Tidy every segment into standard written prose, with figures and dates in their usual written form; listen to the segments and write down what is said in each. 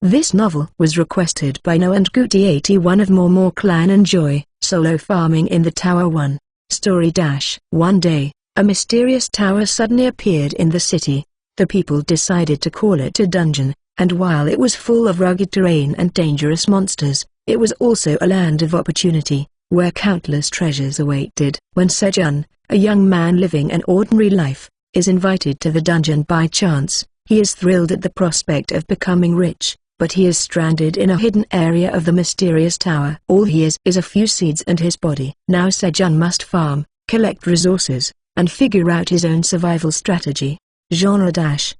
This novel was requested by No and Goody81 of More Clan and Joy. Solo farming in the Tower 1. Story. One day, a mysterious tower suddenly appeared in the city. The people decided to call it a dungeon, and while it was full of rugged terrain and dangerous monsters, it was also a land of opportunity, where countless treasures awaited. When Sejun, a young man living an ordinary life, is invited to the dungeon by chance, he is thrilled at the prospect of becoming rich, but he is stranded in a hidden area of the mysterious tower. All he is a few seeds and his body. Now Sejun must farm, collect resources, and figure out his own survival strategy. Genre.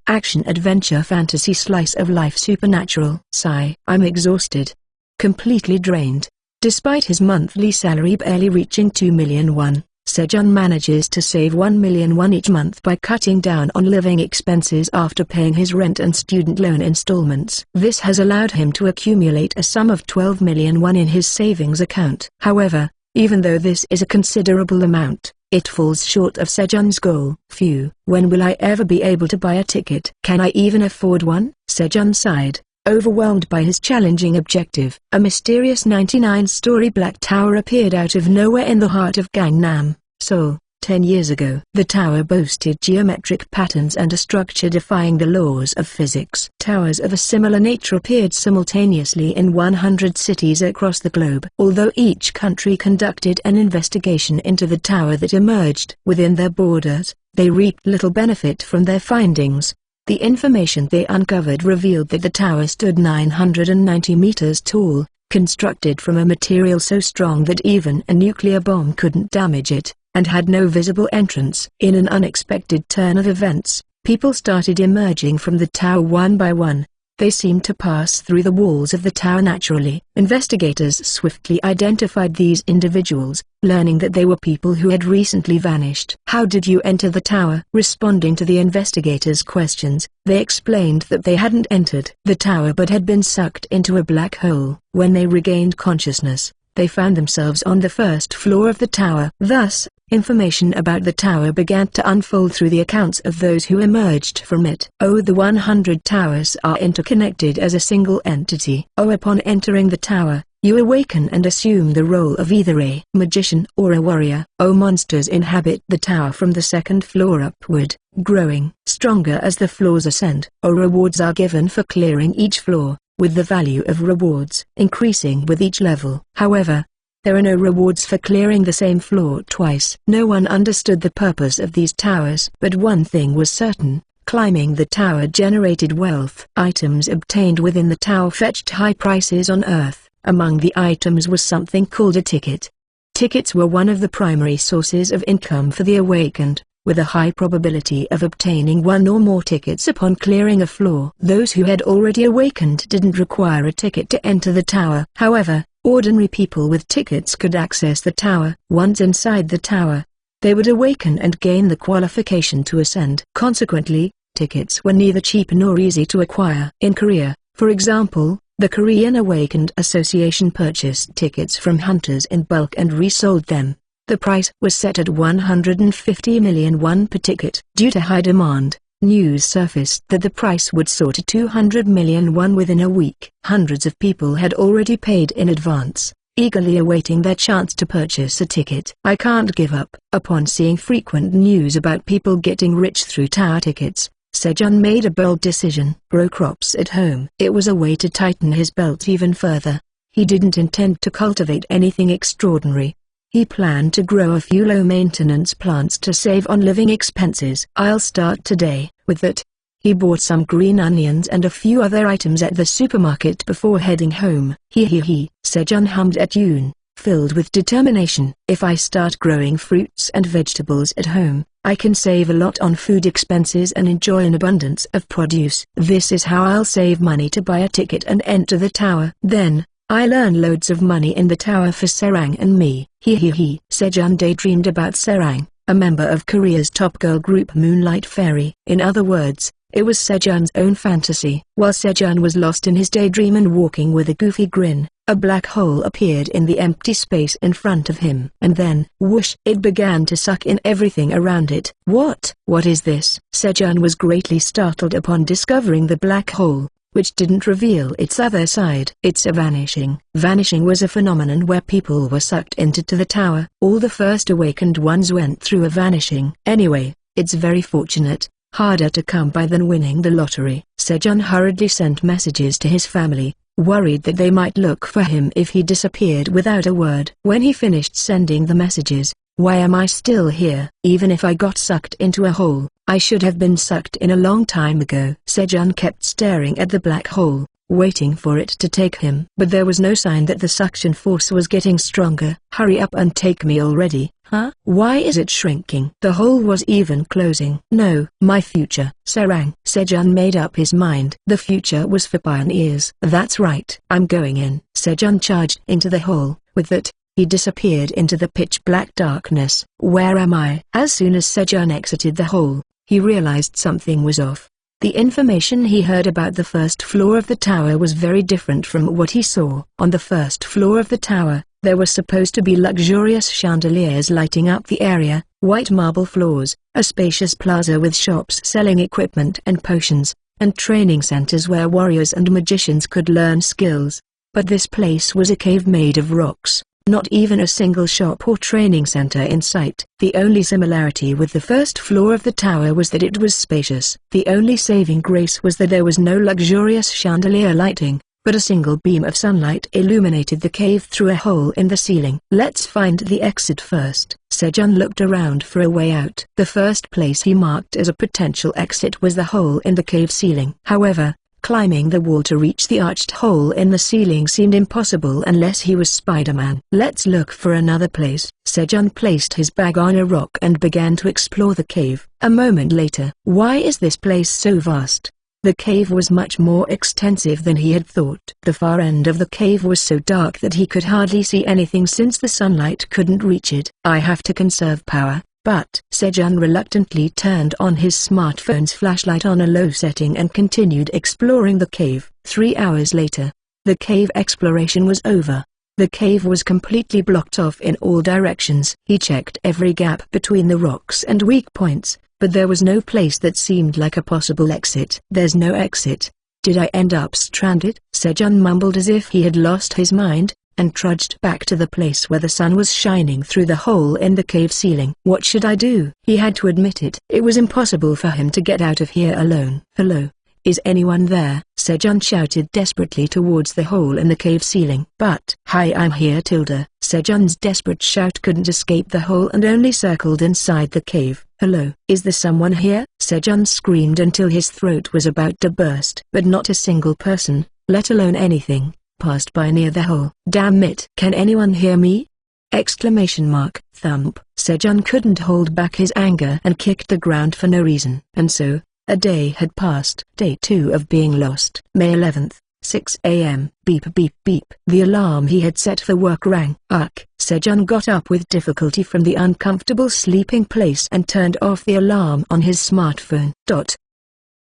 Action adventure fantasy slice of life supernatural. Sigh. I'm exhausted. Completely drained. Despite his monthly salary barely reaching 2 million won, Sejun manages to save 1 million won each month by cutting down on living expenses after paying his rent and student loan installments. This has allowed him to accumulate a sum of 12 million won in his savings account. However, even though this is a considerable amount, it falls short of Sejun's goal. Phew. When will I ever be able to buy a ticket? Can I even afford one? Sejun sighed, overwhelmed by his challenging objective. A mysterious 99-story black tower appeared out of nowhere in the heart of Gangnam, Seoul. 10 years ago, the tower boasted geometric patterns and a structure defying the laws of physics. Towers of a similar nature appeared simultaneously in 100 cities across the globe. Although each country conducted an investigation into the tower that emerged within their borders, they reaped little benefit from their findings. The information they uncovered revealed that the tower stood 990 meters tall, constructed from a material so strong that even a nuclear bomb couldn't damage it, and had no visible entrance. In an unexpected turn of events, people started emerging from the tower one by one. They seemed to pass through the walls of the tower naturally. Investigators swiftly identified these individuals, learning that they were people who had recently vanished. How did you enter the tower? Responding to the investigators' questions, they explained that they hadn't entered the tower but had been sucked into a black hole. When they regained consciousness, they found themselves on the first floor of the tower. Thus, information about the tower began to unfold through the accounts of those who emerged from it. The 100 towers are interconnected as a single entity. Upon entering the tower, you awaken and assume the role of either a magician or a warrior. Monsters inhabit the tower from the second floor upward, growing stronger as the floors ascend. Rewards are given for clearing each floor, with the value of rewards increasing with each level. However, there are no rewards for clearing the same floor twice. No one understood the purpose of these towers, but one thing was certain: climbing the tower generated wealth. Items obtained within the tower fetched high prices on Earth. Among the items was something called a ticket. Tickets were one of the primary sources of income for the awakened, with a high probability of obtaining one or more tickets upon clearing a floor. Those who had already awakened didn't require a ticket to enter the tower. However, ordinary people with tickets could access the tower. Once inside the tower, they would awaken and gain the qualification to ascend. Consequently, tickets were neither cheap nor easy to acquire. In Korea, for example, the Korean Awakened Association purchased tickets from hunters in bulk and resold them. The price was set at 150 million won per ticket. Due to high demand, news surfaced that the price would soar to 200 million won within a week. Hundreds of people had already paid in advance, eagerly awaiting their chance to purchase a ticket. I can't give up. Upon seeing frequent news about people getting rich through tower tickets, Sejun made a bold decision. Grow crops at home. It was a way to tighten his belt even further. He didn't intend to cultivate anything extraordinary. He planned to grow a few low-maintenance plants to save on living expenses. I'll start today. With that, he bought some green onions and a few other items at the supermarket before heading home. Sejun hummed a tune, filled with determination. If I start growing fruits and vegetables at home, I can save a lot on food expenses and enjoy an abundance of produce. This is how I'll save money to buy a ticket and enter the tower. Then, I'll earn loads of money in the tower for Serang and me. Sejun daydreamed about Serang, a member of Korea's top girl group Moonlight Fairy. In other words, it was Sejun's own fantasy. While Sejun was lost in his daydream and walking with a goofy grin, a black hole appeared in the empty space in front of him. And then, whoosh, it began to suck in everything around it. What is this? Sejun was greatly startled upon discovering the black hole. which didn't reveal its other side. It's a vanishing. Vanishing was a phenomenon where people were sucked into the tower. All the first awakened ones went through a vanishing. Anyway, it's very fortunate. Harder to come by than winning the lottery. Sejun hurriedly sent messages to his family, worried that they might look for him if he disappeared without a word. When he finished sending the messages, "Why am I still here? Even if I got sucked into a hole, I should have been sucked in a long time ago." Sejun kept staring at the black hole, waiting for it to take him. But there was no sign that the suction force was getting stronger. "Hurry up and take me already, huh? Why is it shrinking?" The hole was even closing. "No, my future." Sarang. Sejun made up his mind. The future was for pioneers. "That's right. I'm going in." Sejun charged into the hole. With that, he disappeared into the pitch-black darkness. "Where am I?" As soon as Sejun exited the hole, he realized something was off. The information he heard about the first floor of the tower was very different from what he saw. On the first floor of the tower, there were supposed to be luxurious chandeliers lighting up the area, white marble floors, a spacious plaza with shops selling equipment and potions, and training centers where warriors and magicians could learn skills. But this place was a cave made of rocks. Not even a single shop or training center in sight. The only similarity with the first floor of the tower was that it was spacious. The only saving grace was that there was no luxurious chandelier lighting, but a single beam of sunlight illuminated the cave through a hole in the ceiling. "Let's find the exit first." Sejun looked around for a way out. The first place he marked as a potential exit was the hole in the cave ceiling. However, climbing the wall to reach the arched hole in the ceiling seemed impossible unless he was Spider-Man. "Let's look for another place." Sejun placed his bag on a rock and began to explore the cave. A moment later, "Why is this place so vast?" The cave was much more extensive than he had thought. The far end of the cave was so dark that he could hardly see anything since the sunlight couldn't reach it. "I have to conserve power." But Sejun reluctantly turned on his smartphone's flashlight on a low setting and continued exploring the cave. 3 hours later, the cave exploration was over. The cave was completely blocked off in all directions. He checked every gap between the rocks and weak points, but there was no place that seemed like a possible exit. "There's no exit. Did I end up stranded?" Sejun mumbled as if he had lost his mind, and trudged back to the place where the sun was shining through the hole in the cave ceiling. What should I do? He had to admit it. It was impossible for him to get out of here alone. "Hello? Is anyone there?" Sejun shouted desperately towards the hole in the cave ceiling. "But, hi, I'm here, Tilda." Sejun's desperate shout couldn't escape the hole and only circled inside the cave. "Hello? Is there someone here?" Sejun screamed until his throat was about to burst. But not a single person, let alone anything, passed by near the hole. "Damn it! Can anyone hear me?" Exclamation mark. Thump. Sejun couldn't hold back his anger and kicked the ground for no reason. And so, a day had passed. Day 2 of being lost. May 11th, 6 a.m. Beep beep beep. The alarm he had set for work rang. Ugh. Sejun got up with difficulty from the uncomfortable sleeping place and turned off the alarm on his smartphone.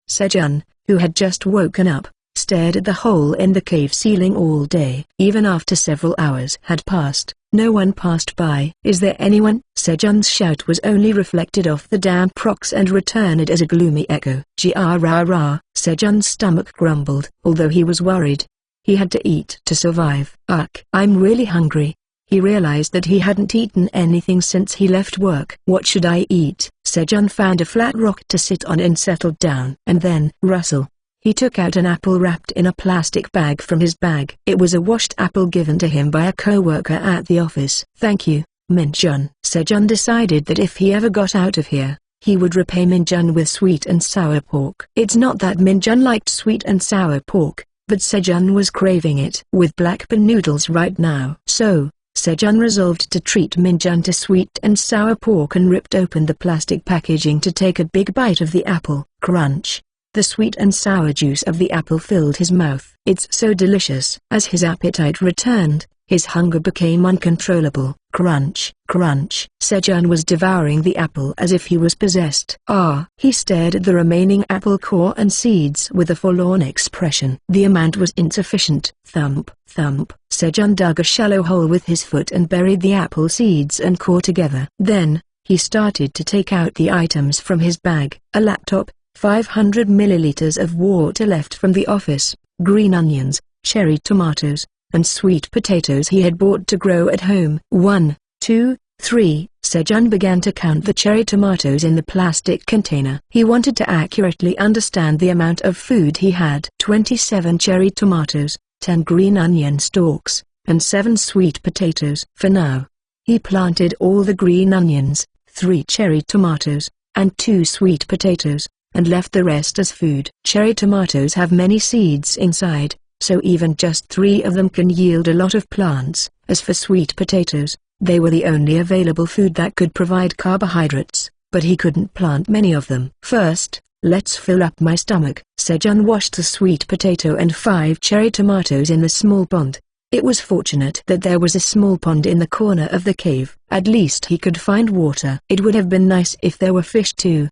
Sejun, who had just woken up, stared at the hole in the cave ceiling all day. Even after several hours had passed, no one passed by. "Is there anyone?" Sejun's shout was only reflected off the damp rocks and returned as a gloomy echo. "Ji-ah-rah-rah." Sejun's stomach grumbled. Although he was worried, he had to eat to survive. "Ugh, I'm really hungry." He realized that he hadn't eaten anything since he left work. "What should I eat?" Sejun found a flat rock to sit on and settled down. And then, rustle. He took out an apple wrapped in a plastic bag from his bag. It was a washed apple given to him by a co-worker at the office. "Thank you, Min-jun." Sejun decided that if he ever got out of here, he would repay Min-jun with sweet and sour pork. It's not that Min-jun liked sweet and sour pork, but Sejun was craving it with black bean noodles right now. So, Sejun resolved to treat Min-jun to sweet and sour pork and ripped open the plastic packaging to take a big bite of the apple. Crunch. The sweet and sour juice of the apple filled his mouth. "It's so delicious." As his appetite returned, his hunger became uncontrollable. Crunch, crunch. Sejun was devouring the apple as if he was possessed. He stared at the remaining apple core and seeds with a forlorn expression. The amount was insufficient. Thump, thump. Sejun dug a shallow hole with his foot and buried the apple seeds and core together. Then, he started to take out the items from his bag. A laptop, 500 milliliters of water left from the office, green onions, cherry tomatoes, and sweet potatoes he had bought to grow at home. 1, 2, 3. Sejun began to count the cherry tomatoes in the plastic container. He wanted to accurately understand the amount of food he had. 27 cherry tomatoes, 10 green onion stalks, and 7 sweet potatoes. For now, he planted all the green onions, 3 cherry tomatoes, and 2 sweet potatoes, and left the rest as food. Cherry tomatoes have many seeds inside, so even just 3 of them can yield a lot of plants. As for sweet potatoes, they were the only available food that could provide carbohydrates, but he couldn't plant many of them. First, let's fill up my stomach. Sejun washed the sweet potato and 5 cherry tomatoes in the small pond. It was fortunate that there was a small pond in the corner of the cave. At least he could find water. It would have been nice if there were fish too.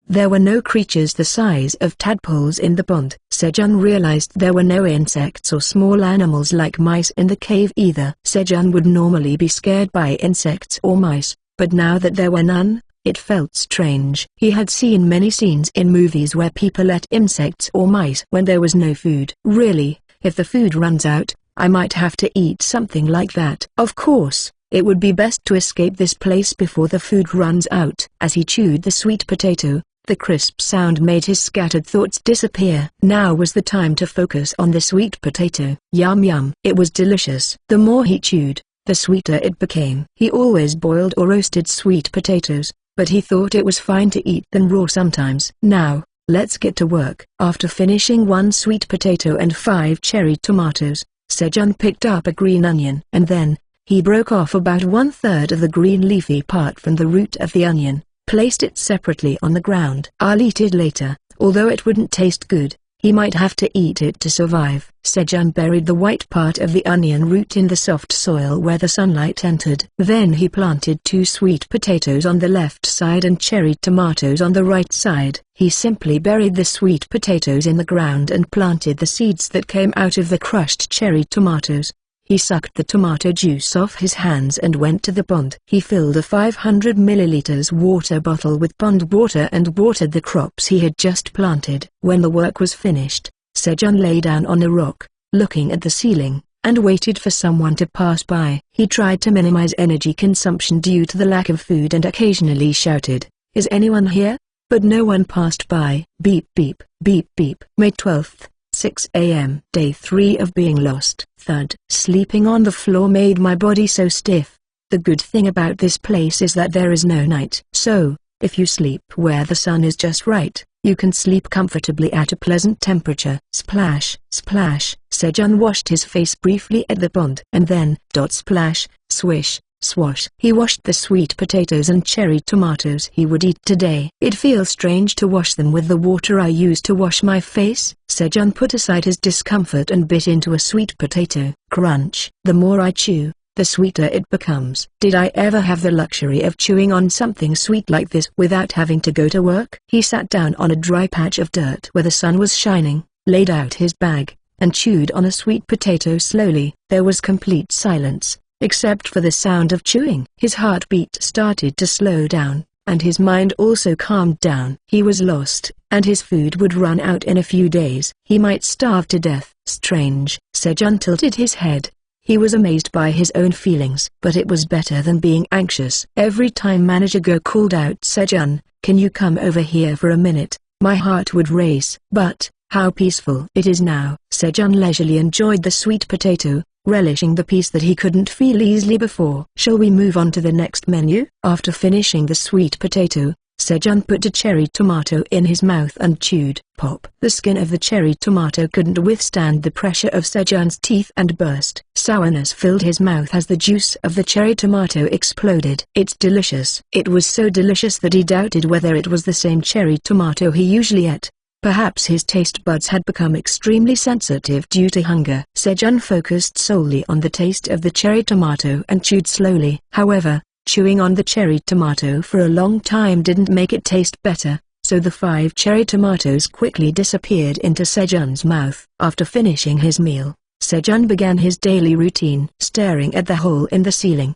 There were no creatures the size of tadpoles in the pond. Sejun realized there were no insects or small animals like mice in the cave either. Sejun would normally be scared by insects or mice, but now that there were none, it felt strange. He had seen many scenes in movies where people ate insects or mice when there was no food. Really, if the food runs out, I might have to eat something like that. Of course, it would be best to escape this place before the food runs out. As he chewed the sweet potato, the crisp sound made his scattered thoughts disappear. Now was the time to focus on the sweet potato. Yum yum. It was delicious. The more he chewed, the sweeter it became. He always boiled or roasted sweet potatoes, but he thought it was fine to eat them raw sometimes. Now, let's get to work. After finishing 1 sweet potato and 5 cherry tomatoes, Sejun picked up a green onion. And then, he broke off about 1/3 of the green leafy part from the root of the onion, placed it separately on the ground. I'll eat it later, although it wouldn't taste good. He might have to eat it to survive. Sejun buried the white part of the onion root in the soft soil where the sunlight entered. Then he planted 2 sweet potatoes on the left side and cherry tomatoes on the right side. He simply buried the sweet potatoes in the ground and planted the seeds that came out of the crushed cherry tomatoes. He sucked the tomato juice off his hands and went to the pond. He filled a 500 milliliters water bottle with pond water and watered the crops he had just planted. When the work was finished, Sejun lay down on a rock, looking at the ceiling, and waited for someone to pass by. He tried to minimize energy consumption due to the lack of food and occasionally shouted, "Is anyone here?" But no one passed by. Beep beep, beep beep. May 12th. 6 a.m. Day 3 of being lost. Thud. Sleeping on the floor made my body so stiff. The good thing about this place is that there is no night. So, if you sleep where the sun is just right, you can sleep comfortably at a pleasant temperature. Splash, splash. Sejun washed his face briefly at the pond. And then, splash, swish, swash. He washed the sweet potatoes and cherry tomatoes he would eat today. It feels strange to wash them with the water I use to wash my face. Sejun put aside his discomfort and bit into a sweet potato. Crunch. The more I chew, the sweeter it becomes. Did I ever have the luxury of chewing on something sweet like this without having to go to work? He sat down on a dry patch of dirt where the sun was shining, laid out his bag, and chewed on a sweet potato slowly. There was complete silence, except for the sound of chewing. His heartbeat started to slow down, and his mind also calmed down. He was lost, and his food would run out in a few days. He might starve to death. Strange. Sejun tilted his head. He was amazed by his own feelings. But it was better than being anxious. Every time Manager Go called out, "Sejun, can you come over here for a minute?" my heart would race. But, how peaceful it is now. Sejun leisurely enjoyed the sweet potato, relishing the peace that he couldn't feel easily before. Shall we move on to the next menu? After finishing the sweet potato, Sejun put a cherry tomato in his mouth and chewed. Pop. The skin of the cherry tomato couldn't withstand the pressure of Sejun's teeth and burst. Sourness filled his mouth as the juice of the cherry tomato exploded. It's delicious. It was so delicious that he doubted whether it was the same cherry tomato he usually ate. Perhaps his taste buds had become extremely sensitive due to hunger. Sejun focused solely on the taste of the cherry tomato and chewed slowly. However, chewing on the cherry tomato for a long time didn't make it taste better, so the 5 cherry tomatoes quickly disappeared into Sejun's mouth. After finishing his meal, Sejun began his daily routine, staring at the hole in the ceiling.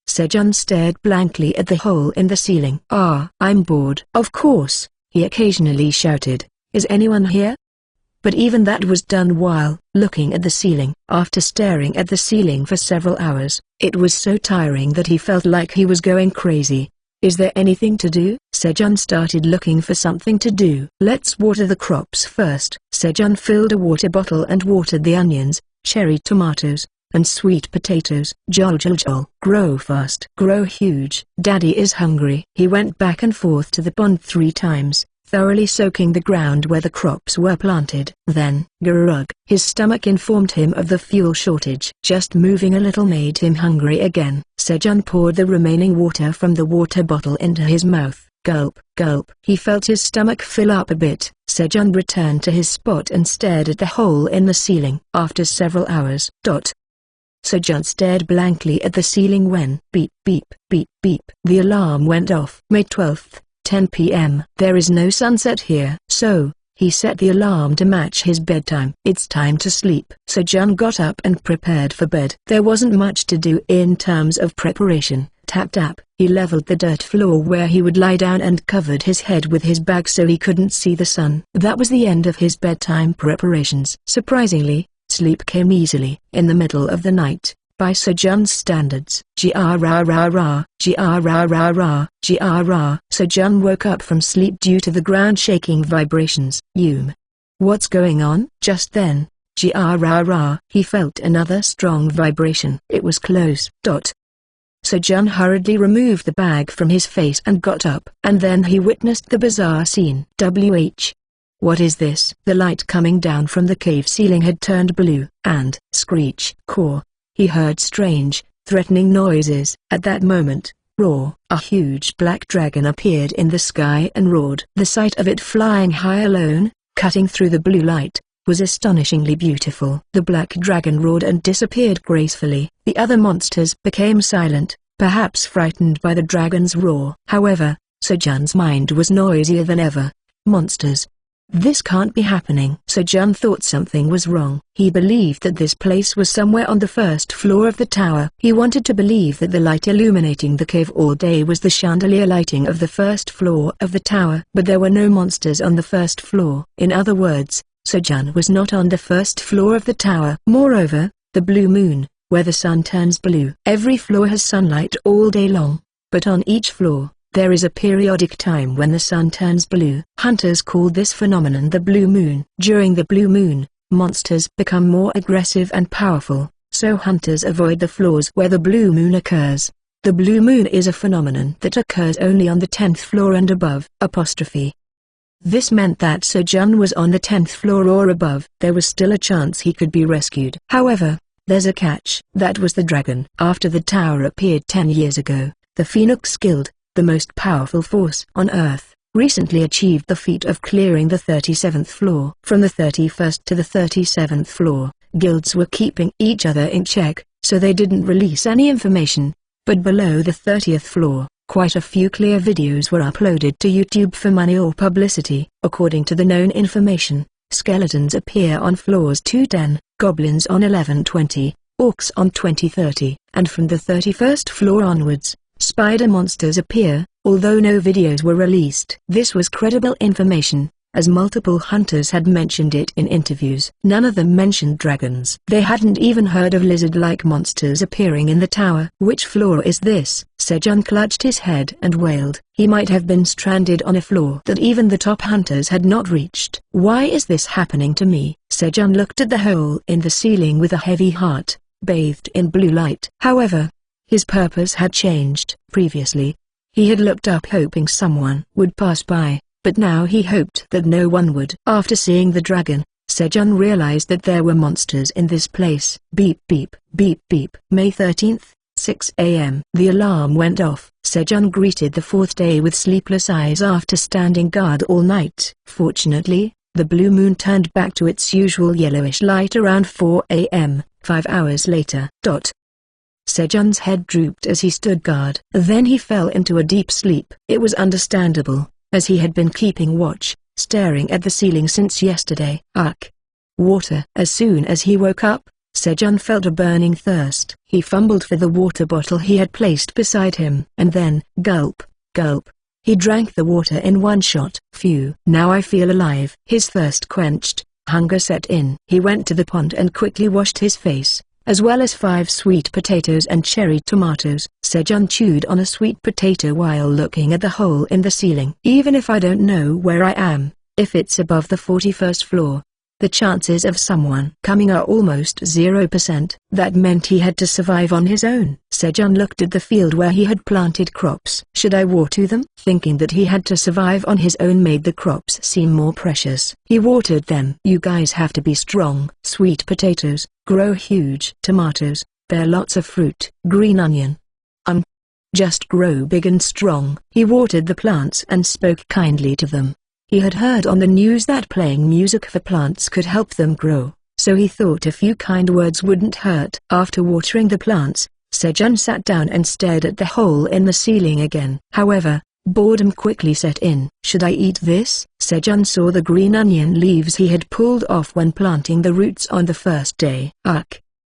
Sejun stared blankly at the hole in the ceiling. "I'm bored." Of course. He occasionally shouted, "Is anyone here?" but even that was done while looking at the ceiling. After staring at the ceiling for several hours, it was so tiring that he felt like he was going crazy. Is there anything to do? Sejun started looking for something to do. Let's water the crops first. Sejun filled a water bottle and watered the onions, cherry tomatoes, and sweet potatoes. Jol jol jol. Grow fast. Grow huge. Daddy is hungry. He went back and forth to the pond 3 times, thoroughly soaking the ground where the crops were planted. Then, grug. His stomach informed him of the fuel shortage. Just moving a little made him hungry again. Sejun poured the remaining water from the water bottle into his mouth. Gulp, gulp. He felt his stomach fill up a bit. Sejun returned to his spot and stared at the hole in the ceiling. After several hours. Sejun stared blankly at the ceiling when beep beep beep beep. The alarm went off. May 12th, 10 p.m. There is no sunset here. So, he set the alarm to match his bedtime. It's time to sleep. Sejun got up and prepared for bed. There wasn't much to do in terms of preparation. Tap tap. He leveled the dirt floor where he would lie down and covered his head with his bag so he couldn't see the sun. That was the end of his bedtime preparations. Surprisingly, sleep came easily. In the middle of the night, by Sejun's standards. Gra-ra-ra-ra, gra-ra-ra-ra, gra. Sejun woke up from sleep due to the ground shaking vibrations. What's going on? Just then, gra-ra-ra, he felt another strong vibration. It was close. Sejun hurriedly removed the bag from his face and got up. And then he witnessed the bizarre scene. What is this? The light coming down from the cave ceiling had turned blue, and screech. Caw. He heard strange, threatening noises. At that moment, roar, a huge black dragon appeared in the sky and roared. The sight of it flying high alone, cutting through the blue light, was astonishingly beautiful. The black dragon roared and disappeared gracefully. The other monsters became silent, perhaps frightened by the dragon's roar. However, Sejun's mind was noisier than ever. Monsters. This can't be happening. Sejun thought something was wrong. He believed that this place was somewhere on the first floor of the tower. He wanted to believe that the light illuminating the cave all day was the chandelier lighting of the first floor of the tower. But there were no monsters on the first floor. In other words, Sejun was not on the first floor of the tower. Moreover, the blue moon, where the sun turns blue. Every floor has sunlight all day long, but on each floor, there is a periodic time when the sun turns blue. Hunters call this phenomenon the blue moon. During the blue moon, monsters become more aggressive and powerful, so hunters avoid the floors where the blue moon occurs. The blue moon is a phenomenon that occurs only on the 10th floor and above. This meant that Sejun was on the 10th floor or above. There was still a chance he could be rescued. However, there's a catch. That was the dragon. After the tower appeared 10 years ago, the Phoenix Guild, the most powerful force on Earth, recently achieved the feat of clearing the 37th floor. From the 31st to the 37th floor, guilds were keeping each other in check, so they didn't release any information. But below the 30th floor, quite a few clear videos were uploaded to YouTube for money or publicity. According to the known information, skeletons appear on floors 210, goblins on 1120, orcs on 2030, and from the 31st floor onwards, spider monsters appear, although no videos were released. This was credible information, as multiple hunters had mentioned it in interviews. None of them mentioned dragons. They hadn't even heard of lizard-like monsters appearing in the tower. Which floor is this? Sejun clutched his head and wailed. He might have been stranded on a floor that even the top hunters had not reached. Why is this happening to me? Sejun looked at the hole in the ceiling with a heavy heart, bathed in blue light. However, his purpose had changed. Previously, he had looked up hoping someone would pass by, but now he hoped that no one would. After seeing the dragon, Sejun realized that there were monsters in this place. Beep beep, beep beep. May 13th, 6 a.m. The alarm went off. Sejun greeted the 4th day with sleepless eyes after standing guard all night. Fortunately, the blue moon turned back to its usual yellowish light around 4 a.m., 5 hours later. Sejun's head drooped as he stood guard. Then he fell into a deep sleep. It was understandable, as he had been keeping watch, staring at the ceiling since yesterday. Water. As soon as he woke up, Sejun felt a burning thirst. He fumbled for the water bottle he had placed beside him. And then, gulp, gulp. He drank the water in one shot. Phew. Now I feel alive. His thirst quenched, Hunger set in. He went to the pond and quickly washed his face, as well as 5 sweet potatoes and cherry tomatoes. Sejun chewed on a sweet potato while looking at the hole in the ceiling. Even if I don't know where I am, if it's above the 41st floor, the chances of someone coming are almost 0%. That meant he had to survive on his own. Sejun looked at the field where he had planted crops. Should I water them? Thinking that he had to survive on his own made the crops seem more precious. He watered them. You guys have to be strong. Sweet potatoes, grow huge. Tomatoes, bear lots of fruit. Green onion. Just grow big and strong. He watered the plants and spoke kindly to them. He had heard on the news that playing music for plants could help them grow, so he thought a few kind words wouldn't hurt. After watering the plants, Sejun sat down and stared at the hole in the ceiling again. However, boredom quickly set in. Should I eat this? Sejun saw the green onion leaves he had pulled off when planting the roots on the first day. Ugh!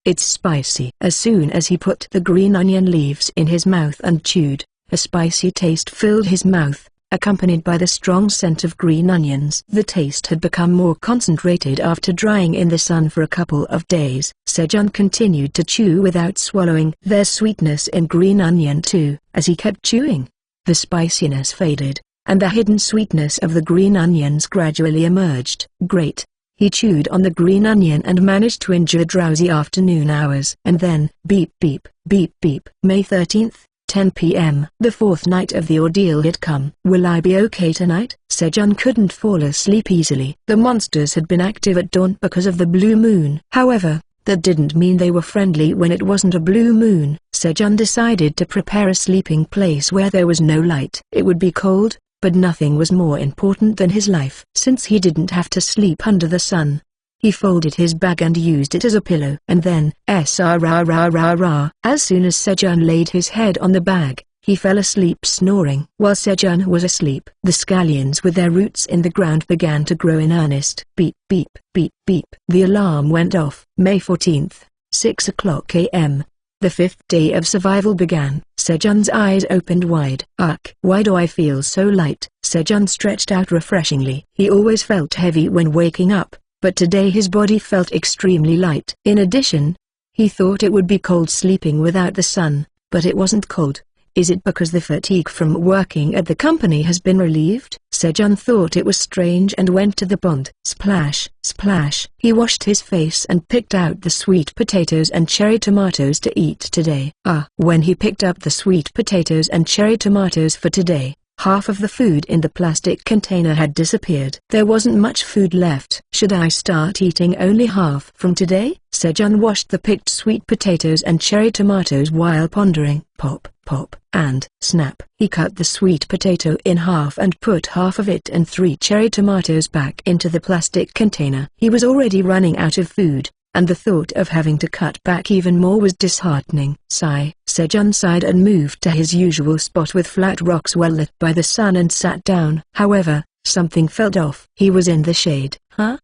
It's spicy. As soon as he put the green onion leaves in his mouth and chewed, a spicy taste filled his mouth, accompanied by the strong scent of green onions. The taste had become more concentrated after drying in the sun for a couple of days. Sejun continued to chew without swallowing. There's sweetness in green onion too. As he kept chewing, the spiciness faded, and the hidden sweetness of the green onions gradually emerged. Great! He chewed on the green onion and managed to endure drowsy afternoon hours. And then, beep beep, beep beep. May 13th. 10 p.m. The 4th night of the ordeal had come. Will I be okay tonight? Sejun couldn't fall asleep easily. The monsters had been active at dawn because of the blue moon. However, that didn't mean they were friendly when it wasn't a blue moon. Sejun decided to prepare a sleeping place where there was no light. It would be cold, but nothing was more important than his life. Since he didn't have to sleep under the sun, he folded his bag and used it as a pillow. And then, as soon as Sejun laid his head on the bag, he fell asleep snoring. While Sejun was asleep, the scallions with their roots in the ground began to grow in earnest. Beep beep, beep beep. The alarm went off. May 14th, 6 o'clock a.m. The 5th day of survival began. Sejun's eyes opened wide. Ugh! Why do I feel so light? Sejun stretched out refreshingly. He always felt heavy when waking up, but today his body felt extremely light. In addition, he thought it would be cold sleeping without the sun, but it wasn't cold. Is it because the fatigue from working at the company has been relieved? Sejun thought it was strange and went to the pond. Splash, splash. He washed his face and picked out the sweet potatoes and cherry tomatoes to eat today. When he picked up the sweet potatoes and cherry tomatoes for today, half of the food in the plastic container had disappeared. There wasn't much food left. Should I start eating only half from today? Sejun washed the picked sweet potatoes and cherry tomatoes while pondering. Pop, pop, and snap. He cut the sweet potato in half and put half of it and 3 cherry tomatoes back into the plastic container. He was already running out of food, and the thought of having to cut back even more was disheartening. Sigh. Sejun sighed and moved to his usual spot with flat rocks well lit by the sun and sat down. However, something felt off. He was in the shade.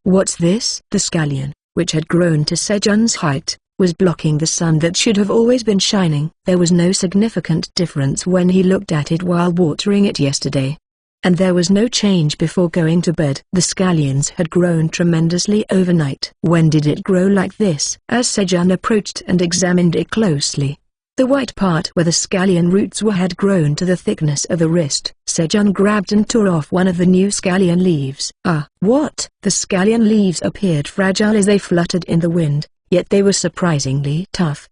What's this? The scallion, which had grown to Sejun's height, was blocking the sun that should have always been shining. There was no significant difference when he looked at it while watering it yesterday, and there was no change before going to bed. The scallions had grown tremendously overnight. When did it grow like this? As Sejun approached and examined it closely, the white part where the scallion roots were had grown to the thickness of a wrist. Sejun grabbed and tore off one of the new scallion leaves. What? The scallion leaves appeared fragile as they fluttered in the wind, yet they were surprisingly tough.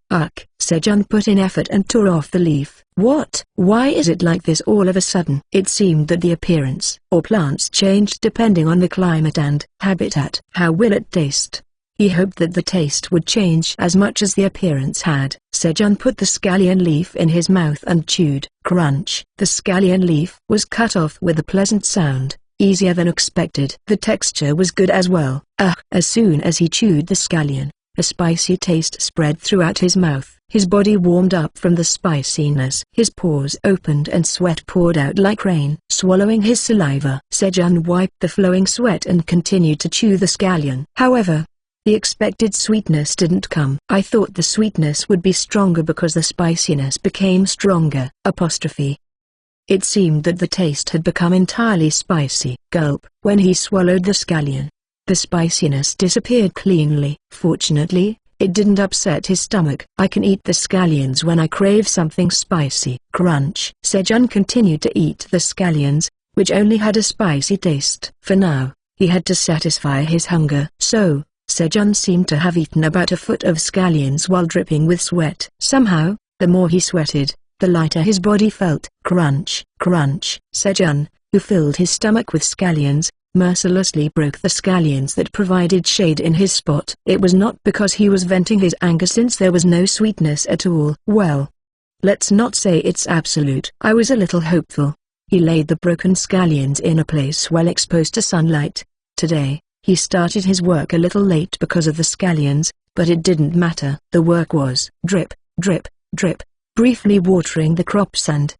Sejun put in effort and tore off the leaf. What? Why is it like this all of a sudden? It seemed that the appearance or plants changed depending on the climate and habitat. How will it taste? He hoped that the taste would change as much as the appearance had. Sejun put the scallion leaf in his mouth and chewed. Crunch. The scallion leaf was cut off with a pleasant sound, easier than expected. The texture was good as well. As soon as he chewed the scallion, a spicy taste spread throughout his mouth. His body warmed up from the spiciness. His pores opened and sweat poured out like rain. Swallowing his saliva, Sejun wiped the flowing sweat and continued to chew the scallion. However, the expected sweetness didn't come. I thought the sweetness would be stronger because the spiciness became stronger. It seemed that the taste had become entirely spicy. Gulp. When he swallowed the scallion, The spiciness disappeared cleanly. Fortunately, it didn't upset his stomach. I can eat the scallions when I crave something spicy. Crunch. Sejun continued to eat the scallions, which only had a spicy taste. For now, he had to satisfy his hunger. So, Sejun seemed to have eaten about a foot of scallions while dripping with sweat. Somehow, the more he sweated, the lighter his body felt. Crunch. Crunch. Sejun, who filled his stomach with scallions, mercilessly broke the scallions that provided shade in his spot. It was not because he was venting his anger, since there was no sweetness at all. Well, let's not say it's absolute. I was a little hopeful. He laid the broken scallions in a place well exposed to sunlight. Today, he started his work a little late because of the scallions, but it didn't matter. The work was drip, drip, drip, briefly watering the crops and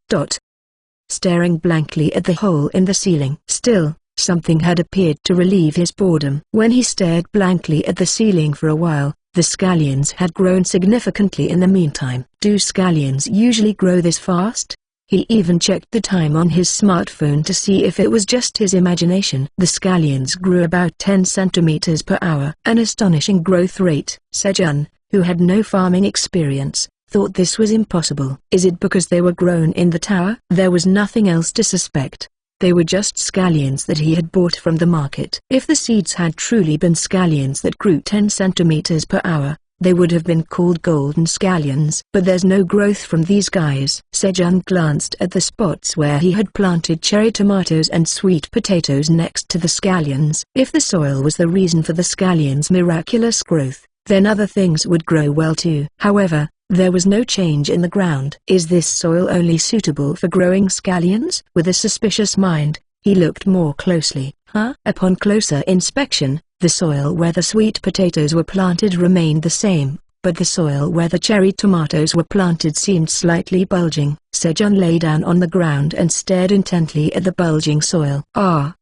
staring blankly at the hole in the ceiling. Still, something had appeared to relieve his boredom. When he stared blankly at the ceiling for a while, the scallions had grown significantly in the meantime. Do scallions usually grow this fast? He even checked the time on his smartphone to see if it was just his imagination. The scallions grew about 10 centimeters per hour. An astonishing growth rate. Sejun, who had no farming experience, thought this was impossible. Is it because they were grown in the tower? There was nothing else to suspect. They were just scallions that he had bought from the market. If the seeds had truly been scallions that grew 10 centimeters per hour, they would have been called golden scallions. But there's no growth from these guys. Sejun glanced at the spots where he had planted cherry tomatoes and sweet potatoes next to the scallions. If the soil was the reason for the scallions' miraculous growth, then other things would grow well too. However, there was no change in the ground. Is this soil only suitable for growing scallions? With a suspicious mind, he looked more closely. Upon closer inspection, the soil where the sweet potatoes were planted remained the same, but the soil where the cherry tomatoes were planted seemed slightly bulging. Sejun lay down on the ground and stared intently at the bulging soil.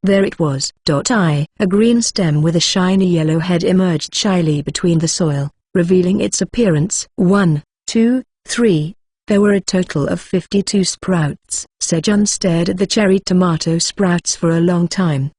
There it was. A green stem with a shiny yellow head emerged shyly between the soil, revealing its appearance. 1, 2, 3. There were a total of 52 sprouts. Sejun stared at the cherry tomato sprouts for a long time.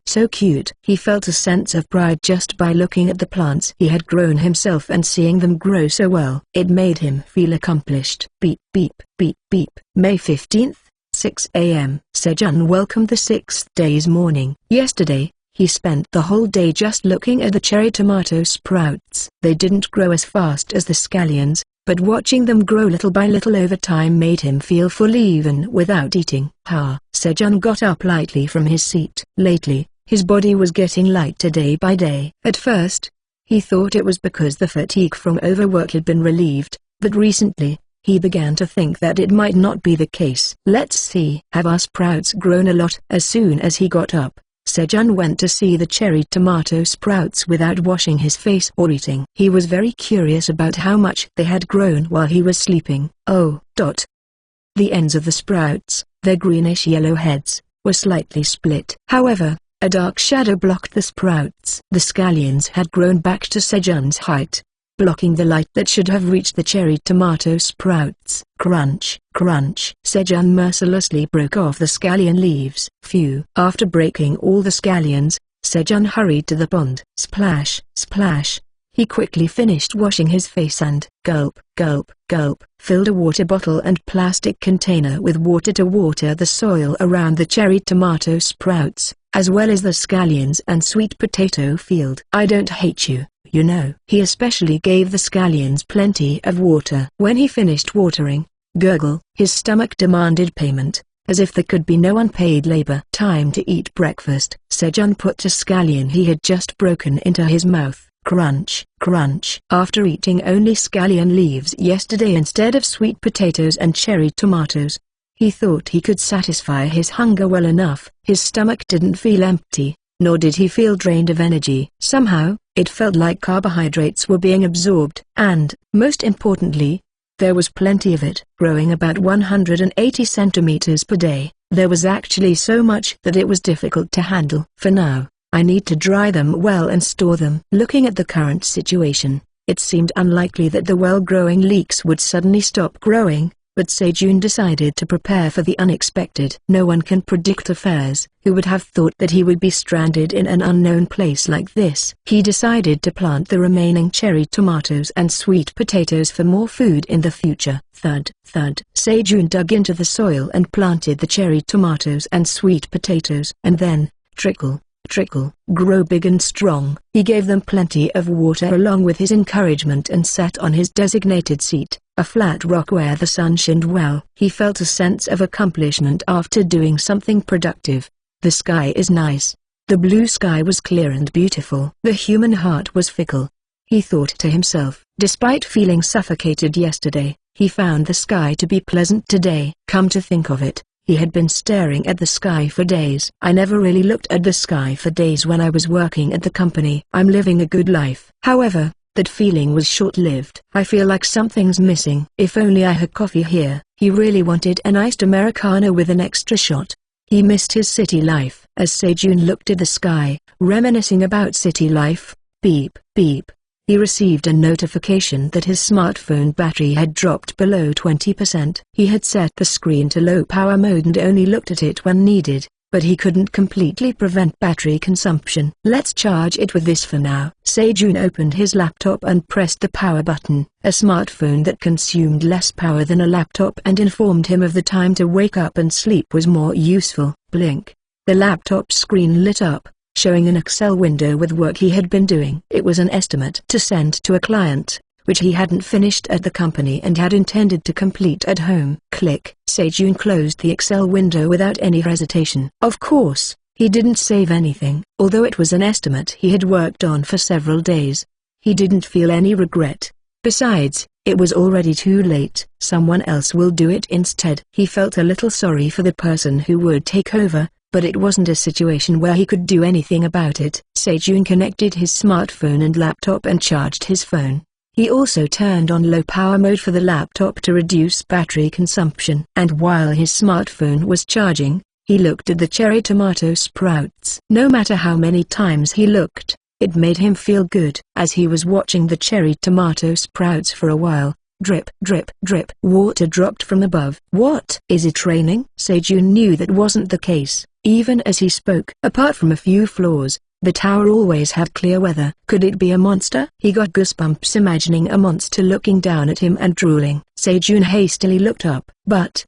So cute. He felt a sense of pride just by looking at the plants he had grown himself and seeing them grow so well. It made him feel accomplished. Beep beep beep beep. May 15th, 6 a.m. Sejun welcomed the 6th day's morning. Yesterday, he spent the whole day just looking at the cherry tomato sprouts. They didn't grow as fast as the scallions, but watching them grow little by little over time made him feel full even without eating. Sejun got up lightly from his seat. Lately, his body was getting lighter day by day. At first, he thought it was because the fatigue from overwork had been relieved, but recently, he began to think that it might not be the case. Let's see. Have our sprouts grown a lot? As soon as he got up, Sejun went to see the cherry tomato sprouts without washing his face or eating. He was very curious about how much they had grown while he was sleeping. The ends of the sprouts, their greenish-yellow heads, were slightly split. However, a dark shadow blocked the sprouts. The scallions had grown back to Sejun's height, blocking the light that should have reached the cherry tomato sprouts. Crunch, crunch. Sejun mercilessly broke off the scallion leaves. Phew. After breaking all the scallions, Sejun hurried to the pond. Splash, splash. He quickly finished washing his face and, gulp, gulp, gulp, filled a water bottle and plastic container with water to water the soil around the cherry tomato sprouts, as well as the scallions and sweet potato field. I don't hate you, you know. He especially gave the scallions plenty of water. When he finished watering, gurgle, his stomach demanded payment, as if there could be no unpaid labor. Time to eat breakfast. Sejun put a scallion he had just broken into his mouth. Crunch, crunch. After eating only scallion leaves yesterday instead of sweet potatoes and cherry tomatoes, he thought he could satisfy his hunger well enough. His stomach didn't feel empty, nor did he feel drained of energy. Somehow, it felt like carbohydrates were being absorbed, and, most importantly, there was plenty of it. Growing about 180 centimeters per day, there was actually so much that it was difficult to handle. For now, I need to dry them well and store them. Looking at the current situation, it seemed unlikely that the well-growing leeks would suddenly stop growing, but Sejun decided to prepare for the unexpected. No one can predict affairs. Who would have thought that he would be stranded in an unknown place like this? He decided to plant the remaining cherry tomatoes and sweet potatoes for more food in the future. Thud, thud. Sejun dug into the soil and planted the cherry tomatoes and sweet potatoes. And then, trickle, trickle, grow big and strong. He gave them plenty of water along with his encouragement and sat on his designated seat, a flat rock where the sun shined well. He felt a sense of accomplishment after doing something productive. The sky is nice. The blue sky was clear and beautiful. The human heart was fickle. He thought to himself. Despite feeling suffocated yesterday, he found the sky to be pleasant today. Come to think of it, he had been staring at the sky for days. I never really looked at the sky for days when I was working at the company. I'm living a good life. However, that feeling was short-lived. I feel like something's missing. If only I had coffee here. He really wanted an iced Americano with an extra shot. He missed his city life. As Sejun looked at the sky, reminiscing about city life, beep, beep. He received a notification that his smartphone battery had dropped below 20%. He had set the screen to low power mode and only looked at it when needed, but he couldn't completely prevent battery consumption. Let's charge it with this for now. Sejun opened his laptop and pressed the power button. A smartphone that consumed less power than a laptop and informed him of the time to wake up and sleep was more useful. Blink. The laptop screen lit up, showing an Excel window with work he had been doing. It was an estimate to send to a client, which he hadn't finished at the company and had intended to complete at home. Click. Sejun closed the Excel window without any hesitation. Of course, he didn't save anything. Although it was an estimate he had worked on for several days, he didn't feel any regret. Besides, it was already too late. Someone else will do it instead. He felt a little sorry for the person who would take over, but it wasn't a situation where he could do anything about it. Sejun connected his smartphone and laptop and charged his phone. He also turned on low power mode for the laptop to reduce battery consumption. And while his smartphone was charging, he looked at the cherry tomato sprouts. No matter how many times he looked, it made him feel good. As he was watching the cherry tomato sprouts for a while, drip, drip, drip, water dropped from above. What? Is it raining? Sejun knew that wasn't the case. Even as he spoke, apart from a few flaws, the tower always had clear weather. Could it be a monster? He got goosebumps imagining a monster looking down at him and drooling. Sejun hastily looked up. But,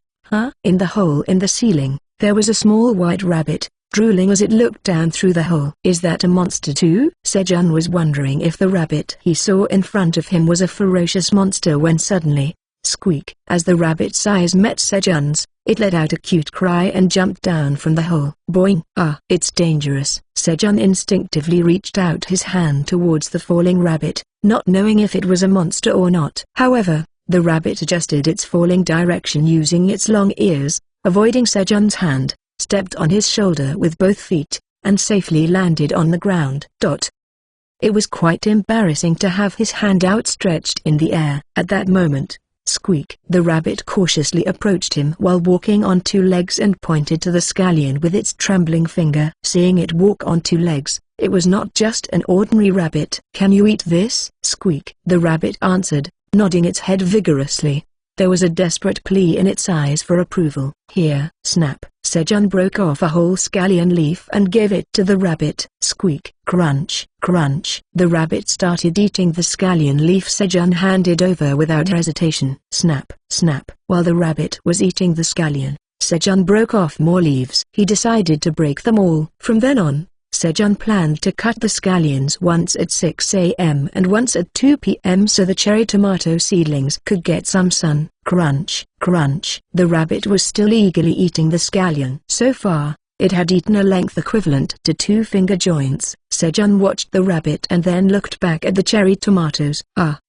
in the hole in the ceiling, there was a small white rabbit, drooling as it looked down through the hole. Is that a monster too? Sejun was wondering if the rabbit he saw in front of him was a ferocious monster when suddenly, squeak. As the rabbit's eyes met Sejun's, it let out a cute cry and jumped down from the hole. Boing! Ah, it's dangerous. Sejun instinctively reached out his hand towards the falling rabbit, not knowing if it was a monster or not. However, the rabbit adjusted its falling direction using its long ears, avoiding Sejun's hand, stepped on his shoulder with both feet, and safely landed on the ground. It was quite embarrassing to have his hand outstretched in the air. At that moment, squeak. The rabbit cautiously approached him while walking on two legs and pointed to the scallion with its trembling finger. Seeing it walk on two legs, it was not just an ordinary rabbit. Can you eat this? Squeak. The rabbit answered, nodding its head vigorously. There was a desperate plea in its eyes for approval. Here, snap. Sejun broke off a whole scallion leaf and gave it to the rabbit. Squeak, crunch, crunch. The rabbit started eating the scallion leaf Sejun handed over without hesitation. Snap, snap. While the rabbit was eating the scallion, Sejun broke off more leaves. He decided to break them all. From then on, Sejun planned to cut the scallions once at 6 a.m. and once at 2 p.m. so the cherry tomato seedlings could get some sun. Crunch, crunch. The rabbit was still eagerly eating the scallion. So far, it had eaten a length equivalent to 2 finger joints. Sejun watched the rabbit and then looked back at the cherry tomatoes. The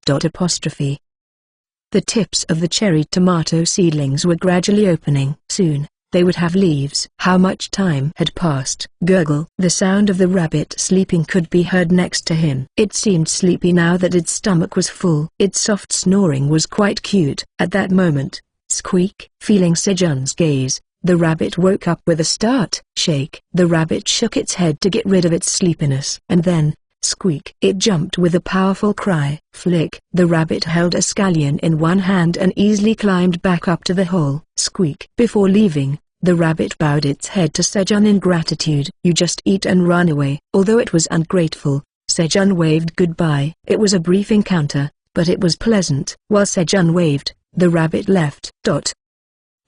tips of the cherry tomato seedlings were gradually opening. Soon, they would have leaves. How much time had passed? Gurgle. The sound of the rabbit sleeping could be heard next to him. It seemed sleepy now that its stomach was full. Its soft snoring was quite cute. At that moment, squeak. Feeling Sejun's gaze, the rabbit woke up with a start. Shake. The rabbit shook its head to get rid of its sleepiness. And then, Squeak! It jumped with a powerful cry. Flick! The rabbit held a scallion in one hand and easily climbed back up to the hole. Squeak! Before leaving, the rabbit bowed its head to Sejun in gratitude. You just eat and run away. Although it was ungrateful, Sejun waved goodbye. It was a brief encounter, but it was pleasant. While Sejun waved, the rabbit left.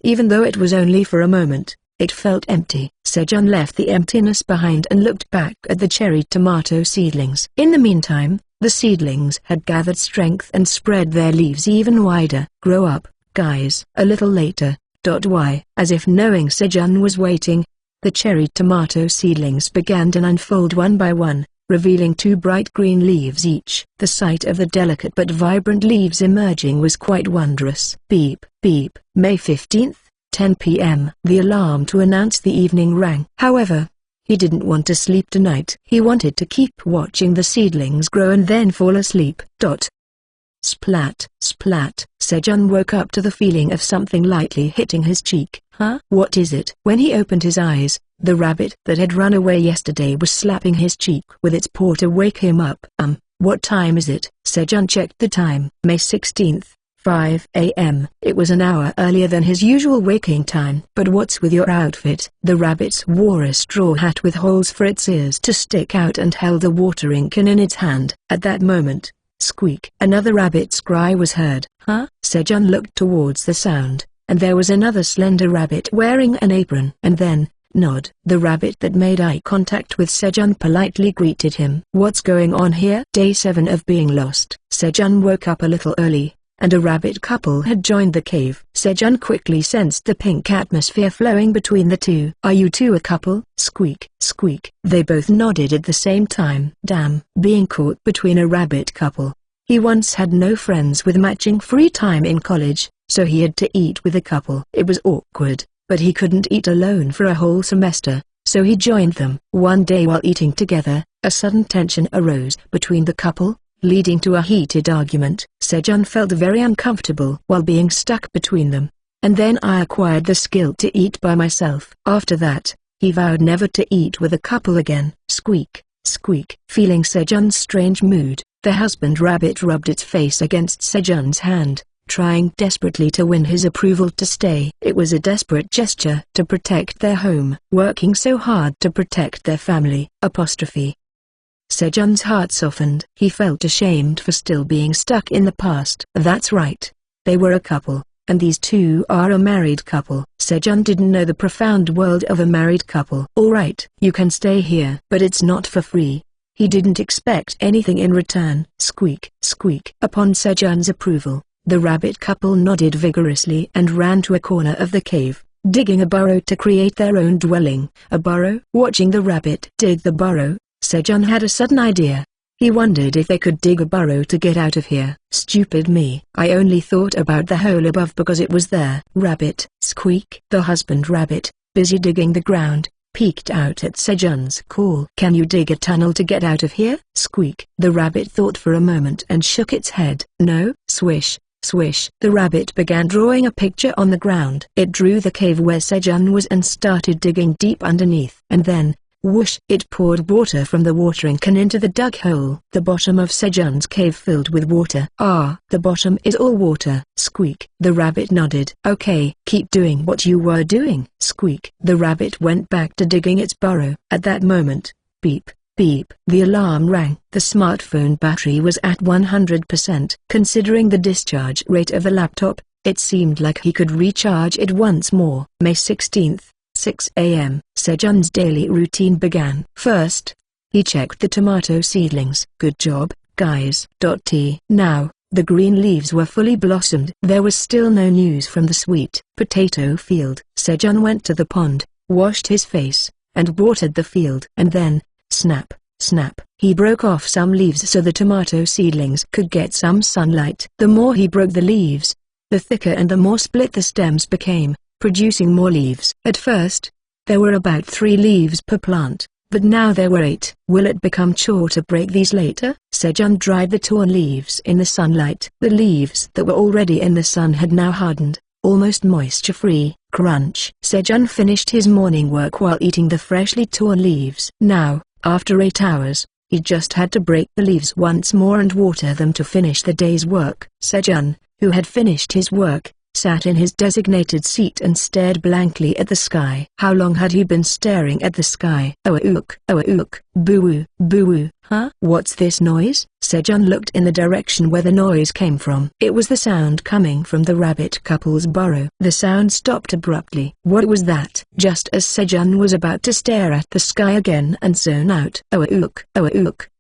Even though it was only for a moment, it felt empty. Sejun left the emptiness behind and looked back at the cherry tomato seedlings. In the meantime, the seedlings had gathered strength and spread their leaves even wider. Grow up, guys. A little later, as if knowing Sejun was waiting, the cherry tomato seedlings began to unfold one by one, revealing 2 bright green leaves each. The sight of the delicate but vibrant leaves emerging was quite wondrous. Beep, beep. May 15th, 10 p.m. The alarm to announce the evening rang. However, he didn't want to sleep tonight. He wanted to keep watching the seedlings grow and then fall asleep. Splat, splat. Sejun woke up to the feeling of something lightly hitting his cheek. Huh? What is it? When he opened his eyes, the rabbit that had run away yesterday was slapping his cheek with its paw to wake him up. What time is it? Sejun checked the time. May 16th, 5 a.m. It was an hour earlier than his usual waking time. But what's with your outfit? The rabbit wore a straw hat with holes for its ears to stick out and held a watering can in its hand. At that moment, squeak! Another rabbit's cry was heard. Huh? Sejun looked towards the sound, and there was another slender rabbit wearing an apron. And then, nod. The rabbit that made eye contact with Sejun politely greeted him. What's going on here? Day 7 of being lost. Sejun woke up a little early, and a rabbit couple had joined the cave. Sejun quickly sensed the pink atmosphere flowing between the two. Are you two a couple? Squeak, squeak. They both nodded at the same time. Damn, being caught between a rabbit couple. He once had no friends with matching free time in college, so he had to eat with a couple. It was awkward, but he couldn't eat alone for a whole semester, so he joined them. One day while eating together, a sudden tension arose between the couple, leading to a heated argument. Sejun felt very uncomfortable while being stuck between them, and then I acquired the skill to eat by myself. After that, he vowed never to eat with a couple again. Squeak, squeak. Feeling Sejun's strange mood, the husband rabbit rubbed its face against Sejun's hand, trying desperately to win his approval to stay. It was a desperate gesture to protect their home, working so hard to protect their family. Sejun's heart softened. He felt ashamed for still being stuck in the past. That's right. They were a couple, and these two are a married couple. Sejun didn't know the profound world of a married couple. Alright, you can stay here. But it's not for free. He didn't expect anything in return. Squeak, squeak. Upon Sejun's approval, the rabbit couple nodded vigorously and ran to a corner of the cave, digging a burrow to create their own dwelling. A burrow? Watching the rabbit dig the burrow, Sejun had a sudden idea. He wondered if they could dig a burrow to get out of here. Stupid me. I only thought about the hole above because it was there. Rabbit, squeak. The husband rabbit, busy digging the ground, peeked out at Sejun's call. Can you dig a tunnel to get out of here? Squeak. The rabbit thought for a moment and shook its head. No. Swish, swish. The rabbit began drawing a picture on the ground. It drew the cave where Sejun was and started digging deep underneath. And then, whoosh! It poured water from the watering can into the dug hole. The bottom of Sejun's cave filled with water. Ah, the bottom is all water. Squeak. The rabbit nodded. Okay, keep doing what you were doing. Squeak. The rabbit went back to digging its burrow. At that moment, beep, beep. The alarm rang. The smartphone battery was at 100%. Considering the discharge rate of the laptop, it seemed like he could recharge it once more. May 16th. 6 a.m. Sejun's daily routine began. First, he checked the tomato seedlings. Good job, guys. Now, the green leaves were fully blossomed. There was still no news from the sweet potato field. Sejun went to the pond, washed his face, and watered the field. And then, snap, snap, he broke off some leaves so the tomato seedlings could get some sunlight. The more he broke the leaves, the thicker and the more split the stems became, producing more leaves. At first, there were about 3 leaves per plant, but now there were 8. Will it become chore to break these later? Sejun dried the torn leaves in the sunlight. The leaves that were already in the sun had now hardened, almost moisture-free. Crunch. Sejun finished his morning work while eating the freshly torn leaves. Now, after 8 hours, He just had to break the leaves once more and water them to finish the day's work. Sejun, who had finished his work, sat in his designated seat and stared blankly at the sky. How long had he been staring at the sky? Oh-ook, boo-oo, boo-oo, huh? What's this noise? Sejun looked in the direction where the noise came from. It was the sound coming from the rabbit couple's burrow. The sound stopped abruptly. What was that? Just as Sejun was about to stare at the sky again and zone out. Oh-ook,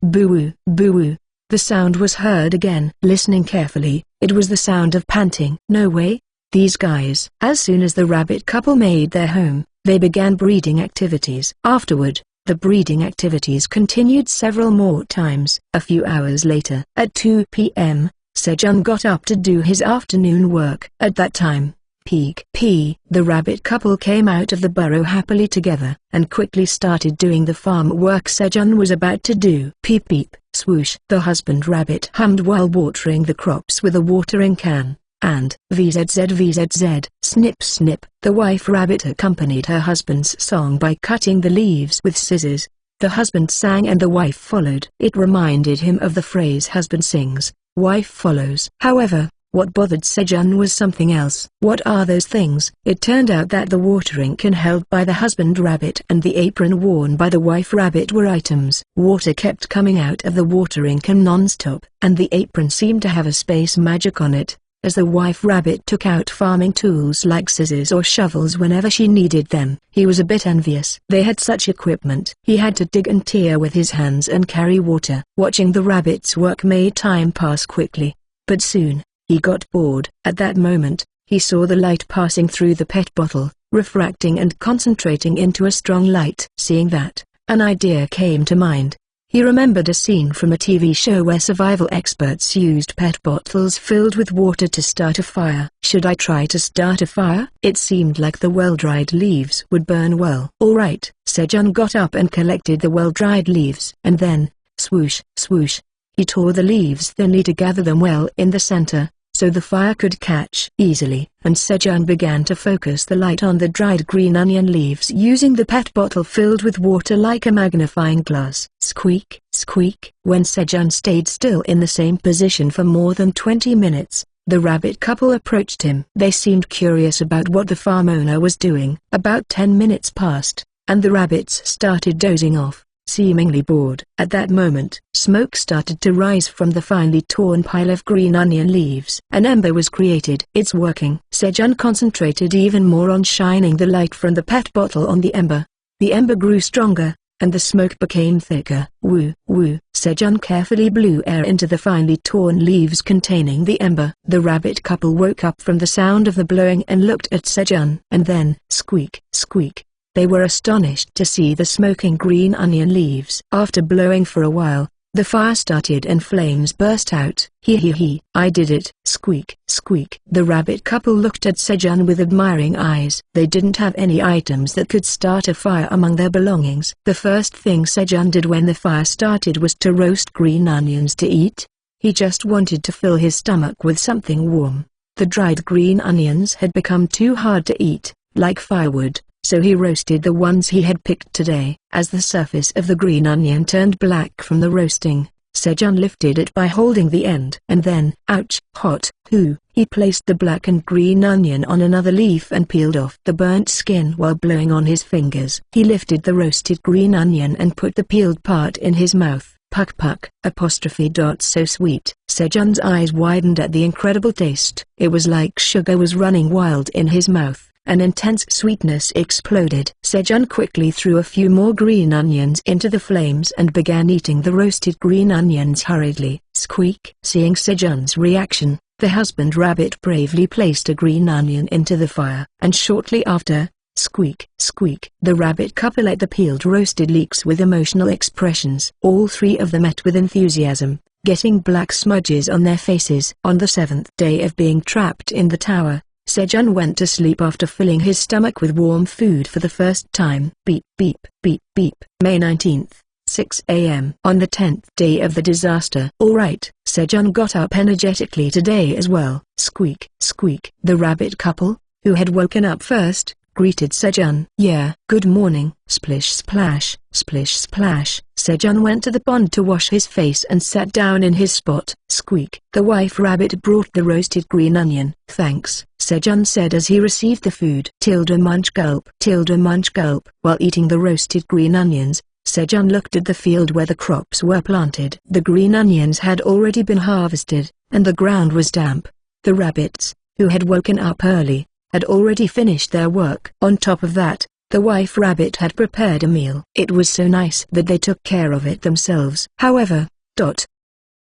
boo-oo, boo-oo. The sound was heard again. Listening carefully, it was the sound of panting. No way. These guys. As soon as the rabbit couple made their home, they began breeding activities. Afterward, the breeding activities continued several more times. A few hours later, at 2 p.m., Sejun got up to do his afternoon work. At that time, the rabbit couple came out of the burrow happily together, and quickly started doing the farm work Sejun was about to do. Peep peep, swoosh. The husband rabbit hummed while watering the crops with a watering can. And VZZ, snip snip. The wife rabbit accompanied her husband's song by cutting the leaves with scissors. The husband sang and the wife followed. It reminded him of the phrase husband sings, wife follows. However, what bothered Sejun was something else. What are those things? It turned out that the watering can held by the husband rabbit and the apron worn by the wife rabbit were items. Water kept coming out of the watering can non-stop, and the apron seemed to have a space magic on it. As the wife rabbit took out farming tools like scissors or shovels whenever she needed them, he was a bit envious. They had such equipment. He had to dig and tear with his hands and carry water. Watching the rabbits work made time pass quickly. But soon, he got bored. At that moment, he saw the light passing through the pet bottle, refracting and concentrating into a strong light. Seeing that, an idea came to mind. He remembered a scene from a TV show where survival experts used pet bottles filled with water to start a fire. Should I try to start a fire? It seemed like the well-dried leaves would burn well. Alright, Sejun got up and collected the well-dried leaves. And then, swoosh, swoosh. He tore the leaves thinly to gather them well in the center, so the fire could catch easily. And Sejun began to focus the light on the dried green onion leaves using the pet bottle filled with water like a magnifying glass. Squeak, squeak. When Sejun stayed still in the same position for more than 20 minutes, the rabbit couple approached him. They seemed curious about what the farm owner was doing. About 10 minutes passed, and the rabbits started dozing off, seemingly bored. At that moment, smoke started to rise from the finely torn pile of green onion leaves. An ember was created. It's working. Sejun concentrated even more on shining the light from the pet bottle on the ember. The ember grew stronger, and the smoke became thicker. Woo, woo. Sejun carefully blew air into the finely torn leaves containing the ember. The rabbit couple woke up from the sound of the blowing and looked at Sejun. And then, squeak, squeak. They were astonished to see the smoking green onion leaves. After blowing for a while, the fire started and flames burst out. He, I did it. Squeak, squeak. The rabbit couple looked at Sejun with admiring eyes. They didn't have any items that could start a fire among their belongings. The first thing Sejun did when the fire started was to roast green onions to eat. He just wanted to fill his stomach with something warm. The dried green onions had become too hard to eat, like firewood. So he roasted the ones he had picked today. As the surface of the green onion turned black from the roasting, Sejun lifted it by holding the end. And then, ouch, hot, he placed the blackened green onion on another leaf and peeled off the burnt skin while blowing on his fingers. He lifted the roasted green onion and put the peeled part in his mouth. Puck puck, apostrophe. So sweet. Sejun's eyes widened at the incredible taste. It was like sugar was running wild in his mouth. An intense sweetness exploded. Sejun quickly threw a few more green onions into the flames and began eating the roasted green onions hurriedly. Squeak. Seeing Sejun's reaction, the husband rabbit bravely placed a green onion into the fire, and shortly after, squeak, squeak. The rabbit couple ate the peeled roasted leeks with emotional expressions. All three of them ate with enthusiasm, getting black smudges on their faces. On the 7th day of being trapped in the tower, Sejun went to sleep after filling his stomach with warm food for the first time. Beep beep beep beep. May 19th, 6 a.m. On the 10th day of the disaster. Alright, Sejun got up energetically today as well. Squeak, squeak. The rabbit couple, who had woken up first, greeted Sejun. "Yeah, good morning." Splish splash, splish splash. Sejun went to the pond to wash his face and sat down in his spot. Squeak. The wife rabbit brought the roasted green onion. "Thanks," Sejun said as he received the food. Tilda munch gulp. Tilda munch gulp. While eating the roasted green onions, Sejun looked at the field where the crops were planted. The green onions had already been harvested, and the ground was damp. The rabbits, who had woken up early, had already finished their work. On top of that, the wife rabbit had prepared a meal. It was so nice that they took care of it themselves. However,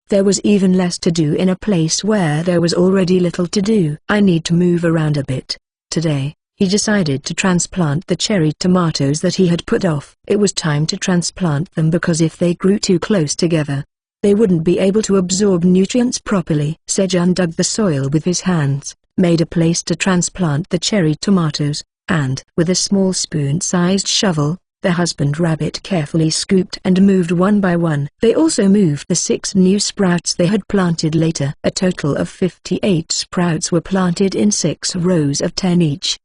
there was even less to do in a place where there was already little to do. "I need to move around a bit." Today, he decided to transplant the cherry tomatoes that he had put off. It was time to transplant them because if they grew too close together, they wouldn't be able to absorb nutrients properly. Sejun dug the soil with his hands, made a place to transplant the cherry tomatoes, and with a small spoon-sized shovel, the husband rabbit carefully scooped and moved one by one. They also moved the 6 new sprouts they had planted later. A total of 58 sprouts were planted in 6 rows of 10 each.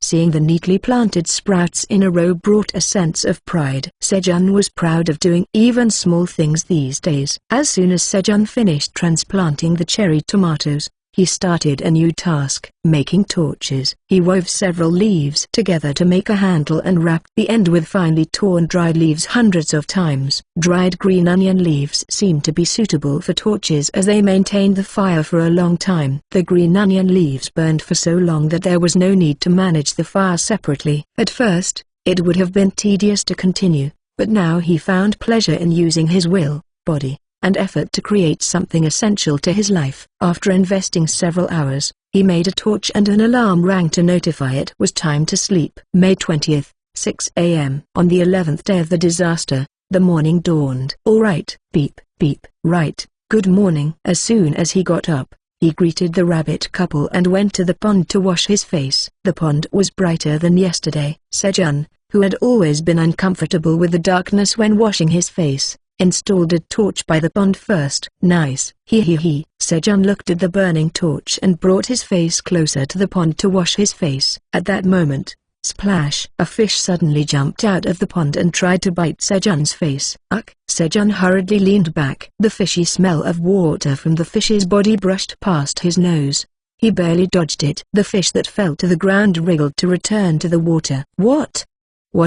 Seeing the neatly planted sprouts in a row brought a sense of pride. Sejun was proud of doing even small things these days. As soon as Sejun finished transplanting the cherry tomatoes, he started a new task, making torches. He wove several leaves together to make a handle and wrapped the end with finely torn dried leaves hundreds of times. Dried green onion leaves seemed to be suitable for torches as they maintained the fire for a long time. The green onion leaves burned for so long that there was no need to manage the fire separately. At first, it would have been tedious to continue, but now he found pleasure in using his will, body, and effort to create something essential to his life. After investing several hours, he made a torch and an alarm rang to notify it was time to sleep. May 20th, 6 a.m. On the 11th day of the disaster, the morning dawned. "All right, beep, beep, right, good morning." As soon as he got up, he greeted the rabbit couple and went to the pond to wash his face. The pond was brighter than yesterday. Sejun, who had always been uncomfortable with the darkness when washing his face, installed a torch by the pond first. "Nice." He. Sejun looked at the burning torch and brought his face closer to the pond to wash his face. At that moment, splash! A fish suddenly jumped out of the pond and tried to bite Sejun's face. Ugh! Sejun hurriedly leaned back. The fishy smell of water from the fish's body brushed past his nose. He barely dodged it. The fish that fell to the ground wriggled to return to the water. What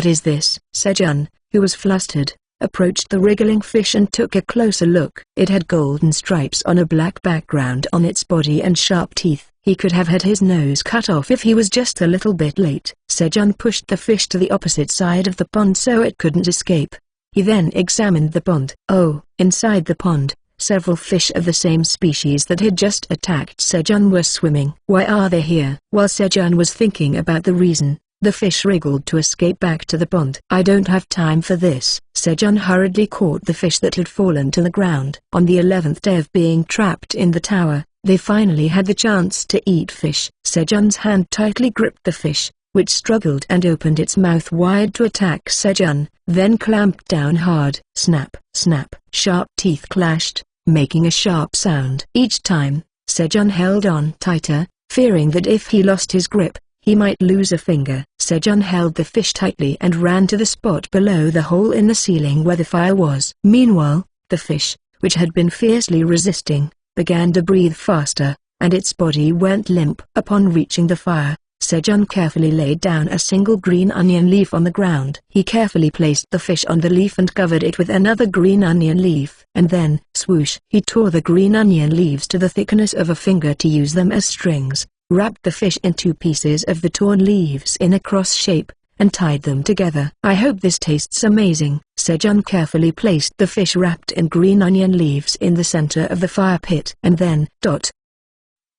is this?" Sejun, who was flustered, approached the wriggling fish and took a closer look. It had golden stripes on a black background on its body and sharp teeth. He could have had his nose cut off if he was just a little bit late. Sejun pushed the fish to the opposite side of the pond so it couldn't escape. He then examined the pond. Oh, inside the pond, several fish of the same species that had just attacked Sejun were swimming. Why are they here? While Sejun was thinking about the reason, the fish wriggled to escape back to the pond. "I don't have time for this." Sejun hurriedly caught the fish that had fallen to the ground. On the 11th day of being trapped in the tower, they finally had the chance to eat fish. Sejun's hand tightly gripped the fish, which struggled and opened its mouth wide to attack Sejun, then clamped down hard. Snap, snap. Sharp teeth clashed, making a sharp sound. Each time, Sejun held on tighter, fearing that if he lost his grip, he might lose a finger. Sejun held the fish tightly and ran to the spot below the hole in the ceiling where the fire was. Meanwhile, the fish, which had been fiercely resisting, began to breathe faster, and its body went limp. Upon reaching the fire, Sejun carefully laid down a single green onion leaf on the ground. He carefully placed the fish on the leaf and covered it with another green onion leaf. And then, swoosh! He tore the green onion leaves to the thickness of a finger to use them as strings, wrapped the fish in 2 pieces of the torn leaves in a cross shape, and tied them together. "I hope this tastes amazing." Sejun carefully placed the fish wrapped in green onion leaves in the center of the fire pit. And then,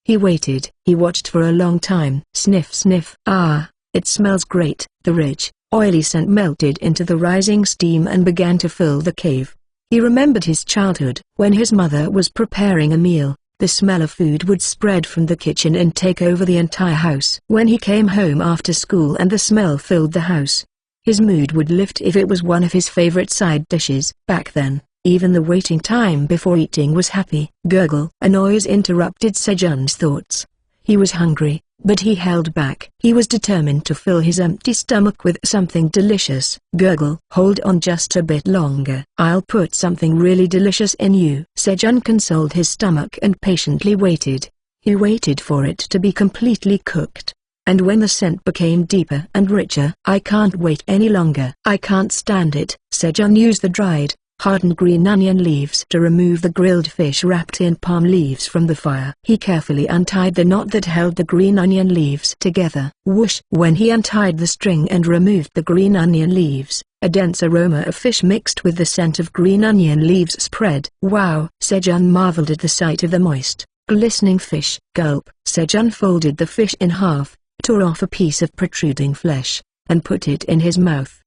he waited. He watched for a long time. Sniff sniff. Ah, it smells great. The rich, oily scent melted into the rising steam and began to fill the cave. He remembered his childhood. When his mother was preparing a meal, the smell of food would spread from the kitchen and take over the entire house. When he came home after school and the smell filled the house, his mood would lift if it was one of his favorite side dishes. Back then, even the waiting time before eating was happy. Gurgle! A noise interrupted Sejun's thoughts. He was hungry. but he held back. He was determined to fill his empty stomach with something delicious. Gurgle. Hold on just a bit longer. I'll put something really delicious in you. Sejun consoled his stomach and patiently waited. He waited for it to be completely cooked. And when the scent became deeper and richer, I can't wait any longer. I can't stand it. Sejun used the dried, hardened green onion leaves to remove the grilled fish wrapped in palm leaves from the fire. He carefully untied the knot that held the green onion leaves together. Whoosh! When he untied the string and removed the green onion leaves, a dense aroma of fish mixed with the scent of green onion leaves spread. Wow! Sejun marveled at the sight of the moist, glistening fish. Gulp! Sejun folded the fish in half, tore off a piece of protruding flesh, and put it in his mouth.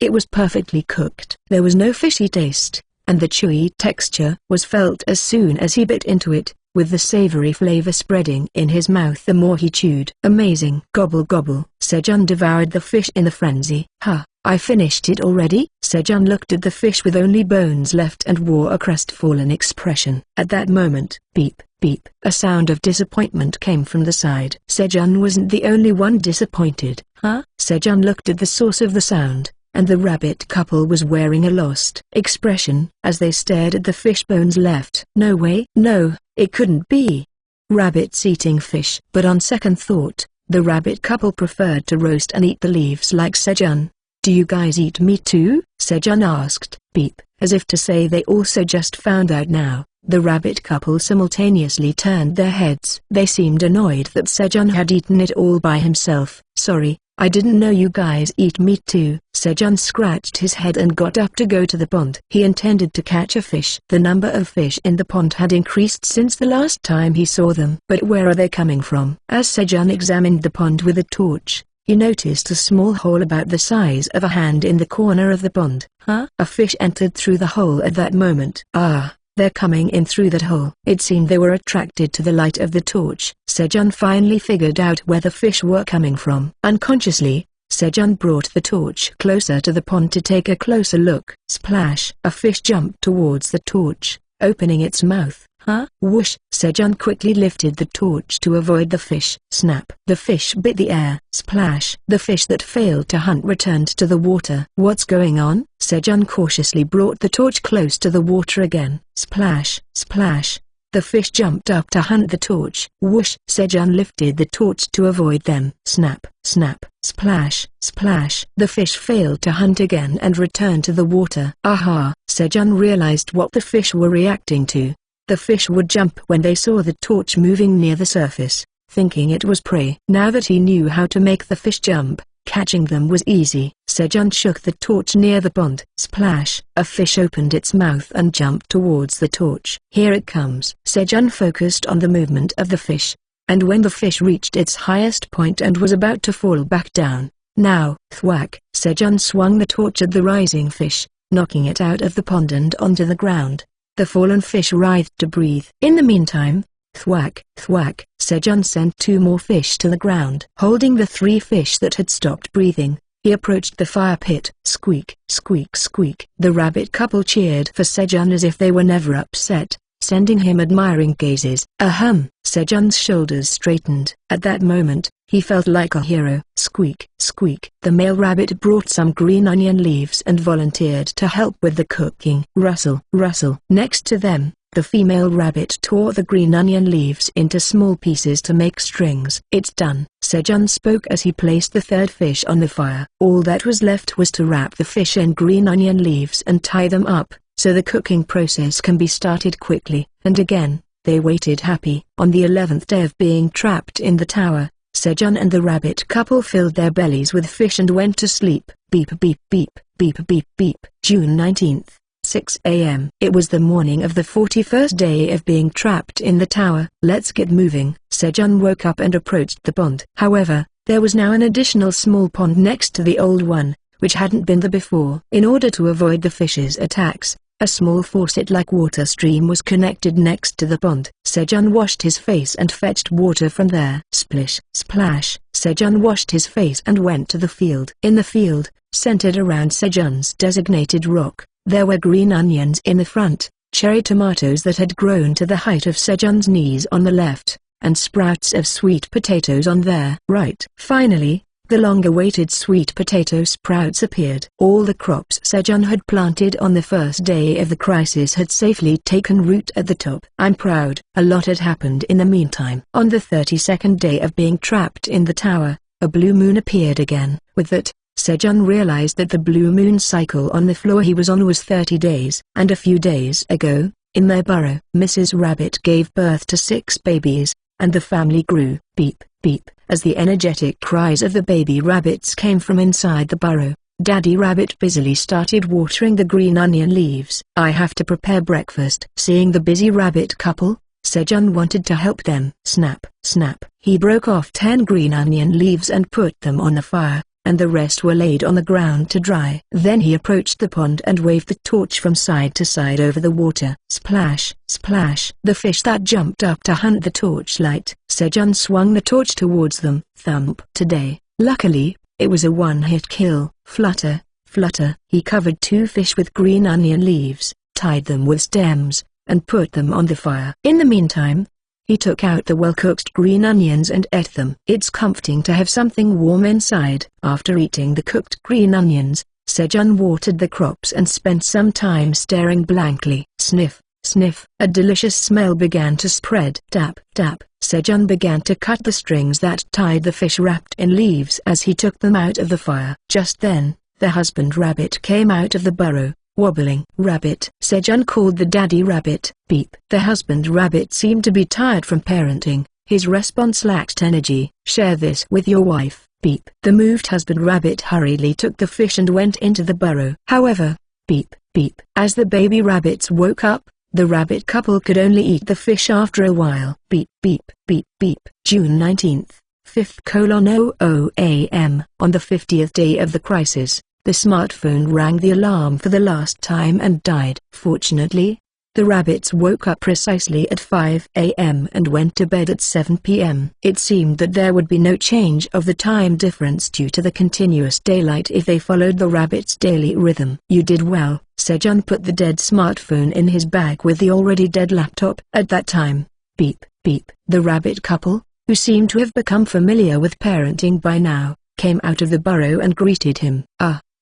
It was perfectly cooked. There was no fishy taste, and the chewy texture was felt as soon as he bit into it, with the savory flavor spreading in his mouth the more he chewed. Amazing! Gobble gobble! Sejun devoured the fish in a frenzy. I finished it already? Sejun looked at the fish with only bones left and wore a crestfallen expression. At that moment, beep, beep, a sound of disappointment came from the side. Sejun wasn't the only one disappointed. Sejun looked at the source of the sound, and the rabbit couple was wearing a lost expression as they stared at the fish bones left. No way! No, it couldn't be. Rabbits eating fish. But on second thought, the rabbit couple preferred to roast and eat the leaves like Sejun. Do you guys eat meat too? Sejun asked. Beep, as if to say they also just found out now. The rabbit couple simultaneously turned their heads. They seemed annoyed that Sejun had eaten it all by himself. Sorry, I didn't know you guys eat meat too. Sejun scratched his head and got up to go to the pond. He intended to catch a fish. The number of fish in the pond had increased since the last time he saw them. But where are they coming from? As Sejun examined the pond with a torch, he noticed a small hole about the size of a hand in the corner of the pond. A fish entered through the hole at that moment. They're coming in through that hole. It seemed they were attracted to the light of the torch. Sejun finally figured out where the fish were coming from. Unconsciously, Sejun brought the torch closer to the pond to take a closer look. Splash! A fish jumped towards the torch, opening its mouth. Whoosh! Sejun quickly lifted the torch to avoid the fish. Snap! The fish bit the air. Splash! The fish that failed to hunt returned to the water. What's going on? Sejun cautiously brought the torch close to the water again. Splash! Splash! The fish jumped up to hunt the torch. Whoosh! Sejun lifted the torch to avoid them. Snap! Snap! Splash! Splash! The fish failed to hunt again and returned to the water. Aha! Sejun realized what the fish were reacting to. The fish would jump when they saw the torch moving near the surface, thinking it was prey. Now that he knew how to make the fish jump, catching them was easy. Sejun shook the torch near the pond. Splash! A fish opened its mouth and jumped towards the torch. Here it comes. Sejun focused on the movement of the fish, and when the fish reached its highest point and was about to fall back down, now, thwack! Sejun swung the torch at the rising fish, knocking it out of the pond and onto the ground. The fallen fish writhed to breathe. In the meantime, thwack, thwack, Sejun sent 2 more fish to the ground. Holding the 3 fish that had stopped breathing, he approached the fire pit. Squeak, squeak, squeak. The rabbit couple cheered for Sejun as if they were never upset, sending him admiring gazes. Sejun's shoulders straightened. At that moment, he felt like a hero. Squeak, squeak. The male rabbit brought some green onion leaves and volunteered to help with the cooking. Rustle, rustle. Next to them, the female rabbit tore the green onion leaves into small pieces to make strings. It's done, Sejun spoke as he placed the 3rd fish on the fire. All that was left was to wrap the fish in green onion leaves and tie them up, so the cooking process can be started quickly. And again, they waited happy. On the 11th day of being trapped in the tower, Sejun and the rabbit couple filled their bellies with fish and went to sleep. Beep beep beep, beep beep beep. June 19th, 6 a.m. It was the morning of the 41st day of being trapped in the tower. Let's get moving. Sejun woke up and approached the pond. However, there was now an additional small pond next to the old one, which hadn't been there before. In order to avoid the fish's attacks, a small faucet-like water stream was connected next to the pond. Sejun washed his face and fetched water from there. Splish, splash. Sejun washed his face and went to the field. In the field, centered around Sejun's designated rock, there were green onions in the front, cherry tomatoes that had grown to the height of Sejun's knees on the left, and sprouts of sweet potatoes on their right. Finally, the long-awaited sweet potato sprouts appeared. All the crops Sejun had planted on the first day of the crisis had safely taken root at the top. I'm proud. A lot had happened in the meantime. On the 32nd day of being trapped in the tower, a blue moon appeared again. With that, Sejun realized that the blue moon cycle on the floor he was on was 30 days. And a few days ago, in their burrow, Mrs. Rabbit gave birth to 6 babies, and the family grew. Beep, beep. As the energetic cries of the baby rabbits came from inside the burrow, Daddy Rabbit busily started watering the green onion leaves. I have to prepare breakfast. Seeing the busy rabbit couple, Sejun wanted to help them. Snap, snap. He broke off 10 green onion leaves and put them on the fire, and the rest were laid on the ground to dry. Then he approached the pond and waved the torch from side to side over the water. Splash, splash. The fish that jumped up to hunt the torchlight. Sejun swung the torch towards them. Thump. Today, luckily, it was a one-hit kill. Flutter, flutter. He covered 2 fish with green onion leaves, tied them with stems, and put them on the fire. In the meantime, he took out the well-cooked green onions and ate them. It's comforting to have something warm inside. After eating the cooked green onions, Sejun watered the crops and spent some time staring blankly. Sniff, sniff. A delicious smell began to spread. Tap, tap. Sejun began to cut the strings that tied the fish wrapped in leaves as he took them out of the fire. Just then, the husband rabbit came out of the burrow, wobbling. Rabbit. Sejun called the daddy rabbit. Beep. The husband rabbit seemed to be tired from parenting. His response lacked energy. Share this with your wife. Beep. The moved husband rabbit hurriedly took the fish and went into the burrow. However, beep, beep. As the baby rabbits woke up, the rabbit couple could only eat the fish after a while. Beep, beep, beep, beep. June 19th, 5:00 a.m. On the 50th day of the crisis, the smartphone rang the alarm for the last time and died. Fortunately, the rabbits woke up precisely at 5 a.m. and went to bed at 7 p.m. It seemed that there would be no change of the time difference due to the continuous daylight if they followed the rabbit's daily rhythm. You did well. Sejun put the dead smartphone in his bag with the already dead laptop. At that time, beep, beep. The rabbit couple, who seemed to have become familiar with parenting by now, came out of the burrow and greeted him.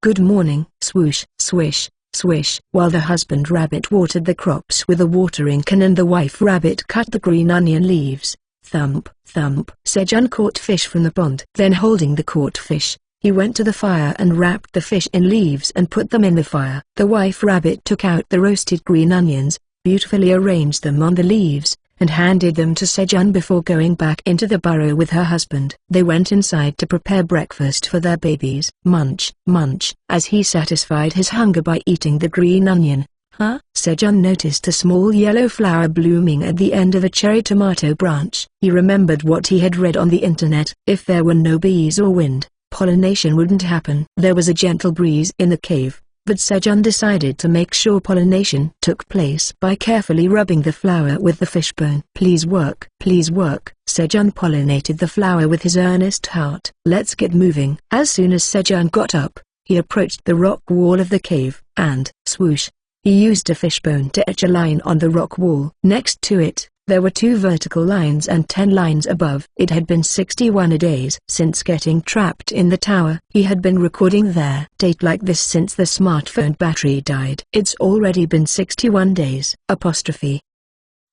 Good morning. Swoosh, swish, swish. While the husband rabbit watered the crops with a watering can and the wife rabbit cut the green onion leaves. Thump, thump. Sejun caught fish from the pond. Then holding the caught fish, he went to the fire and wrapped the fish in leaves and put them in the fire. The wife rabbit took out the roasted green onions, beautifully arranged them on the leaves, and handed them to Sejun before going back into the burrow with her husband. They went inside to prepare breakfast for their babies. Munch, munch. As he satisfied his hunger by eating the green onion, Sejun noticed a small yellow flower blooming at the end of a cherry tomato branch. He remembered what he had read on the internet. If there were no bees or wind, pollination wouldn't happen. There was a gentle breeze in the cave, but Sejun decided to make sure pollination took place by carefully rubbing the flower with the fishbone. Please work, please work. Sejun pollinated the flower with his earnest heart. Let's get moving. As soon as Sejun got up, he approached the rock wall of the cave, and, swoosh, he used a fishbone to etch a line on the rock wall. Next to it, there were 2 vertical lines and 10 lines above. It had been 61 days since getting trapped in the tower. He had been recording their date like this since the smartphone battery died. It's already been 61 days.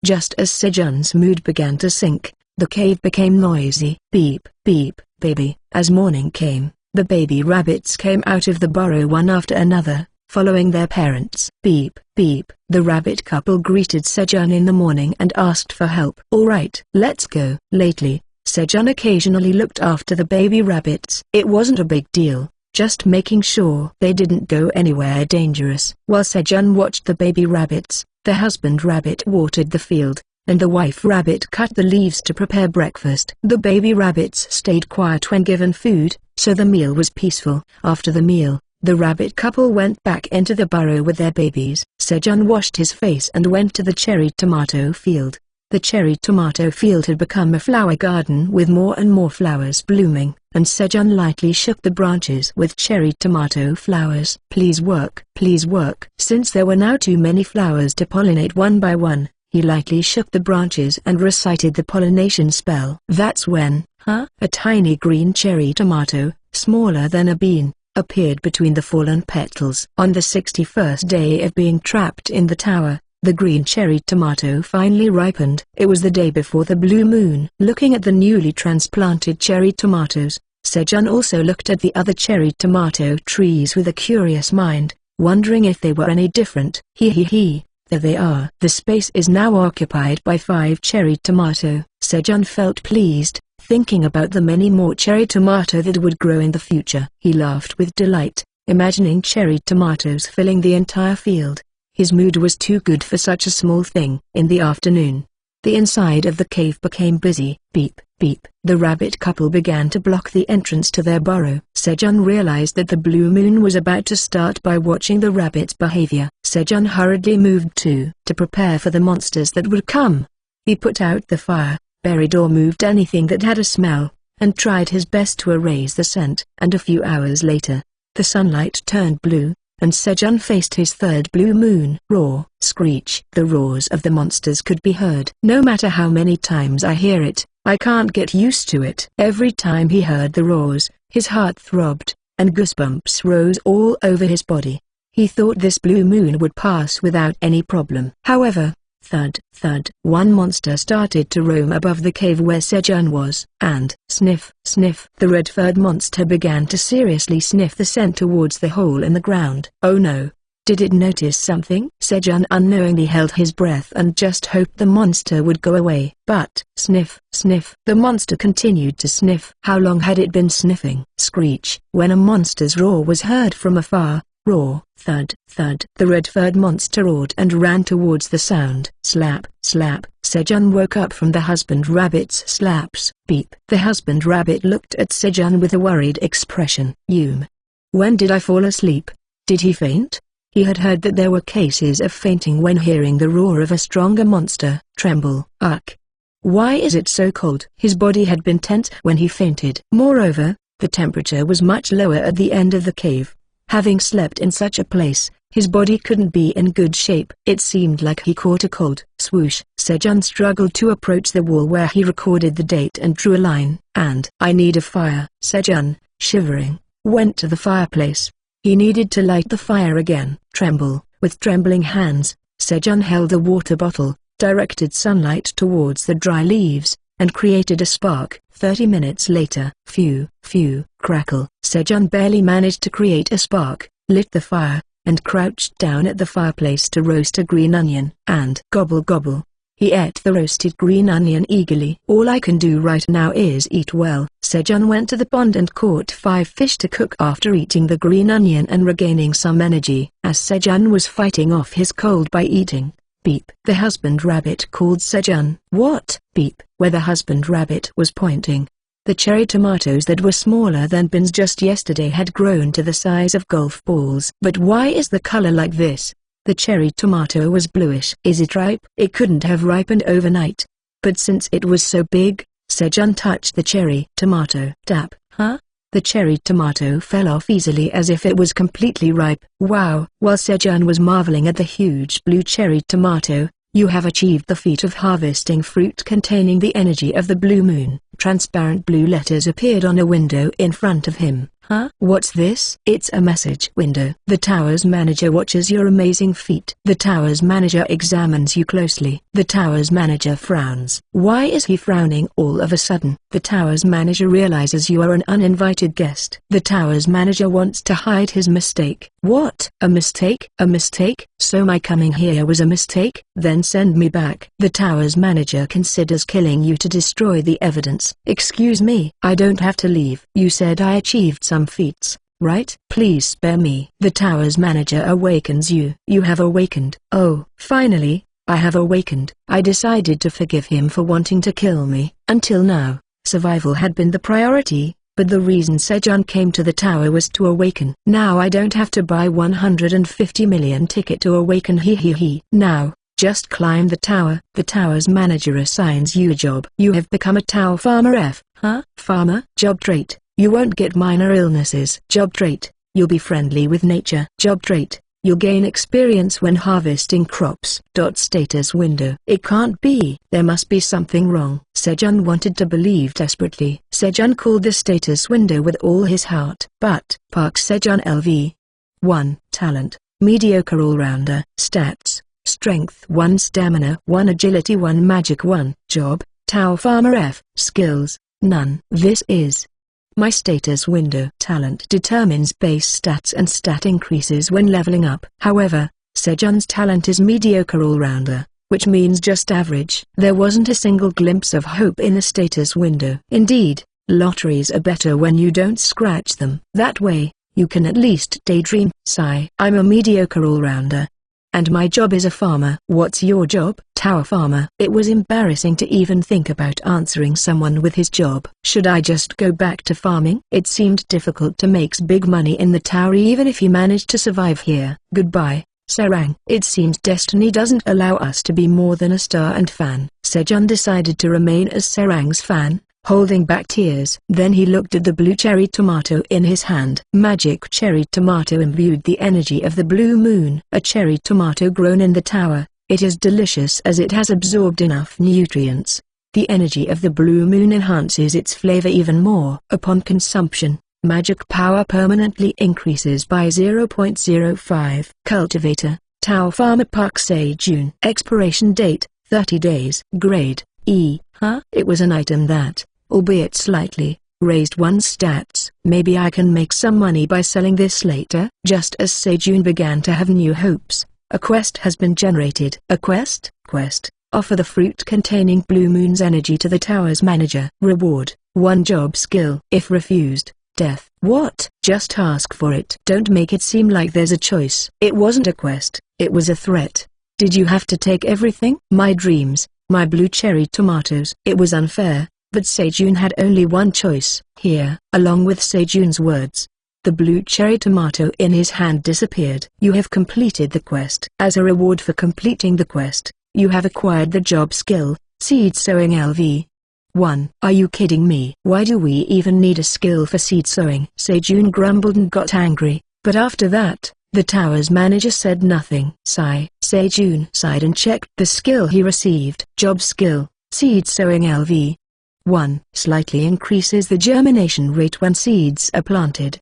Just as Sejun's mood began to sink, the cave became noisy. Beep, beep, baby. As morning came, the baby rabbits came out of the burrow one after another, following their parents. Beep, beep. The rabbit couple greeted Sejun in the morning and asked for help. All right, let's go. Lately, Sejun occasionally looked after the baby rabbits. It wasn't a big deal, just making sure they didn't go anywhere dangerous. While Sejun watched the baby rabbits, the husband rabbit watered the field, and the wife rabbit cut the leaves to prepare breakfast. The baby rabbits stayed quiet when given food, so the meal was peaceful. After the meal, the rabbit couple went back into the burrow with their babies. Sejun washed his face and went to the cherry tomato field. The cherry tomato field had become a flower garden with more and more flowers blooming, and Sejun lightly shook the branches with cherry tomato flowers. Please work, please work. Since there were now too many flowers to pollinate one by one, He lightly shook the branches and recited the pollination spell. That's when, a tiny green cherry tomato, smaller than a bean, appeared between the fallen petals. On the 61st day of being trapped in the tower, the green cherry tomato finally ripened. It was the day before the blue moon. Looking at the newly transplanted cherry tomatoes, Sejun also looked at the other cherry tomato trees with a curious mind, wondering if they were any different. There they are. The space is now occupied by 5 cherry tomato. Sejun felt pleased, thinking about the many more cherry tomato that would grow in the future. He laughed with delight, imagining cherry tomatoes filling the entire field. His mood was too good for such a small thing. In the afternoon, the inside of the cave became busy. Beep, beep. The rabbit couple began to block the entrance to their burrow. Sejun realized that the blue moon was about to start by watching the rabbit's behavior. Sejun hurriedly moved to prepare for the monsters that would come. He put out the fire, buried or moved anything that had a smell, and tried his best to erase the scent. And a few hours later, the sunlight turned blue, and Sejun faced his third blue moon. Roar, screech. The roars of the monsters could be heard. No matter how many times I hear it, I can't get used to it. Every time he heard the roars, his heart throbbed, and goosebumps rose all over his body. He thought this blue moon would pass without any problem. However, thud, thud. One monster started to roam above the cave where Sejun was, and, sniff, sniff. The red-furred monster began to seriously sniff the scent towards the hole in the ground. Oh no! Did it notice something? Sejun unknowingly held his breath and just hoped the monster would go away. But, sniff, sniff. The monster continued to sniff. How long had it been sniffing? Screech. When a monster's roar was heard from afar, roar, thud, thud. The red-furred monster roared and ran towards the sound. Slap, slap. Sejun woke up from the husband rabbit's slaps. Beep. The husband rabbit looked at Sejun with a worried expression. When did I fall asleep? Did he faint? He had heard that there were cases of fainting when hearing the roar of a stronger monster. Tremble. Ugh. Why is it so cold? His body had been tense when he fainted. Moreover, the temperature was much lower at the end of the cave. Having slept in such a place, his body couldn't be in good shape. It seemed like he caught a cold. Swoosh. Sejun struggled to approach the wall where he recorded the date and drew a line. And I need a fire. Sejun, shivering, went to the fireplace. He needed to light the fire again. Tremble. With trembling hands, Sejun held a water bottle, directed sunlight towards the dry leaves, and created a spark. 30 minutes later, phew, phew, crackle. Sejun barely managed to create a spark, lit the fire, and crouched down at the fireplace to roast a green onion. And gobble gobble. He ate the roasted green onion eagerly. All I can do right now is eat well. Sejun went to the pond and caught 5 fish to cook. After eating the green onion and regaining some energy, as Sejun was fighting off his cold by eating, beep. The husband rabbit called Sejun. What? Beep. Where the husband rabbit was pointing, the cherry tomatoes that were smaller than beans just yesterday had grown to the size of golf balls. But why is the color like this? The cherry tomato was bluish. Is it ripe? It couldn't have ripened overnight. But since it was so big, Sejun touched the cherry tomato. Tap. The cherry tomato fell off easily as if it was completely ripe. Wow! While Sejun was marveling at the huge blue cherry tomato, you have achieved the feat of harvesting fruit containing the energy of the blue moon. Transparent blue letters appeared on a window in front of him. What's this? It's a message window. The tower's manager watches your amazing feat. The tower's manager examines you closely. The tower's manager frowns. Why is he frowning all of a sudden? The tower's manager realizes you are an uninvited guest. The tower's manager wants to hide his mistake. What? A mistake? A mistake? So my coming here was a mistake? Then send me back. The tower's manager considers killing you to destroy the evidence. Excuse me, I don't have to leave. You said I achieved some feats, right? Please spare me. The tower's manager awakens you. You have awakened. Oh, finally, I have awakened. I decided to forgive him for wanting to kill me. Until now, survival had been the priority, but the reason Sejun came to the tower was to awaken. Now I don't have to buy 150 million ticket to awaken. Now, just climb the tower. The tower's manager assigns you a job. You have become a tower farmer. Farmer? Job trait. You won't get minor illnesses. Job trait. You'll be friendly with nature. Job trait. You'll gain experience when harvesting crops. Status window. It can't be. There must be something wrong. Sejun wanted to believe desperately. Sejun called the status window with all his heart. But Park Sejun LV. 1. Talent. Mediocre all-rounder. Stats. Strength 1, Stamina 1, Agility 1, Magic 1. Job, Tao Farmer F. Skills, none. This is my status window. Talent determines base stats and stat increases when leveling up. However, Sejun's talent is mediocre all-rounder, which means just average. There wasn't a single glimpse of hope in the status window. Indeed, lotteries are better when you don't scratch them. That way, you can at least daydream. Sigh. I'm a mediocre all-rounder. And my job is a farmer. What's your job? Tower farmer. It was embarrassing to even think about answering someone with his job. Should I just go back to farming? It seemed difficult to make big money in the tower even if he managed to survive here. Goodbye, Sarang. It seems destiny doesn't allow us to be more than a star and fan. Sejun decided to remain as Sarang's fan, holding back tears. Then he looked at the blue cherry tomato in his hand. Magic cherry tomato imbued the energy of the blue moon. A cherry tomato grown in the tower, it is delicious as it has absorbed enough nutrients. The energy of the blue moon enhances its flavor even more. Upon consumption, magic power permanently increases by 0.05. Cultivator, Tao Farmer Park Sejun. Expiration date, 30 days. Grade, E. It was an item that, albeit slightly, raised one's stats. Maybe I can make some money by selling this later. Just as Sejun began to have new hopes, a quest has been generated. A quest? Quest. Offer the fruit containing Blue Moon's energy to the tower's manager. Reward, 1 job skill. If refused, death. What? Just ask for it. Don't make it seem like there's a choice. It wasn't a quest, it was a threat. Did you have to take everything? My dreams, my blue cherry tomatoes. It was unfair, but Sejun had only one choice. Here, along with Sejun's words, the blue cherry tomato in his hand disappeared. You have completed the quest. As a reward for completing the quest, you have acquired the job skill, Seed Sowing LV. 1. Are you kidding me? Why do we even need a skill for seed sowing? Sejun grumbled and got angry, but after that, the tower's manager said nothing. Sigh. Sejun sighed and checked the skill he received. Job skill, Seed Sowing LV. 1. Slightly increases the germination rate when seeds are planted.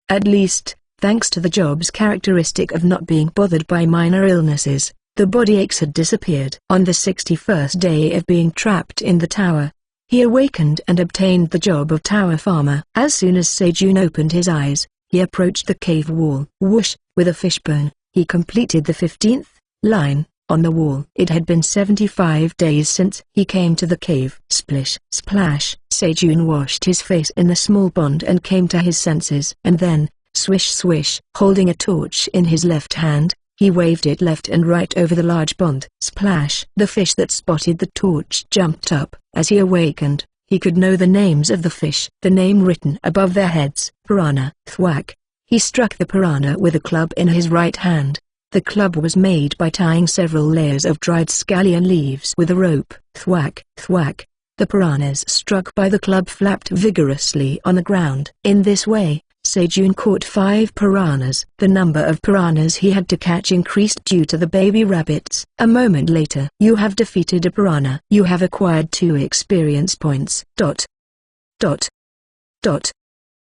At least, thanks to the job's characteristic of not being bothered by minor illnesses, the body aches had disappeared. On the 61st day of being trapped in the tower, he awakened and obtained the job of tower farmer. As soon as Sejun opened his eyes, he approached the cave wall. Whoosh, with a fishbone, he completed the 15th line on the wall. It had been 75 days since he came to the cave. Splish, splash. Sejun washed his face in the small pond and came to his senses. And then, swish swish. Holding a torch in his left hand, he waved it left and right over the large pond. Splash. The fish that spotted the torch jumped up. As he awakened, he could know the names of the fish. The name written above their heads, Piranha. Thwack. He struck the piranha with a club in his right hand. The club was made by tying several layers of dried scallion leaves with a rope. Thwack, thwack. The piranhas struck by the club flapped vigorously on the ground. In this way, Sejun caught 5 piranhas. The number of piranhas he had to catch increased due to the baby rabbits. A moment later, you have defeated a piranha. You have acquired 2 experience points.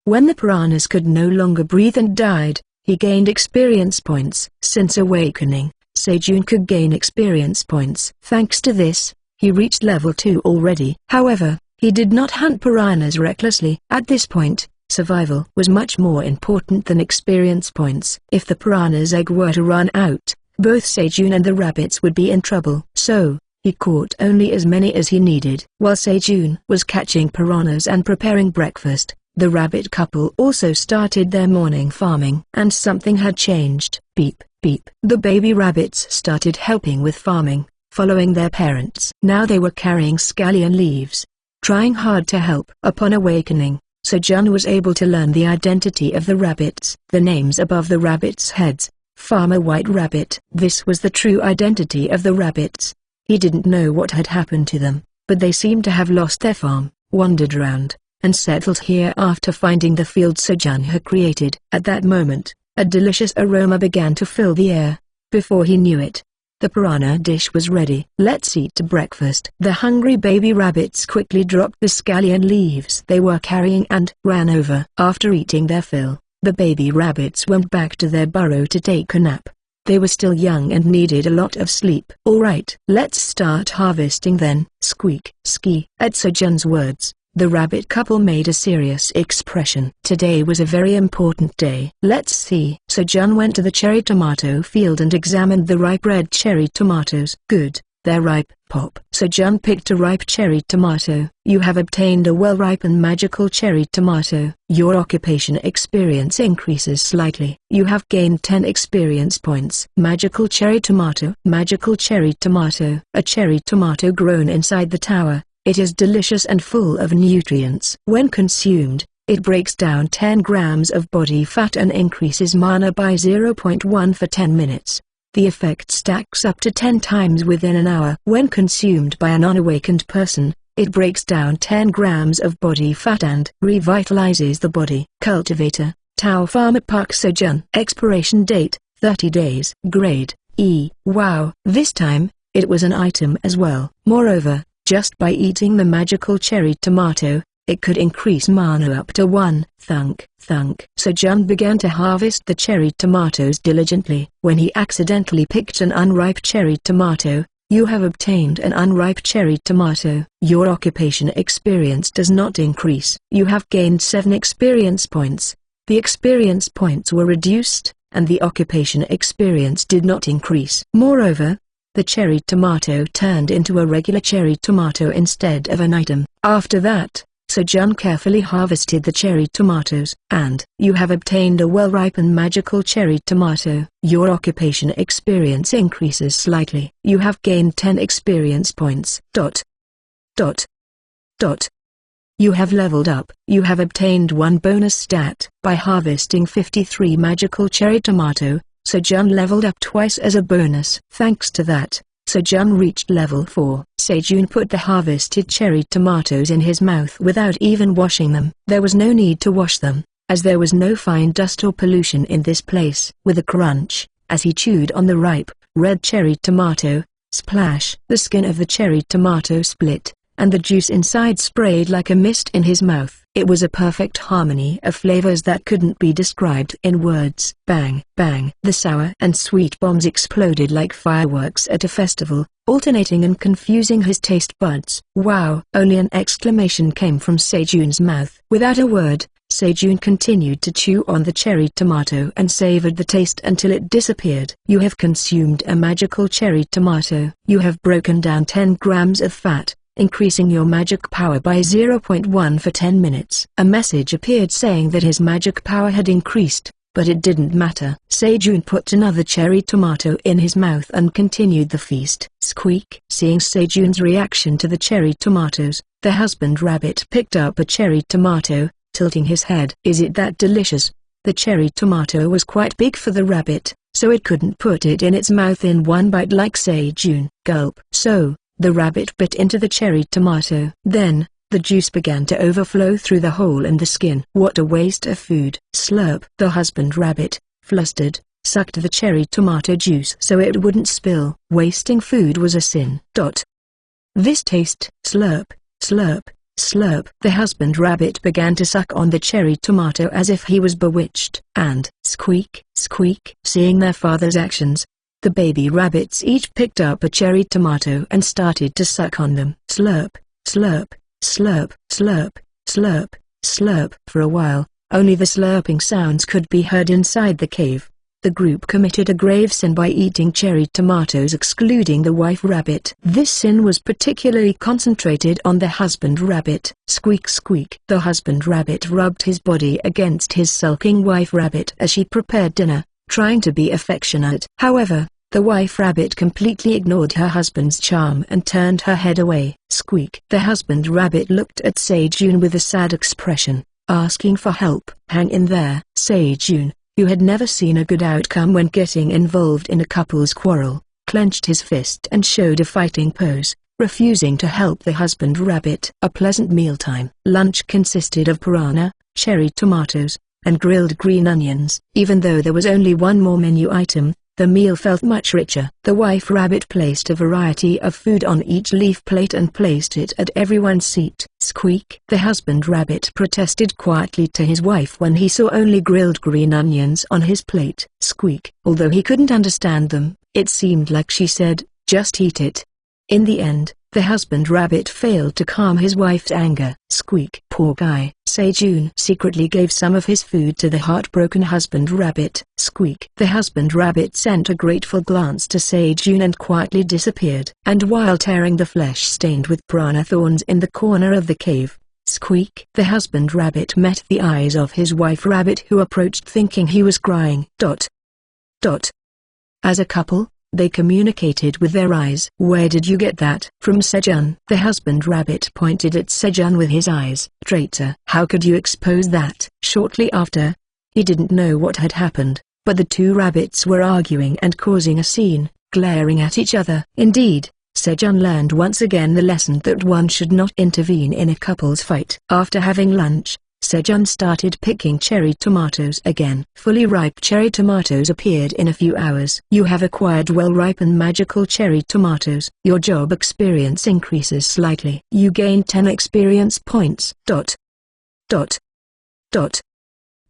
When the piranhas could no longer breathe and died, he gained experience points. Since awakening, Sejun could gain experience points. Thanks to this, he reached level 2 already. However, he did not hunt piranhas recklessly. At this point, survival was much more important than experience points. If the piranha's egg were to run out, both Sejun and the rabbits would be in trouble. So, he caught only as many as he needed. While Sejun was catching piranhas and preparing breakfast, the rabbit couple also started their morning farming. And something had changed. Beep, beep. The baby rabbits started helping with farming, following their parents. Now they were carrying scallion leaves, trying hard to help. Upon awakening, Sejun was able to learn the identity of the rabbits. The names above the rabbits' heads, Farmer White Rabbit. This was the true identity of the rabbits. He didn't know what had happened to them, but they seemed to have lost their farm, wandered around, and settled here after finding the field Sejun had created. At that moment, A delicious aroma began to fill the air. Before he knew it, the piranha dish was ready. "Let's eat to breakfast." The hungry baby rabbits quickly dropped the scallion leaves they were carrying and ran over. After eating their fill, the baby rabbits went back to their burrow to take a nap. They were still young and needed a lot of sleep. "Alright, let's start harvesting then." Squeak, ski. At Sejun's words, the rabbit couple made a serious expression. Today was a very important day. "Let's see." Sejun went to the cherry tomato field and examined the ripe red cherry tomatoes. "Good, they're ripe." Pop. Sejun picked a ripe cherry tomato. "You have obtained a well-ripened magical cherry tomato. Your occupation experience increases slightly. You have gained 10 experience points." Magical cherry tomato. Magical cherry tomato. A cherry tomato grown inside the tower. It is delicious and full of nutrients. When consumed, it breaks down 10 grams of body fat and increases mana by 0.1 for 10 minutes. The effect stacks up to 10 times within an hour. When consumed by an unawakened person, it breaks down 10 grams of body fat and revitalizes the body. Cultivator, Tao Farmer Park Sejun. Expiration date, 30 days. Grade, E. Wow. This time, it was an item as well. Moreover, just by eating the magical cherry tomato, it could increase mana up to 1. Thunk, thunk. Sejun began to harvest the cherry tomatoes diligently. When he accidentally picked an unripe cherry tomato, "You have obtained an unripe cherry tomato. Your occupation experience does not increase. You have gained 7 experience points." The experience points were reduced, and the occupation experience did not increase. Moreover, the cherry tomato turned into a regular cherry tomato instead of an item. After that, Sejun carefully harvested the cherry tomatoes, and "You have obtained a well-ripened magical cherry tomato. Your occupation experience increases slightly. You have gained 10 experience points. Dot. Dot. Dot. You have leveled up. You have obtained 1 bonus stat. By harvesting 53 magical cherry tomato, Sejun leveled up twice as a bonus. Thanks to that, Sejun reached level 4. Sejun put the harvested cherry tomatoes in his mouth without even washing them. There was no need to wash them, as there was no fine dust or pollution in this place. With a crunch, as he chewed on the ripe, red cherry tomato, splash! The skin of the cherry tomato split, and the juice inside sprayed like a mist in his mouth. It was a perfect harmony of flavors that couldn't be described in words. Bang, bang. The sour and sweet bombs exploded like fireworks at a festival, alternating and confusing his taste buds. Wow! Only an exclamation came from Sejun's mouth. Without a word, Sejun continued to chew on the cherry tomato and savored the taste until it disappeared. You have consumed a magical cherry tomato. You have broken down 10 grams of fat, increasing your magic power by 0.1 for 10 minutes. A message appeared saying that his magic power had increased, but it didn't matter. Sejun put another cherry tomato in his mouth and continued the feast. Squeak! Seeing Sejun's reaction to the cherry tomatoes, the husband rabbit picked up a cherry tomato, tilting his head. "Is it that delicious?" The cherry tomato was quite big for the rabbit, so it couldn't put it in its mouth in one bite like Sejun. Gulp. So, the rabbit bit into the cherry tomato. Then, the juice began to overflow through the hole in the skin. "What a waste of food!" Slurp. The husband rabbit, flustered, sucked the cherry tomato juice so it wouldn't spill. Wasting food was a sin. This taste. Slurp, slurp, slurp. The husband rabbit began to suck on the cherry tomato as if he was bewitched. And, squeak, squeak. Seeing their father's actions, the baby rabbits each picked up a cherry tomato and started to suck on them. Slurp, slurp, slurp, slurp, slurp, slurp. For a while, only the slurping sounds could be heard inside the cave. The group committed a grave sin by eating cherry tomatoes excluding the wife rabbit. This sin was particularly concentrated on the husband rabbit. Squeak squeak. The husband rabbit rubbed his body against his sulking wife rabbit as she prepared dinner, trying to be affectionate. However, the wife rabbit completely ignored her husband's charm and turned her head away. Squeak. The husband rabbit looked at Sejun with a sad expression, asking for help. Hang in there. Sejun, who had never seen a good outcome when getting involved in a couple's quarrel, clenched his fist and showed a fighting pose, refusing to help the husband rabbit. A pleasant mealtime. Lunch consisted of piranha, cherry tomatoes, and grilled green onions. Even though there was only one more menu item, the meal felt much richer. The wife rabbit placed a variety of food on each leaf plate and placed it at everyone's seat. Squeak! The husband rabbit protested quietly to his wife when he saw only grilled green onions on his plate. Squeak! Although he couldn't understand them, it seemed like she said, "Just eat it." In the end, the husband rabbit failed to calm his wife's anger. Squeak! Poor guy. Sejun secretly gave some of his food to the heartbroken husband rabbit. Squeak! The husband rabbit sent a grateful glance to Sejun and quietly disappeared. And while tearing the flesh stained with piranha thorns in the corner of the cave, Squeak! The husband rabbit met the eyes of his wife rabbit, who approached thinking he was crying. As a couple, they communicated with their eyes. "Where did you get that?" "From Sejun." The husband rabbit pointed at Sejun with his eyes. "Traitor, how could you expose that?" Shortly after, he didn't know what had happened, but the two rabbits were arguing and causing a scene, glaring at each other. Indeed, Sejun learned once again the lesson that one should not intervene in a couple's fight. After having lunch, Sejun started picking cherry tomatoes again. Fully ripe cherry tomatoes appeared in a few hours. "You have acquired well-ripened magical cherry tomatoes. Your job experience increases slightly. You gain 10 experience points."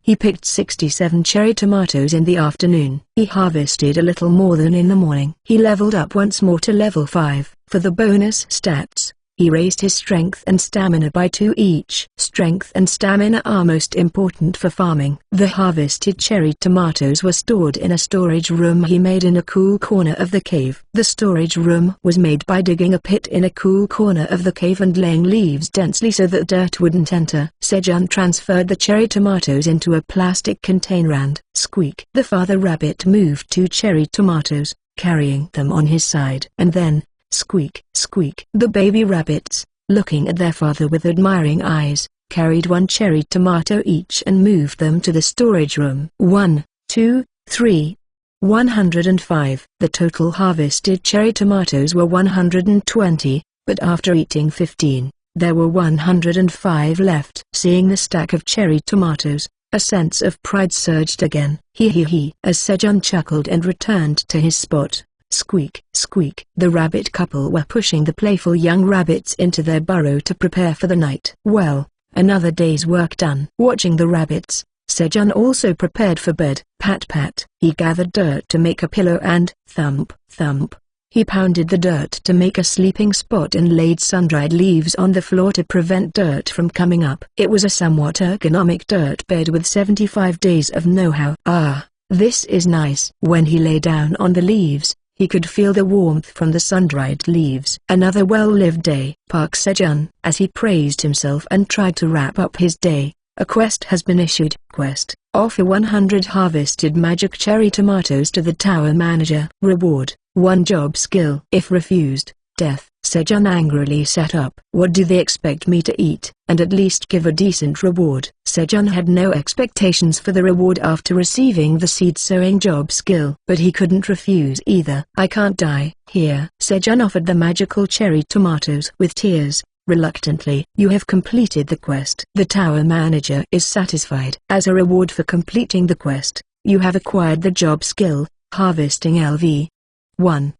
He picked 67 cherry tomatoes in the afternoon. He harvested a little more than in the morning. He leveled up once more to level 5. For the bonus stats, he raised his strength and stamina by 2 each. Strength and stamina are most important for farming. The harvested cherry tomatoes were stored in a storage room he made in a cool corner of the cave. The storage room was made by digging a pit in a cool corner of the cave and laying leaves densely so that dirt wouldn't enter. Sejun transferred the cherry tomatoes into a plastic container and Squeak! The father rabbit moved 2 cherry tomatoes, carrying them on his side. And then, Squeak! Squeak! The baby rabbits, looking at their father with admiring eyes, carried 1 cherry tomato each and moved them to the storage room. 1, 2, 3. 105. The total harvested cherry tomatoes were 120, but after eating 15, there were 105 left. Seeing the stack of cherry tomatoes, a sense of pride surged again. He. As Sejun chuckled and returned to his spot. Squeak! Squeak! The rabbit couple were pushing the playful young rabbits into their burrow to prepare for the night. Well, another day's work done. Watching the rabbits, Sejun also prepared for bed. Pat pat. He gathered dirt to make a pillow and, thump, thump. He pounded the dirt to make a sleeping spot and laid sun-dried leaves on the floor to prevent dirt from coming up. It was a somewhat ergonomic dirt bed with 75 days of know-how. "Ah, this is nice." When he lay down on the leaves, he could feel the warmth from the sun-dried leaves. Another well-lived day. Park Sejun, as he praised himself and tried to wrap up his day, a quest has been issued. Quest: offer 100 harvested magic cherry tomatoes to the tower manager. Reward: 1 job skill. If refused, death. Sejun angrily sat up. What do they expect me to eat, and at least give a decent reward? Sejun had no expectations for the reward after receiving the seed sowing job skill. But he couldn't refuse either. "I can't die here." Sejun offered the magical cherry tomatoes with tears, reluctantly. "You have completed the quest." The tower manager is satisfied. As a reward for completing the quest, you have acquired the job skill, harvesting LV. 1.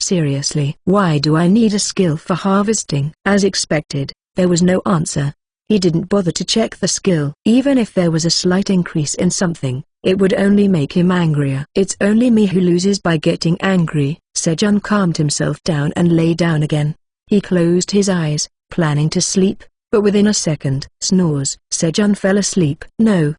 Seriously? Why do I need a skill for harvesting? As expected, there was no answer. He didn't bother to check the skill. Even if there was a slight increase in something, it would only make him angrier. "It's only me who loses by getting angry." Sejun calmed himself down and lay down again. He closed his eyes, planning to sleep, but within a second, snores, Sejun fell asleep. No.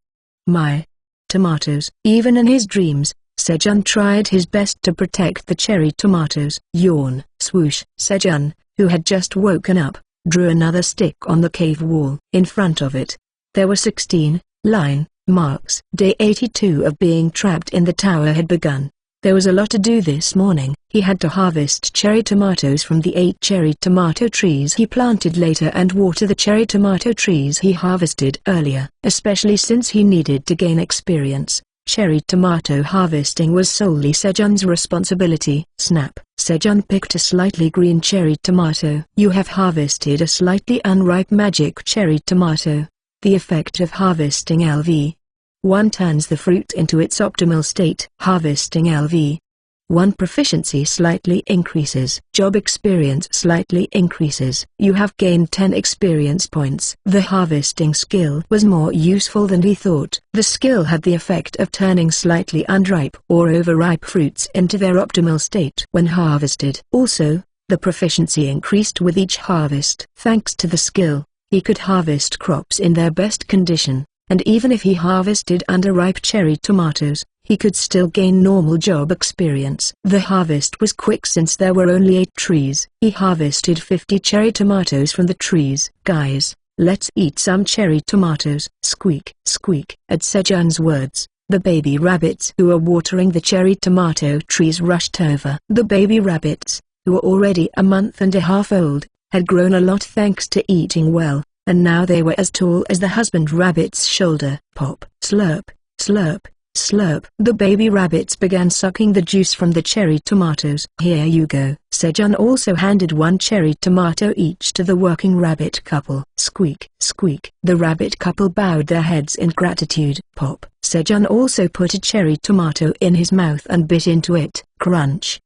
My tomatoes. Even in his dreams, Sejun tried his best to protect the cherry tomatoes. Yawn, swoosh. Sejun, who had just woken up, drew another stick on the cave wall. In front of it, there were 16 line marks. Day 82 of being trapped in the tower had begun. There was a lot to do this morning. He had to harvest cherry tomatoes from the 8 cherry tomato trees he planted later and water the cherry tomato trees he harvested earlier, especially since he needed to gain experience. Cherry tomato harvesting was solely Sejun's responsibility. Snap. Sejun picked a slightly green cherry tomato. You have harvested a slightly unripe magic cherry tomato. The effect of harvesting LV. 1 turns the fruit into its optimal state. Harvesting LV 1 proficiency slightly increases. Job experience slightly increases. You have gained 10 experience points. The harvesting skill was more useful than he thought. The skill had the effect of turning slightly unripe or overripe fruits into their optimal state when harvested. Also, the proficiency increased with each harvest. Thanks to the skill, he could harvest crops in their best condition, and even if he harvested underripe cherry tomatoes, he could still gain normal job experience. The harvest was quick since there were only 8 trees. He harvested 50 cherry tomatoes from the trees. Guys, let's eat some cherry tomatoes. Squeak, squeak. At Sejun's words, the baby rabbits who were watering the cherry tomato trees rushed over. The baby rabbits, who were already a month and a half old, had grown a lot thanks to eating well, and now they were as tall as the husband rabbit's shoulder. Pop, slurp, slurp, slurp. The baby rabbits began sucking the juice from the cherry tomatoes. Here you go. Sejun also handed 1 cherry tomato each to the working rabbit couple. Squeak, squeak. The rabbit couple bowed their heads in gratitude. Pop. Sejun also put a cherry tomato in his mouth and bit into it. Crunch.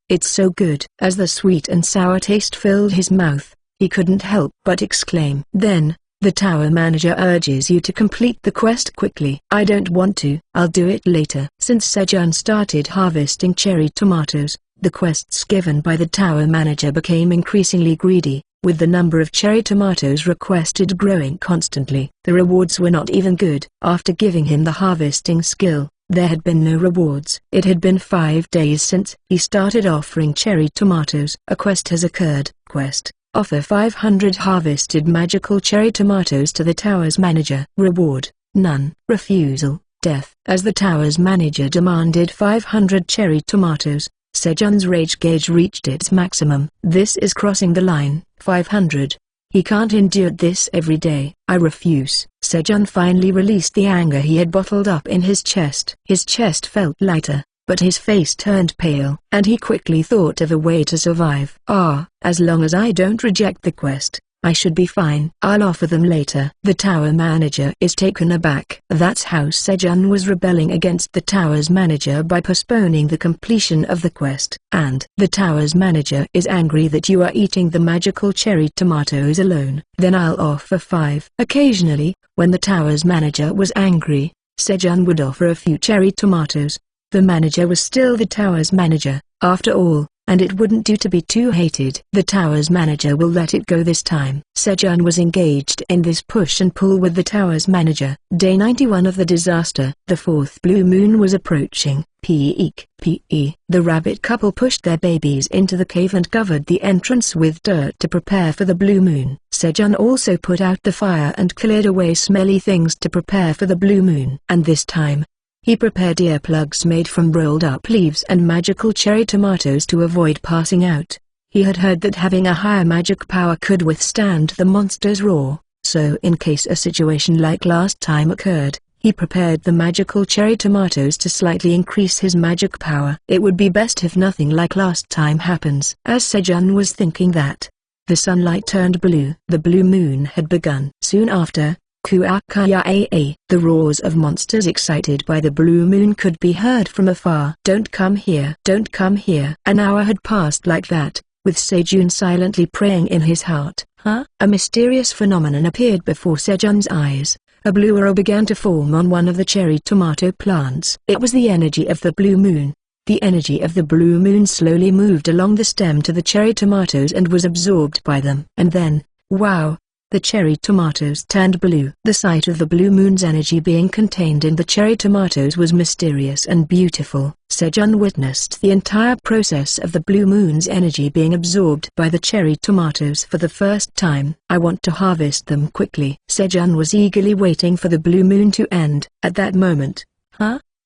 It's so good. As the sweet and sour taste filled his mouth, he couldn't help but exclaim. Then, the tower manager urges you to complete the quest quickly. I don't want to. I'll do it later. Since Sejun started harvesting cherry tomatoes, the quests given by the tower manager became increasingly greedy, with the number of cherry tomatoes requested growing constantly. The rewards were not even good. After giving him the harvesting skill, there had been no rewards. It had been 5 days since he started offering cherry tomatoes. A quest has occurred. Quest: offer 500 harvested magical cherry tomatoes to the tower's manager. Reward: none. Refusal: death. As the tower's manager demanded 500 cherry tomatoes, Sejun's rage gauge reached its maximum. This is crossing the line. 500. He can't endure this every day. I refuse. Sejun finally released the anger he had bottled up in his chest. His chest felt lighter, but his face turned pale, and he quickly thought of a way to survive. As long as I don't reject the quest, I should be fine. I'll offer them later. The tower manager is taken aback. That's how Sejun was rebelling against the tower's manager by postponing the completion of the quest. And the tower's manager is angry that you are eating the magical cherry tomatoes alone. Then I'll offer 5. Occasionally, when the tower's manager was angry, Sejun would offer a few cherry tomatoes. The manager was still the tower's manager, after all, and it wouldn't do to be too hated. The tower's manager will let it go this time. Sejun was engaged in this push and pull with the tower's manager. Day 91 of the disaster. The 4th blue moon was approaching. Peek. The rabbit couple pushed their babies into the cave and covered the entrance with dirt to prepare for the blue moon. Sejun also put out the fire and cleared away smelly things to prepare for the blue moon. And this time, he prepared earplugs made from rolled up leaves and magical cherry tomatoes to avoid passing out. He had heard that having a higher magic power could withstand the monster's roar, so in case a situation like last time occurred, he prepared the magical cherry tomatoes to slightly increase his magic power. It would be best if nothing like last time happens. As Sejun was thinking that, the sunlight turned blue. The blue moon had begun. Soon after, the roars of monsters excited by the blue moon could be heard from afar. Don't come here. Don't come here. An hour had passed like that, with Sejun silently praying in his heart. A mysterious phenomenon appeared before Sejun's eyes. A blue aura began to form on one of the cherry tomato plants. It was the energy of the blue moon. The energy of the blue moon slowly moved along the stem to the cherry tomatoes and was absorbed by them. And then, wow! The cherry tomatoes turned blue. The sight of the blue moon's energy being contained in the cherry tomatoes was mysterious and beautiful. Sejun witnessed the entire process of the blue moon's energy being absorbed by the cherry tomatoes for the first time. I want to harvest them quickly. Sejun was eagerly waiting for the blue moon to end. At that moment,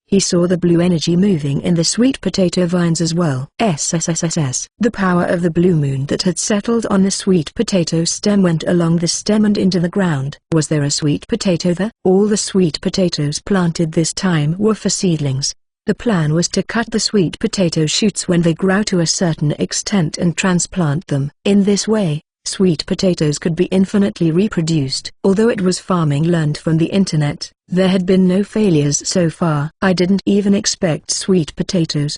he saw the blue energy moving in the sweet potato vines as well. SSSSS. The power of the blue moon that had settled on the sweet potato stem went along the stem and into the ground. Was there a sweet potato there? All the sweet potatoes planted this time were for seedlings. The plan was to cut the sweet potato shoots when they grow to a certain extent and transplant them. In this way, Sweet potatoes could be infinitely reproduced. Although it was farming learned from the internet, there had been no failures so far. I didn't even expect sweet potatoes.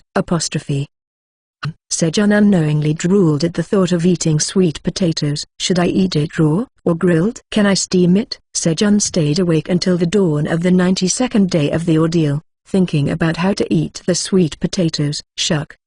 Sejun unknowingly drooled at the thought of eating sweet potatoes. Should I eat it raw, or grilled? Can I steam it? Sejun stayed awake until the dawn of the 92nd day of the ordeal, thinking about how to eat the sweet potatoes.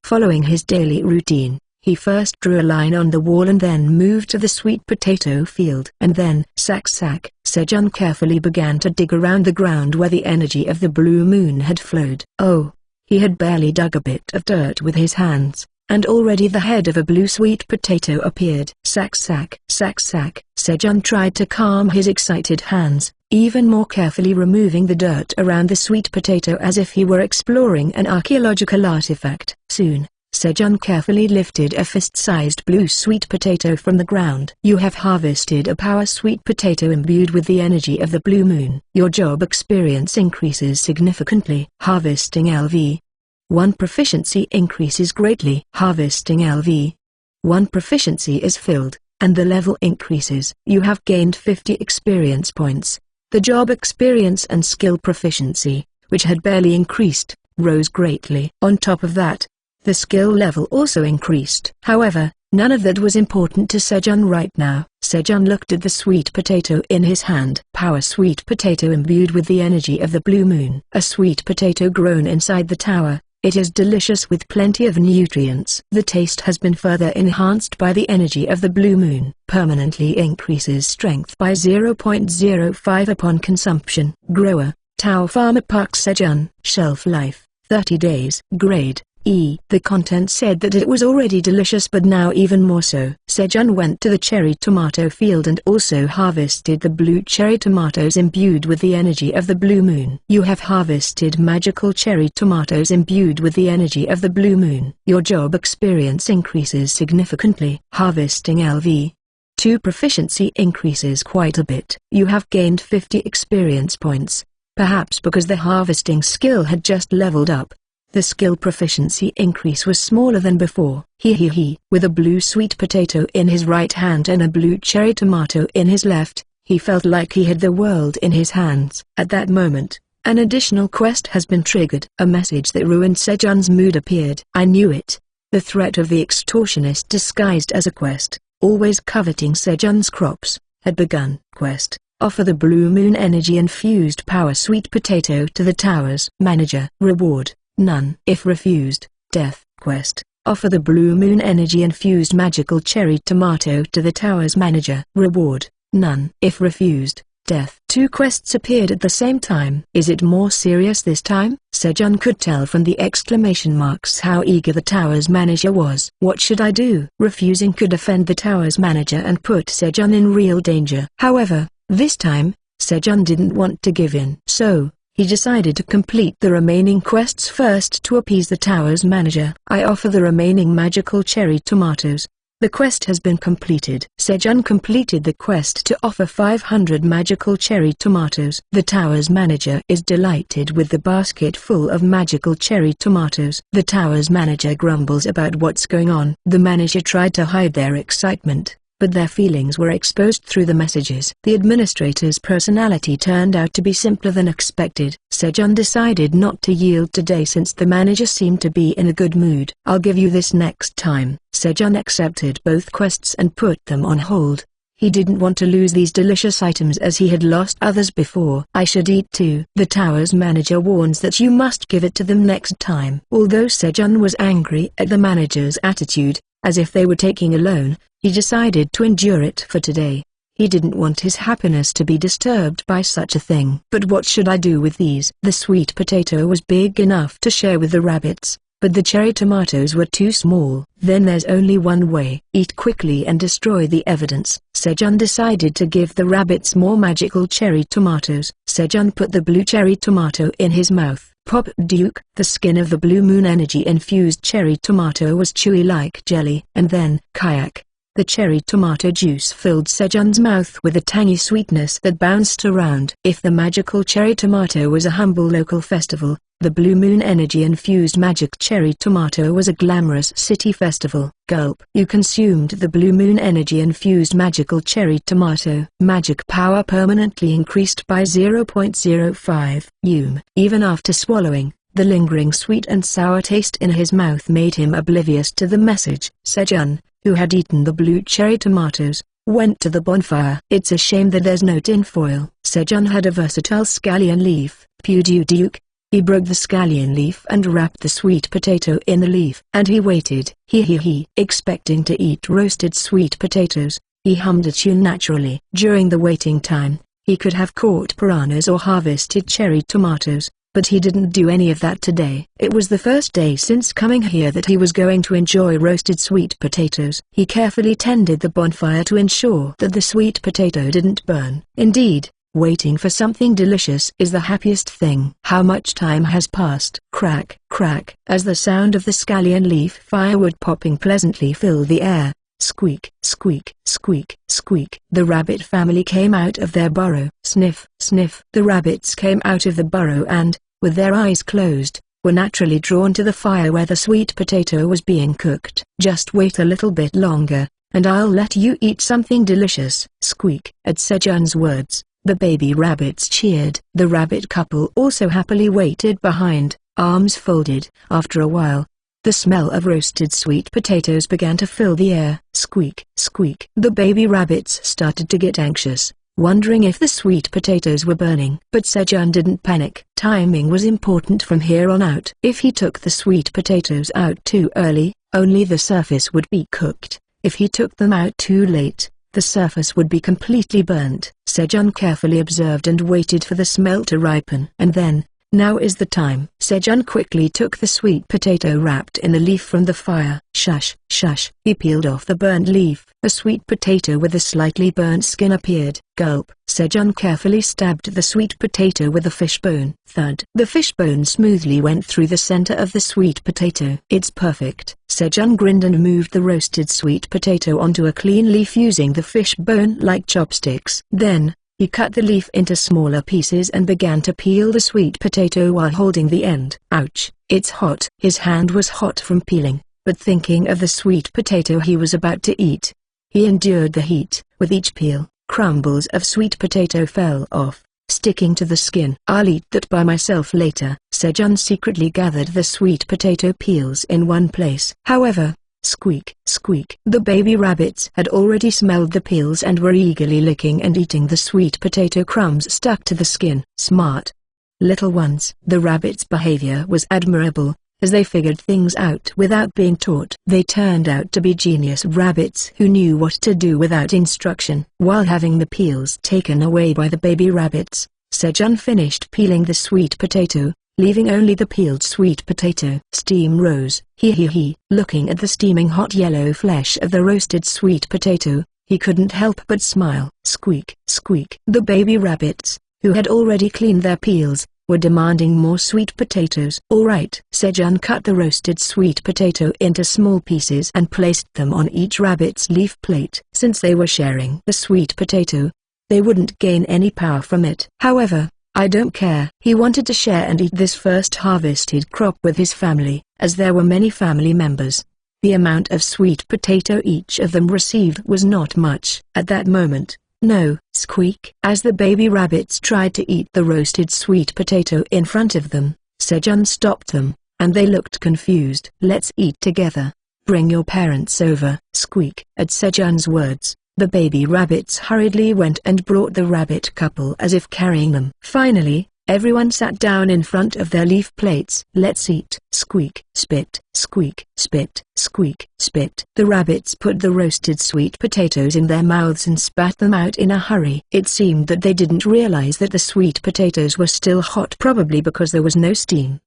Following his daily routine, he first drew a line on the wall and then moved to the sweet potato field. And then, Sejun carefully began to dig around the ground where the energy of the blue moon had flowed. Oh! He had barely dug a bit of dirt with his hands, and already the head of a blue sweet potato appeared. Sejun tried to calm his excited hands, even more carefully removing the dirt around the sweet potato as if he were exploring an archaeological artifact. Soon, Sejun carefully lifted a fist-sized blue sweet potato from the ground. You have harvested a power sweet potato imbued with the energy of the blue moon. Your job experience increases significantly. Harvesting LV. 1 proficiency increases greatly. Harvesting LV. 1 proficiency is filled, and the level increases. You have gained 50 experience points. The job experience and skill proficiency, which had barely increased, rose greatly. On top of that, the skill level also increased. However, none of that was important to Sejun right now. Sejun looked at the sweet potato in his hand. Power sweet potato imbued with the energy of the blue moon. A sweet potato grown inside the tower. It is delicious with plenty of nutrients. The taste has been further enhanced by the energy of the blue moon. Permanently increases strength by 0.05 upon consumption. Grower, Tao Pharma Park Sejun. Shelf life, 30 days. Grade E. The content said that it was already delicious but now even more so. Sejun went to the cherry tomato field and also harvested the blue cherry tomatoes imbued with the energy of the blue moon. You have harvested magical cherry tomatoes imbued with the energy of the blue moon. Your job experience increases significantly. Harvesting LV. 2 proficiency increases quite a bit. You have gained 50 experience points. Perhaps because the harvesting skill had just leveled up. The skill proficiency increase was smaller than before. With a blue sweet potato in his right hand and a blue cherry tomato in his left, he felt like he had the world in his hands. At that moment, an additional quest has been triggered. A message that ruined Sejun's mood appeared. I knew it. The threat of the extortionist disguised as a quest, always coveting Sejun's crops, had begun. Quest: offer the blue moon energy infused power sweet potato to the tower's manager. Reward: none. If refused, death. Quest: offer the blue moon energy infused magical cherry tomato to the tower's manager. Reward: none. If refused, death. 2 quests appeared at the same time. Is it more serious this time? Sejun could tell from the exclamation marks how eager the tower's manager was. What should I do? Refusing could offend the tower's manager and put Sejun in real danger. However, this time, Sejun didn't want to give in. So, he decided to complete the remaining quests first to appease the tower's manager. I offer the remaining magical cherry tomatoes. The quest has been completed. Sejun completed the quest to offer 500 magical cherry tomatoes. The tower's manager is delighted with the basket full of magical cherry tomatoes. The tower's manager grumbles about what's going on. The manager tried to hide their excitement, but their feelings were exposed through the messages. The administrator's personality turned out to be simpler than expected. Sejun decided not to yield today since the manager seemed to be in a good mood. I'll give you this next time. Sejun accepted both quests and put them on hold. He didn't want to lose these delicious items as he had lost others before. I should eat too. The tower's manager warns that you must give it to them next time. Although Sejun was angry at the manager's attitude, as if they were taking a loan, he decided to endure it for today. He didn't want his happiness to be disturbed by such a thing. But what should I do with these? The sweet potato was big enough to share with the rabbits, but the cherry tomatoes were too small. Then there's only one way. Eat quickly and destroy the evidence. Sejun decided to give the rabbits more magical cherry tomatoes. Sejun put the blue cherry tomato in his mouth. Pop Duke. The skin of the blue moon energy infused cherry tomato was chewy like jelly. And then, kayak. The cherry tomato juice filled Sejun's mouth with a tangy sweetness that bounced around. If the magical cherry tomato was a humble local festival, the Blue Moon energy-infused magic cherry tomato was a glamorous city festival. Gulp. You consumed the Blue Moon energy-infused magical cherry tomato. Magic power permanently increased by 0.05 Even after swallowing, the lingering sweet and sour taste in his mouth made him oblivious to the message. Sejun, who had eaten the blue cherry tomatoes, went to the bonfire. It's a shame that there's no tinfoil. Sejun had a versatile scallion leaf. Duke. He broke the scallion leaf and wrapped the sweet potato in the leaf. And he waited. Expecting to eat roasted sweet potatoes, he hummed a tune naturally. During the waiting time, he could have caught piranhas or harvested cherry tomatoes, but he didn't do any of that today. It was the first day since coming here that he was going to enjoy roasted sweet potatoes. He carefully tended the bonfire to ensure that the sweet potato didn't burn. Indeed, waiting for something delicious is the happiest thing. How much time has passed? Crack, crack. As the sound of the scallion leaf firewood popping pleasantly filled the air, squeak, squeak, squeak, squeak. The rabbit family came out of their burrow. Sniff, sniff. The rabbits came out of the burrow and, with their eyes closed, were naturally drawn to the fire where the sweet potato was being cooked. Just wait a little bit longer, and I'll let you eat something delicious. Squeak. At Sejun's words, the baby rabbits cheered. The rabbit couple also happily waited behind, arms folded. After a while, the smell of roasted sweet potatoes began to fill the air. Squeak, squeak. The baby rabbits started to get anxious, wondering if the sweet potatoes were burning. But Sejun didn't panic. Timing was important from here on out. If he took the sweet potatoes out too early, only the surface would be cooked. If he took them out too late, the surface would be completely burnt. Sejun carefully observed and waited for the smell to ripen. And then, now is the time. Sejun quickly took the sweet potato wrapped in the leaf from the fire. Shush, shush. He peeled off the burnt leaf. A sweet potato with a slightly burnt skin appeared. Gulp. Sejun carefully stabbed the sweet potato with a fishbone. Thud. The fishbone smoothly went through the center of the sweet potato. It's perfect. Sejun grinned and moved the roasted sweet potato onto a clean leaf using the fishbone like chopsticks. Then, he cut the leaf into smaller pieces and began to peel the sweet potato while holding the end. Ouch, it's hot. His hand was hot from peeling, but thinking of the sweet potato he was about to eat, he endured the heat. With each peel, crumbles of sweet potato fell off, sticking to the skin. I'll eat that by myself later. Sejun secretly gathered the sweet potato peels in one place. However, squeak, squeak. The baby rabbits had already smelled the peels and were eagerly licking and eating the sweet potato crumbs stuck to the skin. Smart little ones. The rabbits' behavior was admirable, as they figured things out without being taught. They turned out to be genius rabbits who knew what to do without instruction. While having the peels taken away by the baby rabbits, Sejun finished peeling the sweet potato, leaving only the peeled sweet potato. Steam rose. Looking at the steaming hot yellow flesh of the roasted sweet potato, he couldn't help but smile. Squeak, squeak. The baby rabbits, who had already cleaned their peels, were demanding more sweet potatoes. Alright. Sejun cut the roasted sweet potato into small pieces and placed them on each rabbit's leaf plate. Since they were sharing the sweet potato, they wouldn't gain any power from it. However, I don't care. He wanted to share and eat this first harvested crop with his family, as there were many family members. The amount of sweet potato each of them received was not much. At that moment, no, squeak. As the baby rabbits tried to eat the roasted sweet potato in front of them, Sejun stopped them, and they looked confused. Let's eat together. Bring your parents over. Squeak. At Sejun's words, the baby rabbits hurriedly went and brought the rabbit couple as if carrying them. Finally, everyone sat down in front of their leaf plates. Let's eat. Squeak, spit, squeak, spit, squeak, spit. The rabbits put the roasted sweet potatoes in their mouths and spat them out in a hurry. It seemed that they didn't realize that the sweet potatoes were still hot, probably because there was no steam.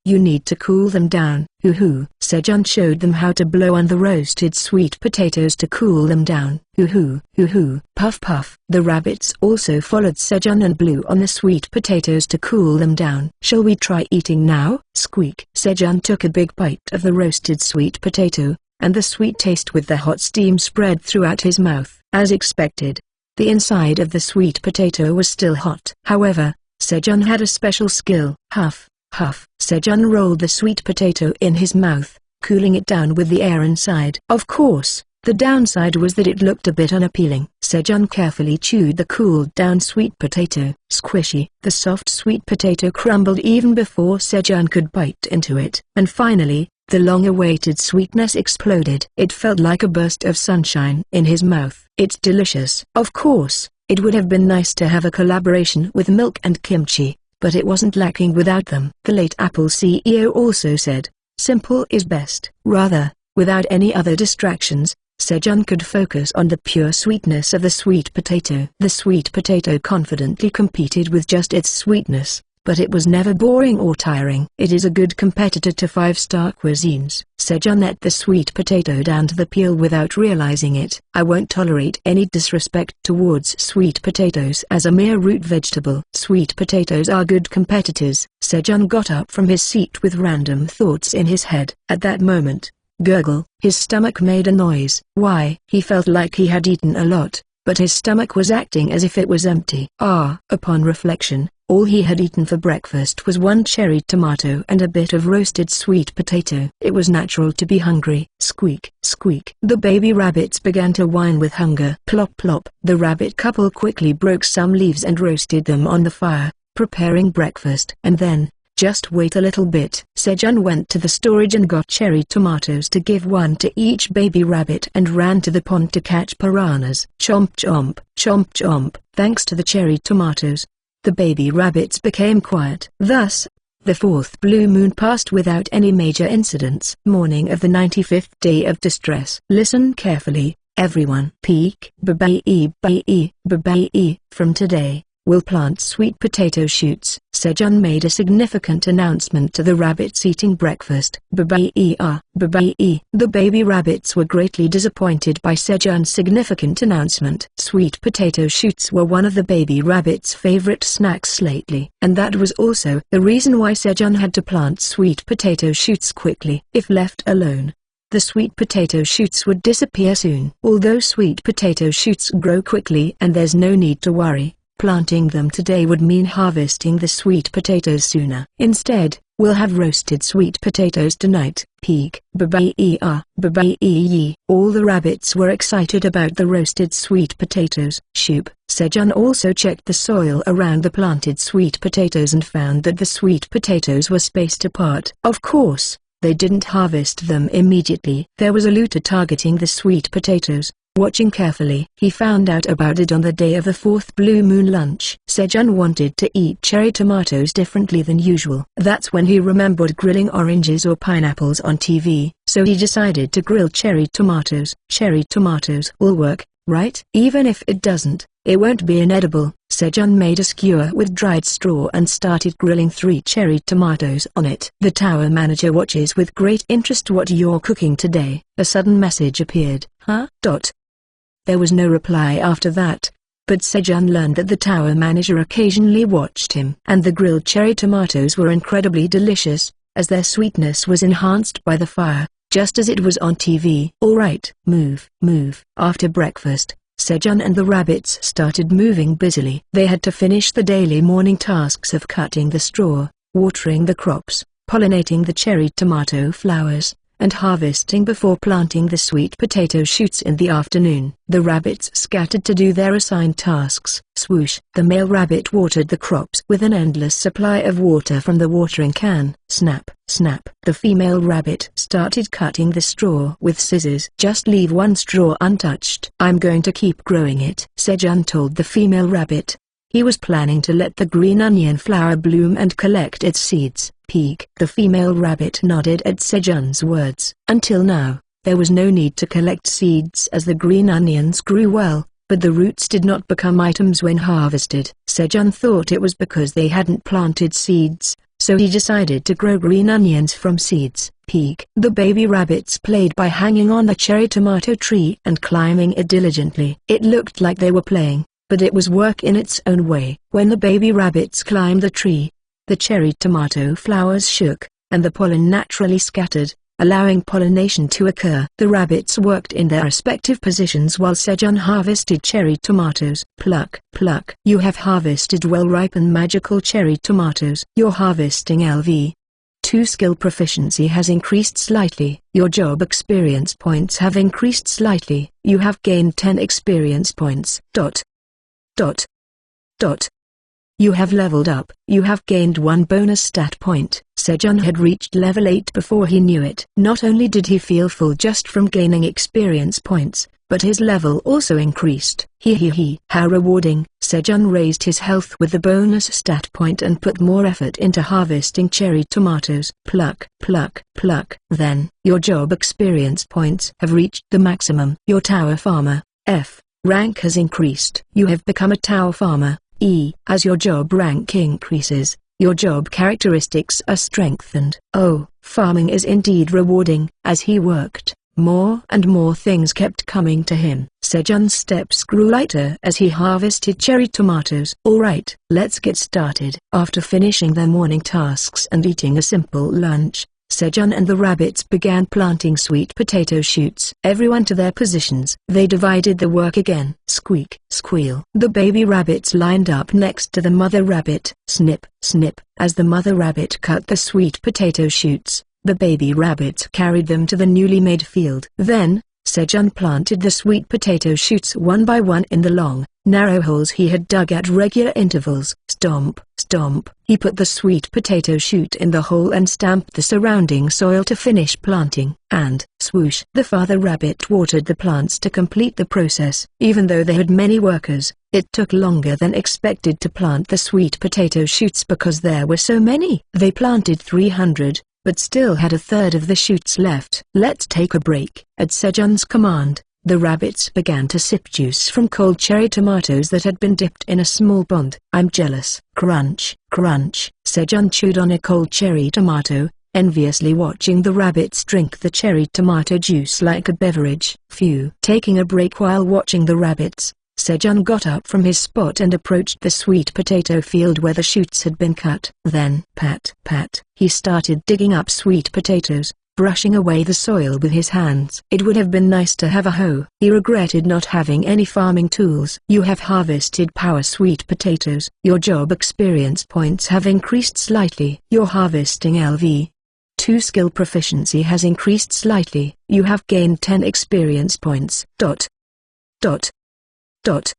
You need to cool them down. Hoo-hoo. Sejun showed them how to blow on the roasted sweet potatoes to cool them down. Hoo-hoo, hoo-hoo. Puff puff. The rabbits also followed Sejun and blew on the sweet potatoes to cool them down. Shall we try eating now? Squeak. Sejun took a big bite of the roasted sweet potato, and the sweet taste with the hot steam spread throughout his mouth. As expected, the inside of the sweet potato was still hot. However, Sejun had a special skill. Huff, huff. Sejun rolled the sweet potato in his mouth, cooling it down with the air inside. Of course, the downside was that it looked a bit unappealing. Sejun carefully chewed the cooled down sweet potato. Squishy. The soft sweet potato crumbled even before Sejun could bite into it. And finally, the long-awaited sweetness exploded. It felt like a burst of sunshine in his mouth. It's delicious. Of course, it would have been nice to have a collaboration with milk and kimchi, but it wasn't lacking without them. The late Apple CEO also said, "Simple is best." Rather, without any other distractions, Sejun could focus on the pure sweetness of the sweet potato. The sweet potato confidently competed with just its sweetness, but it was never boring or tiring. It is a good competitor to five-star cuisines. Sejun ate the sweet potato down to the peel without realizing it. "I won't tolerate any disrespect towards sweet potatoes as a mere root vegetable. Sweet potatoes are good competitors." Sejun got up from his seat with random thoughts in his head. At that moment, gurgle, his stomach made a noise. Why? He felt like he had eaten a lot, but his stomach was acting as if it was empty. Upon reflection, all he had eaten for breakfast was one cherry tomato and a bit of roasted sweet potato. It was natural to be hungry. Squeak, squeak. The baby rabbits began to whine with hunger. Plop plop. The rabbit couple quickly broke some leaves and roasted them on the fire, preparing breakfast. And then, "Just wait a little bit." Sejun went to the storage and got cherry tomatoes to give one to each baby rabbit and ran to the pond to catch piranhas. Chomp chomp, chomp chomp. Thanks to the cherry tomatoes, the baby rabbits became quiet. Thus, the fourth blue moon passed without any major incidents. Morning of the 95th day of distress. Listen carefully, everyone. Peek, babai, babai. From today, we'll plant sweet potato shoots. Sejun made a significant announcement to the rabbits eating breakfast. Babai. The baby rabbits were greatly disappointed by Sejun's significant announcement. Sweet potato shoots were one of the baby rabbits' favorite snacks lately, and that was also the reason why Sejun had to plant sweet potato shoots quickly. If left alone, the sweet potato shoots would disappear soon. Although sweet potato shoots grow quickly and there's no need to worry, planting them today would mean harvesting the sweet potatoes sooner. Instead, we'll have roasted sweet potatoes tonight. Peek, babai. All the rabbits were excited about the roasted sweet potatoes. Shoop. Sejun also checked the soil around the planted sweet potatoes and found that the sweet potatoes were spaced apart. Of course, they didn't harvest them immediately. There was a looter targeting the sweet potatoes. Watching carefully, he found out about it on the day of the fourth blue moon lunch. Sejun wanted to eat cherry tomatoes differently than usual. That's when he remembered grilling oranges or pineapples on TV, so he decided to grill cherry tomatoes. Cherry tomatoes will work, right? Even if it doesn't, it won't be inedible. Sejun made a skewer with dried straw and started grilling 3 cherry tomatoes on it. The tower manager watches with great interest what you're cooking today. A sudden message appeared. Huh? There was no reply after that, but Sejun learned that the tower manager occasionally watched him. And the grilled cherry tomatoes were incredibly delicious, as their sweetness was enhanced by the fire, just as it was on TV. Alright, move. After breakfast, Sejun and the rabbits started moving busily. They had to finish the daily morning tasks of cutting the straw, watering the crops, pollinating the cherry tomato flowers, and harvesting before planting the sweet potato shoots in the afternoon. The rabbits scattered to do their assigned tasks. Swoosh! The male rabbit watered the crops with an endless supply of water from the watering can. Snap, snap! The female rabbit started cutting the straw with scissors. Just leave one straw untouched. I'm going to keep growing it, Sejun told the female rabbit. He was planning to let the green onion flower bloom and collect its seeds. Peek. The female rabbit nodded at Sejun's words. Until now, there was no need to collect seeds as the green onions grew well, but the roots did not become items when harvested. Sejun thought it was because they hadn't planted seeds, so he decided to grow green onions from seeds. Peek. The baby rabbits played by hanging on the cherry tomato tree and climbing it diligently. It looked like they were playing, but it was work in its own way. When the baby rabbits climbed the tree, the cherry tomato flowers shook, and the pollen naturally scattered, allowing pollination to occur. The rabbits worked in their respective positions while Sejun harvested cherry tomatoes. Pluck, pluck. You have harvested well-ripened magical cherry tomatoes. Your harvesting LV 2 skill proficiency has increased slightly. Your job experience points have increased slightly. You have gained 10 experience points. Dot. Dot. Dot. You have leveled up. You have gained 1 bonus stat point. Sejun had reached level 8 before he knew it. Not only did he feel full just from gaining experience points, but his level also increased. How rewarding. Sejun raised his health with the bonus stat point and put more effort into harvesting cherry tomatoes. Pluck, pluck, pluck. Then, your job experience points have reached the maximum. Your tower farmer, F, rank has increased. You have become a tower farmer, E. As your job rank increases, your job characteristics are strengthened. Oh, farming is indeed rewarding. As he worked, more and more things kept coming to him. Sejun's steps grew lighter as he harvested cherry tomatoes. Alright, let's get started. After finishing their morning tasks and eating a simple lunch, Sejun and the rabbits began planting sweet potato shoots. Everyone to their positions. They divided the work again. Squeak, squeal. The baby rabbits lined up next to the mother rabbit. Snip, snip. As the mother rabbit cut the sweet potato shoots, the baby rabbits carried them to the newly made field. Then, Sejun planted the sweet potato shoots one by one in the long, narrow holes he had dug at regular intervals. Stomp, stomp. He put the sweet potato shoot in the hole and stamped the surrounding soil to finish planting. And, swoosh. The father rabbit watered the plants to complete the process. Even though they had many workers, it took longer than expected to plant the sweet potato shoots because there were so many. They planted 300. But still had a third of the shoots left. Let's take a break. At Sejun's command, the rabbits began to sip juice from cold cherry tomatoes that had been dipped in a small pond. I'm jealous. Crunch, crunch. Sejun chewed on a cold cherry tomato, enviously watching the rabbits drink the cherry tomato juice like a beverage. Phew. Taking a break while watching the rabbits, Sejun got up from his spot and approached the sweet potato field where the shoots had been cut. Then, pat, pat, he started digging up sweet potatoes, brushing away the soil with his hands. It would have been nice to have a hoe. He regretted not having any farming tools. You have harvested power sweet potatoes. Your job experience points have increased slightly. Your harvesting LV 2 skill proficiency has increased slightly. You have gained 10 experience points. Dot. Dot. Dot.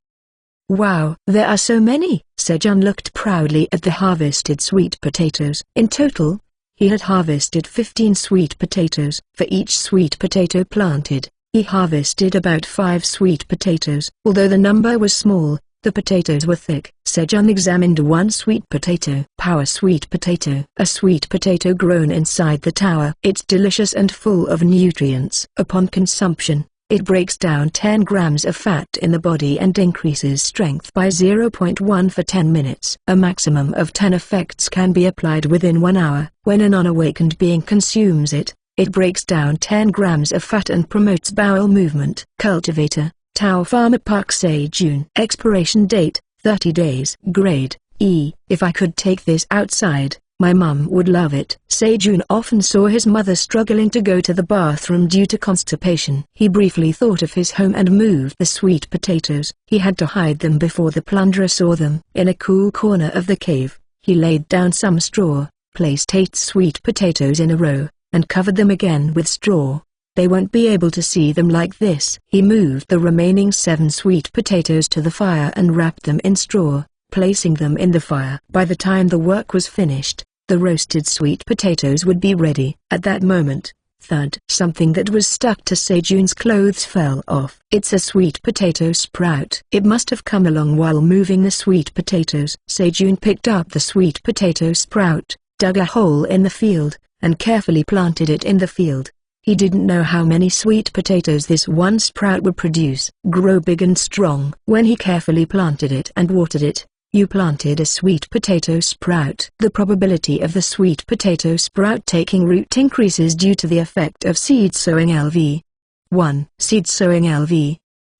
Wow, there are so many. Sejun looked proudly at the harvested sweet potatoes. In total, he had harvested 15 sweet potatoes. For each sweet potato planted, he harvested about 5 sweet potatoes. Although the number was small, the potatoes were thick. Sejun examined one sweet potato. Power sweet potato. A sweet potato grown inside the tower. It's delicious and full of nutrients. Upon consumption, it breaks down 10 grams of fat in the body and increases strength by 0.1 for 10 minutes. A maximum of 10 effects can be applied within 1 hour. When an unawakened being consumes it, it breaks down 10 grams of fat and promotes bowel movement. Cultivator, Tower Farmer Park Sejun. Expiration date, 30 days. Grade, E. If I could take this outside, my mum would love it. Sejun often saw his mother struggling to go to the bathroom due to constipation. He briefly thought of his home and moved the sweet potatoes. He had to hide them before the plunderer saw them. In a cool corner of the cave, he laid down some straw, placed 8 sweet potatoes in a row, and covered them again with straw. They won't be able to see them like this. He moved the remaining 7 sweet potatoes to the fire and wrapped them in straw, placing them in the fire. By the time the work was finished, the roasted sweet potatoes would be ready. At that moment, thud, something that was stuck to Sejun's clothes fell off. It's a sweet potato sprout. It must have come along while moving the sweet potatoes. Sejun picked up the sweet potato sprout, dug a hole in the field, and carefully planted it in the field. He didn't know how many sweet potatoes this one sprout would produce. Grow big and strong. When he carefully planted it and watered it, you planted a sweet potato sprout. The probability of the sweet potato sprout taking root increases due to the effect of seed sowing LV. 1. Seed sowing LV.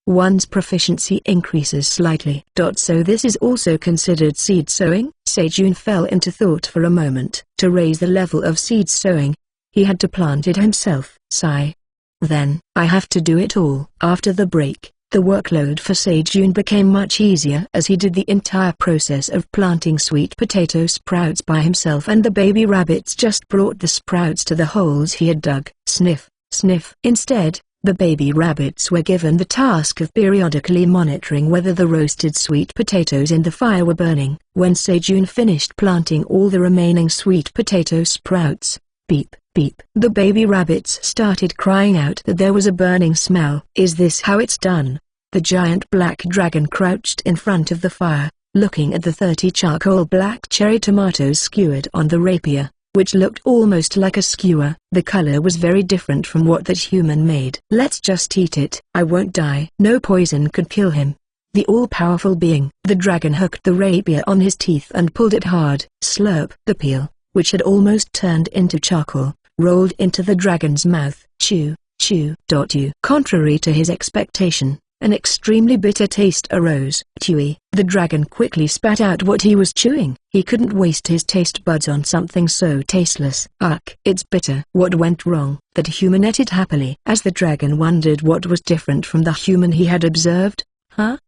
1's proficiency increases slightly. So this is also considered seed sowing? Sejun fell into thought for a moment. To raise the level of seed sowing, He had to plant it himself. Sigh. Then, I have to do it all. After the break, the workload for Sejun became much easier as he did the entire process of planting sweet potato sprouts by himself, and the baby rabbits just brought the sprouts to the holes he had dug. Sniff, sniff. Instead, the baby rabbits were given the task of periodically monitoring whether the roasted sweet potatoes in the fire were burning. When Sejun finished planting all the remaining sweet potato sprouts, beep, beep, the baby rabbits started crying out that there was a burning smell. Is this how it's done? The giant black dragon crouched in front of the fire, looking at the 30 charcoal black cherry tomatoes skewered on the rapier, which looked almost like a skewer. The color was very different from what that human made. Let's just eat it. I won't die. No poison could kill him. The all-powerful being. The dragon hooked the rapier on his teeth and pulled it hard. Slurp. The peel, which had almost turned into charcoal, rolled into the dragon's mouth. Chew, chew. You. Contrary to his expectation, an extremely bitter taste arose. Chewy. The dragon quickly spat out what he was chewing. He couldn't waste his taste buds on something so tasteless. Ugh, it's bitter. What went wrong? That human ate it happily. As the dragon wondered what was different from the human he had observed.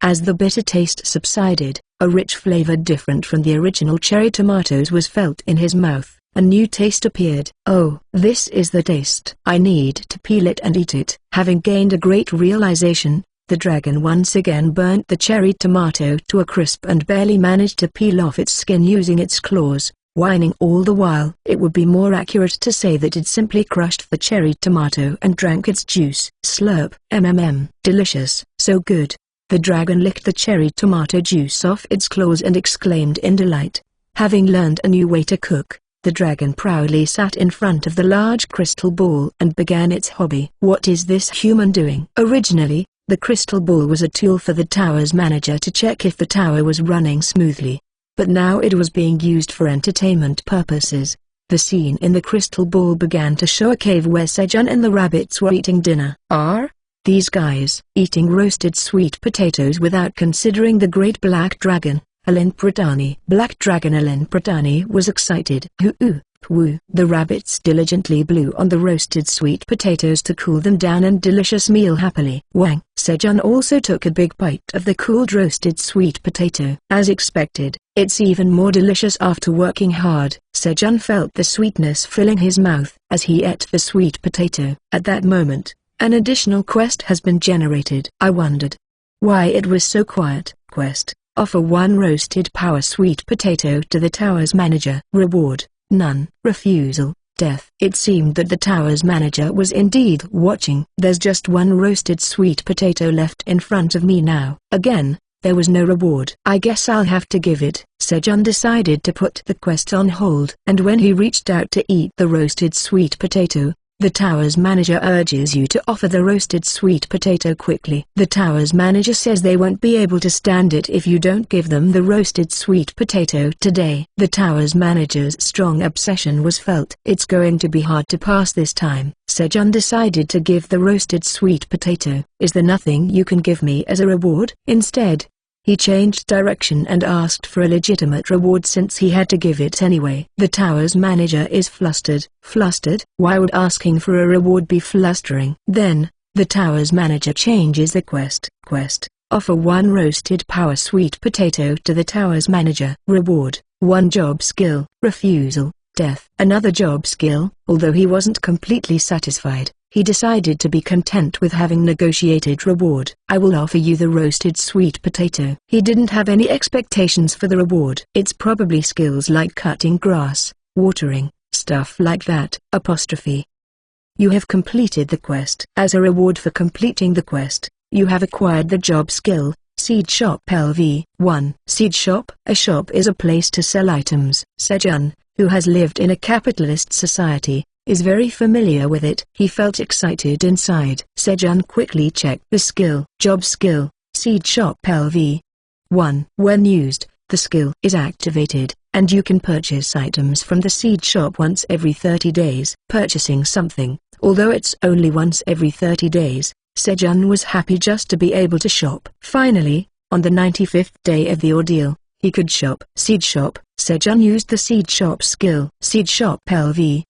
As the bitter taste subsided, a rich flavor different from the original cherry tomatoes was felt in his mouth. A new taste appeared. Oh, this is the taste. I need to peel it and eat it. Having gained a great realization, the dragon once again burnt the cherry tomato to a crisp and barely managed to peel off its skin using its claws, whining all the while. It would be more accurate to say that it simply crushed the cherry tomato and drank its juice. Slurp. Delicious. So good. The dragon licked the cherry tomato juice off its claws and exclaimed in delight. Having learned a new way to cook, the dragon proudly sat in front of the large crystal ball and began its hobby. What is this human doing? Originally, the crystal ball was a tool for the tower's manager to check if the tower was running smoothly. But now it was being used for entertainment purposes. The scene in the crystal ball began to show a cave where Sejun and the rabbits were eating dinner. Are these guys eating roasted sweet potatoes without considering the great black dragon, Alin Pradani? Black dragon Alin Pradani was excited. Woo. The rabbits diligently blew on the roasted sweet potatoes to cool them down and delicious meal happily. Wang. Sejun also took a big bite of the cooled roasted sweet potato. As expected, it's even more delicious after working hard. Sejun felt the sweetness filling his mouth as he ate the sweet potato. At that moment, an additional quest has been generated. I wondered why it was so quiet. Quest: offer 1 roasted power sweet potato to the tower's manager. Reward: none. Refusal: death. It seemed that the tower's manager was indeed watching. There's just 1 roasted sweet potato left in front of me now. Again, there was no reward. I guess I'll have to give it. Sejun decided to put the quest on hold. And when he reached out to eat the roasted sweet potato, the tower's manager urges you to offer the roasted sweet potato quickly. The tower's manager says they won't be able to stand it if you don't give them the roasted sweet potato today. The tower's manager's strong obsession was felt. It's going to be hard to pass this time. Sejun decided to give the roasted sweet potato. Is there nothing you can give me as a reward? Instead, he changed direction and asked for a legitimate reward since he had to give it anyway. The tower's manager is flustered. Flustered? Why would asking for a reward be flustering? Then, the tower's manager changes the quest. Offer 1 roasted power sweet potato to the tower's manager. Reward: 1 job skill. Refusal: death. Another job skill. Although he wasn't completely satisfied, he decided to be content with having negotiated reward. I will offer you the roasted sweet potato. He didn't have any expectations for the reward. It's probably skills like cutting grass, watering, stuff like that. You have completed the quest. As a reward for completing the quest, you have acquired the job skill, Seed Shop LV1. Seed Shop. A shop is a place to sell items. Sejun, who has lived in a capitalist society, is very familiar with it. He felt excited inside. Sejun quickly checked the skill. Job skill, Seed Shop LV1. When used, the skill is activated, and you can purchase items from the seed shop once every 30 days. Purchasing something, although it's only once every 30 days, Sejun was happy just to be able to shop. Finally, on the 95th day of the ordeal, he could shop. Seed Shop. Sejun used the Seed Shop skill. Seed Shop LV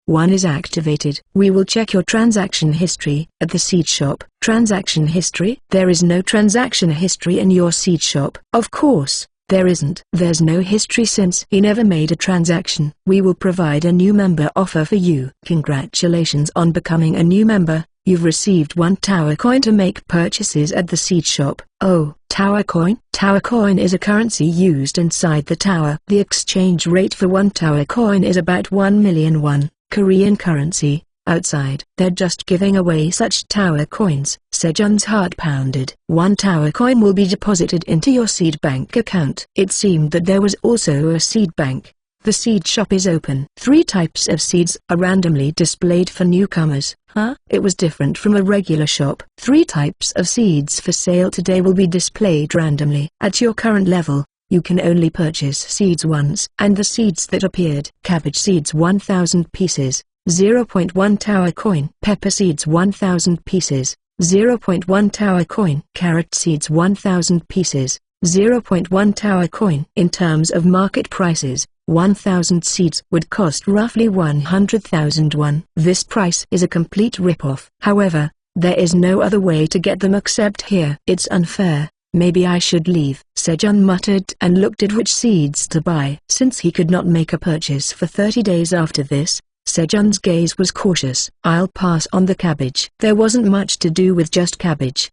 1 is activated. We will check your transaction history at the seed shop. Transaction history? There is no transaction history in your seed shop. Of course, there isn't. There's no history since he never made a transaction. We will provide a new member offer for you. Congratulations on becoming a new member. You've received 1 tower coin to make purchases at the seed shop. Oh, tower coin? Tower coin is a currency used inside the tower. The exchange rate for 1 tower coin is about 1,000,000 won, Korean currency. Outside, they're just giving away such tower coins. Sejun's heart pounded. 1 tower coin will be deposited into your seed bank account. It seemed that there was also a seed bank. The seed shop is open. 3 types of seeds are randomly displayed for newcomers. Huh? It was different from a regular shop. 3 types of seeds for sale today will be displayed randomly. At your current level, you can only purchase seeds once. And the seeds that appeared: cabbage seeds 1,000 pieces, 0.1 tower coin. Pepper seeds 1,000 pieces, 0.1 tower coin. Carrot seeds 1,000 pieces, 0.1 tower coin. In terms of market prices, 1,000 seeds would cost roughly 100,000 won. This price is a complete rip-off. However, there is no other way to get them except here. It's unfair. Maybe I should leave. Sejun muttered and looked at which seeds to buy. Since he could not make a purchase for 30 days after this, Sejun's gaze was cautious. I'll pass on the cabbage. There wasn't much to do with just cabbage.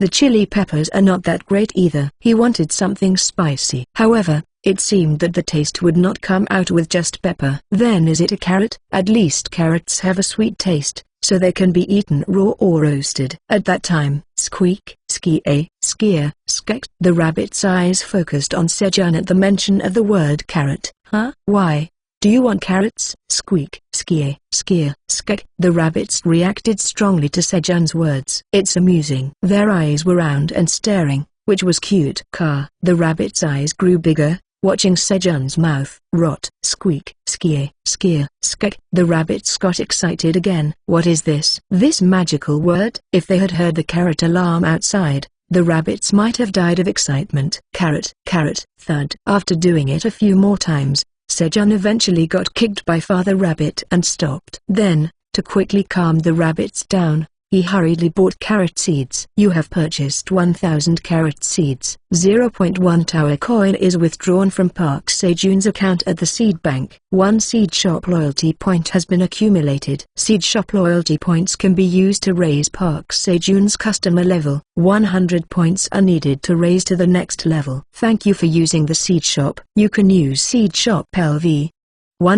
The chili peppers are not that great either. He wanted something spicy. However, it seemed that the taste would not come out with just pepper. Then is it a carrot? At least carrots have a sweet taste, so they can be eaten raw or roasted. At that time, squeak, skie, skier, skek. The rabbit's eyes focused on Sejun at the mention of the word carrot. Huh? Why? Do you want carrots? Squeak, skie, skier, skek. The rabbits reacted strongly to Sejun's words. It's amusing. Their eyes were round and staring, which was cute. The rabbit's eyes grew bigger, watching Sejun's mouth. Rot, squeak, skie, skier, skek. The rabbits got excited again. What is this? This magical word? If they had heard the carrot alarm outside, the rabbits might have died of excitement. Carrot, carrot, thud. After doing it a few more times, Sejun eventually got kicked by Father Rabbit and stopped. Then, to quickly calm the rabbits down, he hurriedly bought carrot seeds. You have purchased 1,000 carrot seeds. 0.1 tower coin is withdrawn from Park Sejun's account at the seed bank. 1 seed shop loyalty point has been accumulated. Seed shop loyalty points can be used to raise Park Sejun's customer level. 100 points are needed to raise to the next level. Thank you for using the seed shop. You can use seed shop LV1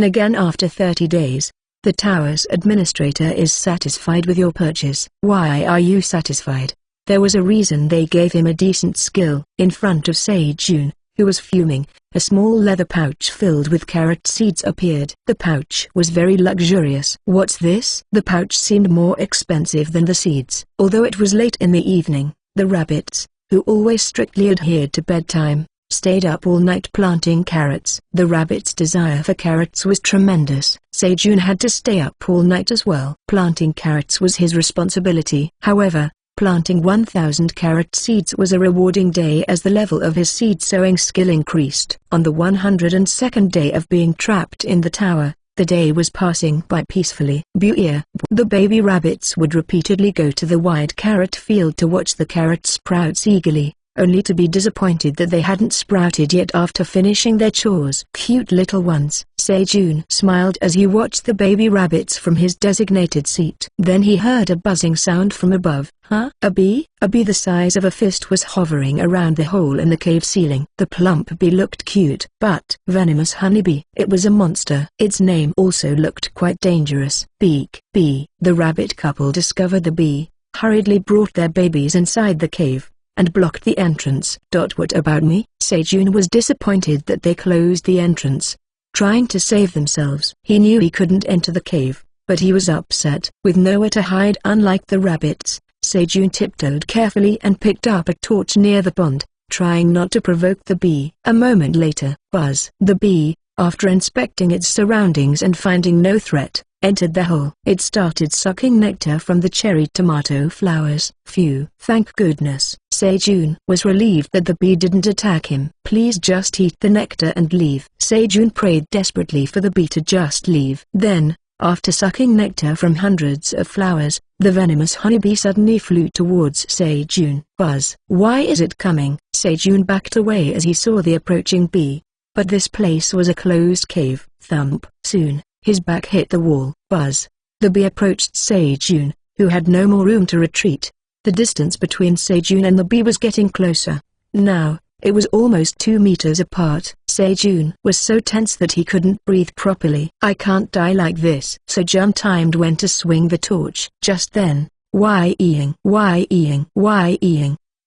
again after 30 days. The tower's administrator is satisfied with your purchase. Why are you satisfied? There was a reason. They gave him a decent skill. In front of Sejun, who was fuming, a small leather pouch filled with carrot seeds appeared. The pouch was very luxurious. What's this? The pouch seemed more expensive than the seeds. Although it was late in the evening, the rabbits, who always strictly adhered to bedtime, stayed up all night planting carrots. The rabbit's desire for carrots was tremendous. Sejun had to stay up all night as well. Planting carrots was his responsibility. However, planting 1,000 carrot seeds was a rewarding day as the level of his seed sowing skill increased. On the 102nd day of being trapped in the tower, the day was passing by peacefully. The baby rabbits would repeatedly go to the wide carrot field to watch the carrot sprouts eagerly, only to be disappointed that they hadn't sprouted yet after finishing their chores. Cute little ones. Sejun smiled as he watched the baby rabbits from his designated seat. Then he heard a buzzing sound from above. Huh? A bee? A bee the size of a fist was hovering around the hole in the cave ceiling. The plump bee looked cute, but venomous honeybee. It was a monster. Its name also looked quite dangerous. Beak. Bee. The rabbit couple discovered the bee, hurriedly brought their babies inside the cave, and blocked the entrance. What about me? Sejun was disappointed that they closed the entrance, trying to save themselves. He knew he couldn't enter the cave, but he was upset. With nowhere to hide unlike the rabbits, Sejun tiptoed carefully and picked up a torch near the pond, trying not to provoke the bee. A moment later, Buzz. The bee, after inspecting its surroundings and finding no threat, entered the hole. It started sucking nectar from the cherry tomato flowers. Phew. Thank goodness. Sejun was relieved that the bee didn't attack him. Please just eat the nectar and leave. Sejun prayed desperately for the bee to just leave. Then, After sucking nectar from hundreds of flowers, the venomous honeybee suddenly flew towards Sejun. Buzz! Why is it coming? Sejun backed away as he saw the approaching bee. But this place was a closed cave. Thump! Soon, his back hit the wall. Buzz! The bee approached Sejun, who had no more room to retreat. The distance between Sejun and the bee was getting closer. Now, it was almost 2 meters apart. Sejun was so tense that he couldn't breathe properly. I can't die like this. Sejun timed when to swing the torch. Just then, why-eeing.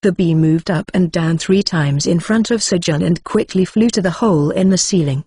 The bee moved up and down 3 times in front of Sejun and quickly flew to the hole in the ceiling.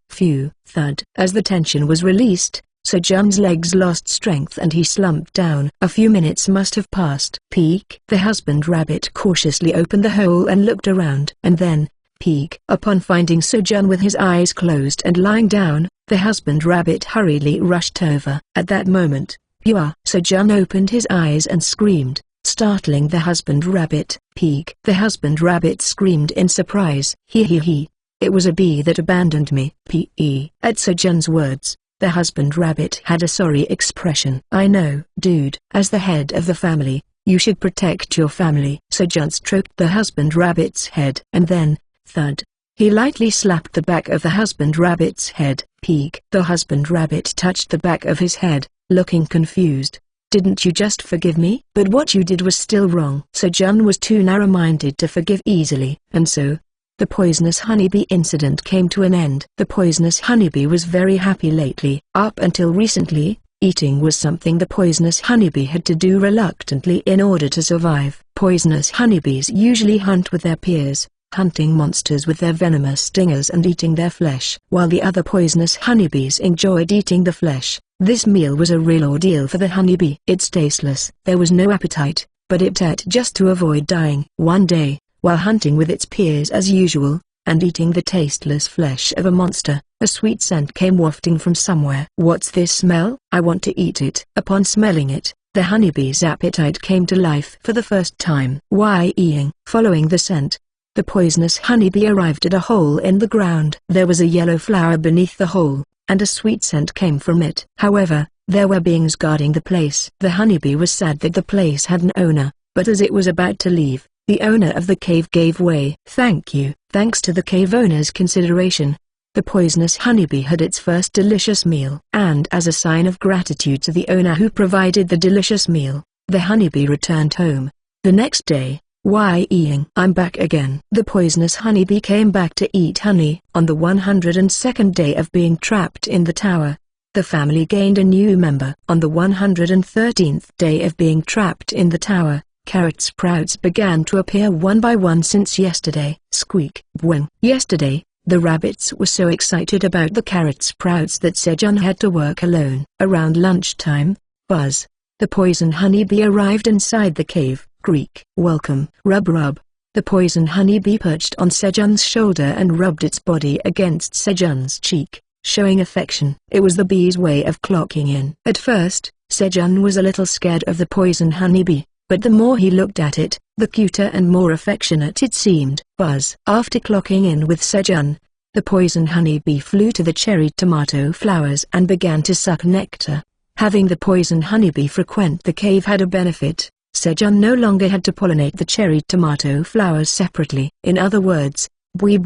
Phew, thud. As the tension was released, Sejun's legs lost strength and he slumped down. A few minutes must have passed. Peek! The husband rabbit cautiously opened the hole and looked around. And then, peek! Upon finding Sejun with his eyes closed and lying down, the husband rabbit hurriedly rushed over. At that moment, Sejun opened his eyes and screamed, startling the husband rabbit. Peek! The husband rabbit screamed in surprise. He. It was a bee that abandoned me. P.E. At Sejun's words, the husband rabbit had a sorry expression. I know, dude. As the head of the family, you should protect your family. Sejun stroked the husband rabbit's head. And then, thud. He lightly slapped the back of the husband rabbit's head. Peek! The husband rabbit touched the back of his head, looking confused. Didn't you just forgive me? But what you did was still wrong. Sejun was too narrow-minded to forgive easily. And so, the poisonous honeybee incident came to an end. The poisonous honeybee was very happy lately. Up until recently, eating was something the poisonous honeybee had to do reluctantly in order to survive. Poisonous honeybees usually hunt with their peers, hunting monsters with their venomous stingers and eating their flesh. While the other poisonous honeybees enjoyed eating the flesh, this meal was a real ordeal for the honeybee. It's tasteless. There was no appetite, but it ate just to avoid dying. One day, while hunting with its peers as usual, and eating the tasteless flesh of a monster, a sweet scent came wafting from somewhere. What's this smell? I want to eat it. Upon smelling it, the honeybee's appetite came to life for the first time. Why-eeing. Following the scent, the poisonous honeybee arrived at a hole in the ground. There was a yellow flower beneath the hole, and a sweet scent came from it. However, there were beings guarding the place. The honeybee was sad that the place had an owner, but as it was about to leave, the owner of the cave gave way. Thank you. Thanks to the cave owner's consideration, the poisonous honeybee had its first delicious meal. And as a sign of gratitude to the owner who provided the delicious meal, the honeybee returned home. The next day, why-eeing. I'm back again. The poisonous honeybee came back to eat honey. On the 102nd day of being trapped in the tower, the family gained a new member. On the 113th day of being trapped in the tower, carrot sprouts began to appear one by one since yesterday. Squeak! Boing! Yesterday, the rabbits were so excited about the carrot sprouts that Sejun had to work alone. Around lunchtime, Buzz, the poison honeybee, arrived inside the cave. Creak! Welcome! Rub rub! The poison honeybee perched on Sejun's shoulder and rubbed its body against Sejun's cheek, showing affection. It was the bee's way of clocking in. At first, Sejun was a little scared of the poison honeybee, but the more he looked at it, the cuter and more affectionate it seemed. Buzz. After clocking in with Sejun, the poison honeybee flew to the cherry tomato flowers and began to suck nectar. Having the poison honeybee frequent the cave had a benefit. Sejun no longer had to pollinate the cherry tomato flowers separately. In other words, we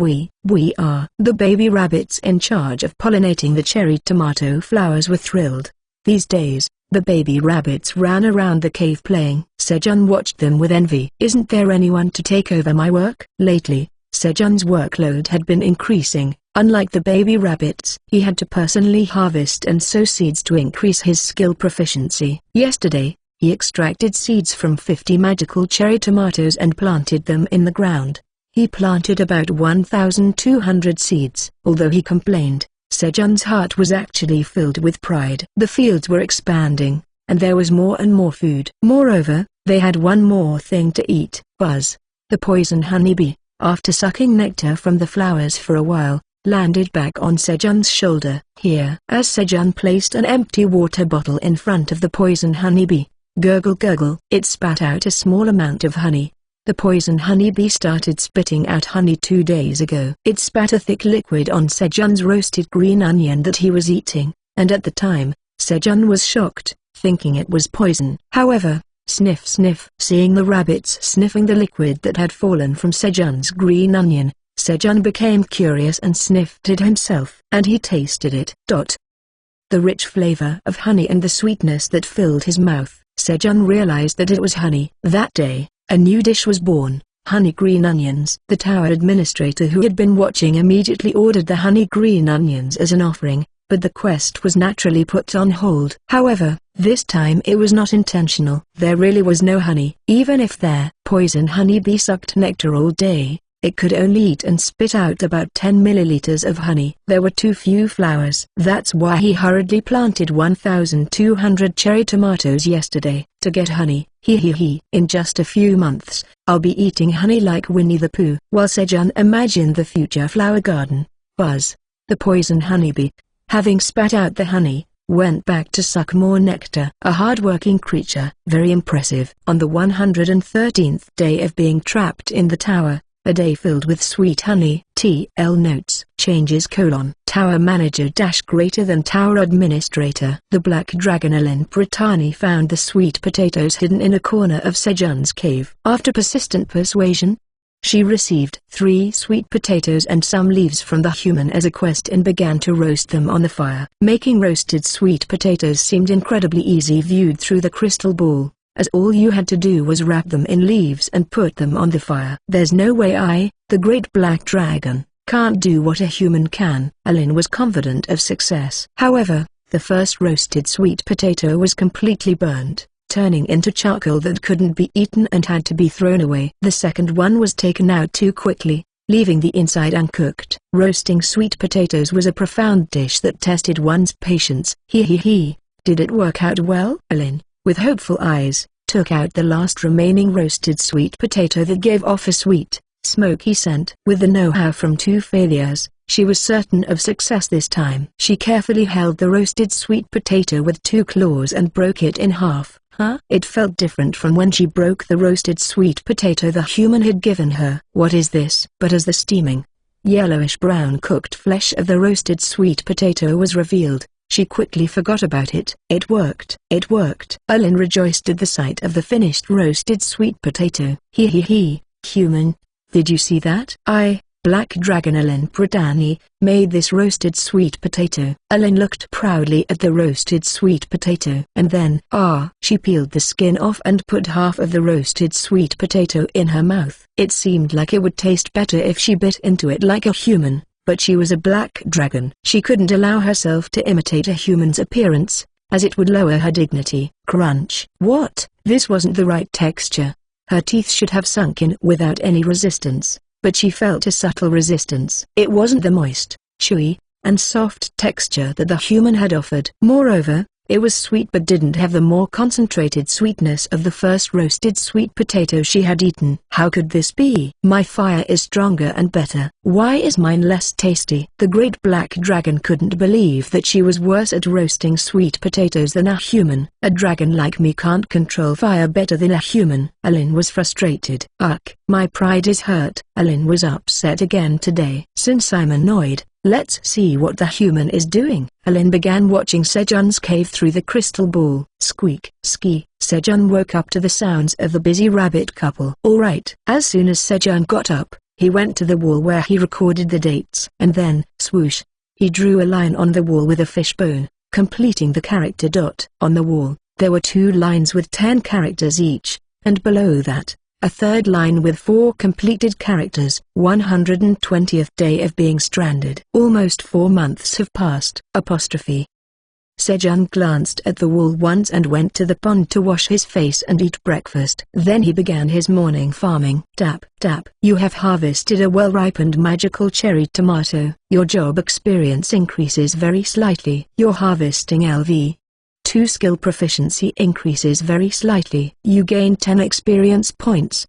are. The baby rabbits in charge of pollinating the cherry tomato flowers were thrilled. These days, the baby rabbits ran around the cave playing. Sejun watched them with envy. Isn't there anyone to take over my work? Lately, Sejun's workload had been increasing. Unlike the baby rabbits, he had to personally harvest and sow seeds to increase his skill proficiency. Yesterday, he extracted seeds from 50 magical cherry tomatoes and planted them in the ground. He planted about 1,200 seeds. Although he complained, Sejun's heart was actually filled with pride. The fields were expanding, and there was more and more food. Moreover, they had one more thing to eat. Buzz, the poison honeybee, after sucking nectar from the flowers for a while, landed back on Sejun's shoulder. Here, as Sejun placed an empty water bottle in front of the poison honeybee, gurgle gurgle, it spat out a small amount of honey. The poison honeybee started spitting out honey 2 days ago. It spat a thick liquid on Sejun's roasted green onion that he was eating, and at the time, Sejun was shocked, thinking it was poison. However, sniff sniff. Seeing the rabbits sniffing the liquid that had fallen from Sejun's green onion, Sejun became curious and sniffed it himself. And he tasted it. The rich flavor of honey and the sweetness that filled his mouth, Sejun realized that it was honey. That day, a new dish was born, honey green onions. The tower administrator who had been watching immediately ordered the honey green onions as an offering, but the quest was naturally put on hold. However, this time it was not intentional. There really was no honey. Even if their poison honeybee sucked nectar all day, it could only eat and spit out about 10 milliliters of honey. There were too few flowers. That's why he hurriedly planted 1,200 cherry tomatoes yesterday, to get honey. In just a few months, I'll be eating honey like Winnie the Pooh. While Sejun imagined the future flower garden, Buzz, the poison honeybee, having spat out the honey, went back to suck more nectar. A hard-working creature. Very impressive. On the 113th day of being trapped in the tower, a day filled with sweet honey. TL notes. Changes: Tower manager - greater than tower administrator. The black dragon Ellen Brittany found the sweet potatoes hidden in a corner of Sejun's cave. After persistent persuasion, she received 3 sweet potatoes and some leaves from the human as a quest and began to roast them on the fire. Making roasted sweet potatoes seemed incredibly easy viewed through the crystal ball, as all you had to do was wrap them in leaves and put them on the fire. There's no way I, the great black dragon, can't do what a human can. Ellen was confident of success. However, the first roasted sweet potato was completely burned, turning into charcoal that couldn't be eaten and had to be thrown away. The second one was taken out too quickly, leaving the inside uncooked. Roasting sweet potatoes was a profound dish that tested one's patience. Did it work out well? Ellen, with hopeful eyes, took out the last remaining roasted sweet potato that gave off a sweet, smoky scent. With the know-how from 2 failures, she was certain of success this time. She carefully held the roasted sweet potato with 2 claws and broke it in half. It felt different from when she broke the roasted sweet potato the human had given her. What is this? But as the steaming, yellowish-brown cooked flesh of the roasted sweet potato was revealed, she quickly forgot about it. It worked. It worked. Ellen rejoiced at the sight of the finished roasted sweet potato. Human, did you see that? Black Dragon Ellen Brittany, made this roasted sweet potato. Ellen looked proudly at the roasted sweet potato. And then, she peeled the skin off and put half of the roasted sweet potato in her mouth. It seemed like it would taste better if she bit into it like a human, but she was a black dragon. She couldn't allow herself to imitate a human's appearance, as it would lower her dignity. Crunch. What? This wasn't the right texture. Her teeth should have sunk in without any resistance. But she felt a subtle resistance. It wasn't the moist, chewy, and soft texture that the human had offered. Moreover, it was sweet but didn't have the more concentrated sweetness of the first roasted sweet potato she had eaten. How could this be? My fire is stronger and better. Why is mine less tasty? The great black dragon couldn't believe that she was worse at roasting sweet potatoes than a human. A dragon like me can't control fire better than a human. Ellen was frustrated. My pride is hurt. Ellen was upset again today. Since I'm annoyed, let's see what the human is doing. Ellen began watching Sejun's cave through the crystal ball. Squeak, ski. Sejun woke up to the sounds of the busy rabbit couple. Alright. As soon as Sejun got up, he went to the wall where he recorded the dates. And then, swoosh, he drew a line on the wall with a fishbone, completing the character dot. On the wall, there were 2 lines with 10 characters each, and below that, a third line with 4 completed characters. 120th day of being stranded. Almost 4 months have passed. Sejun glanced at the wall once and went to the pond to wash his face and eat breakfast. Then he began his morning farming. Tap, tap. You have harvested a well-ripened magical cherry tomato. Your job experience increases very slightly. Your harvesting LV2 skill proficiency increases very slightly. You gain 10 experience points.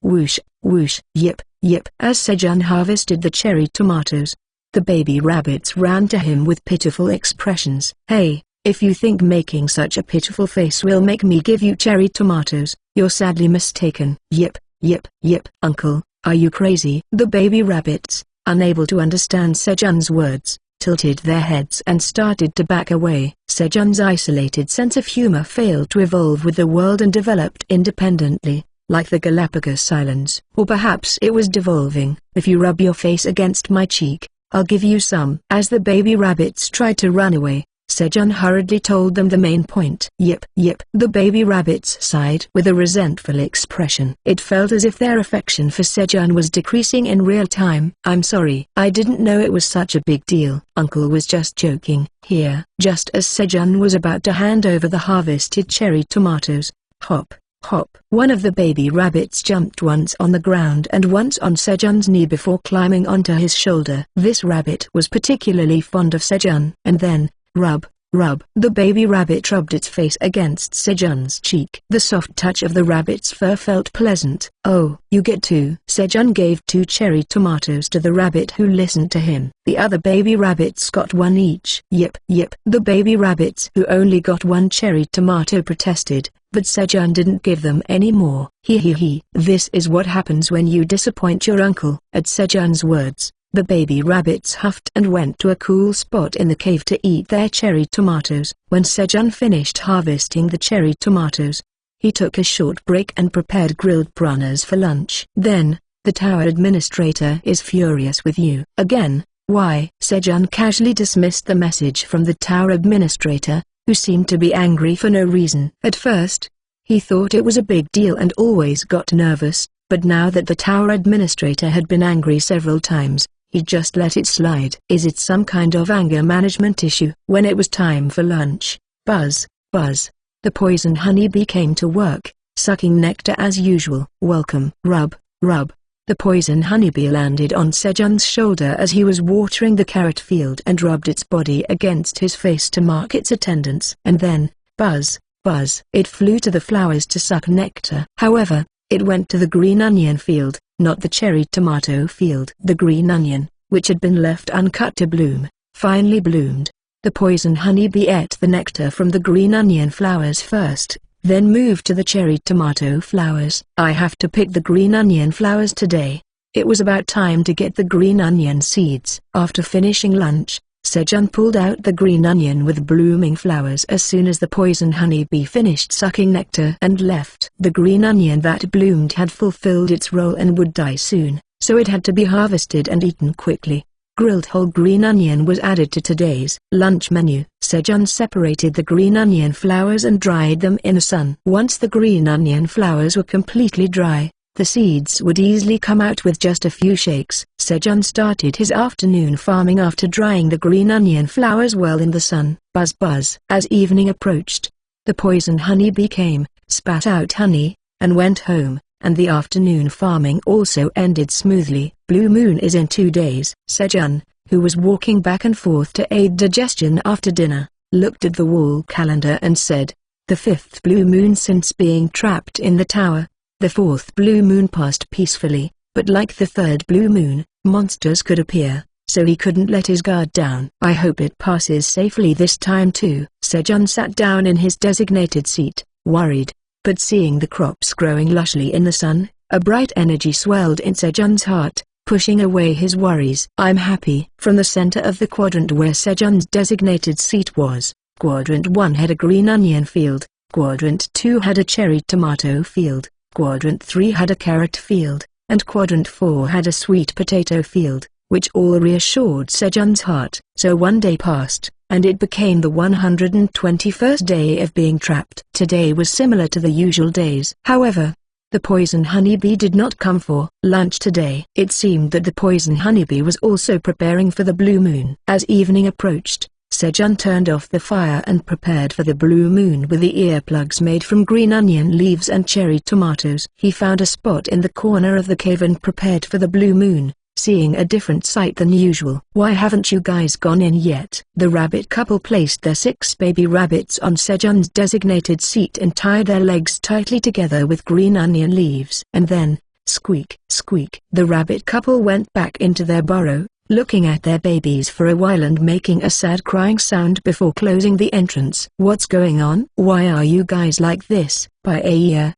Whoosh, whoosh, yip, yip. As Sejun harvested the cherry tomatoes, the baby rabbits ran to him with pitiful expressions. Hey, if you think making such a pitiful face will make me give you cherry tomatoes, you're sadly mistaken. Yip, yip, yip. Uncle, are you crazy? The baby rabbits, unable to understand Sejun's words, tilted their heads and started to back away. Sejun's isolated sense of humor failed to evolve with the world and developed independently, like the Galapagos Islands. Or perhaps it was devolving. If you rub your face against my cheek, I'll give you some. As the baby rabbits tried to run away, Sejun hurriedly told them the main point. Yip, yip. The baby rabbits sighed with a resentful expression. It felt as if their affection for Sejun was decreasing in real time. I'm sorry. I didn't know it was such a big deal. Uncle was just joking. Here. Just as Sejun was about to hand over the harvested cherry tomatoes, hop, hop. One of the baby rabbits jumped once on the ground and once on Sejun's knee before climbing onto his shoulder. This rabbit was particularly fond of Sejun. And then, rub, rub. The baby rabbit rubbed its face against Sejun's cheek. The soft touch of the rabbit's fur felt pleasant. Oh, you get two. Sejun gave 2 cherry tomatoes to the rabbit who listened to him. The other baby rabbits got 1 each. Yip, yip. The baby rabbits who only got 1 cherry tomato protested, but Sejun didn't give them any more. He. This is what happens when you disappoint your uncle. At Sejun's words, the baby rabbits huffed and went to a cool spot in the cave to eat their cherry tomatoes. When Sejun finished harvesting the cherry tomatoes, he took a short break and prepared grilled piranhas for lunch. Then, the tower administrator is furious with you. Again, why? Sejun casually dismissed the message from the tower administrator, who seemed to be angry for no reason. At first, he thought it was a big deal and always got nervous, but now that the tower administrator had been angry several times, he just let it slide. Is it some kind of anger management issue? When it was time for lunch, buzz, buzz, the poison honeybee came to work, sucking nectar as usual. Welcome. Rub, rub. The poison honeybee landed on Sejun's shoulder as he was watering the carrot field and rubbed its body against his face to mark its attendance. And then, buzz, buzz. It flew to the flowers to suck nectar. However, it went to the green onion field, not the cherry tomato field. The green onion, which had been left uncut to bloom, finally bloomed. The poison honeybee ate the nectar from the green onion flowers first, then moved to the cherry tomato flowers. I have to pick the green onion flowers today. It was about time to get the green onion seeds. After finishing lunch, Sejun pulled out the green onion with blooming flowers as soon as the poison honeybee finished sucking nectar and left. The green onion that bloomed had fulfilled its role and would die soon, so it had to be harvested and eaten quickly. Grilled whole green onion was added to today's lunch menu. Sejun separated the green onion flowers and dried them in the sun. Once the green onion flowers were completely dry, the seeds would easily come out with just a few shakes. Sejun started his afternoon farming after drying the green onion flowers well in the sun. Buzz buzz. As evening approached, the poison honeybee came, spat out honey, and went home, and the afternoon farming also ended smoothly. Blue moon is in 2 days. Sejun, who was walking back and forth to aid digestion after dinner, looked at the wall calendar and said, the 5th blue moon since being trapped in the tower. The 4th blue moon passed peacefully, but like the 3rd blue moon, monsters could appear, so he couldn't let his guard down. I hope it passes safely this time too. Sejun sat down in his designated seat, worried, but seeing the crops growing lushly in the sun, a bright energy swelled in Sejun's heart, pushing away his worries. I'm happy. From the center of the quadrant where Sejun's designated seat was, Quadrant 1 had a green onion field, Quadrant 2 had a cherry tomato field, Quadrant 3 had a carrot field, and Quadrant 4 had a sweet potato field, which all reassured Sejun's heart. So 1 day passed, and it became the 121st day of being trapped. Today was similar to the usual days. However, the poison honeybee did not come for lunch today. It seemed that the poison honeybee was also preparing for the blue moon. As evening approached, Sejun turned off the fire and prepared for the blue moon with the earplugs made from green onion leaves and cherry tomatoes. He found a spot in the corner of the cave and prepared for the blue moon, seeing a different sight than usual. Why haven't you guys gone in yet? The rabbit couple placed their 6 baby rabbits on Sejun's designated seat and tied their legs tightly together with green onion leaves. And then, squeak, squeak. The rabbit couple went back into their burrow, looking at their babies for a while and making a sad crying sound before closing the entrance. What's going on? Why are you guys like this? Buying.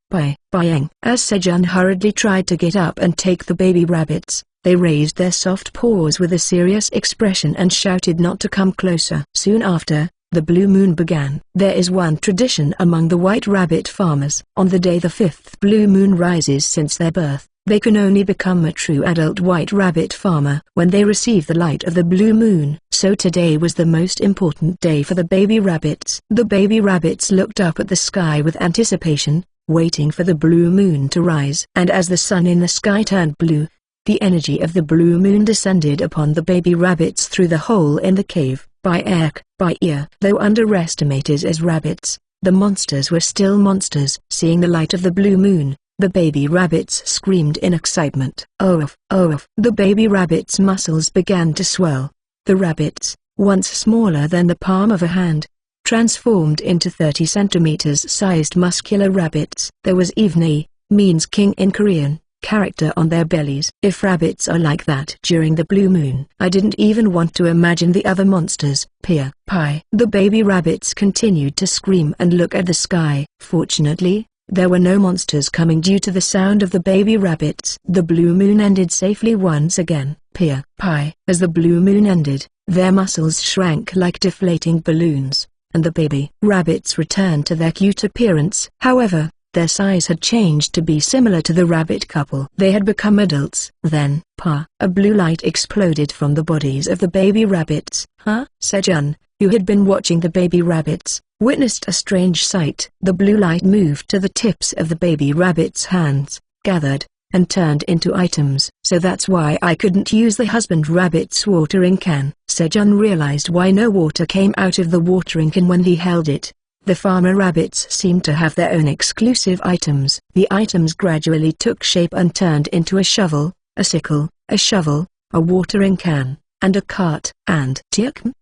As Sejun hurriedly tried to get up and take the baby rabbits, They raised their soft paws with a serious expression and shouted not to come closer. Soon after, the blue moon began. There is one tradition among the white rabbit farmers. On the day the fifth blue moon rises since their birth, they can only become a true adult white rabbit farmer when they receive the light of the blue moon. So today was the most important day for the baby rabbits. The baby rabbits looked up at the sky with anticipation, waiting for the blue moon to rise. And as the sun in the sky turned blue, the energy of the blue moon descended upon the baby rabbits through the hole in the cave, by air, by ear. Though underestimated as rabbits, the monsters were still monsters. Seeing the light of the blue moon, the baby rabbits screamed in excitement. Oh, oh! The baby rabbits' muscles began to swell. The rabbits, once smaller than the palm of a hand, transformed into 30 centimeters sized muscular rabbits. There was even a, means king in Korean, character on their bellies. If rabbits are like that during the blue moon, I didn't even want to imagine the other monsters. Pia, pie. The baby rabbits continued to scream and look at the sky. Fortunately, there were no monsters coming due to the sound of the baby rabbits. The blue moon ended safely once again. Pia, pie. As the blue moon ended, their muscles shrank like deflating balloons, and the baby rabbits returned to their cute appearance. However, their size had changed to be similar to the rabbit couple. They had become adults. Then, a blue light exploded from the bodies of the baby rabbits. Sejun, who had been watching the baby rabbits, witnessed a strange sight. The blue light moved to the tips of the baby rabbits' hands, gathered, and turned into items. So that's why I couldn't use the husband rabbit's watering can. Sejun realized why no water came out of the watering can when he held it. The farmer rabbits seemed to have their own exclusive items. The items gradually took shape and turned into a shovel, a sickle, a shovel, a watering can, and a cart. And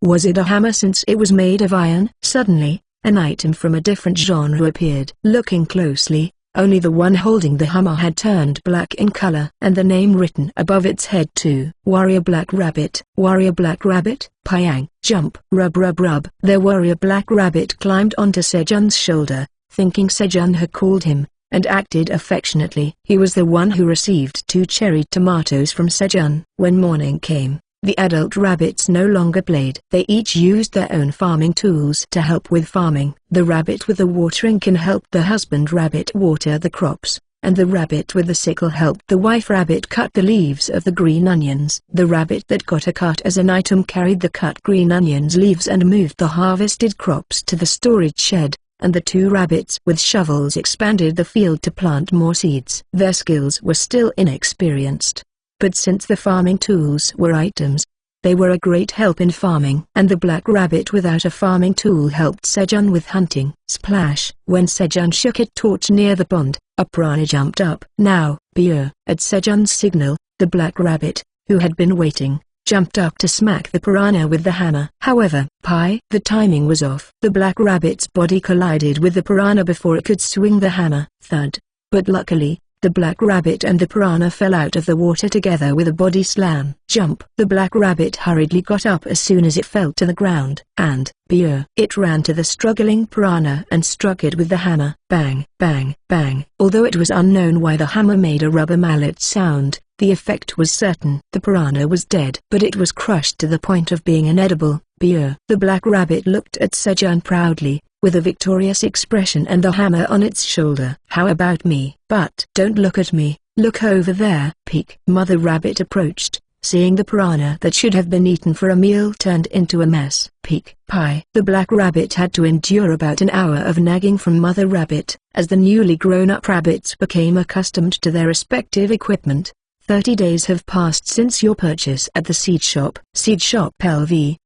was it a hammer since it was made of iron? Suddenly, an item from a different genre appeared. Looking closely, only the one holding the hammer had turned black in color, and the name written above its head too. Warrior Black Rabbit. Warrior Black Rabbit. Pyang, jump, rub rub rub. The warrior Black Rabbit climbed onto Sejun's shoulder, thinking Sejun had called him, and acted affectionately. He was the one who received 2 cherry tomatoes from Sejun. When morning came, the adult rabbits no longer played. They each used their own farming tools to help with farming. The rabbit with the watering can helped the husband rabbit water the crops, and the rabbit with the sickle helped the wife rabbit cut the leaves of the green onions. The rabbit that got a cart as an item carried the cut green onions leaves and moved the harvested crops to the storage shed, and the 2 rabbits with shovels expanded the field to plant more seeds. Their skills were still inexperienced, but since the farming tools were items, they were a great help in farming. And the black rabbit without a farming tool helped Sejun with hunting. Splash! When Sejun shook a torch near the pond, a piranha jumped up. Now, Beer! At Sejun's signal, the black rabbit, who had been waiting, jumped up to smack the piranha with the hammer. However, the timing was off. The black rabbit's body collided with the piranha before it could swing the hammer. Thud! But luckily, the black rabbit and the piranha fell out of the water together with a body slam. Jump! The black rabbit hurriedly got up as soon as it fell to the ground, and, it ran to the struggling piranha and struck it with the hammer. Bang! Bang! Bang! Although it was unknown why the hammer made a rubber mallet sound, the effect was certain. The piranha was dead, but it was crushed to the point of being inedible. The black rabbit looked at Sejun proudly, with a victorious expression and the hammer on its shoulder. How about me? But don't look at me, look over there. Peek. Mother rabbit approached, seeing the piranha that should have been eaten for a meal turned into a mess. Peek. Pie. The black rabbit had to endure about an hour of nagging from Mother Rabbit, as the newly grown-up rabbits became accustomed to their respective equipment. 30 days have passed since your purchase at the seed shop. Seed shop LV1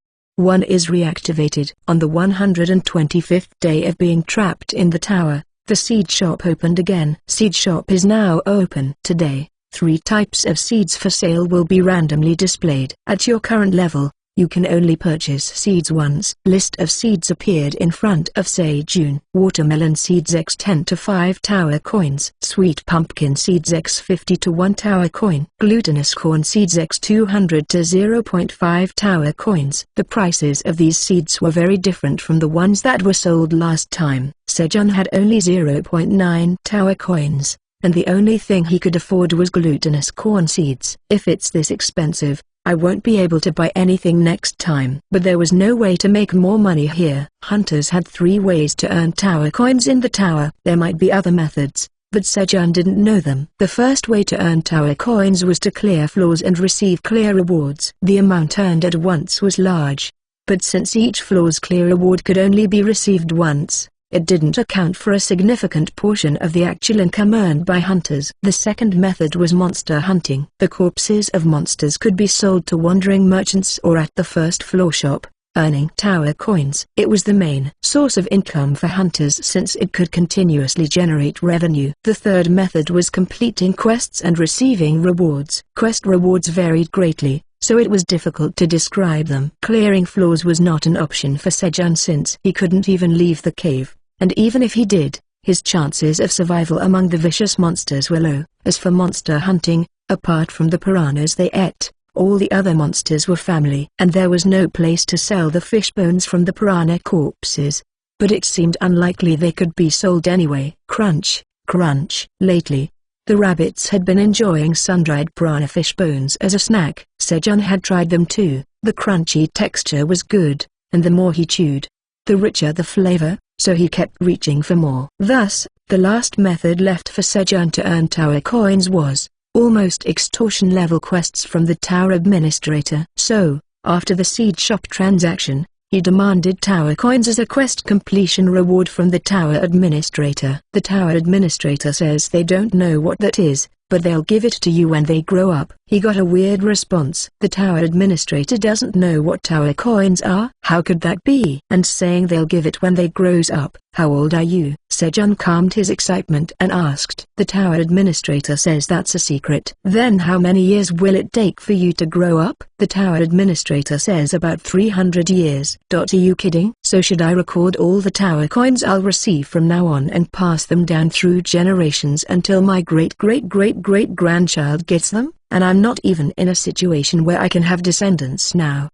is reactivated. On the 125th day of being trapped in the tower, the seed shop opened again. Seed shop is now open. Today, 3 types of seeds for sale will be randomly displayed. At your current level, you can only purchase seeds once. List of seeds appeared in front of Sejun. Watermelon seeds x 10 to 5 tower coins. Sweet pumpkin seeds x 50 to 1 tower coin. Glutinous corn seeds x 200 to 0.5 tower coins. The prices of these seeds were very different from the ones that were sold last time. Sejun had only 0.9 tower coins, and the only thing he could afford was glutinous corn seeds. If it's this expensive, I won't be able to buy anything next time. But there was no way to make more money here. Hunters had 3 ways to earn tower coins in the tower. There might be other methods, but Sejun didn't know them. The first way to earn tower coins was to clear floors and receive clear rewards. The amount earned at once was large, but since each floor's clear reward could only be received once, it didn't account for a significant portion of the actual income earned by hunters. The second method was monster hunting. The corpses of monsters could be sold to wandering merchants or at the first floor shop, earning tower coins. It was the main source of income for hunters since it could continuously generate revenue. The third method was completing quests and receiving rewards. Quest rewards varied greatly, so it was difficult to describe them. Clearing floors was not an option for Sejun since he couldn't even leave the cave, and even if he did, his chances of survival among the vicious monsters were low. As for monster hunting, apart from the piranhas they ate, all the other monsters were family, and there was no place to sell the fish bones from the piranha corpses. But it seemed unlikely they could be sold anyway. Crunch, crunch. Lately, the rabbits had been enjoying sun-dried piranha fish bones as a snack. Sejun had tried them too. The crunchy texture was good, and the more he chewed, the richer the flavor, so he kept reaching for more. Thus, the last method left for Sejun to earn tower coins was almost extortion-level quests from the tower administrator. So, after the seed shop transaction, he demanded tower coins as a quest completion reward from the tower administrator. The tower administrator says they don't know what that is, but they'll give it to you when they grow up. He got a weird response. The tower administrator doesn't know what tower coins are? How could that be? And saying they'll give it when they grows up. How old are you? Sejun calmed his excitement and asked. The tower administrator says that's a secret. Then how many years will it take for you to grow up? The tower administrator says about 300 years. Are you kidding? So should I record all the tower coins I'll receive from now on and pass them down through generations until my great-great-great-great-grandchild gets them? And I'm not even in a situation where I can have descendants now.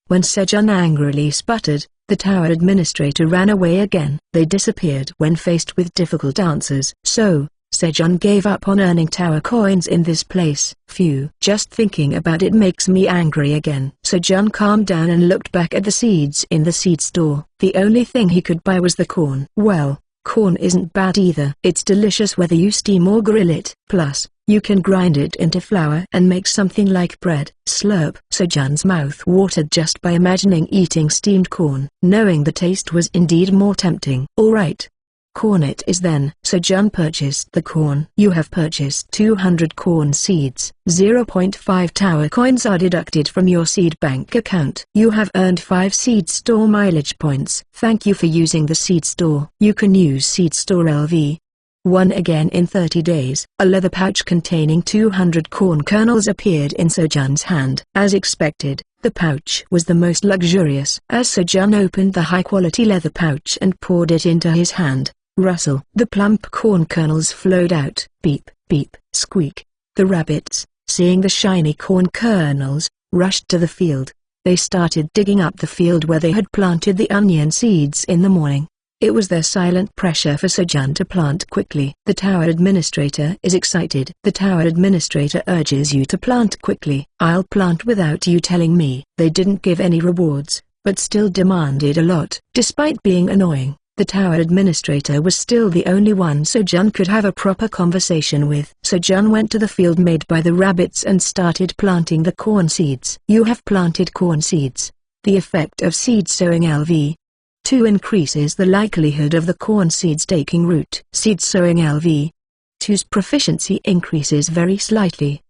When Sejun angrily sputtered, the tower administrator ran away again. They disappeared when faced with difficult answers. So, Sejun gave up on earning tower coins in this place. Phew. Just thinking about it makes me angry again. Sejun calmed down and looked back at the seeds in the seed store. The only thing he could buy was the corn. Well, corn isn't bad either. It's delicious whether you steam or grill it. Plus, you can grind it into flour and make something like bread. Slurp. Sejun's mouth watered just by imagining eating steamed corn. Knowing the taste was indeed more tempting. Alright. Corn it is then. Sejun purchased the corn. You have purchased 200 corn seeds. 0.5 tower coins are deducted from your seed bank account. You have earned 5 seed store mileage points. Thank you for using the seed store. You can use seed store LV1 again in 30 days. A leather pouch containing 200 corn kernels appeared in Sejun's hand. As expected, the pouch was the most luxurious. As Sejun opened the high-quality leather pouch and poured it into his hand, rustle. The plump corn kernels flowed out. Beep, beep, squeak. The rabbits, seeing the shiny corn kernels, rushed to the field. They started digging up the field where they had planted the onion seeds in the morning. It was their silent pressure for Sejun to plant quickly. The tower administrator is excited. The tower administrator urges you to plant quickly. I'll plant without you telling me. They didn't give any rewards, but still demanded a lot. Despite being annoying, the tower administrator was still the only one Sejun could have a proper conversation with. Sejun went to the field made by the rabbits and started planting the corn seeds. You have planted corn seeds. The effect of seed sowing LV2 increases the likelihood of the corn seeds taking root. Seed sowing LV2's proficiency increases very slightly.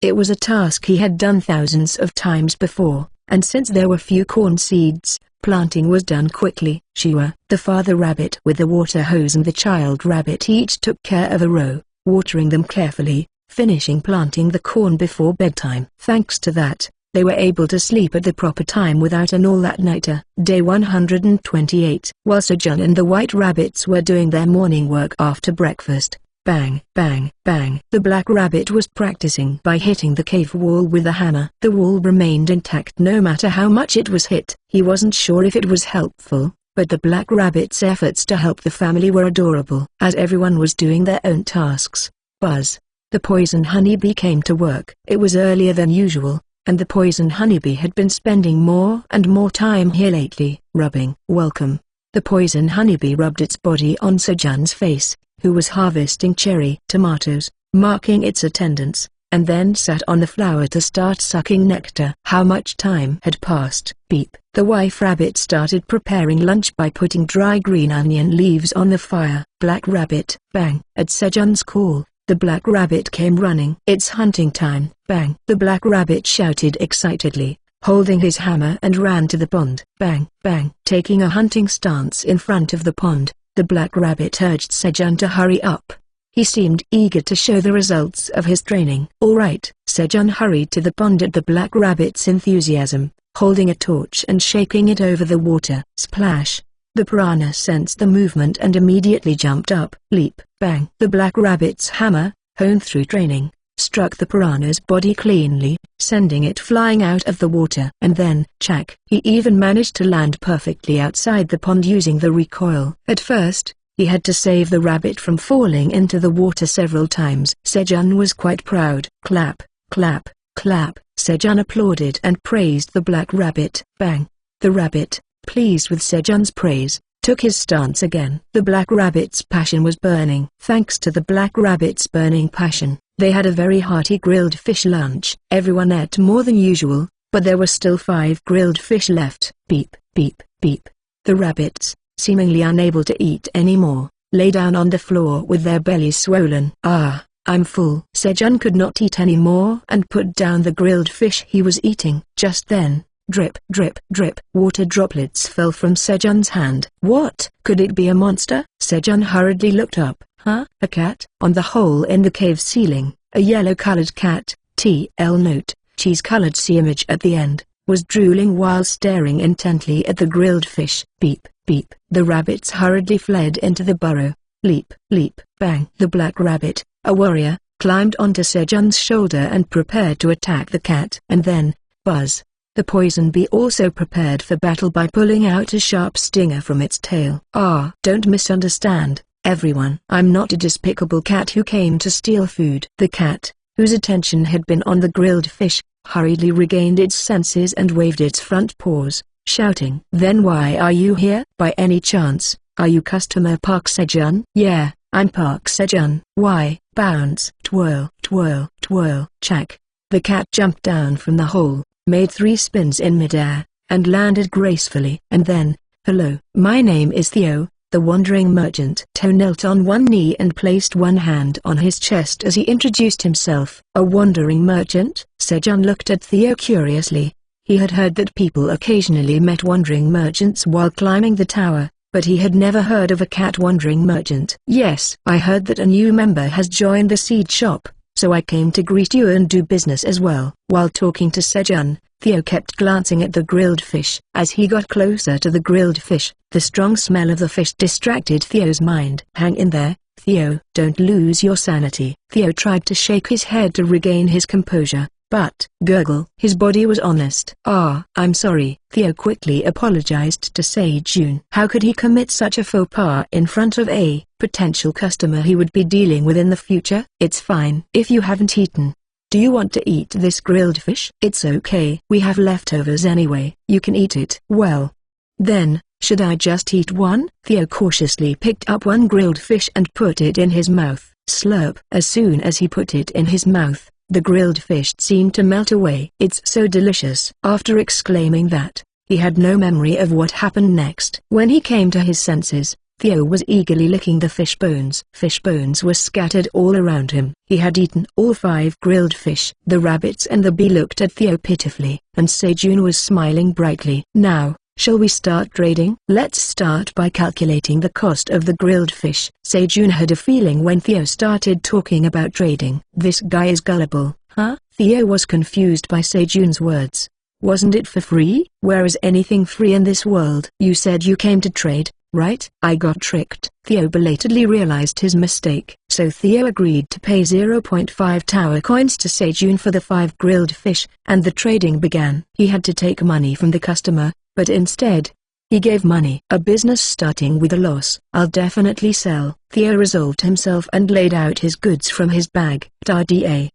It was a task he had done thousands of times before, and since there were few corn seeds, planting was done quickly. Shiwa, the father rabbit with the water hose and the child rabbit each took care of a row, watering them carefully, finishing planting the corn before bedtime. Thanks to that, they were able to sleep at the proper time without an all-that-nighter. Day 128. While Sejun and the white rabbits were doing their morning work after breakfast, bang, bang, bang. The black rabbit was practicing by hitting the cave wall with a hammer. The wall remained intact no matter how much it was hit. He wasn't sure if it was helpful, but the Black Rabbit's efforts to help the family were adorable. As everyone was doing their own tasks, Buzz, the poison honeybee, came to work. It was earlier than usual, and the poison honeybee had been spending more and more time here lately. Rubbing. Welcome. The poison honeybee rubbed its body on Sejun's face, who was harvesting cherry tomatoes, marking its attendance, and then sat on the flower to start sucking nectar. How much time had passed? Beep. The wife rabbit started preparing lunch by putting dry green onion leaves on the fire. Black Rabbit. Bang. At Sejun's call, the Black Rabbit came running. It's hunting time. Bang. The Black Rabbit shouted excitedly, holding his hammer, and ran to the pond. Bang, bang. Taking a hunting stance in front of the pond, the Black Rabbit urged Sejun to hurry up. He seemed eager to show the results of his training. All right. Sejun hurried to the pond at the Black Rabbit's enthusiasm, holding a torch and shaking it over the water. Splash. The piranha sensed the movement and immediately jumped up. Leap. Bang. The Black Rabbit's hammer, honed through training, struck the piranha's body cleanly, sending it flying out of the water. And then, chack, he even managed to land perfectly outside the pond using the recoil. At first, he had to save the rabbit from falling into the water several times. Sejun was quite proud. Clap, clap, clap. Sejun applauded and praised the Black Rabbit. Bang. The rabbit, pleased with Sejun's praise, took his stance again. The Black Rabbit's passion was burning. Thanks to the Black Rabbit's burning passion, they had a very hearty grilled fish lunch. Everyone ate more than usual, but there were still 5 grilled fish left. Beep, beep, beep. The rabbits, seemingly unable to eat any more, lay down on the floor with their bellies swollen. Ah, I'm full. Sejun could not eat any more and put down the grilled fish he was eating. Just then, drip, drip, drip, water droplets fell from Sejun's hand. What? Could it be a monster? Sejun hurriedly looked up. Huh? A cat? On the hole in the cave ceiling, a yellow-colored cat, TL note, cheese-colored C image at the end, was drooling while staring intently at the grilled fish. Beep, beep. The rabbits hurriedly fled into the burrow. Leap, leap, bang. The Black Rabbit, a warrior, climbed onto Sejun's shoulder and prepared to attack the cat. And then, Buzz, the poison bee, also prepared for battle by pulling out a sharp stinger from its tail. Ah, don't misunderstand, everyone. I'm not a despicable cat who came to steal food. The cat, whose attention had been on the grilled fish, hurriedly regained its senses and waved its front paws, shouting. Then why are you here? By any chance, are you customer Park Sejun? Yeah, I'm Park Sejun. Why? Bounce. Twirl, twirl, twirl. Chack. The cat jumped down from the hole, made 3 spins in midair, and landed gracefully. And then, hello. My name is Theo, the wandering merchant. Theo knelt on one knee and placed one hand on his chest as he introduced himself. A wandering merchant? Sejun looked at Theo curiously. He had heard that people occasionally met wandering merchants while climbing the tower, but he had never heard of a cat wandering merchant. Yes, I heard that a new member has joined the seed shop, so I came to greet you and do business as well. While talking to Sejun, Theo kept glancing at the grilled fish. As he got closer to the grilled fish, the strong smell of the fish distracted Theo's mind. Hang in there, Theo. Don't lose your sanity. Theo tried to shake his head to regain his composure, but, gurgle, his body was honest. Ah, I'm sorry. Theo quickly apologized to Sejun. How could he commit such a faux pas in front of a potential customer he would be dealing with in the future? It's fine. If you haven't eaten, do you want to eat this grilled fish? It's okay. We have leftovers anyway. You can eat it. Well, then, should I just eat one? Theo cautiously picked up one grilled fish and put it in his mouth. Slurp. As soon as he put it in his mouth, the grilled fish seemed to melt away. It's so delicious. After exclaiming that, he had no memory of what happened next. When he came to his senses, Theo was eagerly licking the fish bones. Fish bones were scattered all around him. He had eaten all 5 grilled fish. The rabbits and the bee looked at Theo pitifully, and Sejun was smiling brightly. Now, shall we start trading? Let's start by calculating the cost of the grilled fish. Sejun had a feeling when Theo started talking about trading. This guy is gullible, huh? Theo was confused by Sejun's words. Wasn't it for free? Where is anything free in this world? You said you came to trade, right? I got tricked. Theo belatedly realized his mistake. So Theo agreed to pay 0.5 tower coins to Sejun for the 5 grilled fish, and the trading began. He had to take money from the customer, but instead, He gave money. A business starting with a loss. I'll definitely sell. Theo resolved himself and laid out his goods from his bag. Da.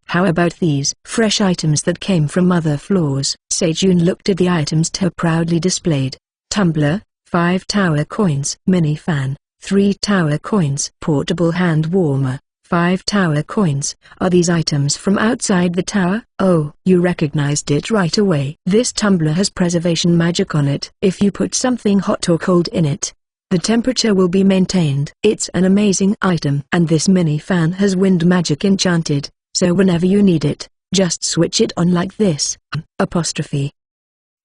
How about these fresh items that came from other floors? Sejun looked at the items Theo proudly displayed. Tumbler, 5 tower coins. Mini fan, 3 tower coins. Portable hand warmer, 5 tower coins. Are these items from outside the tower? Oh, you recognized it right away. This tumbler has preservation magic on it. If you put something hot or cold in it, the temperature will be maintained. It's an amazing item. And this mini fan has wind magic enchanted, so whenever you need it, just switch it on like this. Apostrophe.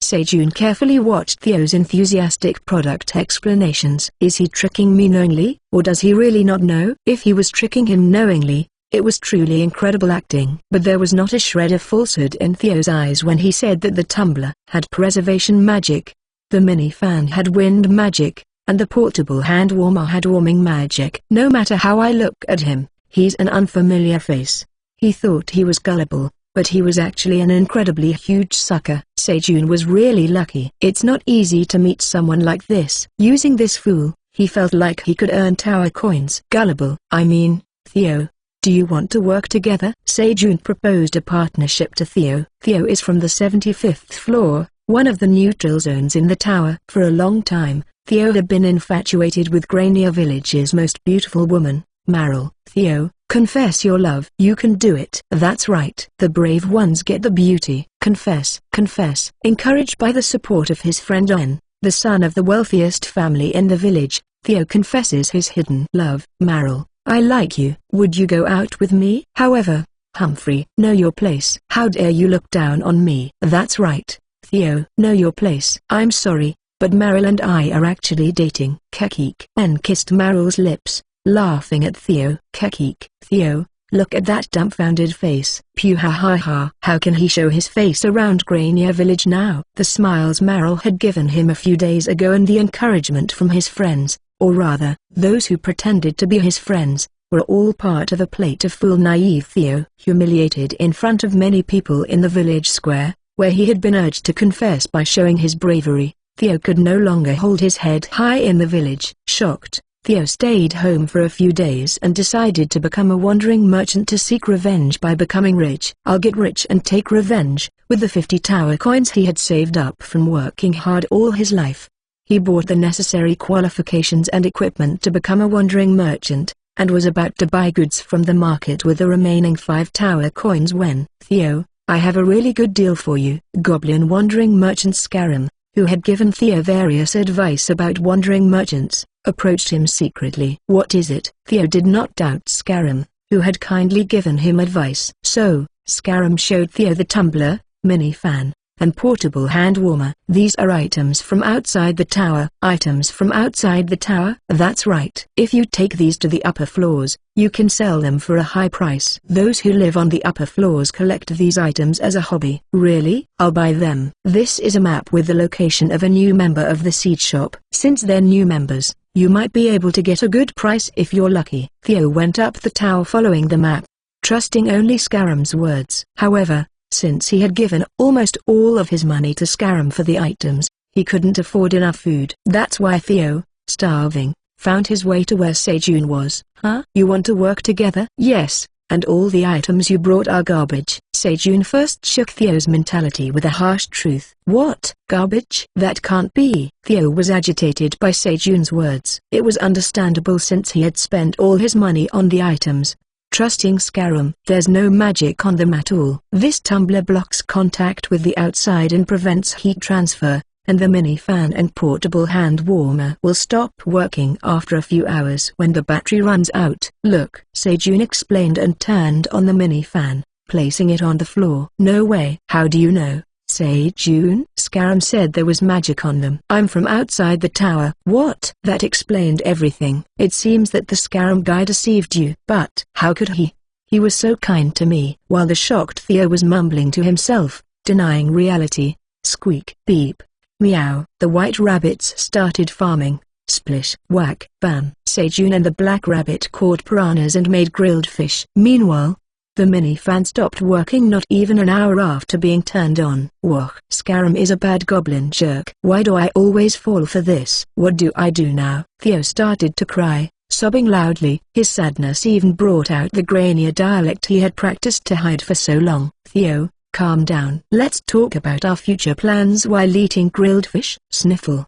Sejun carefully watched Theo's enthusiastic product explanations. Is he tricking me knowingly, or does he really not know? If he was tricking him knowingly, it was truly incredible acting. But there was not a shred of falsehood in Theo's eyes when he said that the tumbler had preservation magic, the mini fan had wind magic, and the portable hand warmer had warming magic. No matter how I look at him, he's an unfamiliar face. He thought he was gullible, but he was actually an incredibly huge sucker. Sejun was really lucky. It's not easy to meet someone like this. Using this fool, he felt like he could earn tower coins. Gullible. I mean, Theo, do you want to work together? Sejun proposed a partnership to Theo. Theo is from the 75th floor, one of the neutral zones in the tower. For a long time, Theo had been infatuated with Grania Village's most beautiful woman, Meryl. Theo, confess your love. You can do it. That's right. The brave ones get the beauty. Confess. Confess. Encouraged by the support of his friend En, the son of the wealthiest family in the village, Theo confesses his hidden love. Meryl, I like you. Would you go out with me? However, Humphrey, know your place. How dare you look down on me? That's right. Theo, know your place. I'm sorry, but Meryl and I are actually dating. Kekik. En kissed Meryl's lips, laughing at Theo. Kekik. Theo, look at that dumbfounded face. Pew ha ha ha. How can he show his face around Grania Village now? The smiles Meryl had given him a few days ago and the encouragement from his friends, or rather, those who pretended to be his friends, were all part of a play to fool naive Theo. Humiliated in front of many people in the village square, where he had been urged to confess by showing his bravery, Theo could no longer hold his head high in the village. Shocked, Theo stayed home for a few days and decided to become a wandering merchant to seek revenge by becoming rich. I'll get rich and take revenge. With the 50 tower coins he had saved up from working hard all his life, he bought the necessary qualifications and equipment to become a wandering merchant, and was about to buy goods from the market with the remaining 5 tower coins when, Theo, I have a really good deal for you. Goblin wandering merchant Scarum, who had given Theo various advice about wandering merchants, approached him secretly. What is it? Theo did not doubt Scarum, who had kindly given him advice. So, Scarum showed Theo the tumbler, mini fan, and portable hand warmer. These are items from outside the tower. Items from outside the tower? That's right. If you take these to the upper floors, you can sell them for a high price. Those who live on the upper floors collect these items as a hobby. Really? I'll buy them. This is a map with the location of a new member of the seed shop. Since they're new members, you might be able to get a good price if you're lucky. Theo went up the tower following the map, trusting only Scarum's words. However, since he had given almost all of his money to Scarum for the items, he couldn't afford enough food. That's why Theo, starving, found his way to where Sejun was. Huh? You want to work together? Yes, and all the items you brought are garbage. Sejun first shook Theo's mentality with a harsh truth. What? Garbage? That can't be. Theo was agitated by Sejun's words. It was understandable since he had spent all his money on the items. Trusting Scarum, there's no magic on them at all. This tumbler blocks contact with the outside and prevents heat transfer, and the mini fan and portable hand warmer will stop working after a few hours when the battery runs out. Look, Sejun explained and turned on the mini fan, placing it on the floor. No way. How do you know, Sejun? Scarum said there was magic on them. I'm from outside the tower. What? That explained everything. It seems that the Scarum guy deceived you. But how could he? He was so kind to me. While the shocked Theo was mumbling to himself, denying reality. Squeak. Beep. Meow. The white rabbits started farming. Splish. Whack. Bam. Sejun and the black rabbit caught piranhas and made grilled fish. Meanwhile, The mini-fan stopped working not even an hour after being turned on. Whoa. Scarum is a bad goblin jerk. Why do I always fall for this? What do I do now? Theo started to cry, sobbing loudly. His sadness even brought out the Grania dialect he had practiced to hide for so long. Theo, calm down. Let's talk about our future plans while eating grilled fish. Sniffle.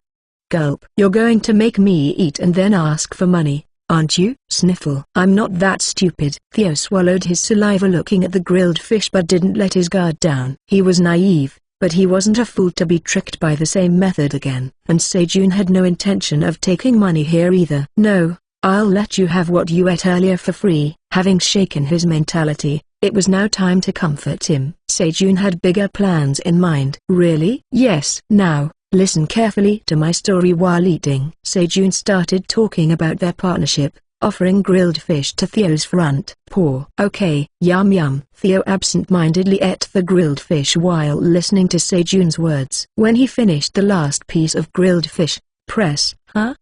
Gulp. You're going to make me eat and then ask for money, aren't you? Sniffle. I'm not that stupid. Theo swallowed his saliva looking at the grilled fish but didn't let his guard down. He was naive, but he wasn't a fool to be tricked by the same method again. And Sejun had no intention of taking money here either. No, I'll let you have what you ate earlier for free. Having shaken his mentality, it was now time to comfort him. Sejun had bigger plans in mind. Really? Yes. Now, listen carefully to my story while eating. Sejun started talking about their partnership, offering grilled fish to Theo's front paw. Okay. Yum yum. Theo absent-mindedly ate the grilled fish while listening to Sejun's words. When he finished the last piece of grilled fish, press,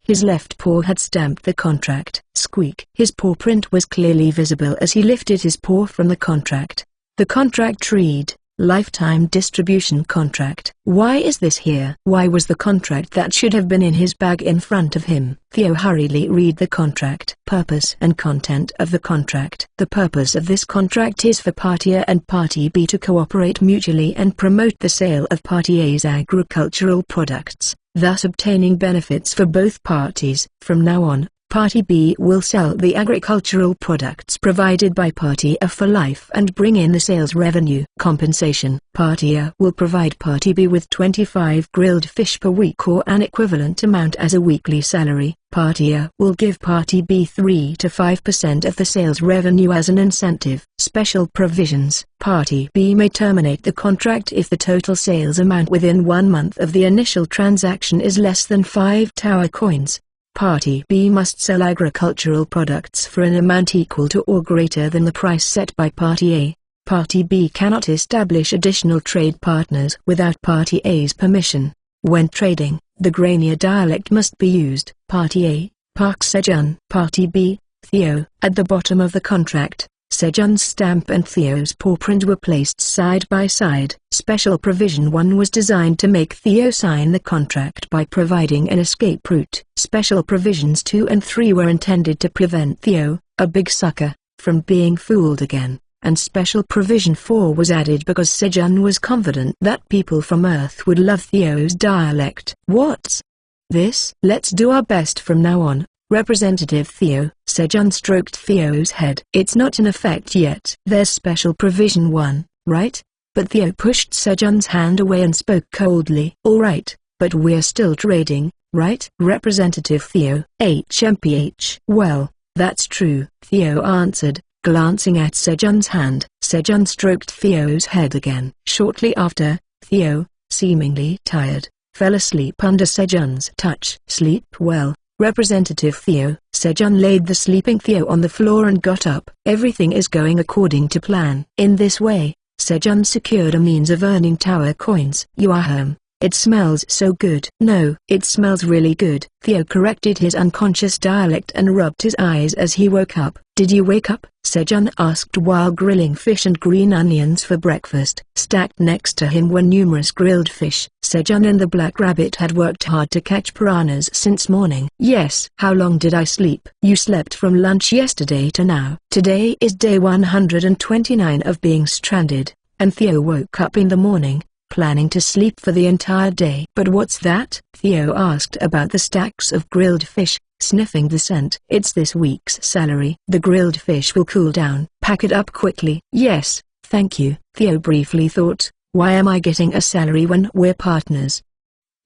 his left paw had stamped the contract. Squeak. His paw print was clearly visible as he lifted his paw from the contract. The contract read, Lifetime Distribution Contract. Why is this here? Why was the contract that should have been in his bag in front of him? Theo hurriedly read the contract. Purpose and content of the contract. The purpose of this contract is for Party A and Party B to cooperate mutually and promote the sale of Party A's agricultural products, thus obtaining benefits for both parties. From now on, Party B will sell the agricultural products provided by Party A for life and bring in the sales revenue. Compensation. Party A will provide Party B with 25 grilled fish per week or an equivalent amount as a weekly salary. Party A will give Party B 3 to 5% of the sales revenue as an incentive. Special provisions. Party B may terminate the contract if the total sales amount within 1 month of the initial transaction is less than 5 tower coins. Party B must sell agricultural products for an amount equal to or greater than the price set by Party A. Party B cannot establish additional trade partners without Party A's permission. When trading, the Grania dialect must be used. Party A, Park Sejun. Party B, Theo. At the bottom of the contract, Sejun's stamp and Theo's paw print were placed side by side. Special Provision 1 was designed to make Theo sign the contract by providing an escape route. Special Provisions 2 and 3 were intended to prevent Theo, a big sucker, from being fooled again. And Special Provision 4 was added because Sejun was confident that people from Earth would love Theo's dialect. What's this? Let's do our best from now on, Representative Theo. Sejun stroked Theo's head. It's not in effect yet. There's Special Provision 1, right? But Theo pushed Sejun's hand away and spoke coldly. Alright, but we're still trading, right? Representative Theo. HMPH. Well, that's true, Theo answered, glancing at Sejun's hand. Sejun stroked Theo's head again. Shortly after, Theo, seemingly tired, fell asleep under Sejun's touch. Sleep well, Representative Theo. Sejun laid the sleeping Theo on the floor and got up. Everything is going according to plan. In this way, Sejun secured a means of earning tower coins. You are home. It smells so good. No, it smells really good. Theo corrected his unconscious dialect and rubbed his eyes as he woke up. Did you wake up? Sejun asked while grilling fish and green onions for breakfast. Stacked next to him were numerous grilled fish. Sejun and the Black Rabbit had worked hard to catch piranhas since morning. Yes. How long did I sleep? You slept from lunch yesterday to now. Today is day 129 of being stranded, and Theo woke up in the morning, planning to sleep for the entire day. But what's that? Theo asked about the stacks of grilled fish, sniffing the scent. It's this week's salary. The grilled fish will cool down. Pack it up quickly. Yes, thank you. Theo briefly thought, why am I getting a salary when we're partners?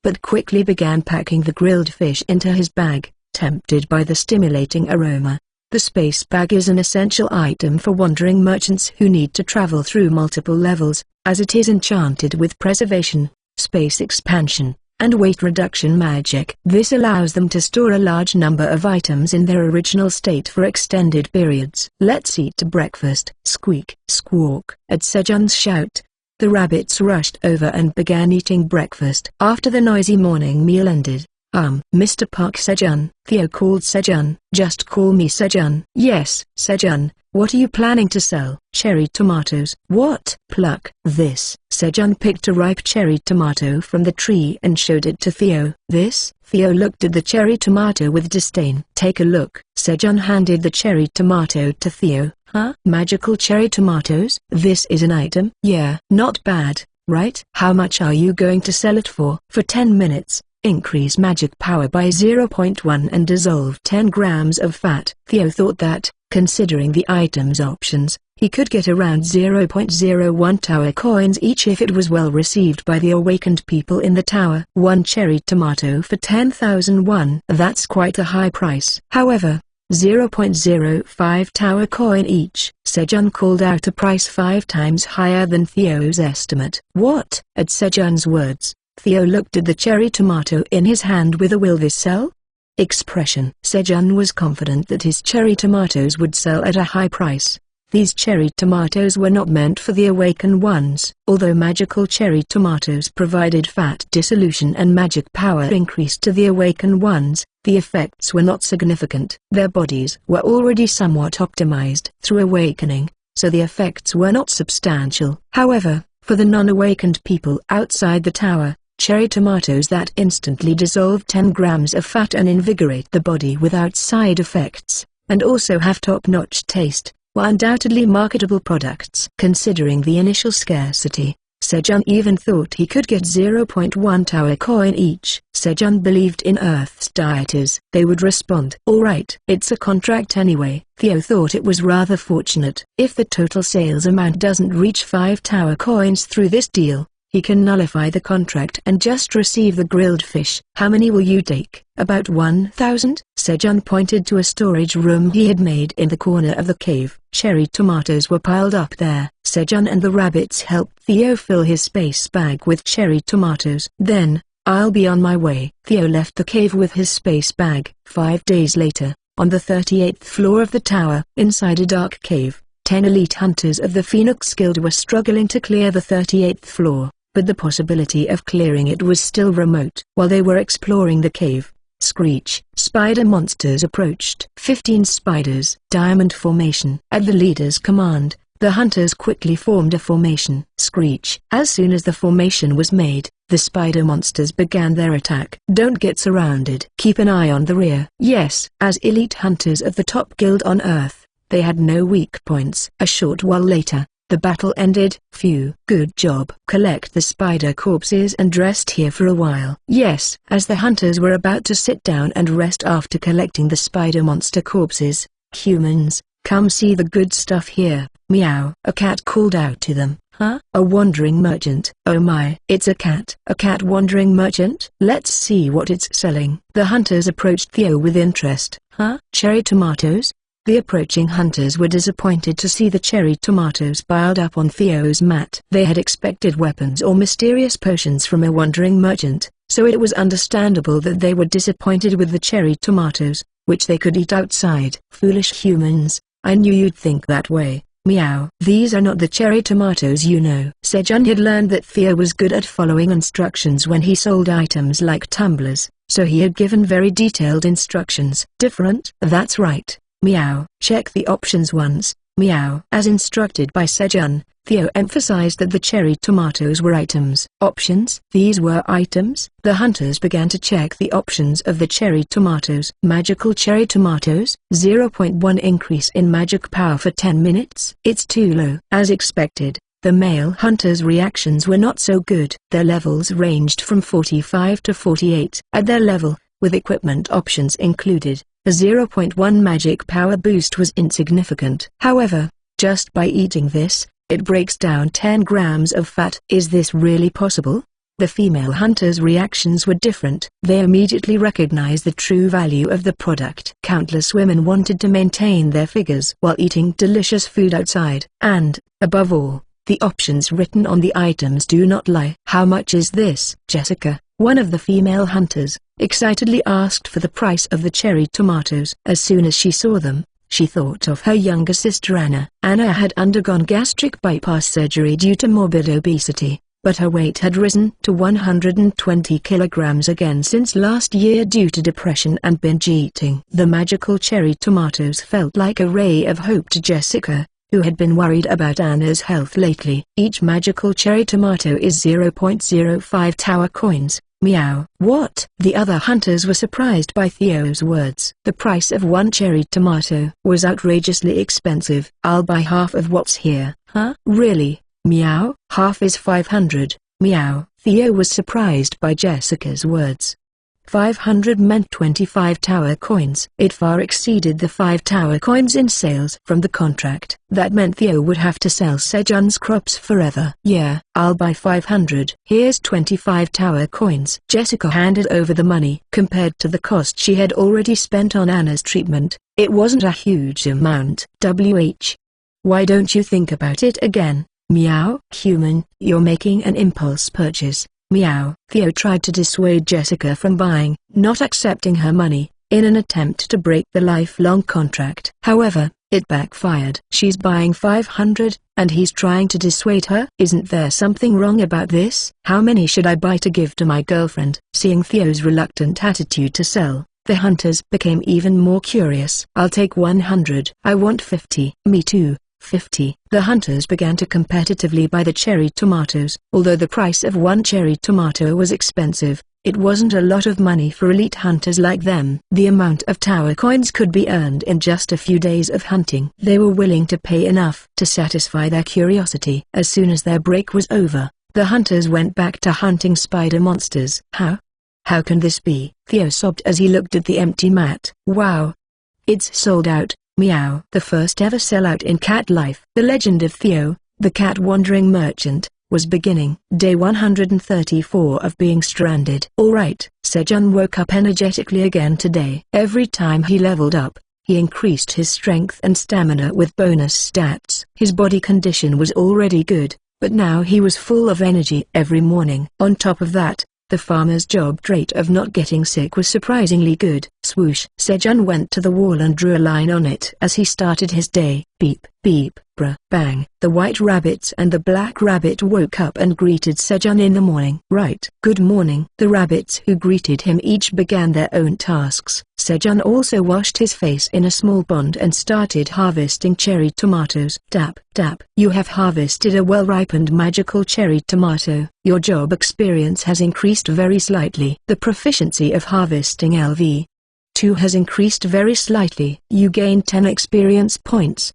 But quickly began packing the grilled fish into his bag, tempted by the stimulating aroma. The space bag is an essential item for wandering merchants who need to travel through multiple levels, as it is enchanted with preservation, space expansion, and weight reduction magic. This allows them to store a large number of items in their original state for extended periods. Let's eat breakfast. Squeak, squawk. At Sejun's shout, the rabbits rushed over and began eating breakfast. After the noisy morning meal ended, Mr. Park Sejun, Theo called Sejun. Just call me Sejun. Yes, Sejun. What are you planning to sell? Cherry tomatoes. What? Pluck. This. Sejun picked a ripe cherry tomato from the tree and showed it to Theo. This? Theo looked at the cherry tomato with disdain. Take a look. Sejun handed the cherry tomato to Theo. Huh? Magical cherry tomatoes? This is an item? Yeah. Not bad, right? How much are you going to sell it for? For 10 minutes. Increase magic power by 0.1 and dissolve 10 grams of fat. Theo thought that, considering the item's options, he could get around 0.01 tower coins each if it was well received by the awakened people in the tower. One cherry tomato for 10,000 won. That's quite a high price. However, 0.05 tower coin each. Sejun called out a price 5 times higher than Theo's estimate. What? At Sejun's words, Theo looked at the cherry tomato in his hand with a "will this sell?" expression. Sejun was confident that his cherry tomatoes would sell at a high price. These cherry tomatoes were not meant for the awakened ones. Although magical cherry tomatoes provided fat dissolution and magic power increase to the awakened ones, the effects were not significant. Their bodies were already somewhat optimized through awakening, so the effects were not substantial. However, for the non-awakened people outside the tower, cherry tomatoes that instantly dissolve 10 grams of fat and invigorate the body without side effects, and also have top-notch taste, were undoubtedly marketable products. Considering the initial scarcity, Sejun even thought he could get 0.1 tower coin each. Sejun believed in Earth's dieters. They would respond. Alright. It's a contract anyway. Theo thought it was rather fortunate. If the total sales amount doesn't reach 5 tower coins through this deal, he can nullify the contract and just receive the grilled fish. How many will you take? About 1,000? Sejun pointed to a storage room he had made in the corner of the cave. Cherry tomatoes were piled up there. Sejun and the rabbits helped Theo fill his space bag with cherry tomatoes. Then, I'll be on my way. Theo left the cave with his space bag. 5 days later, on the 38th floor of the tower, inside a dark cave, 10 elite hunters of the Phoenix Guild were struggling to clear the 38th floor, but the possibility of clearing it was still remote. While they were exploring the cave, Screech, spider monsters approached. 15 spiders. Diamond formation. At the leader's command, the hunters quickly formed a formation. Screech. As soon as the formation was made, the spider monsters began their attack. Don't get surrounded. Keep an eye on the rear. Yes. As elite hunters of the top guild on Earth, they had no weak points. A short while later, the battle ended. Phew. Good job. Collect the spider corpses and rest here for a while. Yes. As the hunters were about to sit down and rest after collecting the spider monster corpses, humans, come see the good stuff here. Meow. A cat called out to them. Huh? A wandering merchant. Oh my. It's a cat. A cat wandering merchant? Let's see what it's selling. The hunters approached Theo with interest. Huh? Cherry tomatoes? The approaching hunters were disappointed to see the cherry tomatoes piled up on Theo's mat. They had expected weapons or mysterious potions from a wandering merchant, so it was understandable that they were disappointed with the cherry tomatoes, which they could eat outside. Foolish humans, I knew you'd think that way. Meow. These are not the cherry tomatoes you know. Sejun had learned that Theo was good at following instructions when he sold items like tumblers, so he had given very detailed instructions. Different? That's right. Meow. Check the options once. Meow. As instructed by Sejun, Theo emphasized that the cherry tomatoes were items. Options? These were items? The hunters began to check the options of the cherry tomatoes. Magical cherry tomatoes, 0.1 increase in magic power for 10 minutes. It's too low. As expected, the male hunters' reactions were not so good. Their levels ranged from 45 to 48. At their level, with equipment options included, a 0.1 magic power boost was insignificant. However, just by eating this, it breaks down 10 grams of fat. Is this really possible? The female hunters' reactions were different. They immediately recognized the true value of the product. Countless women wanted to maintain their figures while eating delicious food outside. And, above all, the options written on the items do not lie. How much is this? Jessica, one of the female hunters, excitedly asked for the price of the cherry tomatoes. As soon as she saw them, she thought of her younger sister Anna. Anna had undergone gastric bypass surgery due to morbid obesity, but her weight had risen to 120 kilograms again since last year due to depression and binge eating. The magical cherry tomatoes felt like a ray of hope to Jessica, who had been worried about Anna's health lately. Each magical cherry tomato is 0.05 tower coins. Meow. What? The other hunters were surprised by Theo's words. The price of one cherry tomato was outrageously expensive. I'll buy half of what's here. Huh? Really? Meow. Half is 500. Meow. Theo was surprised by Jessica's words. 500 meant 25 tower coins. It far exceeded the 5 tower coins in sales from the contract. That meant Theo would have to sell Sejun's crops forever. Yeah, I'll buy 500. Here's 25 tower coins. Jessica handed over the money. Compared to the cost she had already spent on Anna's treatment, it wasn't a huge amount. Why don't you think about it again? Meow. Human, you're making an impulse purchase. Meow. Theo tried to dissuade Jessica from buying, not accepting her money, in an attempt to break the lifelong contract. However, it backfired. She's buying 500, and he's trying to dissuade her. Isn't there something wrong about this? How many should I buy to give to my girlfriend? Seeing Theo's reluctant attitude to sell, the hunters became even more curious. I'll take 100. I want 50. Me too. 50. The hunters began to competitively buy the cherry tomatoes. Although the price of one cherry tomato was expensive, it wasn't a lot of money for elite hunters like them. The amount of tower coins could be earned in just a few days of hunting. They were willing to pay enough to satisfy their curiosity. As soon as their break was over, the hunters went back to hunting spider monsters. How can this be? Theo sobbed as he looked at the empty mat. Wow! It's sold out. Meow. The first ever sellout in cat life. The legend of Theo, the cat wandering merchant, was beginning. Day 134 of being stranded. Alright, Sejun woke up energetically again today. Every time he leveled up, he increased his strength and stamina with bonus stats. His body condition was already good, but now he was full of energy every morning. On top of that, the farmer's job trait of not getting sick was surprisingly good. Swoosh. Sejun went to the wall and drew a line on it as he started his day. Beep, beep, bruh, bang. The white rabbits and the black rabbit woke up and greeted Sejun in the morning. Right. Good morning. The rabbits who greeted him each began their own tasks. Sejun also washed his face in a small pond and started harvesting cherry tomatoes. Tap, tap. You have harvested a well-ripened magical cherry tomato. Your job experience has increased very slightly. The proficiency of harvesting LV2 has increased very slightly. You gain 10 experience points.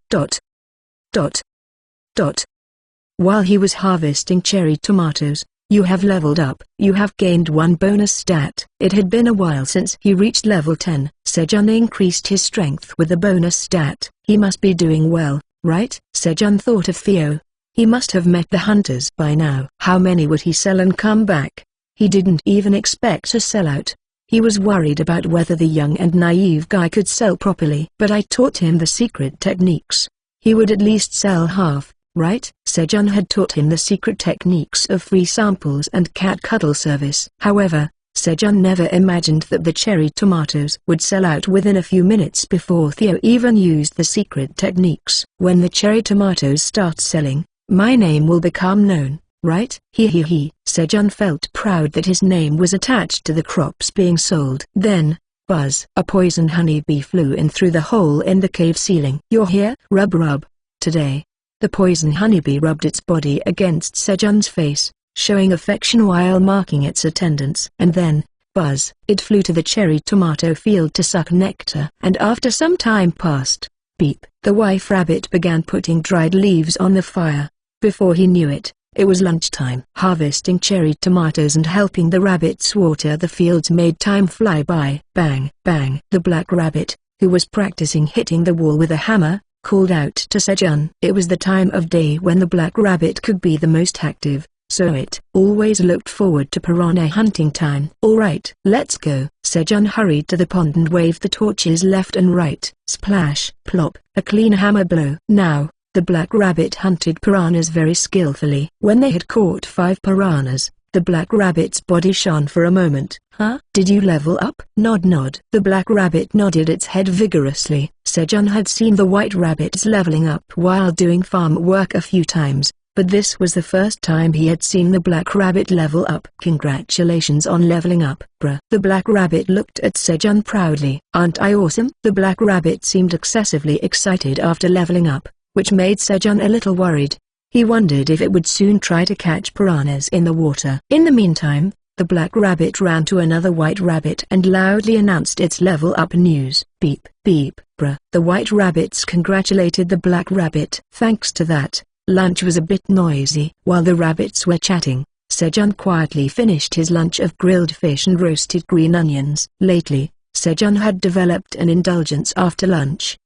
While he was harvesting cherry tomatoes, you have leveled up. You have gained one bonus stat. It had been a while since he reached level 10. Sejun increased his strength with a bonus stat. He must be doing well, right? Sejun thought of Theo. He must have met the hunters by now. How many would he sell and come back? He didn't even expect to sell out. He was worried about whether the young and naive guy could sell properly. But I taught him the secret techniques. He would at least sell half, right? Sejun had taught him the secret techniques of free samples and cat cuddle service. However, Sejun never imagined that the cherry tomatoes would sell out within a few minutes before Theo even used the secret techniques. When the cherry tomatoes start selling, my name will become known, right? Sejun felt proud that his name was attached to the crops being sold. Then, buzz. A poison honeybee flew in through the hole in the cave ceiling. You're here? Rub rub. Today. The poison honeybee rubbed its body against Sejun's face, showing affection while marking its attendance. And then, buzz. It flew to the cherry tomato field to suck nectar. And after some time passed, beep. The wife rabbit began putting dried leaves on the fire. Before he knew it, it was lunchtime. Harvesting cherry tomatoes and helping the rabbits water the fields made time fly by. Bang, bang. The black rabbit, who was practicing hitting the wall with a hammer, called out to Sejun. It was the time of day when the black rabbit could be the most active, so it always looked forward to piranha hunting time. Alright, let's go. Sejun hurried to the pond and waved the torches left and right. Splash, plop, a clean hammer blow. Now, the black rabbit hunted piranhas very skillfully. When they had caught 5 piranhas, the black rabbit's body shone for a moment. Huh? Did you level up? Nod nod. The black rabbit nodded its head vigorously. Sejun had seen the white rabbits leveling up while doing farm work a few times, but this was the first time he had seen the Black Rabbit level up. "Congratulations on leveling up, bruh." The Black Rabbit looked at Sejun proudly. "Aren't I awesome?" The Black Rabbit seemed excessively excited after leveling up, which made Sejun a little worried. He wondered if it would soon try to catch piranhas in the water. In the meantime, the Black Rabbit ran to another White Rabbit and loudly announced its level up news. "Beep, beep, bruh." The White Rabbits congratulated the Black Rabbit. Thanks to that, lunch was a bit noisy. While the rabbits were chatting, Sejun quietly finished his lunch of grilled fish and roasted green onions. Lately, Sejun had developed an indulgence after lunch.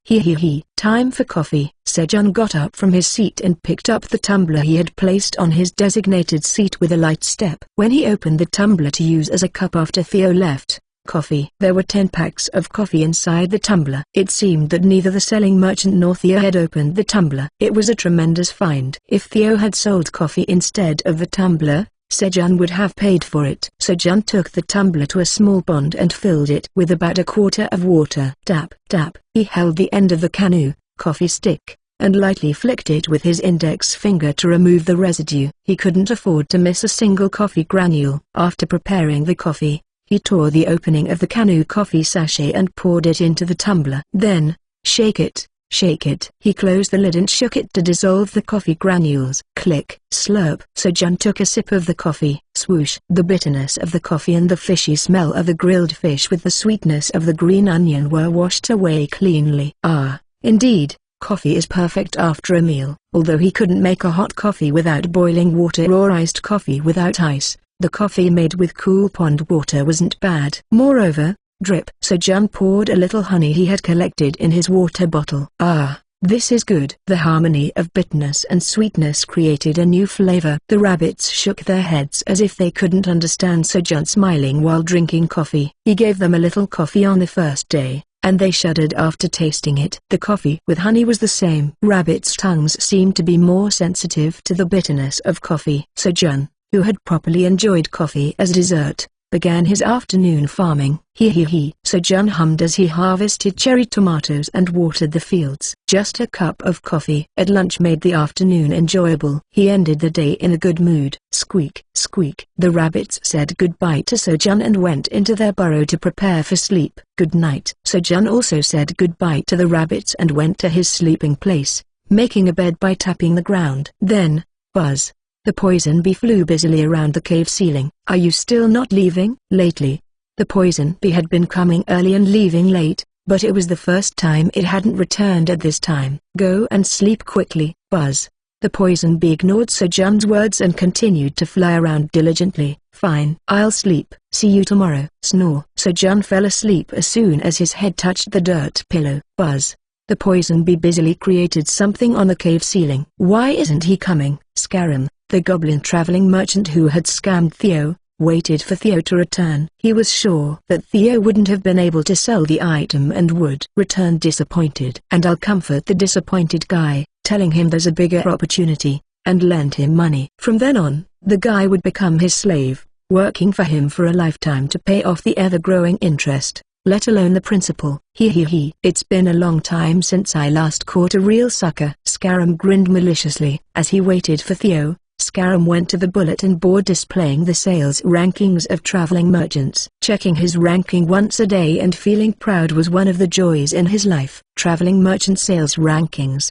Time for coffee. Sejun got up from his seat and picked up the tumbler he had placed on his designated seat with a light step. When he opened the tumbler to use as a cup after Theo left, coffee. There were 10 packs of coffee inside the tumbler. It seemed that neither the selling merchant nor Theo had opened the tumbler. It was a tremendous find. If Theo had sold coffee instead of the tumbler, Sejun would have paid for it. Sejun took the tumbler to a small pond and filled it with about a quarter of water. Tap, tap. He held the end of the canoe, coffee stick, and lightly flicked it with his index finger to remove the residue. He couldn't afford to miss a single coffee granule. After preparing the coffee, he tore the opening of the canoe coffee sachet and poured it into the tumbler. Then, shake it. Shake it. He closed the lid and shook it to dissolve the coffee granules. Click. Slurp. Sejun took a sip of the coffee. Swoosh. The bitterness of the coffee and the fishy smell of the grilled fish with the sweetness of the green onion were washed away cleanly. Ah, indeed, coffee is perfect after a meal. Although he couldn't make a hot coffee without boiling water or iced coffee without ice, the coffee made with cool pond water wasn't bad. Moreover, drip. Sejun poured a little honey he had collected in his water bottle. Ah, this is good. The harmony of bitterness and sweetness created a new flavor. The rabbits shook their heads as if they couldn't understand Sejun smiling while drinking coffee. He gave them a little coffee on the first day, and they shuddered after tasting it. The coffee with honey was the same. Rabbits' tongues seemed to be more sensitive to the bitterness of coffee. Sejun, who had properly enjoyed coffee as dessert, began his afternoon farming. Sejun hummed as he harvested cherry tomatoes and watered the fields. Just a cup of coffee at lunch made the afternoon enjoyable. He ended the day in a good mood. Squeak, squeak. The rabbits said goodbye to Sejun and went into their burrow to prepare for sleep. Good night. Sejun also said goodbye to the rabbits and went to his sleeping place, making a bed by tapping the ground. Then, buzz. The poison bee flew busily around the cave ceiling. "Are you still not leaving?" Lately, the poison bee had been coming early and leaving late, but it was the first time it hadn't returned at this time. "Go and sleep quickly, Buzz." The poison bee ignored Sejun's words and continued to fly around diligently. "Fine. I'll sleep. See you tomorrow." Snore. Sejun fell asleep as soon as his head touched the dirt pillow. Buzz. The poison bee busily created something on the cave ceiling. "Why isn't he coming?" Scarum, the goblin traveling merchant who had scammed Theo, waited for Theo to return. He was sure that Theo wouldn't have been able to sell the item and would return disappointed. "And I'll comfort the disappointed guy, telling him there's a bigger opportunity, and lend him money." From then on, the guy would become his slave, working for him for a lifetime to pay off the ever-growing interest, let alone the principal. It's been a long time since I last caught a real sucker. Scarum grinned maliciously. As he waited for Theo, Scarum went to the bulletin board displaying the sales rankings of traveling merchants. Checking his ranking once a day and feeling proud was one of the joys in his life. Traveling merchant sales rankings.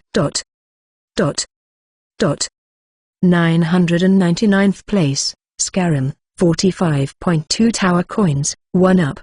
999th place, Scarum, 45.2 tower coins, 1 up.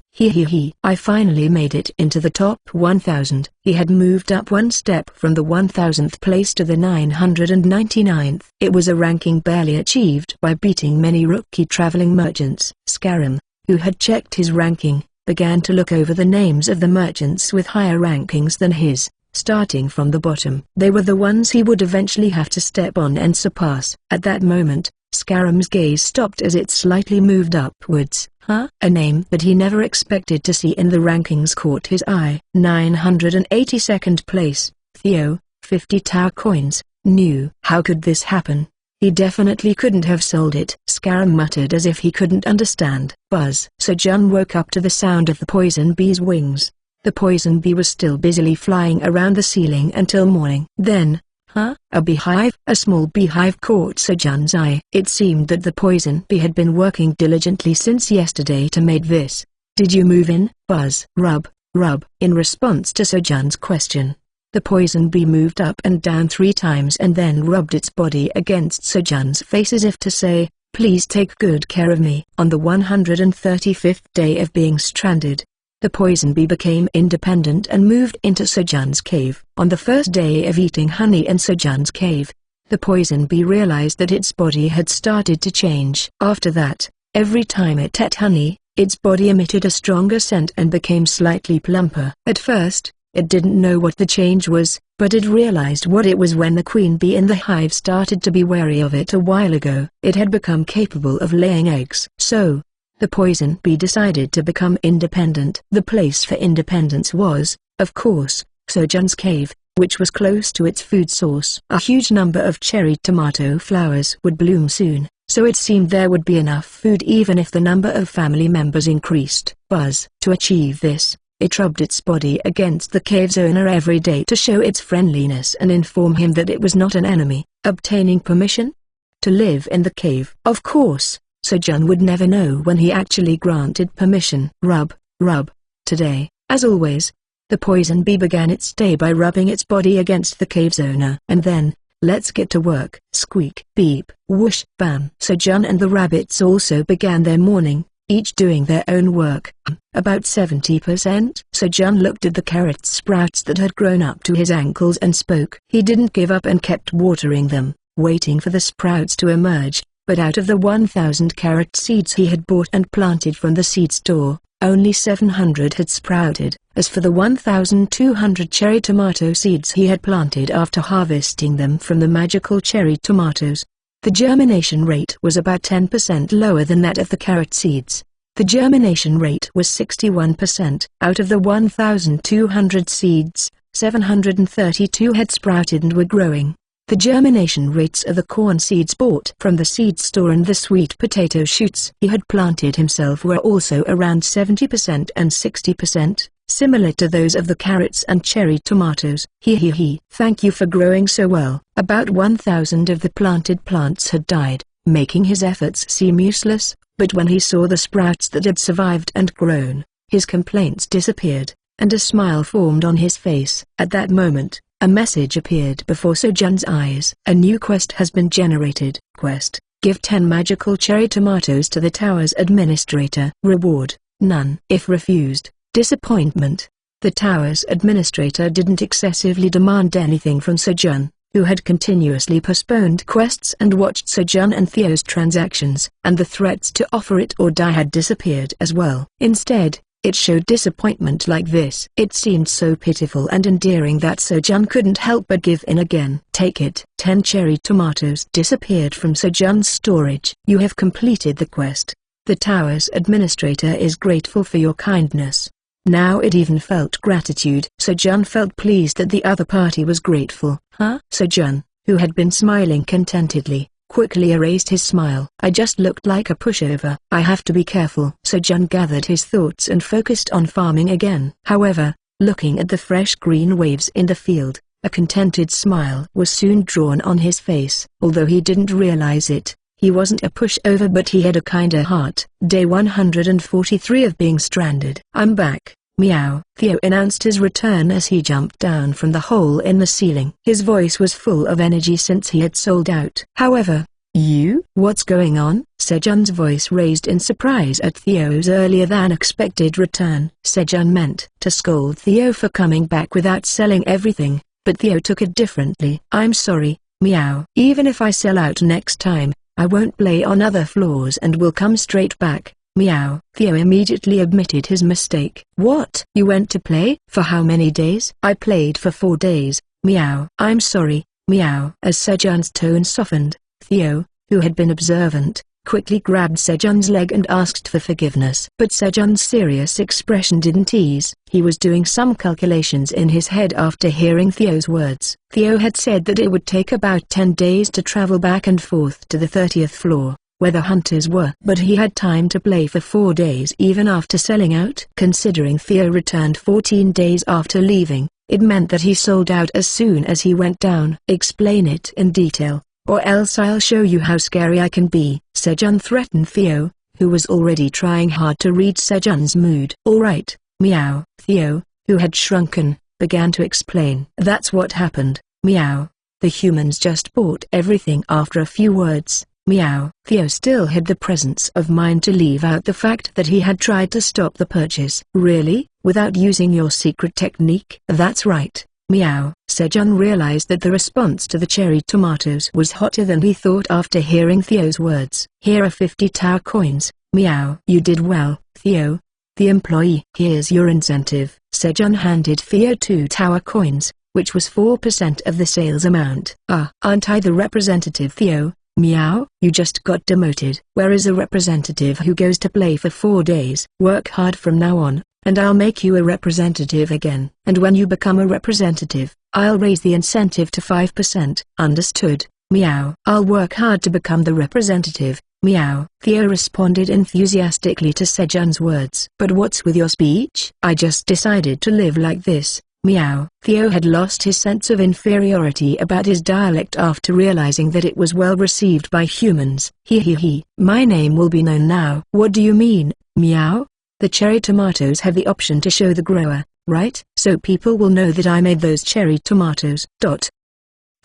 I finally made it into the top 1000. He had moved up one step from the 1000th place to the 999th. It was a ranking barely achieved by beating many rookie traveling merchants. Scarum, who had checked his ranking, began to look over the names of the merchants with higher rankings than his. Starting from the bottom, they were the ones he would eventually have to step on and surpass. At that moment, Scarum's gaze stopped as it slightly moved upwards. A name that he never expected to see in the rankings caught his eye. 982nd place, Theo, 50 tower coins, new. How could this happen? He definitely couldn't have sold it. Scarum muttered as if he couldn't understand. Buzz. Sejun woke up to the sound of the poison bee's wings. The poison bee was still busily flying around the ceiling until morning. Then, Huh? A beehive? A small beehive caught Sejun's eye. It seemed that the poison bee had been working diligently since yesterday to make this. Did you move in? Buzz. Rub, rub. In response to Sejun's question, the poison bee moved up and down 3 times and then rubbed its body against Sejun's face as if to say, please take good care of me. On the 135th day of being stranded, the poison bee became independent and moved into Sejun's cave. On the first day of eating honey in Sejun's cave, the poison bee realized that its body had started to change. After that, every time it ate honey, its body emitted a stronger scent and became slightly plumper. At first, it didn't know what the change was, but it realized what it was when the queen bee in the hive started to be wary of it a while ago. It had become capable of laying eggs. So, the poison bee decided to become independent. The place for independence was, of course, Sejun's cave, which was close to its food source. A huge number of cherry tomato flowers would bloom soon, so it seemed there would be enough food even if the number of family members increased. Buzz. To achieve this, it rubbed its body against the cave's owner every day to show its friendliness and inform him that it was not an enemy. Obtaining permission to live in the cave. Of course, Sejun would never know when he actually granted permission. Rub, rub. Today, as always, the poison bee began its day by rubbing its body against the cave's owner. And then, let's get to work. Squeak, beep, whoosh, bam. Sejun and the rabbits also began their morning, each doing their own work. About 70%. Sejun looked at the carrot sprouts that had grown up to his ankles and spoke. He didn't give up and kept watering them, waiting for the sprouts to emerge, but out of the 1,000 carrot seeds he had bought and planted from the seed store, only 700 had sprouted. As for the 1,200 cherry tomato seeds he had planted after harvesting them from the magical cherry tomatoes, the germination rate was about 10% lower than that of the carrot seeds. The germination rate was 61%. Out of the 1,200 seeds, 732 had sprouted and were growing. The germination rates of the corn seeds bought from the seed store and the sweet potato shoots he had planted himself were also around 70% and 60%, similar to those of the carrots and cherry tomatoes. Thank you for growing so well. About 1,000 of the planted plants had died, making his efforts seem useless, but when he saw the sprouts that had survived and grown, his complaints disappeared, and a smile formed on his face. At that moment, a message appeared before Sejun's eyes. A new quest has been generated. Quest: give 10 magical cherry tomatoes to the tower's administrator. Reward: none. If refused, disappointment. The tower's administrator didn't excessively demand anything from Sejun, who had continuously postponed quests and watched Sejun and Theo's transactions, and the threats to offer it or die had disappeared as well. Instead, it showed disappointment like this. It seemed so pitiful and endearing that Sejun couldn't help but give in again. Take it. 10 cherry tomatoes disappeared from Sejun's storage. You have completed the quest. The tower's administrator is grateful for your kindness. Now it even felt gratitude. Sejun felt pleased that the other party was grateful. Sejun, who had been smiling contentedly, quickly erased his smile. I just looked like a pushover. I have to be careful. Sejun gathered his thoughts and focused on farming again. However, looking at the fresh green waves in the field, a contented smile was soon drawn on his face. Although he didn't realize it, he wasn't a pushover but he had a kinder heart. Day 143 of being stranded. I'm back. Meow. Theo announced his return as he jumped down from the hole in the ceiling. His voice was full of energy since he had sold out. However, you? What's going on? Sejun's voice raised in surprise at Theo's earlier than expected return. Sejun meant to scold Theo for coming back without selling everything, but Theo took it differently. I'm sorry, Meow. Even if I sell out next time, I won't play on other floors and will come straight back. Meow. Theo immediately admitted his mistake. What? You went to play? For how many days? I played for 4 days. Meow. I'm sorry. Meow. As Sejun's tone softened, Theo, who had been observant, quickly grabbed Sejun's leg and asked for forgiveness. But Sejun's serious expression didn't ease. He was doing some calculations in his head after hearing Theo's words. Theo had said that it would take about 10 days to travel back and forth to the 30th floor, where the hunters were. But he had time to play for 4 days even after selling out. Considering Theo returned 14 days after leaving, It meant that he sold out as soon as he went down. "Explain it in detail, or else I'll show you how scary I can be," Sejun threatened Theo, who was already trying hard to read Sejun's mood. "Alright, meow." Theo, who had shrunken, began to explain. "That's what happened, meow. The humans just bought everything." After a few words, meow. Theo still had the presence of mind to leave out the fact that he had tried to stop the purchase. "Really? Without using your secret technique?" "That's right, meow." Sejun realized that the response to the cherry tomatoes was hotter than he thought after hearing Theo's words. "Here are 50 tower coins, meow." "You did well, Theo." The employee. "Here's your incentive." Sejun handed Theo 2 tower coins, which was 4% of the sales amount. "Aren't I the representative, Theo?" "Meow." "You just got demoted." "Where is a representative who goes to play for 4 days?" "Work hard from now on, and I'll make you a representative again. And when you become a representative, I'll raise the incentive to 5%. "Understood, meow." "I'll work hard to become the representative, meow." Theo responded enthusiastically to Sejun's words. "But what's with your speech?" "I just decided to live like this, meow." Theo had lost his sense of inferiority about his dialect after realizing that it was well received by humans. He. "My name will be known now." "What do you mean, meow?" "The cherry tomatoes have the option to show the grower, right? So people will know that I made those cherry tomatoes."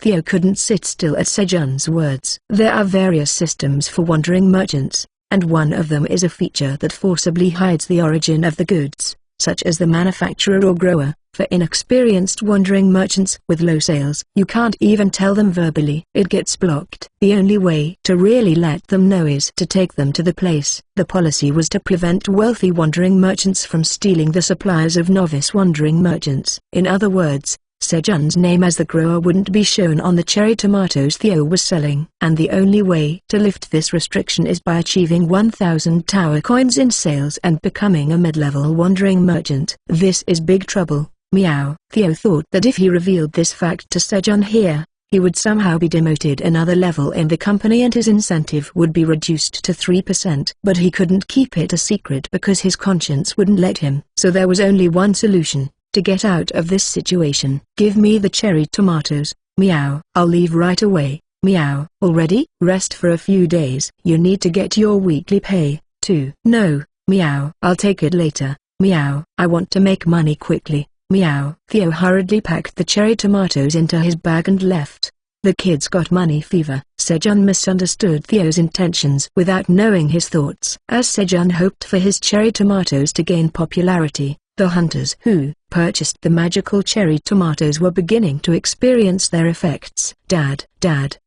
Theo couldn't sit still at Sejun's words. "There are various systems for wandering merchants, and one of them is a feature that forcibly hides the origin of the goods, such as the manufacturer or grower. For inexperienced wandering merchants with low sales, you can't even tell them verbally. It gets blocked. The only way to really let them know is to take them to the place." The policy was to prevent wealthy wandering merchants from stealing the supplies of novice wandering merchants. In other words, Sejun's name as the grower wouldn't be shown on the cherry tomatoes Theo was selling. And the only way to lift this restriction is by achieving 1,000 tower coins in sales and becoming a mid-level wandering merchant. This is big trouble, meow. Theo thought that if he revealed this fact to Sejun here, he would somehow be demoted another level in the company and his incentive would be reduced to 3%. But he couldn't keep it a secret because his conscience wouldn't let him. So there was only one solution to get out of this situation. "Give me the cherry tomatoes, meow." "I'll leave right away, meow." "Already?" "Rest for a few days. You need to get your weekly pay, too." "No, meow." "I'll take it later, meow." "I want to make money quickly, meow." Theo hurriedly packed the cherry tomatoes into his bag and left. The kid's got money fever. Sejun misunderstood Theo's intentions without knowing his thoughts. As Sejun hoped for his cherry tomatoes to gain popularity, the hunters who purchased the magical cherry tomatoes were beginning to experience their effects. Dad,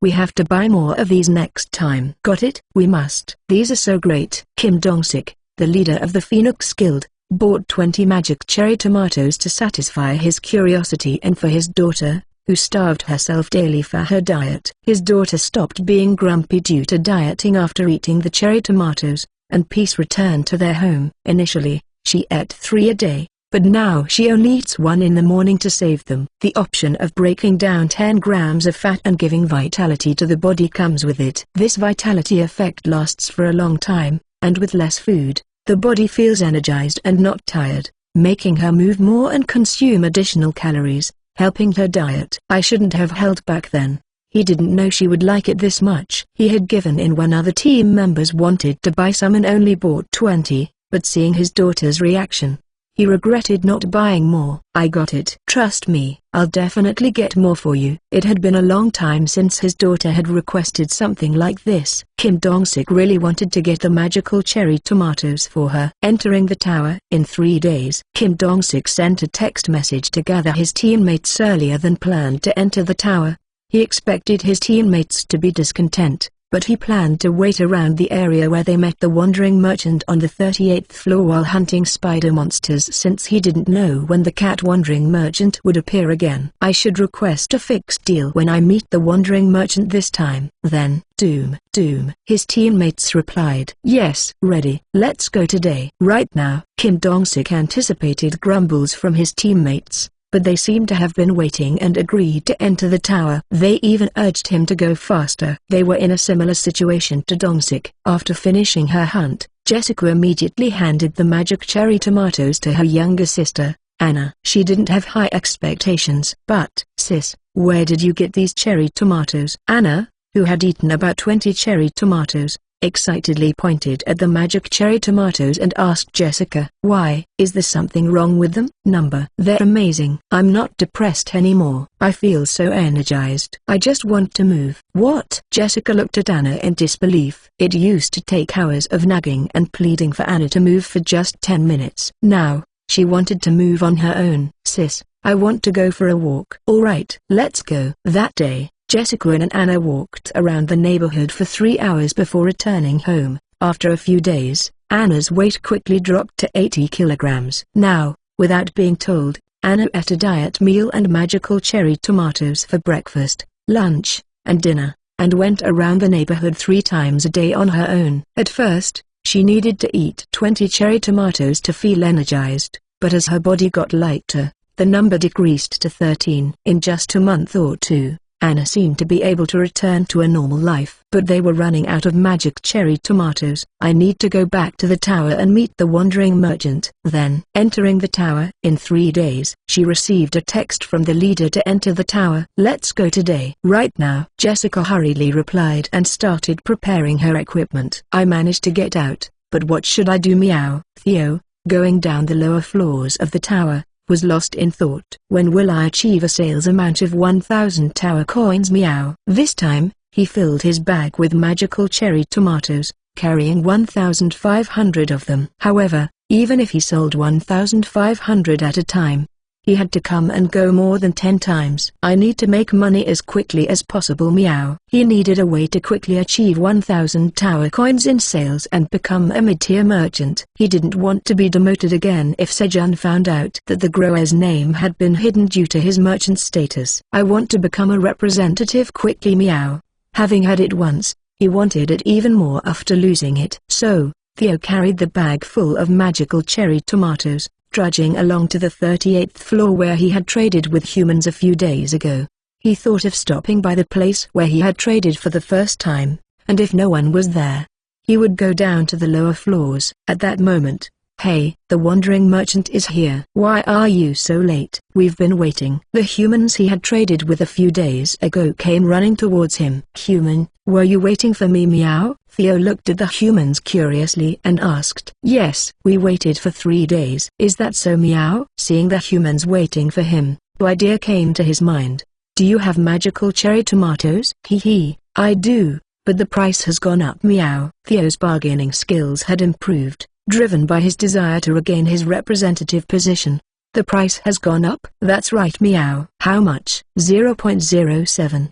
we have to buy more of these next time." "Got it? We must. These are so great." Kim Dong-sik, the leader of the Phoenix Guild, bought 20 magic cherry tomatoes to satisfy his curiosity and for his daughter, who starved herself daily for her diet. His daughter stopped being grumpy due to dieting after eating the cherry tomatoes, and peace returned to their home. Initially, she ate 3 a day, but now she only eats 1 in the morning to save them. The option of breaking down 10 grams of fat and giving vitality to the body comes with it. This vitality effect lasts for a long time, and with less food, the body feels energized and not tired, making her move more and consume additional calories, helping her diet. "I shouldn't have held back then." He didn't know she would like it this much. He had given in when other team members wanted to buy some and only bought 20. But seeing his daughter's reaction, he regretted not buying more. "I got it. Trust me, I'll definitely get more for you." It had been a long time since his daughter had requested something like this. Kim Dong-sik really wanted to get the magical cherry tomatoes for her. Entering the tower. In 3 days, Kim Dong-sik sent a text message to gather his teammates earlier than planned to enter the tower. He expected his teammates to be discontent, but he planned to wait around the area where they met the wandering merchant on the 38th floor while hunting spider monsters since he didn't know when the cat wandering merchant would appear again. "I should request a fixed deal when I meet the wandering merchant this time." Then, Doom. His teammates replied, "Yes, ready. Let's go today." Right now, Kim Dong-sik anticipated grumbles from his teammates, but they seemed to have been waiting and agreed to enter the tower. They even urged him to go faster. They were in a similar situation to Dong-sik. After finishing her hunt, Jessica immediately handed the magic cherry tomatoes to her younger sister, Anna. She didn't have high expectations. But, sis, where did you get these cherry tomatoes? Anna, who had eaten about 20 cherry tomatoes, excitedly pointed at the magic cherry tomatoes and asked Jessica, "Why, is there something wrong with them?" They're amazing. I'm not depressed anymore. I feel so energized. I just want to move." "What?" Jessica looked at Anna in disbelief. It used to take hours of nagging and pleading for Anna to move for just 10 minutes. Now, she wanted to move on her own. "Sis, I want to go for a walk." "All right, let's go." That day, Jessica and Anna walked around the neighborhood for 3 hours before returning home. After a few days, Anna's weight quickly dropped to 80 kilograms. Now, without being told, Anna ate a diet meal and magical cherry tomatoes for breakfast, lunch, and dinner, and went around the neighborhood 3 times a day on her own. At first, she needed to eat 20 cherry tomatoes to feel energized, but as her body got lighter, the number decreased to 13. In just a month or two, Anna seemed to be able to return to a normal life. But they were running out of magic cherry tomatoes. "I need to go back to the tower and meet the wandering merchant." Then, entering the tower, in 3 days, she received a text from the leader to enter the tower. "Let's go today." "Right now," Jessica hurriedly replied and started preparing her equipment. "I managed to get out, but what should I do?" Meow. Theo, going down the lower floors of the tower, was lost in thought. "When will I achieve a sales amount of 1,000 tower coins?" Meow. This time, he filled his bag with magical cherry tomatoes, carrying 1,500 of them. However, even if he sold 1,500 at a time, he had to come and go more than 10 times. "I need to make money as quickly as possible." Meow. He needed a way to quickly achieve 1,000 tower coins in sales and become a mid-tier merchant. He didn't want to be demoted again if Sejun found out that the grower's name had been hidden due to his merchant status. "I want to become a representative quickly." Meow. Having had it once, he wanted it even more after losing it. So, Theo carried the bag full of magical cherry tomatoes, trudging along to the 38th floor where he had traded with humans a few days ago. He thought of stopping by the place where he had traded for the first time, and if no one was there, he would go down to the lower floors. At that moment, "Hey, the wandering merchant is here." "Why are you so late?" "We've been waiting." The humans he had traded with a few days ago came running towards him. "Human, were you waiting for me?" Meow. Theo looked at the humans curiously and asked. "Yes, we waited for 3 days." "Is that so?" Meow. Seeing the humans waiting for him, the idea came to his mind. "Do you have magical cherry tomatoes?" "Hee, I do, but the price has gone up." Meow. Theo's bargaining skills had improved, driven by his desire to regain his representative position. "The price has gone up?" "That's right." Meow. "How much?" 0.07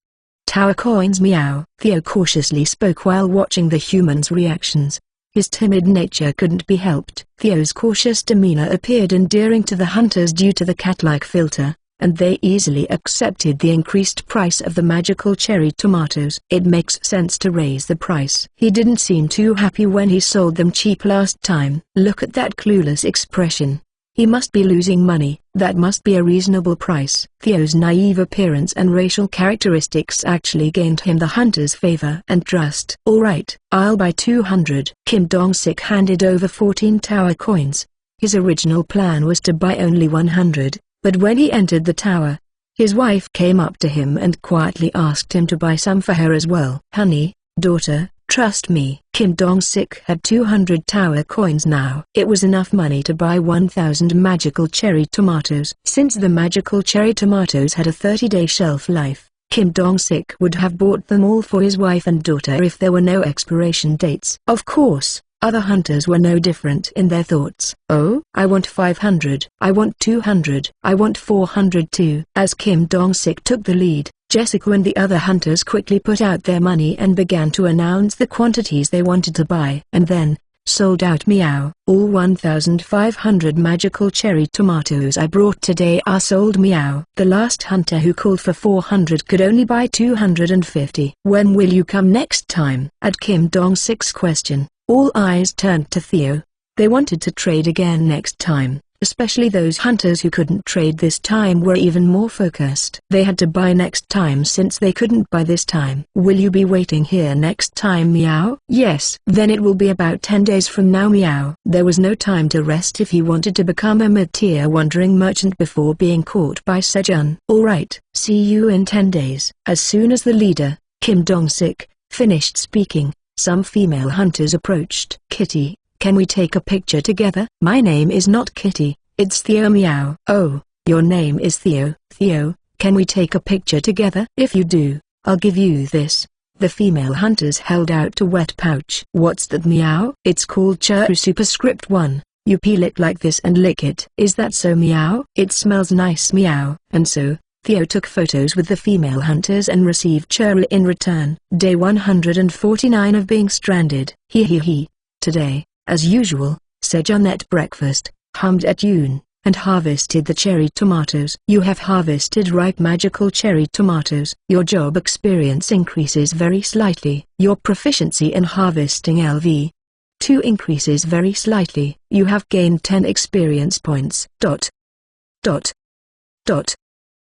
tower coins." Meow. Theo cautiously spoke while watching the humans' reactions. His timid nature couldn't be helped. Theo's cautious demeanor appeared endearing to the hunters due to the cat-like filter, and they easily accepted the increased price of the magical cherry tomatoes. It makes sense to raise the price. He didn't seem too happy when he sold them cheap last time. Look at that clueless expression. He must be losing money. That must be a reasonable price. Theo's naive appearance and racial characteristics actually gained him the hunter's favor and trust. "All right, I'll buy 200. Kim Dong-sik handed over 14 tower coins. His original plan was to buy only 100, but when he entered the tower, his wife came up to him and quietly asked him to buy some for her as well. "Honey, daughter, trust me." Kim Dong-sik had 200 tower coins now. It was enough money to buy 1,000 magical cherry tomatoes. Since the magical cherry tomatoes had a 30-day shelf life, Kim Dong-sik would have bought them all for his wife and daughter if there were no expiration dates. Of course, other hunters were no different in their thoughts. "Oh, I want 500. I want 200. I want 400 too." As Kim Dong-sik took the lead, Jessica and the other hunters quickly put out their money and began to announce the quantities they wanted to buy. And then, sold out. Meow. "All 1,500 magical cherry tomatoes I brought today are sold." Meow. The last hunter who called for 400 could only buy 250. "When will you come next time?" At Kim Dong-sik's question, all eyes turned to Theo. They wanted to trade again next time, Especially those hunters who couldn't trade this time were even more focused. They had to buy next time since they couldn't buy this time. Will you be waiting here next time, Meow? Yes. Then it will be about 10 days from now, Meow. There was no time to rest if he wanted to become a mid-tier wandering merchant before being caught by Sejun. Alright, see you in 10 days. As soon as the leader, Kim Dong-sik, finished speaking, some female hunters approached. Kitty, can we take a picture together? My name is not Kitty, it's Theo, Meow. Oh, your name is Theo. Theo, can we take a picture together? If you do, I'll give you this. The female hunters held out a wet pouch. What's that, Meow? It's called Churu Superscript 1. You peel it like this and lick it. Is that so, Meow? It smells nice, Meow. And so, Theo took photos with the female hunters and received Churu in return. Day 149 of being stranded. He. Today, as usual, Sejun ate breakfast, hummed a tune, and harvested the cherry tomatoes. You have harvested ripe magical cherry tomatoes. Your job experience increases very slightly. Your proficiency in harvesting LV2 increases very slightly. You have gained 10 experience points.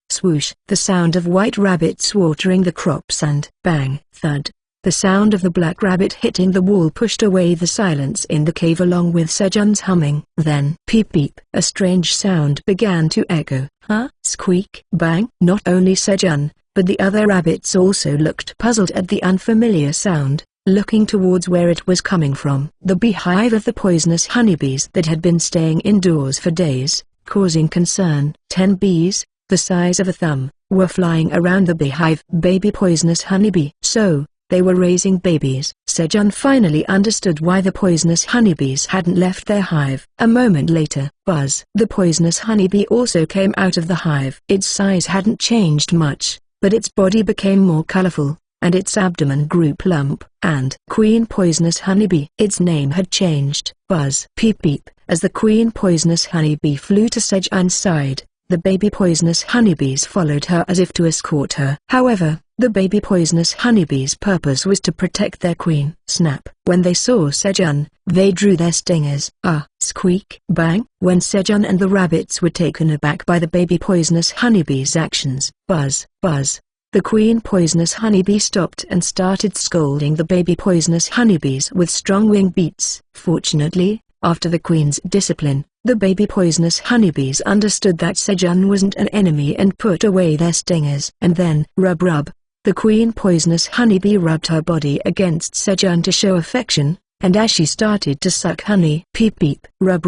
Swoosh. The sound of white rabbits watering the crops and bang, thud. The sound of the black rabbit hitting the wall pushed away the silence in the cave along with Sejun's humming. Then, peep peep, a strange sound began to echo. Huh? Squeak, bang. Not only Sejun, but the other rabbits also looked puzzled at the unfamiliar sound, looking towards where it was coming from. The beehive of the poisonous honeybees that had been staying indoors for days, causing concern. 10 bees, the size of a thumb, were flying around the beehive. Baby poisonous honeybee. So, they were raising babies. Sejun finally understood why the poisonous honeybees hadn't left their hive. A moment later, buzz. The poisonous honeybee also came out of the hive. Its size hadn't changed much, but its body became more colorful, and its abdomen grew plump. And Queen Poisonous Honeybee. Its name had changed. Buzz. Peep peep. As the Queen Poisonous Honeybee flew to Sejun's side, the baby poisonous honeybees followed her as if to escort her. However, the baby poisonous honeybees' purpose was to protect their queen. Snap. When they saw Sejun, they drew their stingers. Squeak, bang. When Sejun and the rabbits were taken aback by the baby poisonous honeybees' actions. Buzz, buzz. The queen poisonous honeybee stopped and started scolding the baby poisonous honeybees with strong wing beats. Fortunately, after the queen's discipline, the baby poisonous honeybees understood that Sejun wasn't an enemy and put away their stingers. And then, rub. The queen poisonous honeybee rubbed her body against Sejun to show affection, and as she started to suck honey, peep peep, rub.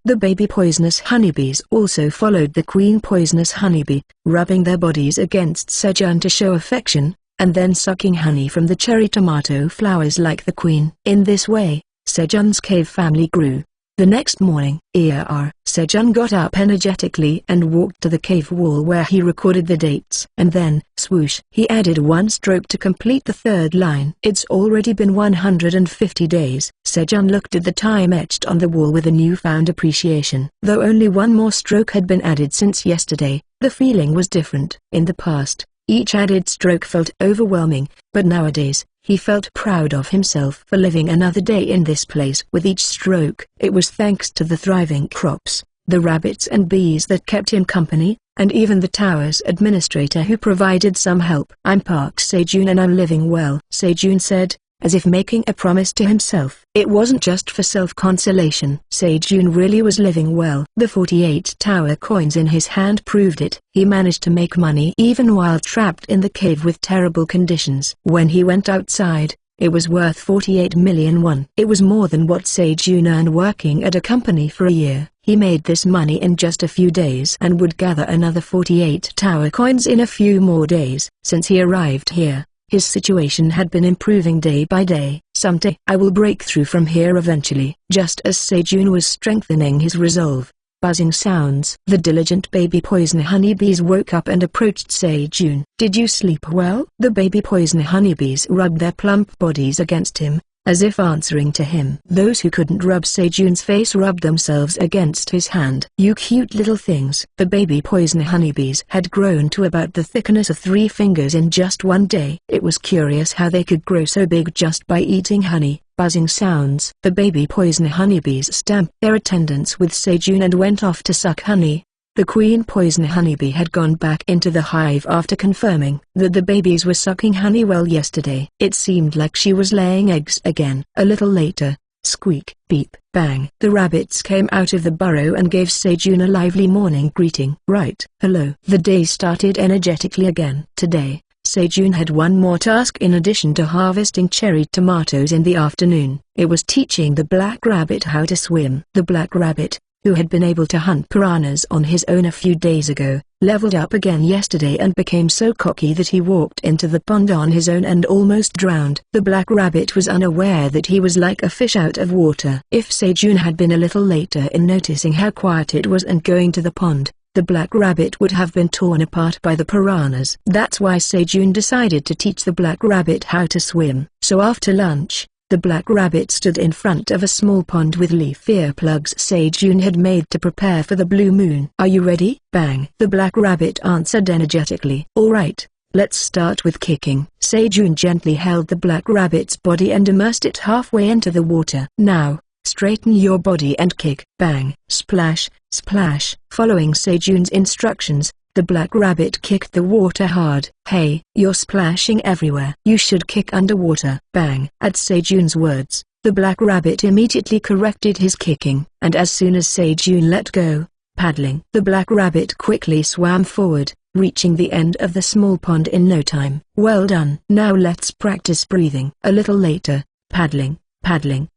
The baby poisonous honeybees also followed the queen poisonous honeybee, rubbing their bodies against Sejun to show affection, and then sucking honey from the cherry tomato flowers like the queen. In this way, Sejun's cave family grew. The next morning, Sejun got up energetically and walked to the cave wall where he recorded the dates. And then, swoosh, he added one stroke to complete the third line. It's already been 150 days. Sejun looked at the time etched on the wall with a newfound appreciation. Though only one more stroke had been added since yesterday, the feeling was different. In the past, each added stroke felt overwhelming, but nowadays, he felt proud of himself for living another day in this place. With each stroke, it was thanks to the thriving crops, the rabbits and bees that kept him company, and even the tower's administrator who provided some help. I'm Park Sejun and I'm living well, Sejun said, as if making a promise to himself. It wasn't just for self-consolation. Sejun really was living well. The 48 tower coins in his hand proved it. He managed to make money even while trapped in the cave with terrible conditions. When he went outside, it was worth 48 million won. It was more than what Sejun earned working at a company for a year. He made this money in just a few days and would gather another 48 tower coins in a few more days. Since he arrived here, his situation had been improving day by day. Someday I will break through from here eventually. Just as Sejun was strengthening his resolve, buzzing sounds. The diligent baby poison honeybees woke up and approached Sejun. Did you sleep well? The baby poison honeybees rubbed their plump bodies against him, as if answering to him. Those who couldn't rub Sejun's face rubbed themselves against his hand. "You cute little things." The baby poison honeybees had grown to about the thickness of 3 fingers in just one day. It was curious how they could grow so big just by eating honey. Buzzing sounds. The baby poison honeybees stamped their attendants with Sejun and went off to suck honey. The queen poison honeybee had gone back into the hive after confirming that the babies were sucking honey well yesterday. It seemed like she was laying eggs again. A little later, squeak, beep, bang. The rabbits came out of the burrow and gave Sejun a lively morning greeting. "Right, hello." The day started energetically again. Today, Sejun had one more task in addition to harvesting cherry tomatoes in the afternoon. It was teaching the black rabbit how to swim. The black rabbit, who had been able to hunt piranhas on his own a few days ago, leveled up again yesterday and became so cocky that he walked into the pond on his own and almost drowned. The black rabbit was unaware that he was like a fish out of water. If Sejun had been a little later in noticing how quiet it was and going to the pond, the black rabbit would have been torn apart by the piranhas. That's why Sejun decided to teach the black rabbit how to swim. So after lunch, the black rabbit stood in front of a small pond with leaf earplugs Sejun had made to prepare for the blue moon. "Are you ready?" Bang! The black rabbit answered energetically. "All right, let's start with kicking." Sejun gently held the black rabbit's body and immersed it halfway into the water. "Now, straighten your body and kick." Bang! Splash, splash. Following Sejun's instructions, the black rabbit kicked the water hard. "Hey, you're splashing everywhere. You should kick underwater." Bang! At Sejun's words, the black rabbit immediately corrected his kicking, and as soon as Sejun let go, paddling, the black rabbit quickly swam forward, reaching the end of the small pond in no time. "Well done. Now let's practice breathing." A little later, paddling,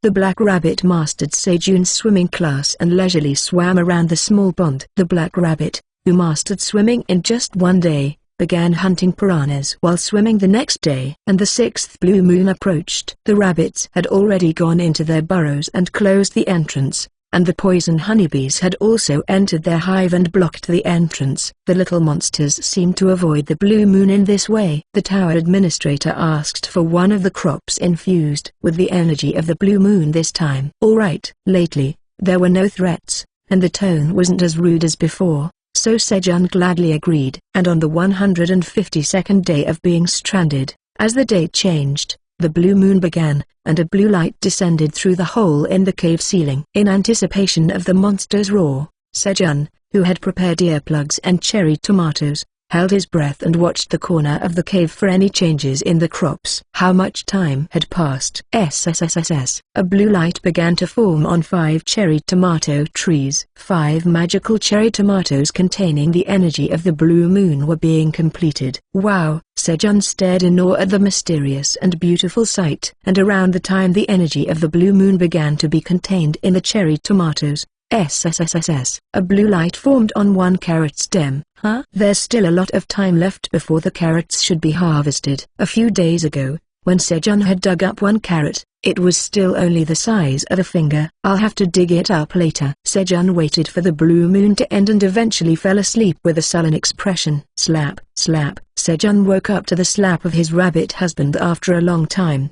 the black rabbit mastered Sejun's swimming class and leisurely swam around the small pond. The black rabbit, who mastered swimming in just one day, began hunting piranhas while swimming the next day. And the 6th blue moon approached. The rabbits had already gone into their burrows and closed the entrance, and the poison honeybees had also entered their hive and blocked the entrance. The little monsters seemed to avoid the blue moon in this way. The tower administrator asked for one of the crops infused with the energy of the blue moon this time. "All right." Lately, there were no threats, and the tone wasn't as rude as before. So Sejun gladly agreed. And on the 152nd day of being stranded, as the date changed, the blue moon began, and a blue light descended through the hole in the cave ceiling. In anticipation of the monster's roar, Sejun, who had prepared earplugs and cherry tomatoes, held his breath and watched the corner of the cave for any changes in the crops. How much time had passed? SSSSS. A blue light began to form on 5 cherry tomato trees. 5 magical cherry tomatoes containing the energy of the blue moon were being completed. Wow! Sejun stared in awe at the mysterious and beautiful sight. And around the time the energy of the blue moon began to be contained in the cherry tomatoes, SSSSS. A blue light formed on one carrot stem. Huh? There's still a lot of time left before the carrots should be harvested. A few days ago, when Sejun had dug up one carrot, it was still only the size of a finger. "I'll have to dig it up later." Sejun waited for the blue moon to end and eventually fell asleep with a sullen expression. Slap, slap. Sejun woke up to the slap of his rabbit husband after a long time.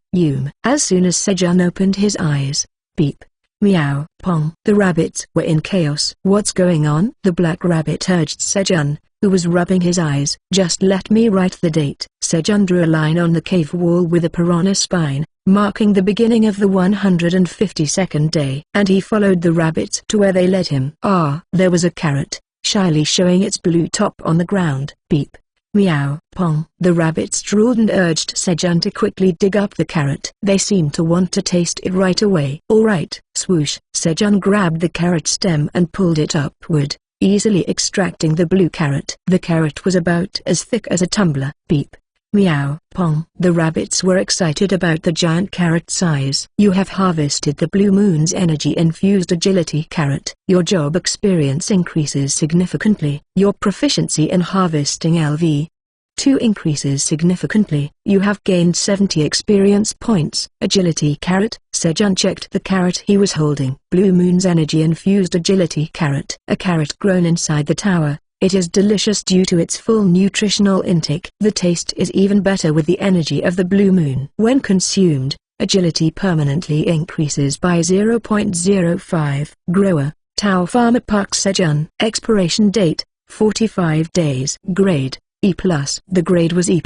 As soon as Sejun opened his eyes, beep, meow, pong. The rabbits were in chaos. "What's going on?" the black rabbit urged Sejun, who was rubbing his eyes. "Just let me write the date." Sejun drew a line on the cave wall with a piranha spine, marking the beginning of the 152nd day. And he followed the rabbits to where they led him. There was a carrot, shyly showing its blue top on the ground. Beep, meow, pong. The rabbits drooled and urged Sejun to quickly dig up the carrot. They seemed to want to taste it right away. "All right." Swoosh. Sejun grabbed the carrot stem and pulled it upward, easily extracting the blue carrot. The carrot was about as thick as a tumbler. Beep, meow, pong. The rabbits were excited about the giant carrot size. "You have harvested the blue moon's energy-infused agility carrot. Your job experience increases significantly. Your proficiency in harvesting LV2 increases significantly. You have gained 70 experience points." Agility carrot. Sejun checked the carrot he was holding. Blue moon's energy-infused agility carrot. A carrot grown inside the tower. It is delicious due to its full nutritional intake. The taste is even better with the energy of the blue moon. When consumed, Agility permanently increases by 0.05. Grower, Tao Farmer Park Sejun. Expiration date, 45 days. Grade, E+. The grade was E+.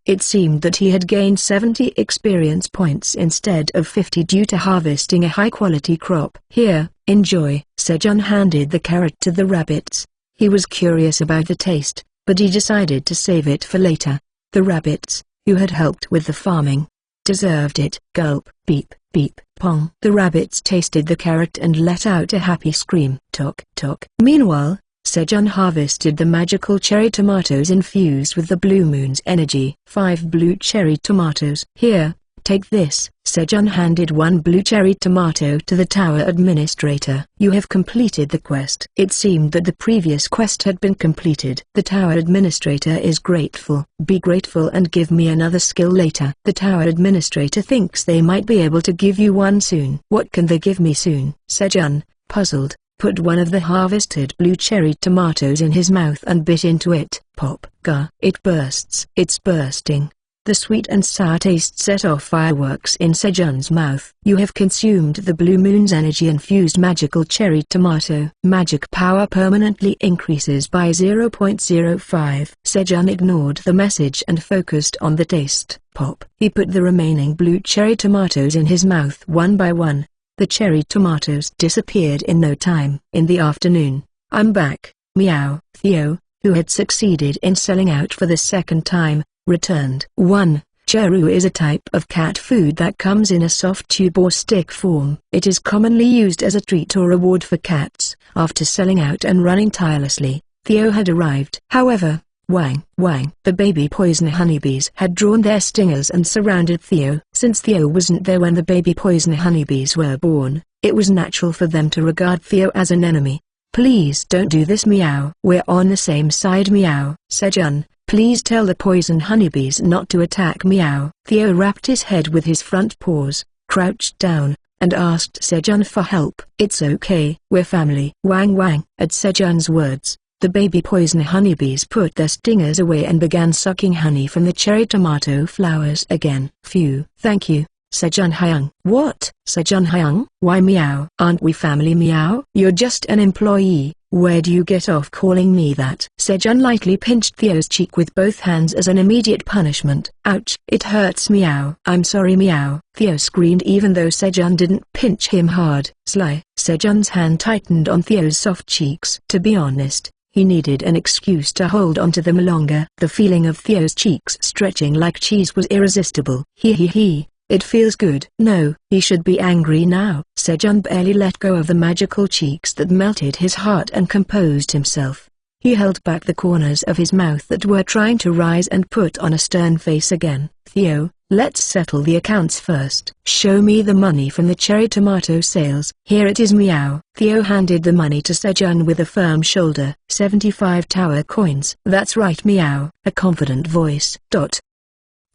It seemed that he had gained 70 experience points instead of 50 due to harvesting a high-quality crop. Here, enjoy. Sejun handed the carrot to the rabbits. He was curious about the taste, but he decided to save it for later. The rabbits, who had helped with the farming, deserved it. Gulp, beep, beep, pong. The rabbits tasted the carrot and let out a happy scream. Tok, tok. Meanwhile, Sejun harvested the magical cherry tomatoes infused with the blue moon's energy. 5 blue cherry tomatoes. Here, take this. Sejun handed 1 blue cherry tomato to the tower administrator. You have completed the quest. It seemed that the previous quest had been completed. The tower administrator is grateful. Be grateful and give me another skill later. The tower administrator thinks they might be able to give you one soon. What can they give me soon? Sejun, puzzled, put one of the harvested blue cherry tomatoes in his mouth and bit into it. Pop. Gah. It bursts. It's bursting. The sweet and sour taste set off fireworks in Sejun's mouth. You have consumed the blue moon's energy-infused magical cherry tomato. Magic power permanently increases by 0.05. Sejun ignored the message and focused on the taste. Pop. He put the remaining blue cherry tomatoes in his mouth one by one. The cherry tomatoes disappeared in no time. In the afternoon, I'm back. Meow. Theo, who had succeeded in selling out for the second time, returned. 1. Cheru is a type of cat food that comes in a soft tube or stick form. It is commonly used as a treat or reward for cats. After selling out and running tirelessly, Theo had arrived. However, wang, wang. The baby poison honeybees had drawn their stingers and surrounded Theo. Since Theo wasn't there when the baby poison honeybees were born, it was natural for them to regard Theo as an enemy. Please don't do this. Meow. We're on the same side. Meow. Sejun, please tell the poison honeybees not to attack. Meow. Theo wrapped his head with his front paws, crouched down, and asked Sejun for help. It's okay, we're family. Wang wang. At Sejun's words, the baby poison honeybees put their stingers away and began sucking honey from the cherry tomato flowers again. Phew. Thank you, Sejun Hyung. What? Sejun Hyung? Why? Meow. Aren't we family? Meow. You're just an employee. Where do you get off calling me that? Sejun lightly pinched Theo's cheek with both hands as an immediate punishment. Ouch. It hurts. Meow. I'm sorry. Meow. Theo screamed even though Sejun didn't pinch him hard. Sly. Sejun's hand tightened on Theo's soft cheeks. To be honest, he needed an excuse to hold onto them longer. The feeling of Theo's cheeks stretching like cheese was irresistible. He. It feels good. No, he should be angry now. Sejun barely let go of the magical cheeks that melted his heart and composed himself. He held back the corners of his mouth that were trying to rise and put on a stern face again. Theo, let's settle the accounts first. Show me the money from the cherry tomato sales. Here it is. Meow. Theo handed the money to Sejun with a firm shoulder. 75 tower coins. That's right. Meow. A confident voice.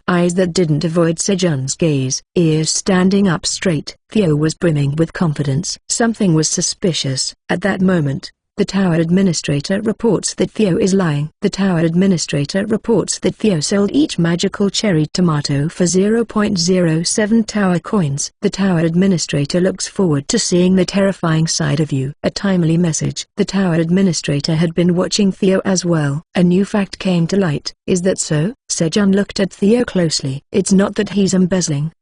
Eyes that didn't avoid Sejun's gaze, ears standing up straight. Theo was brimming with confidence. Something was suspicious. At that moment, the tower administrator reports that Theo is lying. The tower administrator reports that Theo sold each magical cherry tomato for 0.07 tower coins. The tower administrator looks forward to seeing the terrifying side of you. A timely message. The tower administrator had been watching Theo as well. A new fact came to light. Is that so? Sejun looked at Theo closely. It's not that he's embezzling.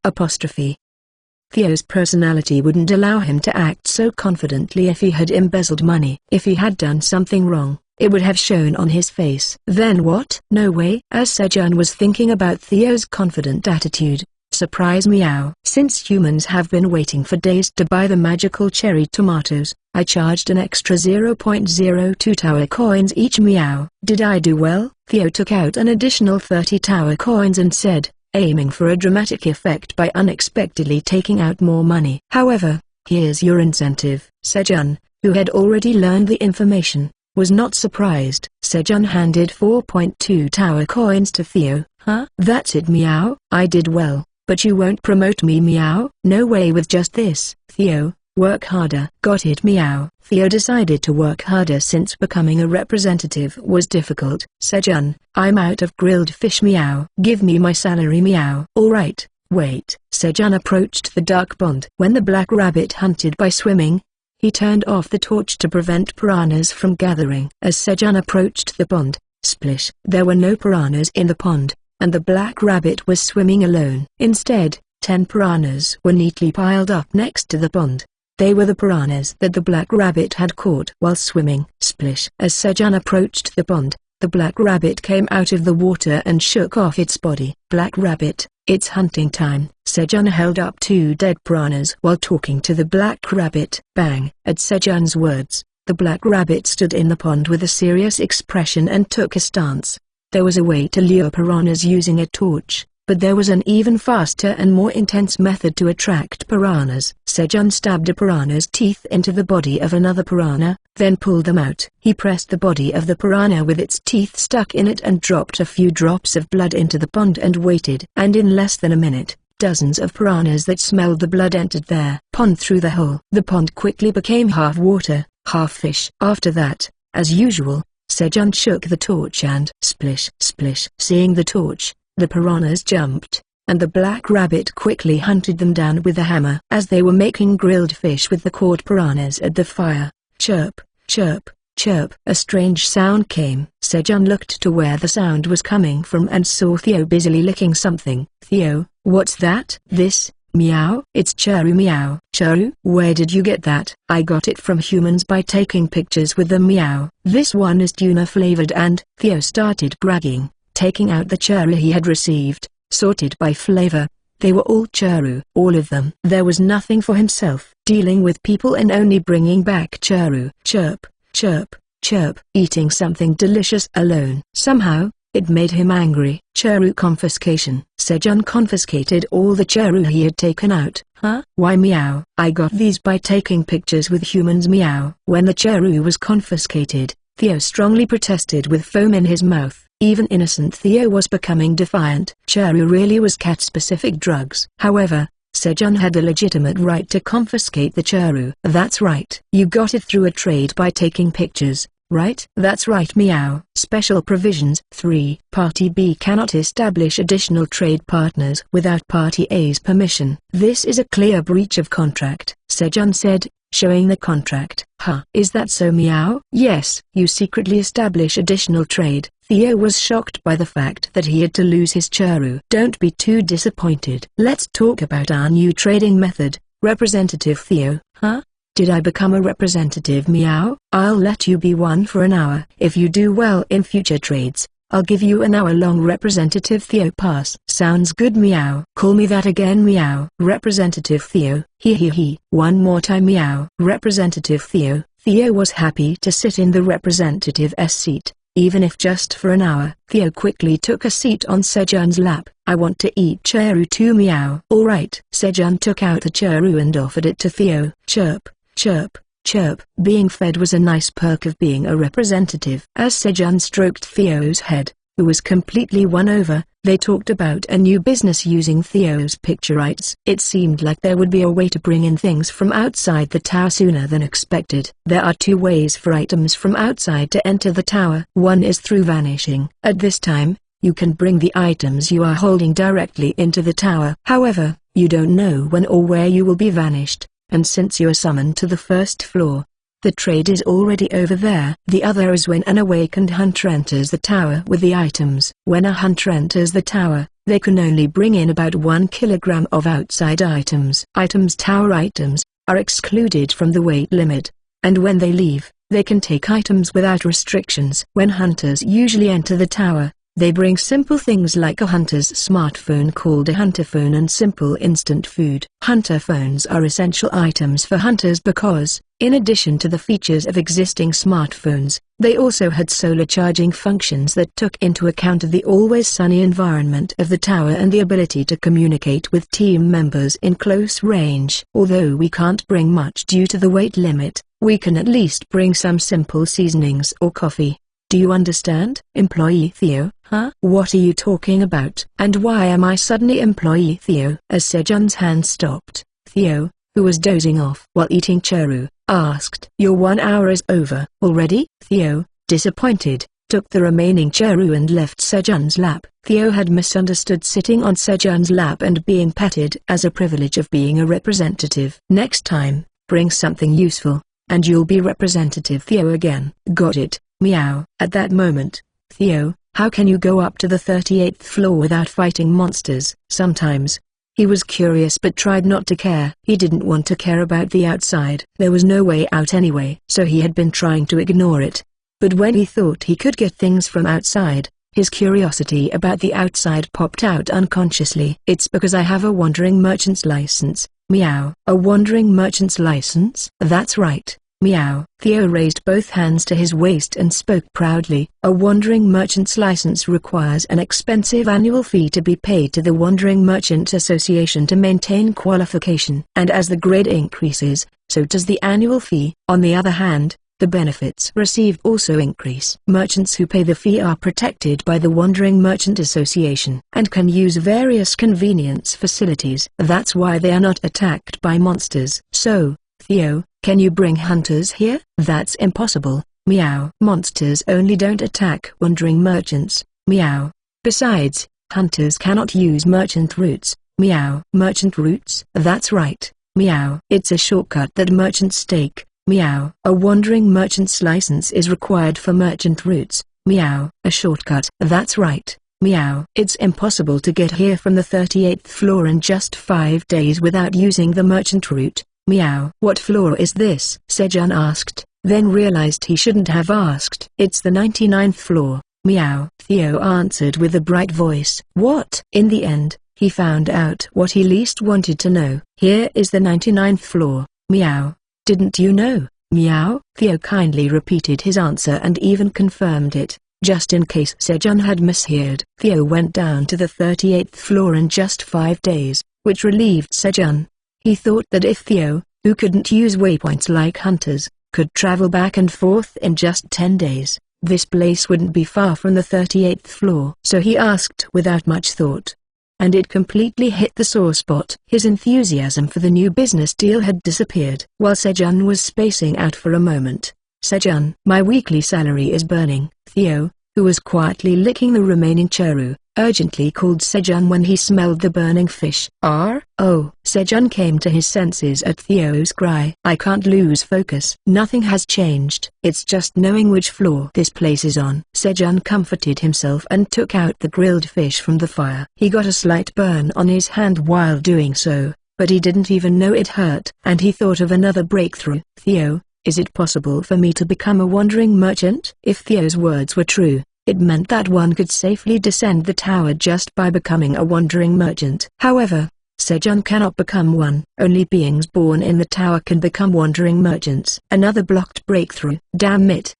Theo's personality wouldn't allow him to act so confidently if he had embezzled money. If he had done something wrong, it would have shown on his face. Then what? No way. As Sejun was thinking about Theo's confident attitude, surprise. Meow. Since humans have been waiting for days to buy the magical cherry tomatoes, I charged an extra 0.02 tower coins each. Meow. Did I do well? Theo took out an additional 30 tower coins and said, aiming for a dramatic effect by unexpectedly taking out more money. However, here's your incentive. Sejun, who had already learned the information, was not surprised. Sejun handed 4.2 tower coins to Theo. Huh? That's it. Meow. I did well, but you won't promote me. Meow. No way with just this. Theo, work harder. Got it. Meow. Theo decided to work harder since becoming a representative was difficult. Sejun, I'm out of grilled fish. Meow. Give me my salary. Meow. Alright, Wait. Sejun approached the dark pond. When the black rabbit hunted by swimming, he turned off the torch to prevent piranhas from gathering. As Sejun approached the pond, splish, there were no piranhas in the pond, and the black rabbit was swimming alone. Instead, 10 piranhas were neatly piled up next to the pond. They were the piranhas that the black rabbit had caught while swimming. Splish. As Sejun approached the pond, the black rabbit came out of the water and shook off its body. Black rabbit, it's hunting time. Sejun held up 2 dead piranhas while talking to the black rabbit. Bang! At Sejun's words, the black rabbit stood in the pond with a serious expression and took a stance. There was a way to lure piranhas using a torch, but there was an even faster and more intense method to attract piranhas. Sejun stabbed a piranha's teeth into the body of another piranha, then pulled them out. He pressed the body of the piranha with its teeth stuck in it and dropped a few drops of blood into the pond and waited. And in less than a minute, dozens of piranhas that smelled the blood entered their pond through the hole. The pond quickly became half water, half fish. After that, as usual, Sejun shook the torch and splish, splish. Seeing the torch, the piranhas jumped, and the black rabbit quickly hunted them down with a hammer. As they were making grilled fish with the caught piranhas at the fire, chirp, chirp, chirp, a strange sound came. Sejun looked to where the sound was coming from and saw Theo busily licking something. Theo, what's that? This, meow. It's Cheru meow. Cheru? Where did you get that? I got it from humans by taking pictures with them meow. This one is tuna flavored and Theo started bragging, taking out the Cheru he had received, sorted by flavor. They were all Cheru. All of them. There was nothing for himself. Dealing with people and only bringing back Cheru. Chirp, chirp, chirp. Eating something delicious alone. Somehow, it made him angry. Cheru confiscation. Sejun confiscated all the Cheru he had taken out. Huh? Why meow? I got these by taking pictures with humans meow. When the Cheru was confiscated, Theo strongly protested with foam in his mouth. Even innocent Theo was becoming defiant. Cheru really was cat-specific drugs. However, Sejun had a legitimate right to confiscate the Cheru. That's right. You got it through a trade by taking pictures, right? That's right meow. Special provisions. 3. Party B cannot establish additional trade partners without Party A's permission. This is a clear breach of contract, Sejun said, showing the contract. Huh? Is that so meow? Yes. You secretly establish additional trade. Theo was shocked by the fact that he had to lose his Cheru. Don't be too disappointed. Let's talk about our new trading method, Representative Theo. Huh? Did I become a representative meow? I'll let you be one for an hour. If you do well in future trades, I'll give you an hour-long Representative Theo pass. Sounds good meow. Call me that again meow. Representative Theo. He. One more time meow. Representative Theo. Theo was happy to sit in the representative's seat, even if just for an hour. Theo quickly took a seat on Sejun's lap. I want to eat Cheru too meow. Alright. Sejun took out the Cheru and offered it to Theo. Chirp, chirp, chirp. Being fed was a nice perk of being a representative. As Sejun stroked Theo's head, who was completely won over, they talked about a new business using Theo's picture rights. It seemed like there would be a way to bring in things from outside the tower sooner than expected. There are 2 ways for items from outside to enter the tower. One is through vanishing. At this time, you can bring the items you are holding directly into the tower. However, you don't know when or where you will be vanished, and since you are summoned to the 1st floor, the trade is already over there. The other is when an awakened hunter enters the tower with the items. When a hunter enters the tower, they can only bring in about 1 kilogram of outside items. Tower items are excluded from the weight limit, and when they leave, they can take items without restrictions. When hunters usually enter the tower, they bring simple things like a hunter's smartphone called a hunter phone and simple instant food. Hunter phones are essential items for hunters because, in addition to the features of existing smartphones, they also had solar charging functions that took into account the always sunny environment of the tower and the ability to communicate with team members in close range. Although we can't bring much due to the weight limit, we can at least bring some simple seasonings or coffee. Do you understand? Employee Theo. Huh? What are you talking about? And why am I suddenly Employee Theo? As Sejun's hand stopped, Theo, who was dozing off while eating Cheru, asked. Your 1 hour is over. Already? Theo, disappointed, took the remaining Cheru and left Sejun's lap. Theo had misunderstood sitting on Sejun's lap and being petted as a privilege of being a representative. Next time, bring something useful, and you'll be representative Theo again. Got it, meow. At that moment, Theo, how can you go up to the 38th floor without fighting monsters? Sometimes. He was curious but tried not to care. He didn't want to care about the outside. There was no way out anyway, so he had been trying to ignore it. But when he thought he could get things from outside, his curiosity about the outside popped out unconsciously. It's because I have a wandering merchant's license, meow. A wandering merchant's license? That's right, meow. Theo raised both hands to his waist and spoke proudly. A wandering merchant's license requires an expensive annual fee to be paid to the Wandering Merchant Association to maintain qualification. And as the grade increases, so does the annual fee. On the other hand, the benefits received also increase. Merchants who pay the fee are protected by the Wandering Merchant Association and can use various convenience facilities. That's why they are not attacked by monsters. So, Theo, can you bring hunters here? That's impossible, meow. Monsters only don't attack wandering merchants, meow. Besides, hunters cannot use merchant routes, meow. Merchant routes? That's right, meow. It's a shortcut that merchants take, meow. A wandering merchant's license is required for merchant routes, meow. A shortcut? That's right, meow. It's impossible to get here from the 38th floor in just 5 days without using the merchant route, meow. What floor is this? Sejun asked, then realized he shouldn't have asked. It's the 99th floor, meow. Theo answered with a bright voice. What? In the end, he found out what he least wanted to know. Here is the 99th floor, meow. Didn't you know, meow? Theo kindly repeated his answer and even confirmed it, just in case Sejun had misheard. Theo went down to the 38th floor in just 5 days, which relieved Sejun. He thought that if Theo, who couldn't use waypoints like hunters, could travel back and forth in just 10 days, this place wouldn't be far from the 38th floor. So he asked without much thought. And it completely hit the sore spot. His enthusiasm for the new business deal had disappeared. While Sejun was spacing out for a moment, Sejun, my weekly salary is burning. Theo, who was quietly licking the remaining Cheru, urgently called Sejun when he smelled the burning fish. Oh, Sejun came to his senses at Theo's cry. I can't lose focus. Nothing has changed. It's just knowing which floor this place is on. Sejun comforted himself and took out the grilled fish from the fire. He got a slight burn on his hand while doing so, but he didn't even know it hurt. And he thought of another breakthrough. Theo, is it possible for me to become a wandering merchant? If Theo's words were true, it meant that one could safely descend the tower just by becoming a wandering merchant. However, Sejun cannot become one. Only beings born in the tower can become wandering merchants. Another blocked breakthrough. Damn it,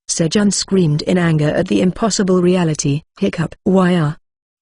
Sejun screamed in anger at the impossible reality. Hiccup. Why are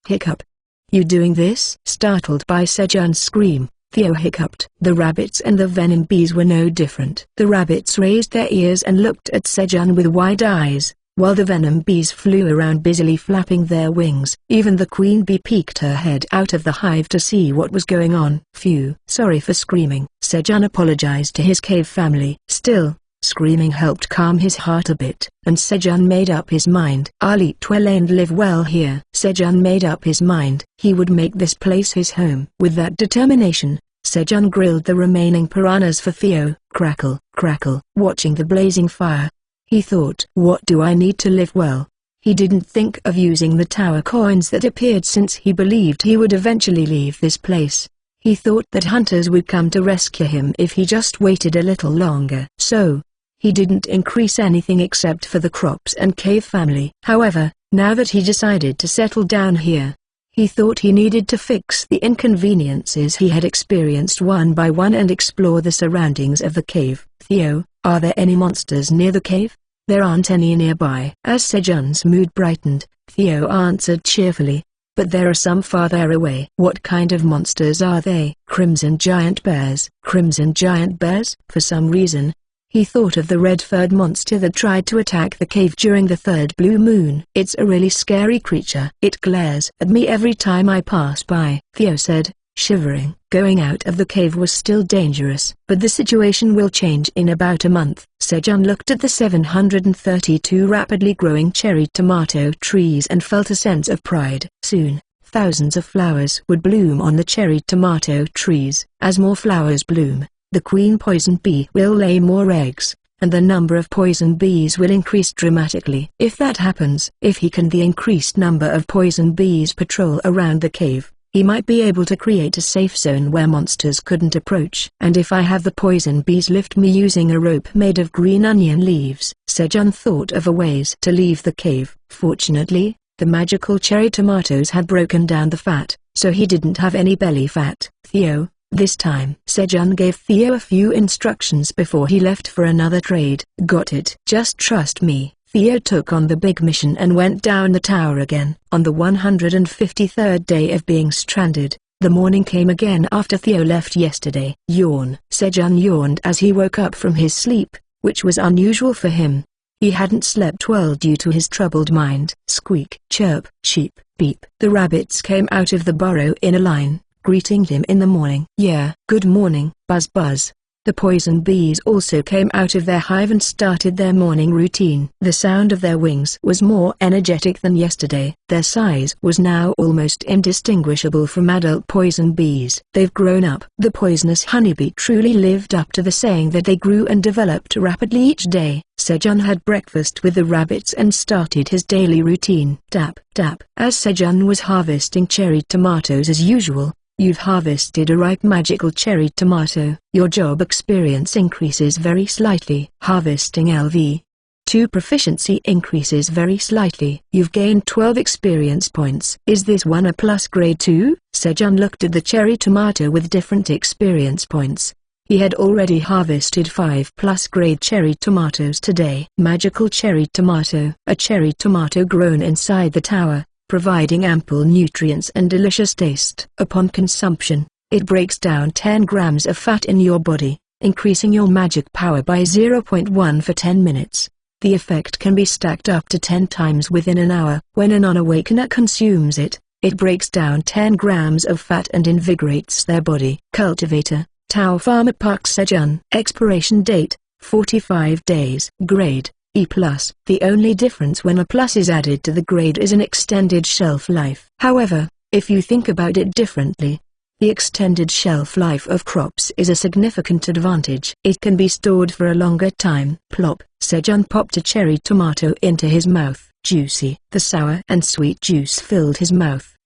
Hiccup. You doing this? Startled by Sejun's scream, Theo hiccuped. The rabbits and the venom bees were no different. The rabbits raised their ears and looked at Sejun with wide eyes, while the venom bees flew around busily flapping their wings. Even the queen bee peeked her head out of the hive to see what was going on. Phew. Sorry for screaming. Sejun apologized to his cave family. Still, screaming helped calm his heart a bit, and Sejun made up his mind. I'll eat well and live well here. Sejun made up his mind. He would make this place his home. With that determination, Sejun grilled the remaining piranhas for Theo. Crackle, crackle. Watching the blazing fire, he thought, what do I need to live well? He didn't think of using the tower coins that appeared since he believed he would eventually leave this place. He thought that hunters would come to rescue him if he just waited a little longer. So, he didn't increase anything except for the crops and cave family. However, now that he decided to settle down here, he thought he needed to fix the inconveniences he had experienced one by one and explore the surroundings of the cave. Theo, are there any monsters near the cave? There aren't any nearby. As Sejun's mood brightened, Theo answered cheerfully, but there are some farther away. What kind of monsters are they? Crimson giant bears. Crimson giant bears? For some reason, he thought of the red-furred monster that tried to attack the cave during the third blue moon. It's a really scary creature. It glares at me every time I pass by, Theo said, shivering. Going out of the cave was still dangerous, but the situation will change in about a month. Sejun looked at the 732 rapidly growing cherry tomato trees and felt a sense of pride. Soon, thousands of flowers would bloom on the cherry tomato trees. As more flowers bloom, the queen poison bee will lay more eggs, and the number of poison bees will increase dramatically. If that happens, if he can the increased number of poison bees patrol around the cave, he might be able to create a safe zone where monsters couldn't approach. And if I have the poison bees lift me using a rope made of green onion leaves. Sejun thought of a ways to leave the cave. Fortunately, the magical cherry tomatoes had broken down the fat, so he didn't have any belly fat. Theo, this time. Sejun gave Theo a few instructions before he left for another trade. Got it. Just trust me. Theo took on the big mission and went down the tower again. On the 153rd day of being stranded, the morning came again after Theo left yesterday. Yawn. Sejun yawned as he woke up from his sleep, which was unusual for him. He hadn't slept well due to his troubled mind. Squeak, chirp, sheep, beep. The rabbits came out of the burrow in a line, greeting him in the morning. Yeah. Good morning. Buzz buzz. The poison bees also came out of their hive and started their morning routine. The sound of their wings was more energetic than yesterday. Their size was now almost indistinguishable from adult poison bees. They've grown up. The poisonous honeybee truly lived up to the saying that they grew and developed rapidly each day. Sejun had breakfast with the rabbits and started his daily routine. Tap, tap. As Sejun was harvesting cherry tomatoes as usual, you've harvested a ripe magical cherry tomato. Your job experience increases very slightly. Harvesting LV2 proficiency increases very slightly. You've gained 12 experience points. Is this one a plus grade 2? Sejun looked at the cherry tomato with different experience points. He had already harvested 5 plus grade cherry tomatoes today. Magical cherry tomato. A cherry tomato grown inside the tower, providing ample nutrients and delicious taste. Upon consumption, it breaks down 10 grams of fat in your body, increasing your magic power by 0.1 for 10 minutes. The effect can be stacked up to 10 times within an hour. When a non-awakener consumes it, it breaks down 10 grams of fat and invigorates their body. Cultivator, Tao Pharma Park Sejun. Expiration date, 45 days. Grade, E+. The only difference when a plus is added to the grade is an extended shelf life. However, if you think about it differently, the extended shelf life of crops is a significant advantage. It can be stored for a longer time. Plop. Sejun popped a cherry tomato into his mouth. Juicy. The sour and sweet juice filled his mouth.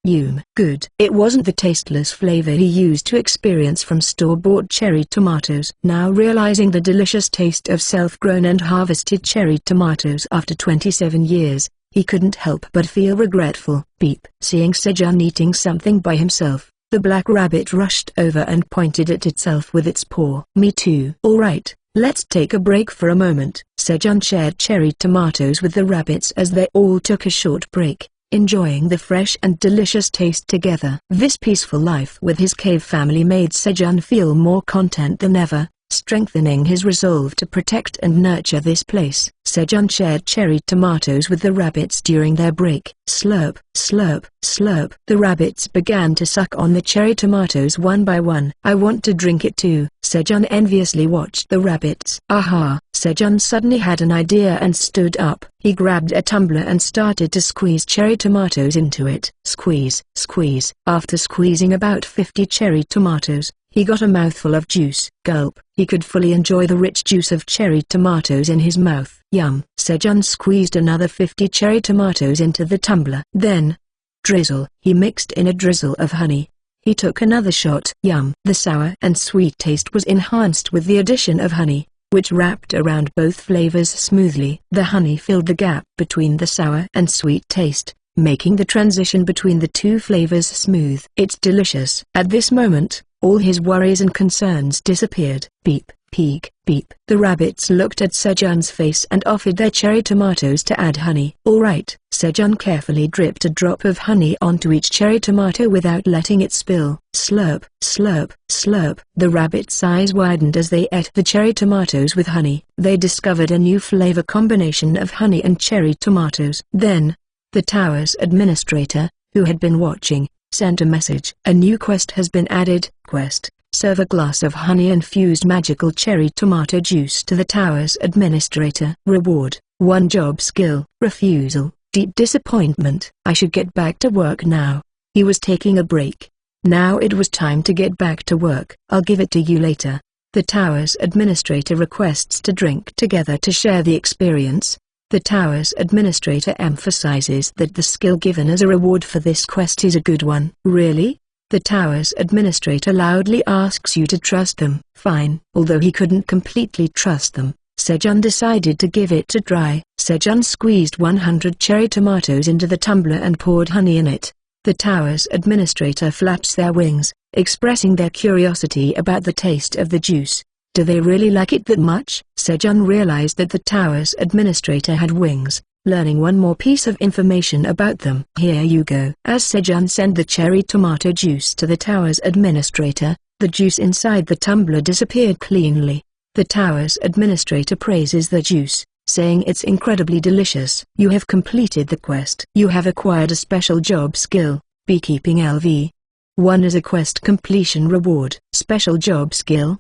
Good. It wasn't the tasteless flavor he used to experience from store-bought cherry tomatoes. Now realizing the delicious taste of self-grown and harvested cherry tomatoes after 27 years, he couldn't help but feel regretful. Beep. Seeing Sejun eating something by himself, the black rabbit rushed over and pointed at itself with its paw. Me too. Alright, let's take a break for a moment. Sejun shared cherry tomatoes with the rabbits as they all took a short break, enjoying the fresh and delicious taste together. This peaceful life with his cave family made Sejun feel more content than ever, strengthening his resolve to protect and nurture this place. Sejun shared cherry tomatoes with the rabbits during their break. Slurp, slurp, slurp. The rabbits began to suck on the cherry tomatoes one by one. I want to drink it too. Sejun enviously watched the rabbits. Aha! Sejun suddenly had an idea and stood up. He grabbed a tumbler and started to squeeze cherry tomatoes into it. Squeeze, squeeze. After squeezing about 50 cherry tomatoes, he got a mouthful of juice. Gulp. He could fully enjoy the rich juice of cherry tomatoes in his mouth. Yum. Sejun squeezed another 50 cherry tomatoes into the tumbler. Then, drizzle. He mixed in a drizzle of honey. He took another shot. Yum. The sour and sweet taste was enhanced with the addition of honey, which wrapped around both flavors smoothly. The honey filled the gap between the sour and sweet taste, making the transition between the two flavors smooth. It's delicious. At this moment, all his worries and concerns disappeared. Beep, peek, beep. The rabbits looked at Sejun's face and offered their cherry tomatoes to add honey. Alright. Sejun carefully dripped a drop of honey onto each cherry tomato without letting it spill. Slurp, slurp, slurp. The rabbits' eyes widened as they ate the cherry tomatoes with honey. They discovered a new flavor combination of honey and cherry tomatoes. Then, the tower's administrator, who had been watching, Send a message. A new quest has been added. Quest: serve a glass of honey-infused magical cherry tomato juice to the tower's administrator. Reward: 1 job skill. Refusal: deep disappointment. I should get back to work now. He was taking a break. Now it was time to get back to work. I'll give it to you later. The tower's administrator requests to drink together to share the experience. The tower's administrator emphasizes that the skill given as a reward for this quest is a good one. Really? The tower's administrator loudly asks you to trust them. Fine. Although he couldn't completely trust them, Sejun decided to give it a try. Sejun squeezed 100 cherry tomatoes into the tumbler and poured honey in it. The tower's administrator flaps their wings, expressing their curiosity about the taste of the juice. Do they really like it that much? Sejun realized that the tower's administrator had wings, learning one more piece of information about them. Here you go. As Sejun sent the cherry tomato juice to the tower's administrator, the juice inside the tumbler disappeared cleanly. The tower's administrator praises the juice, saying it's incredibly delicious. You have completed the quest. You have acquired a special job skill, Beekeeping LV. 1 is a quest completion reward. Special job skill,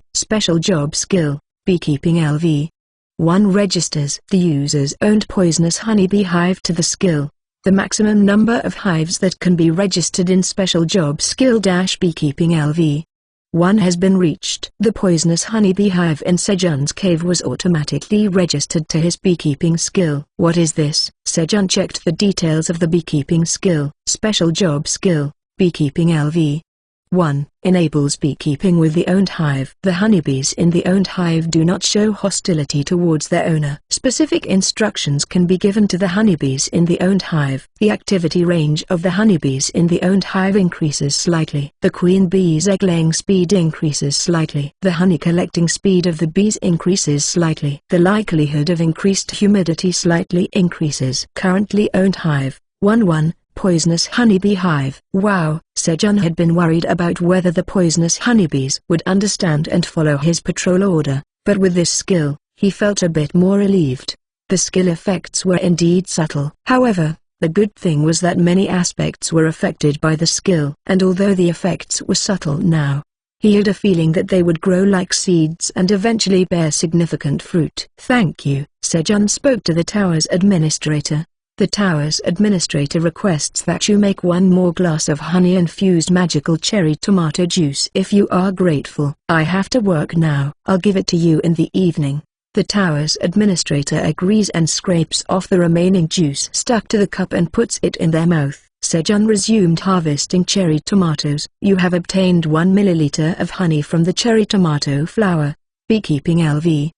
Beekeeping LV. 1 registers the user's owned poisonous honeybee hive to the skill. The maximum number of hives that can be registered in special job skill Beekeeping LV. 1 has been reached. The poisonous honeybee hive in Sejun's cave was automatically registered to his beekeeping skill. What is this? Sejun checked the details of the beekeeping skill. Special job skill, Beekeeping LV. 1. Enables beekeeping with the owned hive. The honeybees in the owned hive do not show hostility towards their owner. Specific instructions can be given to the honeybees in the owned hive. The activity range of the honeybees in the owned hive increases slightly. The queen bee's egg-laying speed increases slightly. The honey collecting speed of the bees increases slightly. The likelihood of increased humidity slightly increases. Currently owned hive, 1-1. Poisonous honeybee hive. Wow, Sejun had been worried about whether the poisonous honeybees would understand and follow his patrol order, but with this skill, he felt a bit more relieved. The skill effects were indeed subtle. However, the good thing was that many aspects were affected by the skill, and although the effects were subtle now, he had a feeling that they would grow like seeds and eventually bear significant fruit. Thank you, Sejun spoke to the tower's administrator. The tower's administrator requests that you make 1 more glass of honey-infused magical cherry tomato juice if you are grateful. I have to work now. I'll give it to you in the evening. The tower's administrator agrees and scrapes off the remaining juice stuck to the cup and puts it in their mouth. Sejun resumed harvesting cherry tomatoes. You have obtained 1 milliliter of honey from the cherry tomato flower. Beekeeping LV.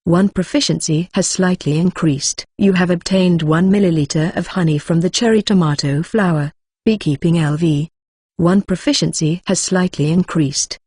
1 proficiency has slightly increased. You have obtained 1 milliliter of honey from the cherry tomato flower. Beekeeping LV. 1 proficiency has slightly increased.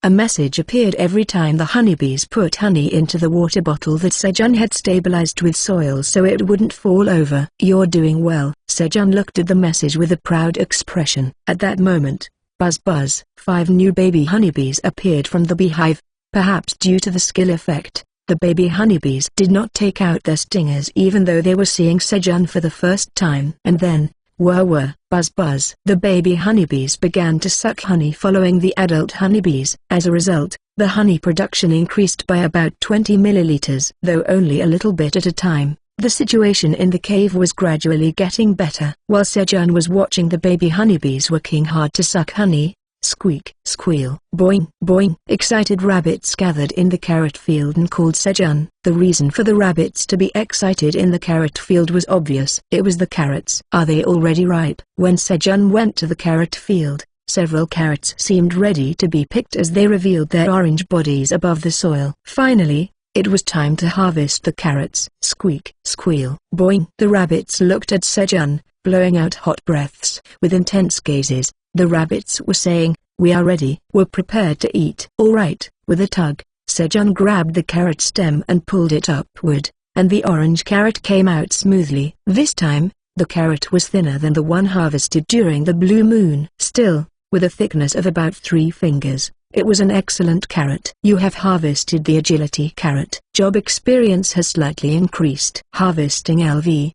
A message appeared every time the honeybees put honey into the water bottle that Sejun had stabilized with soil so it wouldn't fall over. You're doing well. Sejun looked at the message with a proud expression. At that moment, buzz buzz, 5 new baby honeybees appeared from the beehive. Perhaps due to the skill effect, the baby honeybees did not take out their stingers even though they were seeing Sejun for the first time. And then, whir, buzz buzz. The baby honeybees began to suck honey following the adult honeybees. As a result, the honey production increased by about 20 milliliters. Though only a little bit at a time, the situation in the cave was gradually getting better. While Sejun was watching the baby honeybees working hard to suck honey, squeak, squeal, boing, boing. Excited rabbits gathered in the carrot field and called Sejun. The reason for the rabbits to be excited in the carrot field was obvious. It was the carrots. Are they already ripe? When Sejun went to the carrot field, several carrots seemed ready to be picked as they revealed their orange bodies above the soil. Finally, it was time to harvest the carrots. Squeak, squeal, boing. The rabbits looked at Sejun, blowing out hot breaths. With intense gazes, the rabbits were saying, "We are ready. We're prepared to eat." All right. With a tug, Sejun grabbed the carrot stem and pulled it upward, and the orange carrot came out smoothly. This time, the carrot was thinner than the one harvested during the blue moon. Still, with a thickness of about 3 fingers, it was an excellent carrot. You have harvested the agility carrot. Job experience has slightly increased. Harvesting LV.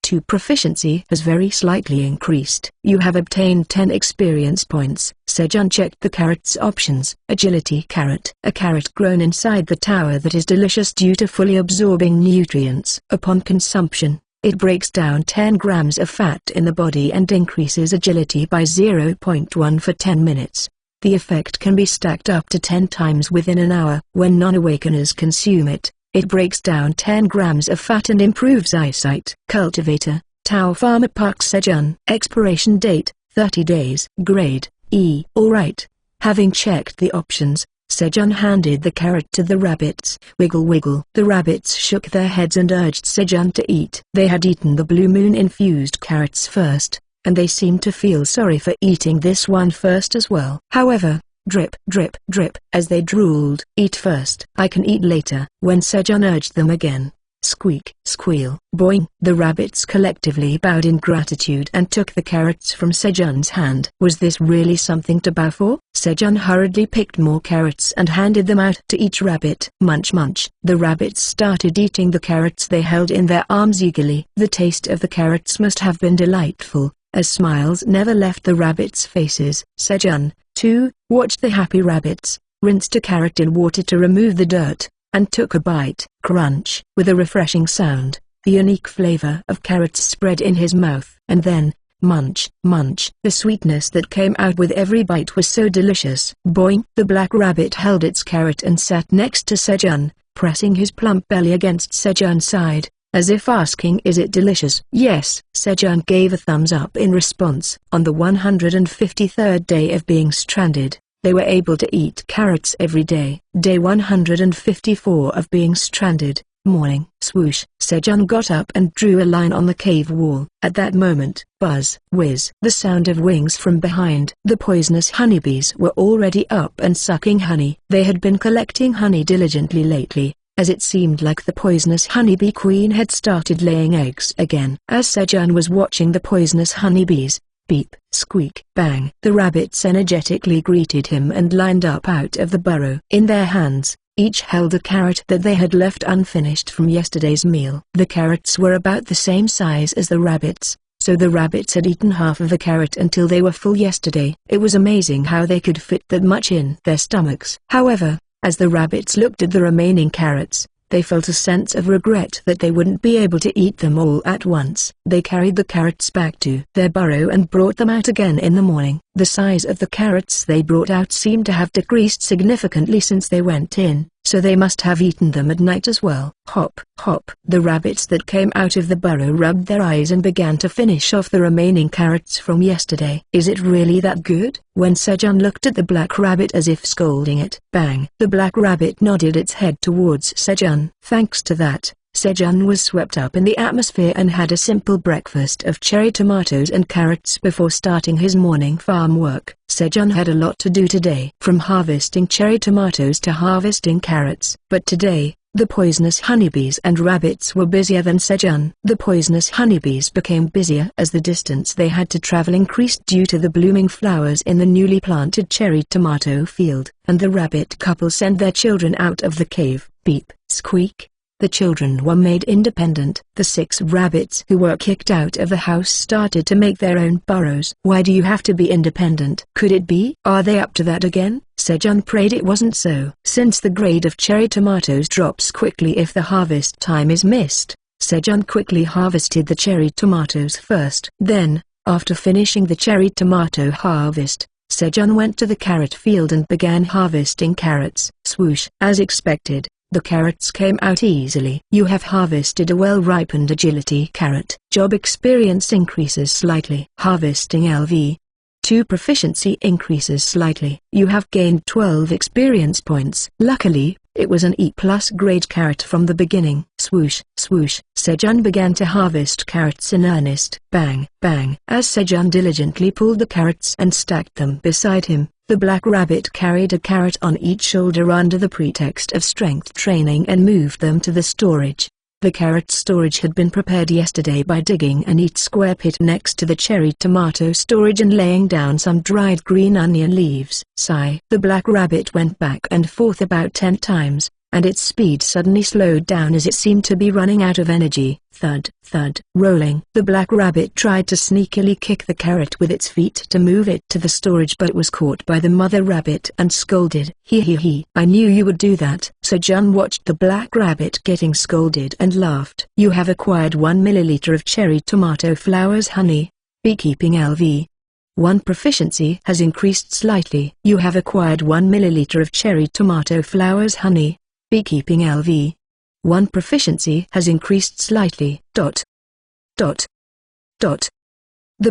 2 proficiency has very slightly increased. You have obtained 10 experience points. Sejun checked the carrot's options. Agility carrot. A carrot grown inside the tower that is delicious due to fully absorbing nutrients. Upon consumption, it breaks down 10 grams of fat in the body and increases agility by 0.1 for 10 minutes. The effect can be stacked up to 10 times within an hour. When non-awakeners consume it, it breaks down 10 grams of fat and improves eyesight. Cultivator, Tao Farmer Park Sejun. Expiration date, 30 days. Grade, E. Alright. Having checked the options, Sejun handed the carrot to the rabbits. Wiggle wiggle. The rabbits shook their heads and urged Sejun to eat. They had eaten the blue moon-infused carrots first, and they seemed to feel sorry for eating this one first as well. However, drip, drip, drip, as they drooled. Eat first. I can eat later. When Sejun urged them again, squeak, squeal, boing. The rabbits collectively bowed in gratitude and took the carrots from Sejun's hand. Was this really something to bow for? Sejun hurriedly picked more carrots and handed them out to each rabbit. Munch munch. The rabbits started eating the carrots they held in their arms eagerly. The taste of the carrots must have been delightful, as smiles never left the rabbits' faces. Sejun, too, watched the happy rabbits, rinsed a carrot in water to remove the dirt, and took a bite. Crunch. With a refreshing sound, the unique flavor of carrots spread in his mouth. And then, munch, munch. The sweetness that came out with every bite was so delicious. Boing. The black rabbit held its carrot and sat next to Sejun, pressing his plump belly against Sejun's side, as if asking, is it delicious? Yes. Sejun gave a thumbs up in response. On the 153rd day of being stranded, they were able to eat carrots every day. Day 154 of being stranded. Morning. Swoosh. Sejun got up and drew a line on the cave wall. At that moment, buzz, whiz. The sound of wings from behind. The poisonous honeybees were already up and sucking honey. They had been collecting honey diligently lately, as it seemed like the poisonous honeybee queen had started laying eggs again. As Sejun was watching the poisonous honeybees, beep, squeak, bang. The rabbits energetically greeted him and lined up out of the burrow. In their hands, each held a carrot that they had left unfinished from yesterday's meal. The carrots were about the same size as the rabbits, so the rabbits had eaten half of a carrot until they were full yesterday. It was amazing how they could fit that much in their stomachs. However, as the rabbits looked at the remaining carrots, they felt a sense of regret that they wouldn't be able to eat them all at once. They carried the carrots back to their burrow and brought them out again in the morning. The size of the carrots they brought out seemed to have decreased significantly since they went in, so they must have eaten them at night as well. Hop, hop. The rabbits that came out of the burrow rubbed their eyes and began to finish off the remaining carrots from yesterday. Is it really that good? When Sejun looked at the black rabbit as if scolding it. Bang. The black rabbit nodded its head towards Sejun. Thanks to that, Sejun was swept up in the atmosphere and had a simple breakfast of cherry tomatoes and carrots before starting his morning farm work. Sejun had a lot to do today, from harvesting cherry tomatoes to harvesting carrots. But today, the poisonous honeybees and rabbits were busier than Sejun. The poisonous honeybees became busier as the distance they had to travel increased due to the blooming flowers in the newly planted cherry tomato field, and the rabbit couple sent their children out of the cave. Beep, squeak. The children were made independent. The 6 rabbits who were kicked out of the house started to make their own burrows. Why do you have to be independent? Could it be? Are they up to that again? Sejun prayed it wasn't so. Since the grade of cherry tomatoes drops quickly if the harvest time is missed, Sejun quickly harvested the cherry tomatoes first. Then, after finishing the cherry tomato harvest, Sejun went to the carrot field and began harvesting carrots. Swoosh. As expected, the carrots came out easily. You have harvested a well-ripened agility carrot. Job experience increases slightly. Harvesting LV 2 proficiency increases slightly. You have gained 12 experience points. Luckily, it was an E+ grade carrot from the beginning. Swoosh, swoosh. Sejun began to harvest carrots in earnest. Bang, bang. As Sejun diligently pulled the carrots and stacked them beside him, the black rabbit carried a carrot on each shoulder under the pretext of strength training and moved them to the storage. The carrot storage had been prepared yesterday by digging a neat square pit next to the cherry tomato storage and laying down some dried green onion leaves. Sigh. The black rabbit went back and forth about 10 times, and its speed suddenly slowed down as it seemed to be running out of energy. Thud, thud, rolling. The black rabbit tried to sneakily kick the carrot with its feet to move it to the storage, but was caught by the mother rabbit and scolded. He. I knew you would do that. Sejun watched the black rabbit getting scolded and laughed. You have acquired 1 milliliter of cherry tomato flowers honey. Beekeeping LV. 1 proficiency has increased slightly. You have acquired 1 milliliter of cherry tomato flowers honey. Beekeeping LV. 1 proficiency has increased slightly. The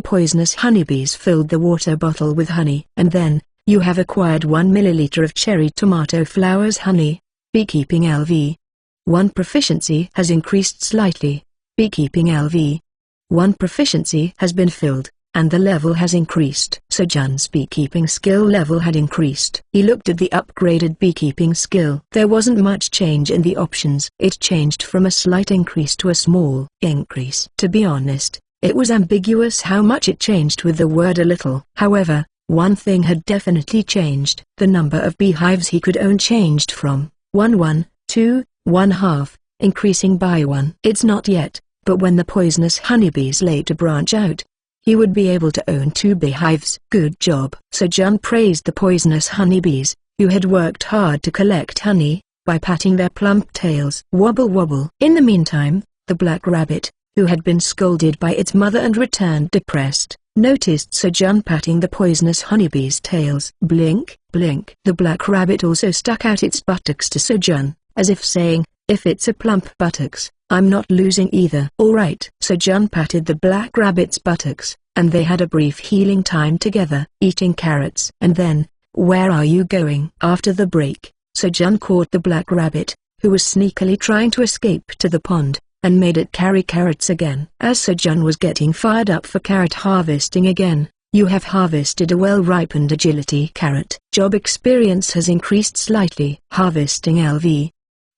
poisonous honeybees filled the water bottle with honey. And then, you have acquired 1 milliliter of cherry tomato flowers honey. Beekeeping LV. 1 proficiency has increased slightly. Beekeeping LV. 1 proficiency has been filled, and the level has increased. Sejun's beekeeping skill level had increased. He looked at the upgraded beekeeping skill. There wasn't much change in the options. It changed from a slight increase to a small increase. To be honest, it was ambiguous how much it changed with the word a little. However, one thing had definitely changed. The number of beehives he could own changed from 1 to 1/2, increasing by 1. It's not yet, but when the poisonous honeybees later branch out, he would be able to own 2 beehives. Good job. Sejun praised the poisonous honeybees, who had worked hard to collect honey, by patting their plump tails. Wobble wobble. In the meantime, the black rabbit, who had been scolded by its mother and returned depressed, noticed Sejun patting the poisonous honeybees' tails. Blink, blink. The black rabbit also stuck out its buttocks to Sejun, as if saying, if it's a plump buttocks, I'm not losing either. Alright. Sejun patted the black rabbit's buttocks, and they had a brief healing time together, eating carrots. And then, where are you going? After the break, Sejun caught the black rabbit, who was sneakily trying to escape to the pond, and made it carry carrots again. As Sejun was getting fired up for carrot harvesting again, you have harvested a well-ripened agility carrot. Job experience has increased slightly. Harvesting LV.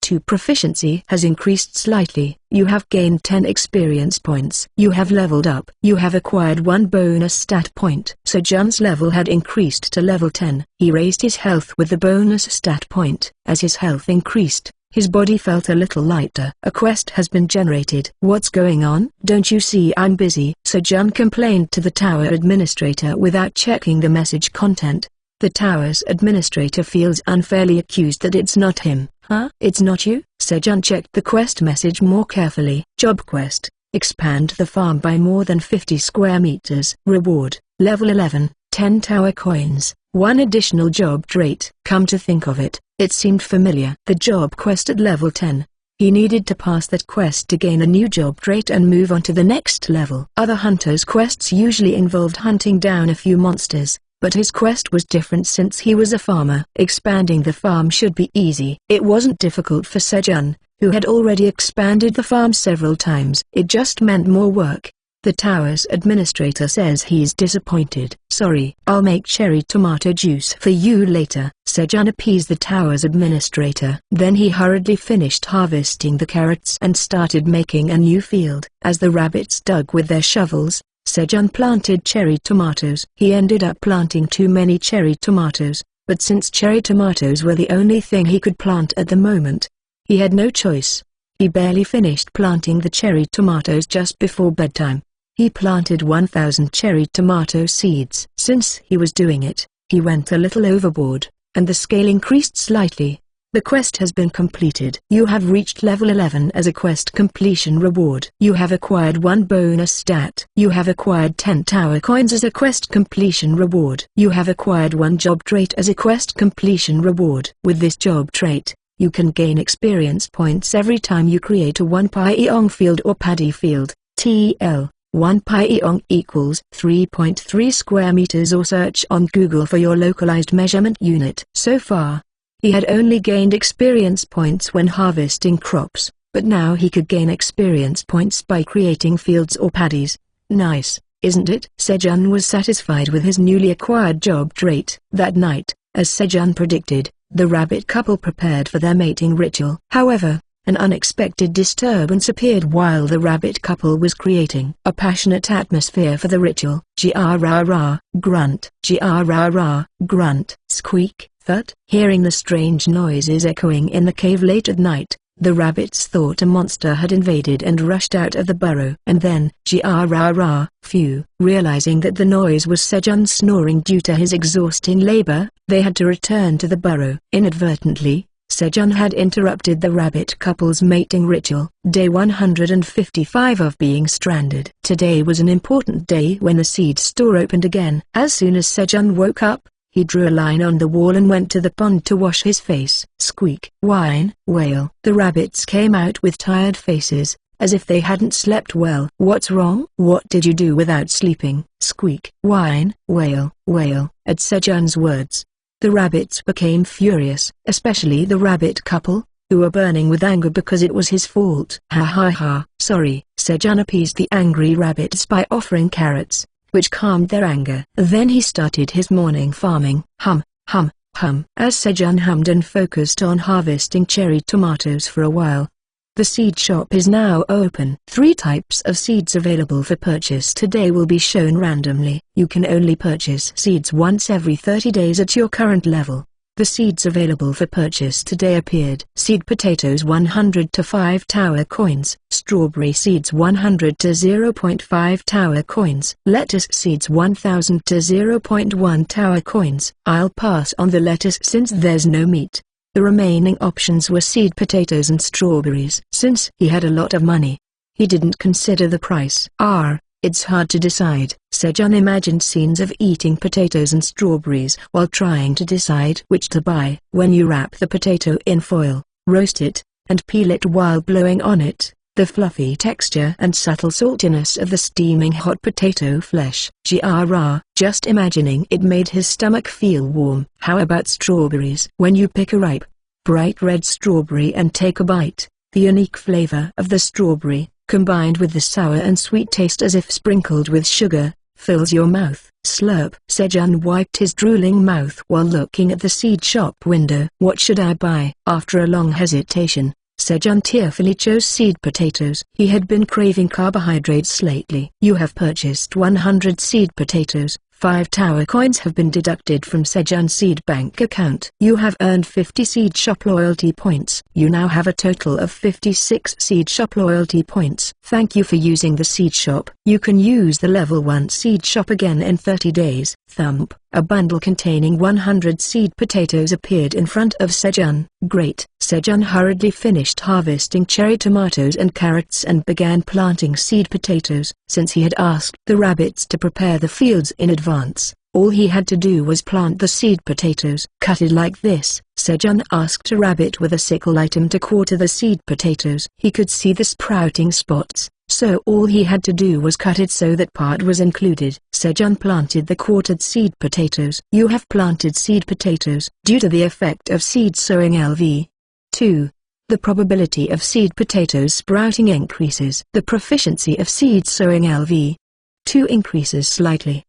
2 proficiency has increased slightly. You have gained 10 experience points. You have leveled up. You have acquired 1 bonus stat point. Sejun's level had increased to level 10. He raised his health with the bonus stat point. As his health increased, his body felt a little lighter. A quest has been generated. What's going on? Don't you see I'm busy? Sejun complained to the tower administrator without checking the message content. The tower's administrator feels unfairly accused that it's not him. Huh? It's not you? Sejun checked the quest message more carefully. Job quest: expand the farm by more than 50 square meters. Reward: level 11, 10 tower coins, 1 additional job trait. Come to think of it, it seemed familiar. The job quest at level 10. He needed to pass that quest to gain a new job trait and move on to the next level. Other hunters' quests usually involved hunting down a few monsters, but his quest was different since he was a farmer. Expanding the farm should be easy. It wasn't difficult for Sejun, who had already expanded the farm several times. It just meant more work. The tower's administrator says he's disappointed. Sorry, I'll make cherry tomato juice for you later. Sejun appeased the tower's administrator. Then he hurriedly finished harvesting the carrots and started making a new field. As the rabbits dug with their shovels, Sejun planted cherry tomatoes. He ended up planting too many cherry tomatoes, but since cherry tomatoes were the only thing he could plant at the moment, he had no choice. He barely finished planting the cherry tomatoes just before bedtime. He planted 1,000 cherry tomato seeds. Since he was doing it, he went a little overboard, and the scale increased slightly. The quest has been completed. You have reached level 11 as a quest completion reward. You have acquired 1 bonus stat. You have acquired 10 tower coins as a quest completion reward. You have acquired 1 job trait as a quest completion reward. With this job trait, you can gain experience points every time you create a 1 Pyong field or paddy field. TL 1 Pyong equals 3.3 square meters, or search on Google for your localized measurement unit. So far, he had only gained experience points when harvesting crops, but now he could gain experience points by creating fields or paddies. Nice, isn't it? Sejun was satisfied with his newly acquired job trait. That night, as Sejun predicted, the rabbit couple prepared for their mating ritual. However, an unexpected disturbance appeared while the rabbit couple was creating a passionate atmosphere for the ritual. Gia-ra-ra, grunt, gia-ra-ra, grunt, squeak, thud. Hearing the strange noises echoing in the cave late at night, the rabbits thought a monster had invaded and rushed out of the burrow. And then, phew, realizing that the noise was Sejun snoring due to his exhausting labor, they had to return to the burrow. Inadvertently, Sejun had interrupted the rabbit couple's mating ritual. Day 155 of being stranded. Today was an important day when the seed store opened again. As soon as Sejun woke up, he drew a line on the wall and went to the pond to wash his face. Squeak, whine, wail. The rabbits came out with tired faces, as if they hadn't slept well. What's wrong? What did you do without sleeping? Squeak, whine, wail. At Sejun's words, the rabbits became furious, especially the rabbit couple, who were burning with anger because it was his fault. Ha. Sorry. Sejun appeased the angry rabbits by offering carrots, which calmed their anger. Then he started his morning farming. Hum. As Sejun hummed and focused on harvesting cherry tomatoes for a while. The seed shop is now open. 3 types of seeds available for purchase today will be shown randomly. You can only purchase seeds once every 30 days at your current level. The seeds available for purchase today appeared: seed potatoes 100 to 5 tower coins, strawberry seeds 100 to 0.5 tower coins, lettuce seeds 1000 to 0.1 tower coins. I'll pass on the lettuce since there's no meat. The remaining options were seed potatoes and strawberries. Since he had a lot of money, he didn't consider the price. It's hard to decide. Sejun imagined scenes of eating potatoes and strawberries while trying to decide which to buy. When you wrap the potato in foil, roast it, and peel it while blowing on it, the fluffy texture and subtle saltiness of the steaming hot potato flesh. Just imagining it made his stomach feel warm. How about strawberries? When you pick a ripe, bright red strawberry and take a bite, the unique flavor of the strawberry, combined with the sour and sweet taste as if sprinkled with sugar, fills your mouth. Slurp. Sejun wiped his drooling mouth while looking at the seed shop window. What should I buy? After a long hesitation, Sejun tearfully chose seed potatoes. He had been craving carbohydrates lately. You have purchased 100 seed potatoes. 5 tower coins have been deducted from Sejun's seed bank account. You have earned 50 seed shop loyalty points. You now have a total of 56 seed shop loyalty points. Thank you for using the seed shop. You can use the level 1 seed shop again in 30 days. Thump. A bundle containing 100 seed potatoes appeared in front of Sejun. Great. Sejun hurriedly finished harvesting cherry tomatoes and carrots and began planting seed potatoes. Since he had asked the rabbits to prepare the fields in advance, all he had to do was plant the seed potatoes. Cut it like this. Sejun asked a rabbit with a sickle item to quarter the seed potatoes. He could see the sprouting spots, so all he had to do was cut it so that part was included. Sejun planted the quartered seed potatoes. You have planted seed potatoes. Due to the effect of seed sowing LV 2, the probability of seed potatoes sprouting increases. The proficiency of seed sowing LV 2 increases slightly.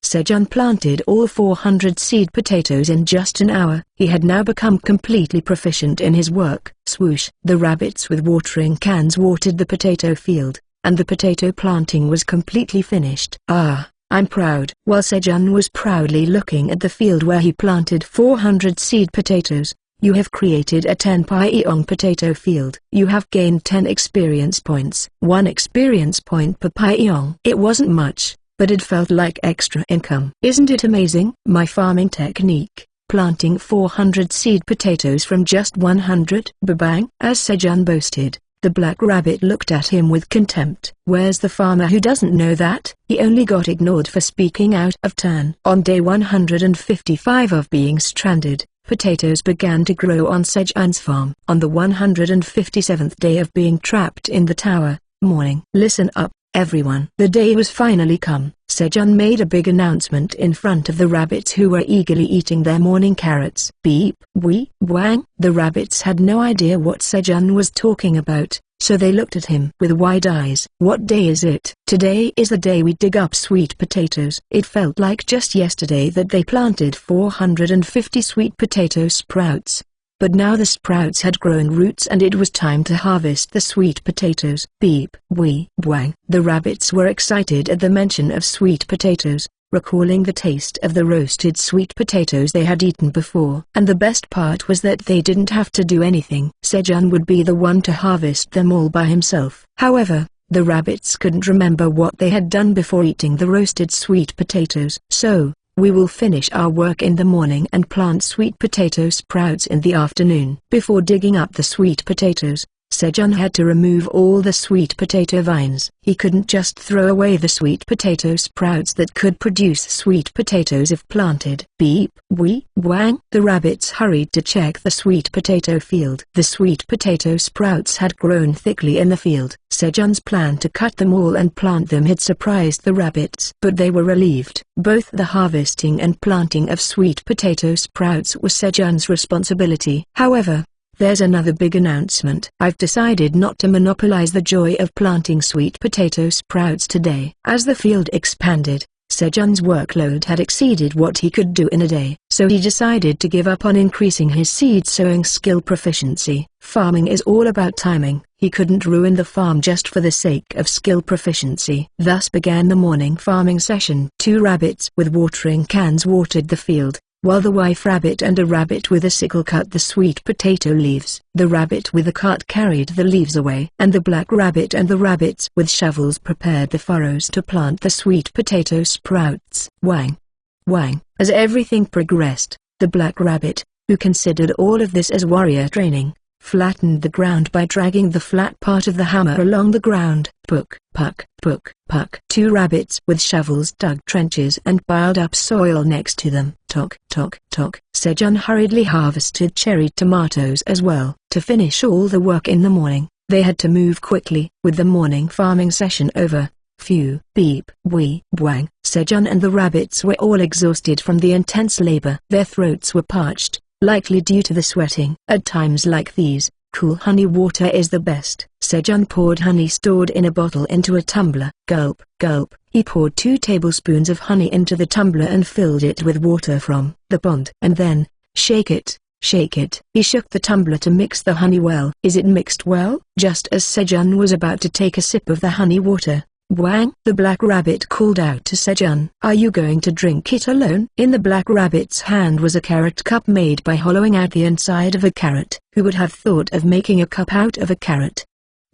Sejun planted all 400 seed potatoes in just an hour. He had now become completely proficient in his work. Swoosh! The rabbits with watering cans watered the potato field, and the potato planting was completely finished. I'm proud. While Sejun was proudly looking at the field where he planted 400 seed potatoes, you have created a 10 Pyong potato field. You have gained 10 experience points. 1 experience point per Pyong. It wasn't much, but it felt like extra income. Isn't it amazing? My farming technique, planting 400 seed potatoes from just 100. Babang! As Sejun boasted, the black rabbit looked at him with contempt. Where's the farmer who doesn't know that? He only got ignored for speaking out of turn. On day 155 of being stranded, potatoes began to grow on Sejun's farm. On the 157th day of being trapped in the tower, morning. Listen up, everyone. The day was finally come. Sejun made a big announcement in front of the rabbits who were eagerly eating their morning carrots. Beep, wee, wang. The rabbits had no idea what Sejun was talking about, so they looked at him with wide eyes. What day is it? Today is the day we dig up sweet potatoes. It felt like just yesterday that they planted 450 sweet potato sprouts. But now the sprouts had grown roots and it was time to harvest the sweet potatoes. Beep, wee, wang. The rabbits were excited at the mention of sweet potatoes, recalling the taste of the roasted sweet potatoes they had eaten before. And the best part was that they didn't have to do anything. Sejun would be the one to harvest them all by himself. However, the rabbits couldn't remember what they had done before eating the roasted sweet potatoes. "So, we will finish our work in the morning and plant sweet potato sprouts in the afternoon." Before digging up the sweet potatoes, Sejun had to remove all the sweet potato vines. He couldn't just throw away the sweet potato sprouts that could produce sweet potatoes if planted. Beep, wee, wang. The rabbits hurried to check the sweet potato field. The sweet potato sprouts had grown thickly in the field. Sejun's plan to cut them all and plant them had surprised the rabbits, but they were relieved. Both the harvesting and planting of sweet potato sprouts was Sejun's responsibility. However, there's another big announcement. I've decided not to monopolize the joy of planting sweet potato sprouts today. As the field expanded, Sejun's workload had exceeded what he could do in a day, so he decided to give up on increasing his seed sowing skill proficiency. Farming is all about timing. He couldn't ruin the farm just for the sake of skill proficiency. Thus began the morning farming session. 2 rabbits with watering cans watered the field, while the wife rabbit and a rabbit with a sickle cut the sweet potato leaves. The rabbit with the cart carried the leaves away, and the black rabbit and the rabbits with shovels prepared the furrows to plant the sweet potato sprouts. Wang! Wang! As everything progressed, the black rabbit, who considered all of this as warrior training, flattened the ground by dragging the flat part of the hammer along the ground. Puck, puck, puck, puck. 2 rabbits with shovels dug trenches and piled up soil next to them. Tock, tock, tock. Sejun hurriedly harvested cherry tomatoes as well. To finish all the work in the morning, they had to move quickly. With the morning farming session over, phew, beep, wee, wang. Sejun and the rabbits were all exhausted from the intense labor. Their throats were parched, likely due to the sweating. At times like these, cool honey water is the best. Sejun poured honey stored in a bottle into a tumbler. Gulp, gulp. He poured 2 tablespoons of honey into the tumbler and filled it with water from the pond. And then, shake it, shake it. He shook the tumbler to mix the honey well. Is it mixed well? Just as Sejun was about to take a sip of the honey water, Wang! The black rabbit called out to Sejun. Are you going to drink it alone? In the black rabbit's hand was a carrot cup made by hollowing out the inside of a carrot. Who would have thought of making a cup out of a carrot?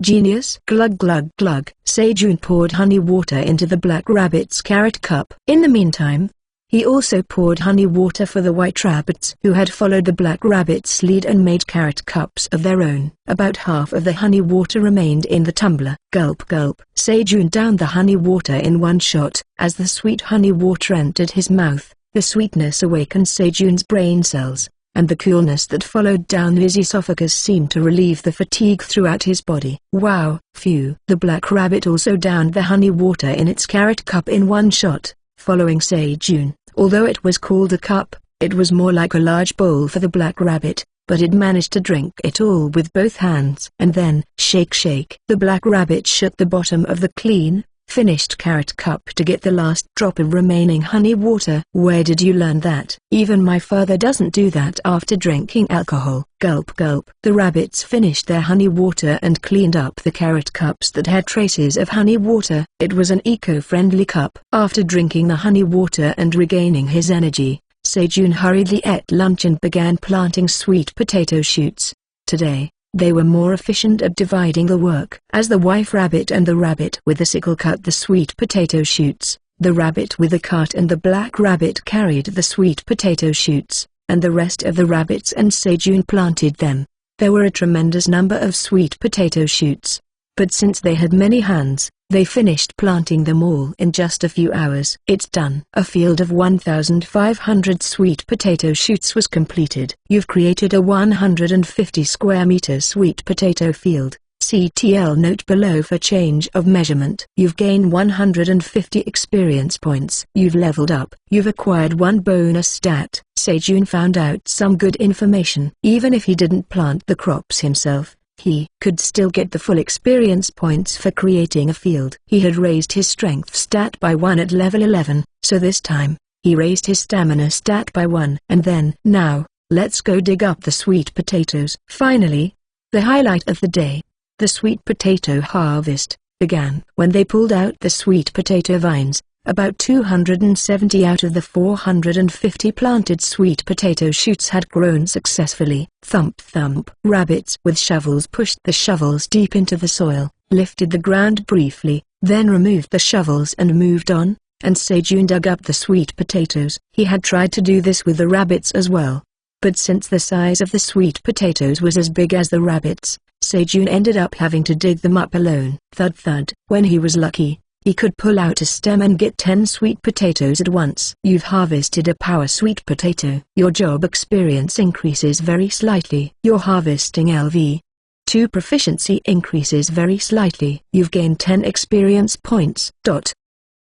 Genius! Glug glug glug. Sejun poured honey water into the black rabbit's carrot cup. In the meantime, he also poured honey water for the white rabbits who had followed the black rabbit's lead and made carrot cups of their own. About half of the honey water remained in the tumbler. Gulp gulp. Sejun downed the honey water in one shot. As the sweet honey water entered his mouth, the sweetness awakened Sejun's brain cells, and the coolness that followed down his esophagus seemed to relieve the fatigue throughout his body. Wow! Phew! The black rabbit also downed the honey water in its carrot cup in one shot, following Sejun. Although it was called a cup, it was more like a large bowl for the black rabbit, but it managed to drink it all with both hands. And then, shake shake. The black rabbit shook the bottom of the clean, finished carrot cup to get the last drop of remaining honey water. Where did you learn that? Even my father doesn't do that after drinking alcohol. Gulp gulp. The rabbits finished their honey water and cleaned up the carrot cups that had traces of honey water. It was an eco-friendly cup. After drinking the honey water and regaining his energy, Sejun hurriedly ate lunch and began planting sweet potato shoots. Today, they were more efficient at dividing the work. As the wife rabbit and the rabbit with the sickle cut the sweet potato shoots, the rabbit with the cart and the black rabbit carried the sweet potato shoots, and the rest of the rabbits and Sejun planted them. There were a tremendous number of sweet potato shoots, but since they had many hands, they finished planting them all in just a few hours. It's done. A field of 1,500 sweet potato shoots was completed. You've created a 150 square meter sweet potato field. CTL note below for change of measurement. You've gained 150 experience points. You've leveled up. You've acquired 1 bonus stat. Sejun found out some good information. Even if he didn't plant the crops himself, he could still get the full experience points for creating a field. He had raised his strength stat by 1 at level 11, so this time, he raised his stamina stat by 1. And then, now, let's go dig up the sweet potatoes. Finally, the highlight of the day, the sweet potato harvest, began. When they pulled out the sweet potato vines, About 270 out of the 450 planted sweet potato shoots had grown successfully. Thump thump. Rabbits with shovels pushed the shovels deep into the soil, lifted the ground briefly, then removed the shovels and moved on, and Sejun dug up the sweet potatoes. He had tried to do this with the rabbits as well. But since the size of the sweet potatoes was as big as the rabbits, Sejun ended up having to dig them up alone. Thud thud. When he was lucky, he could pull out a stem and get 10 sweet potatoes at once. You've harvested a power sweet potato. Your job experience increases very slightly. You're harvesting LV. 2 proficiency increases very slightly. You've gained 10 experience points. Dot.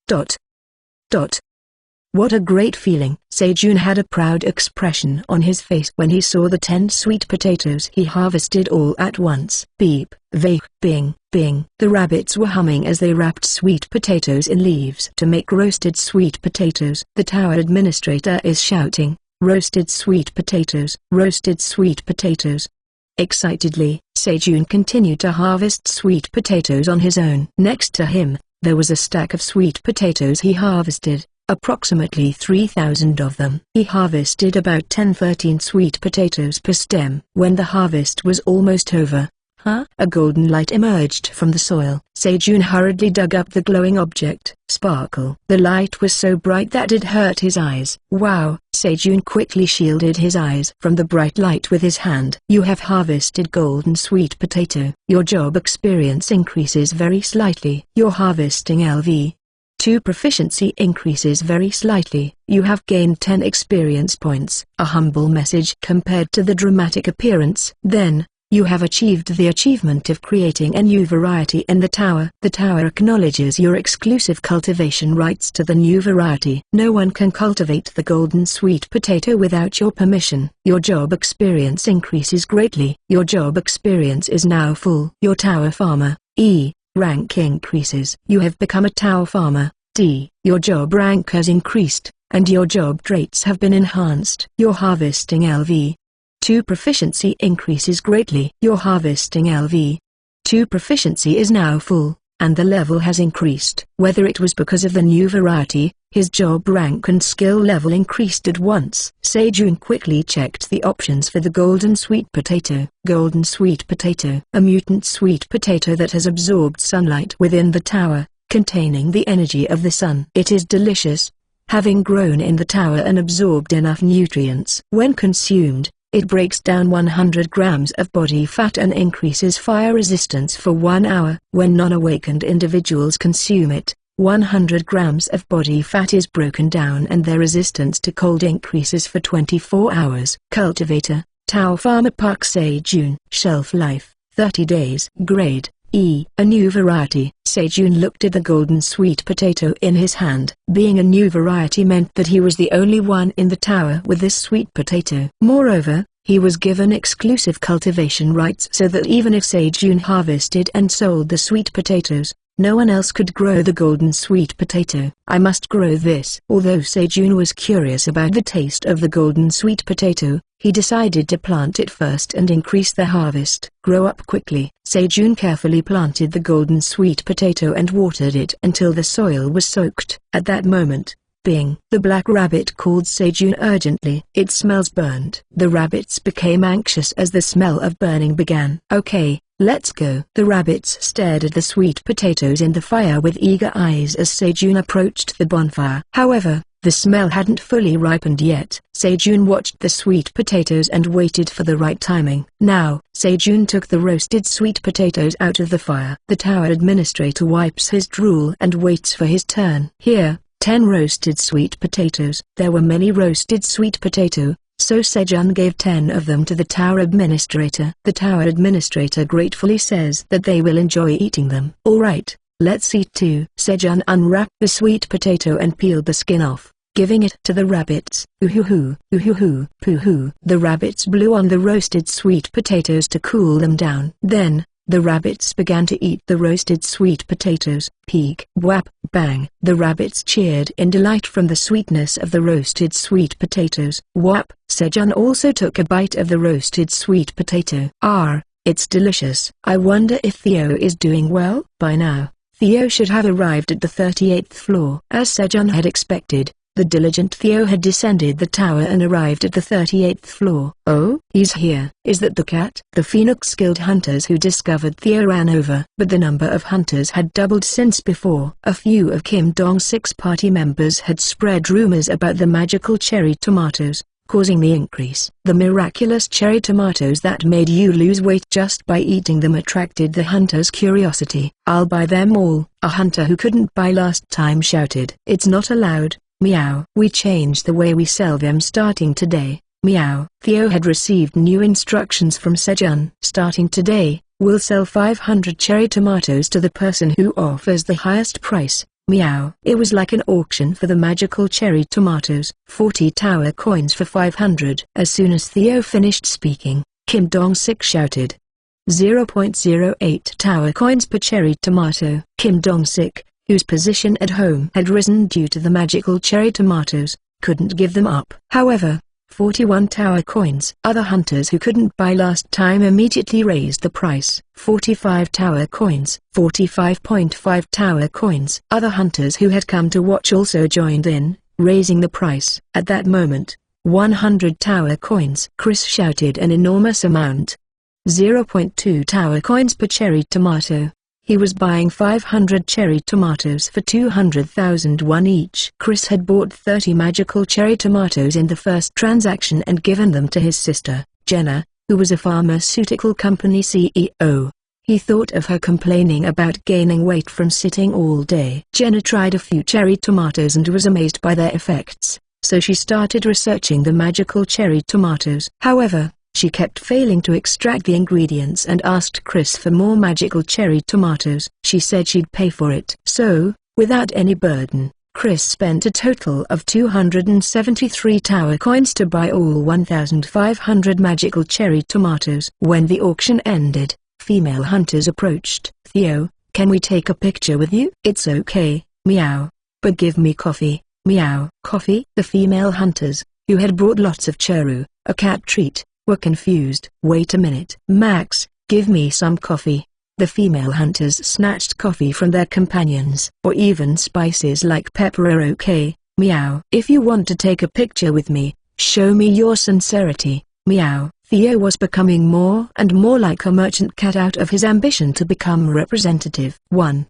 Dot. Dot. What a great feeling. Sejun had a proud expression on his face when he saw the 10 sweet potatoes he harvested all at once. Beep, vape, bing, bing. The rabbits were humming as they wrapped sweet potatoes in leaves to make roasted sweet potatoes. The tower administrator is shouting, "Roasted sweet potatoes, roasted sweet potatoes." Excitedly, Sejun continued to harvest sweet potatoes on his own. Next to him, there was a stack of sweet potatoes he harvested. Approximately 3,000 of them. He harvested about 10-13 sweet potatoes per stem. When the harvest was almost over, a golden light emerged from the soil. Sejun hurriedly dug up the glowing object. Sparkle. The light was so bright that it hurt his eyes. Wow! Sejun quickly shielded his eyes from the bright light with his hand. You have harvested golden sweet potato. Your job experience increases very slightly. You're harvesting LV. 2 proficiency increases very slightly. You have gained 10 experience points. A humble message compared to the dramatic appearance. Then, you have achieved the achievement of creating a new variety in the tower. The tower acknowledges your exclusive cultivation rights to the new variety. No one can cultivate the golden sweet potato without your permission. Your job experience increases greatly. Your job experience is now full. Your tower farmer, E. Rank increases. You have become a tower farmer. D. Your job rank has increased, and your job traits have been enhanced. You're harvesting LV. 2 proficiency increases greatly. You're harvesting LV. 2 proficiency is now full, and the level has increased. Whether it was because of the new variety, his job rank and skill level increased at once. Sejun quickly checked the options for the golden sweet potato. Golden sweet potato. A mutant sweet potato that has absorbed sunlight within the tower, containing the energy of the sun. It is delicious, having grown in the tower and absorbed enough nutrients. When consumed, it breaks down 100 grams of body fat and increases fire resistance for 1 hour. When non-awakened individuals consume it, 100 grams of body fat is broken down and their resistance to cold increases for 24 hours. Cultivator, Tower Farmer Park Sejun. Shelf life, 30 days. Grade, E. A new variety. Sejun looked at the golden sweet potato in his hand. Being a new variety meant that he was the only one in the tower with this sweet potato. Moreover, he was given exclusive cultivation rights so that even if Sejun harvested and sold the sweet potatoes, no one else could grow the golden sweet potato. I must grow this. Although Sejun was curious about the taste of the golden sweet potato, he decided to plant it first and increase the harvest. Grow up quickly. Sejun carefully planted the golden sweet potato and watered it until the soil was soaked. At that moment, Bing! The black rabbit called Sejun urgently. It smells burnt. The rabbits became anxious as the smell of burning began. Okay, let's go. The rabbits stared at the sweet potatoes in the fire with eager eyes as Sejun approached the bonfire. However, the smell hadn't fully ripened yet. Sejun watched the sweet potatoes and waited for the right timing. Now, Sejun took the roasted sweet potatoes out of the fire. The tower administrator wipes his drool and waits for his turn. Here, 10 roasted sweet potatoes. There were many roasted sweet potato, so Sejun gave 10 of them to the tower administrator. The tower administrator gratefully says that they will enjoy eating them. Alright, let's eat too. Sejun unwrapped the sweet potato and peeled the skin off, giving it to the rabbits. Ooh-hoo-hoo, ooh-hoo-hoo, poo-hoo. The rabbits blew on the roasted sweet potatoes to cool them down. Then, the rabbits began to eat the roasted sweet potatoes. Peek, whap, bang. The rabbits cheered in delight from the sweetness of the roasted sweet potatoes. Whap. Sejun also took a bite of the roasted sweet potato. It's delicious. I wonder if Theo is doing well? By now, Theo should have arrived at the 38th floor. As Sejun had expected, the diligent Theo had descended the tower and arrived at the 38th floor. "Oh, he's here. Is that the cat?" The Phoenix Guild hunters who discovered Theo ran over. But the number of hunters had doubled since before. A few of Kim Dong-sik's party members had spread rumors about the magical cherry tomatoes, causing the increase. The miraculous cherry tomatoes that made you lose weight just by eating them attracted the hunters' curiosity. "I'll buy them all," a hunter who couldn't buy last time shouted. "It's not allowed. Meow. We change the way we sell them starting today. Meow." Theo had received new instructions from Sejun. "Starting today, we'll sell 500 cherry tomatoes to the person who offers the highest price." Meow. It was like an auction for the magical cherry tomatoes. 40 tower coins for 500. As soon as Theo finished speaking, Kim Dong-sik shouted, 0.08 tower coins per cherry tomato. Kim Dong-sik, whose position at home had risen due to the magical cherry tomatoes, couldn't give them up. However, 41 tower coins. Other hunters who couldn't buy last time immediately raised the price. 45 tower coins. 45.5 tower coins. Other hunters who had come to watch also joined in, raising the price. At that moment, 100 tower coins. Chris shouted an enormous amount. 0.2 tower coins per cherry tomato. He was buying 500 cherry tomatoes for 200,000 won each. Chris had bought 30 magical cherry tomatoes in the first transaction and given them to his sister, Jenna, who was a pharmaceutical company CEO. He thought of her complaining about gaining weight from sitting all day. Jenna tried a few cherry tomatoes and was amazed by their effects, so she started researching the magical cherry tomatoes. However, she kept failing to extract the ingredients and asked Chris for more magical cherry tomatoes. She said she'd pay for it. So, without any burden, Chris spent a total of 273 tower coins to buy all 1,500 magical cherry tomatoes. When the auction ended, female hunters approached. "Theo, can we take a picture with you?" "It's okay, meow. But give me coffee, meow." "Coffee?" The female hunters, who had brought lots of churru, a cat treat, were confused. "Wait a minute. Max, give me some coffee." The female hunters snatched coffee from their companions. "Or even spices like pepper are okay, meow." "If you want to take a picture with me, show me your sincerity, meow." Theo was becoming more and more like a merchant cat out of his ambition to become representative. 1.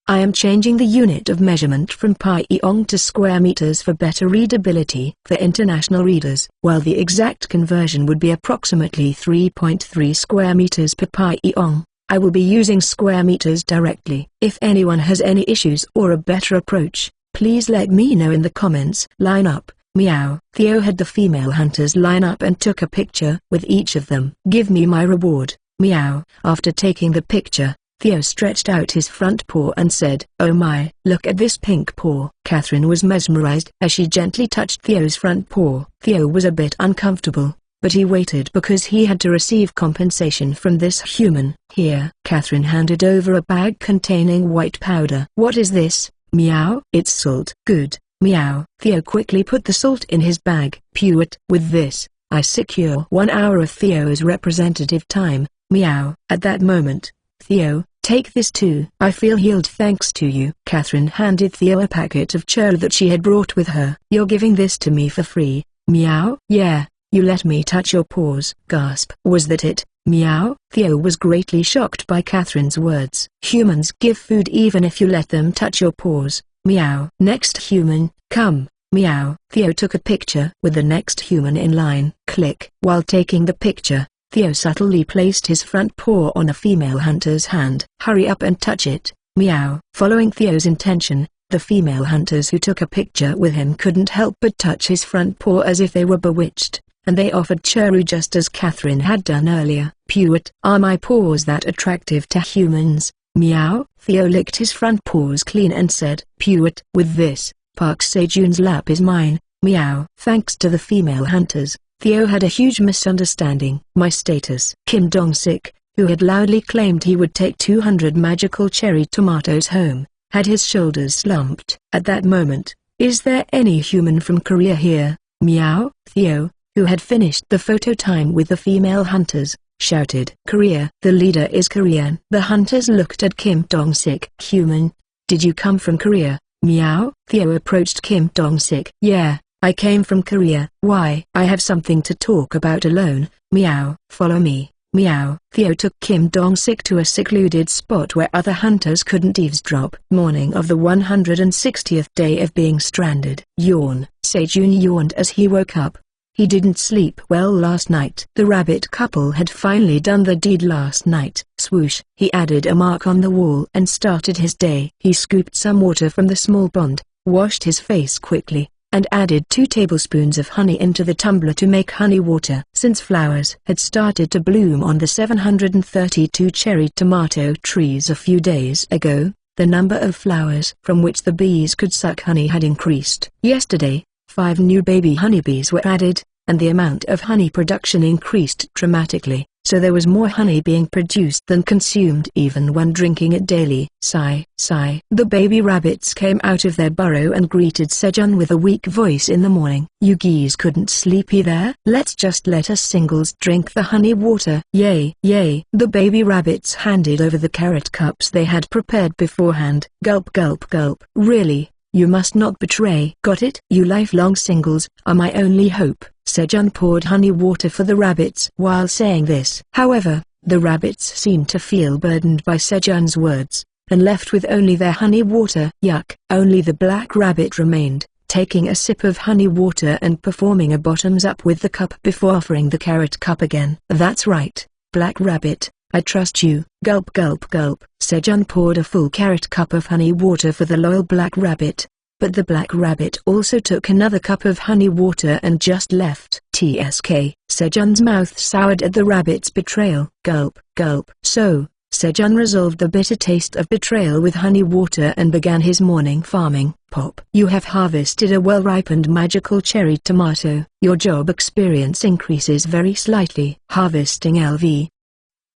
I am changing the unit of measurement from pyong to square meters for better readability for international readers. While the exact conversion would be approximately 3.3 square meters per pyong, I will be using square meters directly. If anyone has any issues or a better approach, please let me know in the comments. "Line up, meow." Theo had the female hunters line up and took a picture with each of them. "Give me my reward, meow." After taking the picture, Theo stretched out his front paw and said, "Oh my, look at this pink paw." Catherine was mesmerized as she gently touched Theo's front paw. Theo was a bit uncomfortable, but he waited because he had to receive compensation from this human. "Here." Catherine handed over a bag containing white powder. "What is this, meow?" "It's salt." "Good, meow." Theo quickly put the salt in his bag. "Pewit." With this, I secure 1 hour of Theo's representative time, meow. At that moment, "Theo, take this too. I feel healed thanks to you." Catherine handed Theo a packet of churro that she had brought with her. "You're giving this to me for free, meow?" "Yeah, you let me touch your paws." Gasp. "Was that it, meow?" Theo was greatly shocked by Catherine's words. "Humans give food even if you let them touch your paws, meow." "Next human, come, meow." Theo took a picture with the next human in line. Click. While taking the picture, Theo subtly placed his front paw on a female hunter's hand. "Hurry up and touch it, meow." Following Theo's intention, the female hunters who took a picture with him couldn't help but touch his front paw as if they were bewitched, and they offered churru just as Catherine had done earlier. "Pewit, are my paws that attractive to humans, meow?" Theo licked his front paws clean and said, "Pewit." With this, Park Sejun's lap is mine, meow. Thanks to the female hunters, Theo had a huge misunderstanding. My status. Kim Dong-sik, who had loudly claimed he would take 200 magical cherry tomatoes home, had his shoulders slumped. At that moment, "Is there any human from Korea here, meow?" Theo, who had finished the photo time with the female hunters, shouted. "Korea." "The leader is Korean." The hunters looked at Kim Dong-sik. "Human, Did you come from Korea, meow? Theo approached Kim Dong-sik. Yeah, I came from Korea. Why? I have something to talk about alone, meow. Follow me, meow. Theo took Kim Dong-sik to a secluded spot where other hunters couldn't eavesdrop. Morning of the 160th day of being stranded. Yawn. Sejun yawned as he woke up. He didn't sleep well last night. The rabbit couple had finally done the deed last night. Swoosh. He added a mark on the wall and started his day. He scooped some water from the small pond, washed his face quickly, and added 2 tablespoons of honey into the tumbler to make honey water. Since flowers had started to bloom on the 732 cherry tomato trees a few days ago, the number of flowers from which the bees could suck honey had increased. Yesterday, 5 new baby honeybees were added, and the amount of honey production increased dramatically, so there was more honey being produced than consumed even when drinking it daily. Sigh, sigh. The baby rabbits came out of their burrow and greeted Sejun with a weak voice in the morning. You geese couldn't sleep there? Let's just let us singles drink the honey water. Yay, yay. The baby rabbits handed over the carrot cups they had prepared beforehand. Gulp gulp gulp. Really? You must not betray. Got it? You lifelong singles are my only hope. Sejun poured honey water for the rabbits. While saying this, however, the rabbits seemed to feel burdened by Sejun's words, and left with only their honey water. Yuck. Only the black rabbit remained, taking a sip of honey water and performing a bottoms up with the cup before offering the carrot cup again. That's right, Black Rabbit, I trust you. Gulp gulp gulp. Sejun poured a full carrot cup of honey water for the loyal Black Rabbit, but the Black Rabbit also took another cup of honey water and just left. TSK. Sejun's mouth soured at the rabbit's betrayal. Gulp gulp. So, Sejun resolved the bitter taste of betrayal with honey water and began his morning farming. Pop. You have harvested a well-ripened magical cherry tomato. Your job experience increases very slightly. Harvesting LV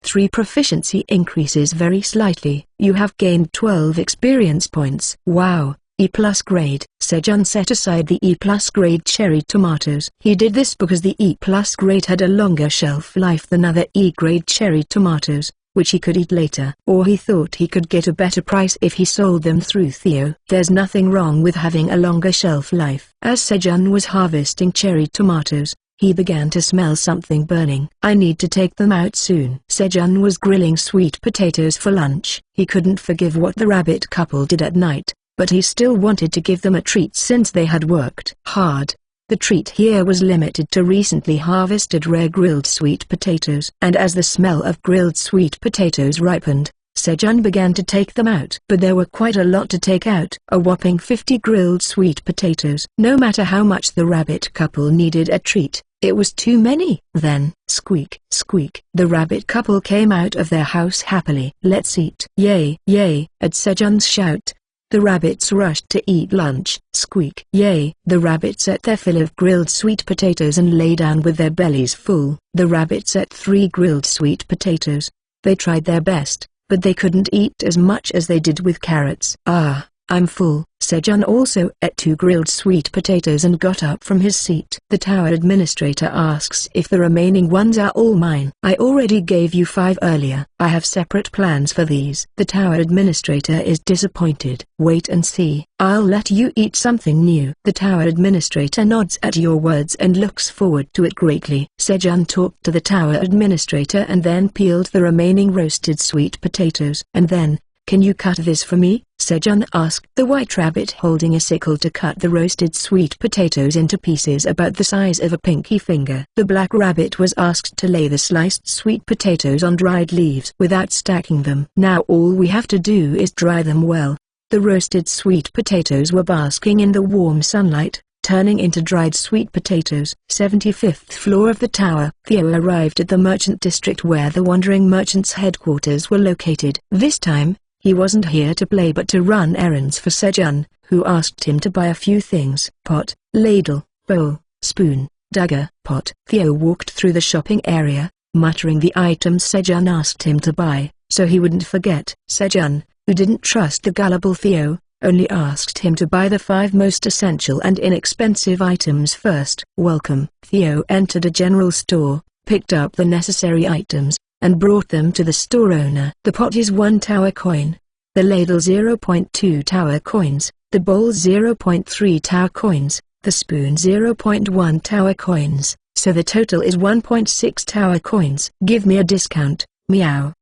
3 proficiency increases very slightly. You have gained 12 experience points. Wow, E+ grade. Sejun set aside the E+ grade cherry tomatoes. He did this because the E+ grade had a longer shelf life than other E grade cherry tomatoes, which he could eat later. Or he thought he could get a better price if he sold them through Theo. There's nothing wrong with having a longer shelf life. As Sejun was harvesting cherry tomatoes, he began to smell something burning. I need to take them out soon. Sejun was grilling sweet potatoes for lunch. He couldn't forgive what the rabbit couple did at night, but he still wanted to give them a treat since they had worked hard. The treat here was limited to recently harvested rare grilled sweet potatoes. And as the smell of grilled sweet potatoes ripened, Sejun began to take them out. But there were quite a lot to take out. A whopping 50 grilled sweet potatoes. No matter how much the rabbit couple needed a treat, it was too many. Then, squeak, squeak. The rabbit couple came out of their house happily. Let's eat. Yay, yay. At Sejun's shout, the rabbits rushed to eat lunch. Squeak. Yay. The rabbits ate their fill of grilled sweet potatoes and lay down with their bellies full. The rabbits ate 3 grilled sweet potatoes. They tried their best, but they couldn't eat as much as they did with carrots. Ah, I'm full. Sejun also ate 2 grilled sweet potatoes and got up from his seat. The tower administrator asks if the remaining ones are all mine. I already gave you 5 earlier. I have separate plans for these. The tower administrator is disappointed. Wait and see. I'll let you eat something new. The tower administrator nods at your words and looks forward to it greatly. Sejun talked to the tower administrator and then peeled the remaining roasted sweet potatoes. And then, can you cut this for me? Sejun asked. The white rabbit holding a sickle to cut the roasted sweet potatoes into pieces about the size of a pinky finger. The black rabbit was asked to lay the sliced sweet potatoes on dried leaves without stacking them. Now all we have to do is dry them well. The roasted sweet potatoes were basking in the warm sunlight, turning into dried sweet potatoes. 75th floor of the tower. Theo arrived at the merchant district where the wandering merchants' headquarters were located. This time, he wasn't here to play but to run errands for Sejun, who asked him to buy a few things. Pot, ladle, bowl, spoon, dagger, pot. Theo walked through the shopping area, muttering the items Sejun asked him to buy, so he wouldn't forget. Sejun, who didn't trust the gullible Theo, only asked him to buy the 5 most essential and inexpensive items first. Welcome. Theo entered a general store, picked up the necessary items, and brought them to the store owner. The pot is 1 tower coin. the ladle 0.2 tower coins, the bowl 0.3 tower coins, the spoon 0.1 tower coins, so the total is 1.6 tower coins. Give me a discount, meow.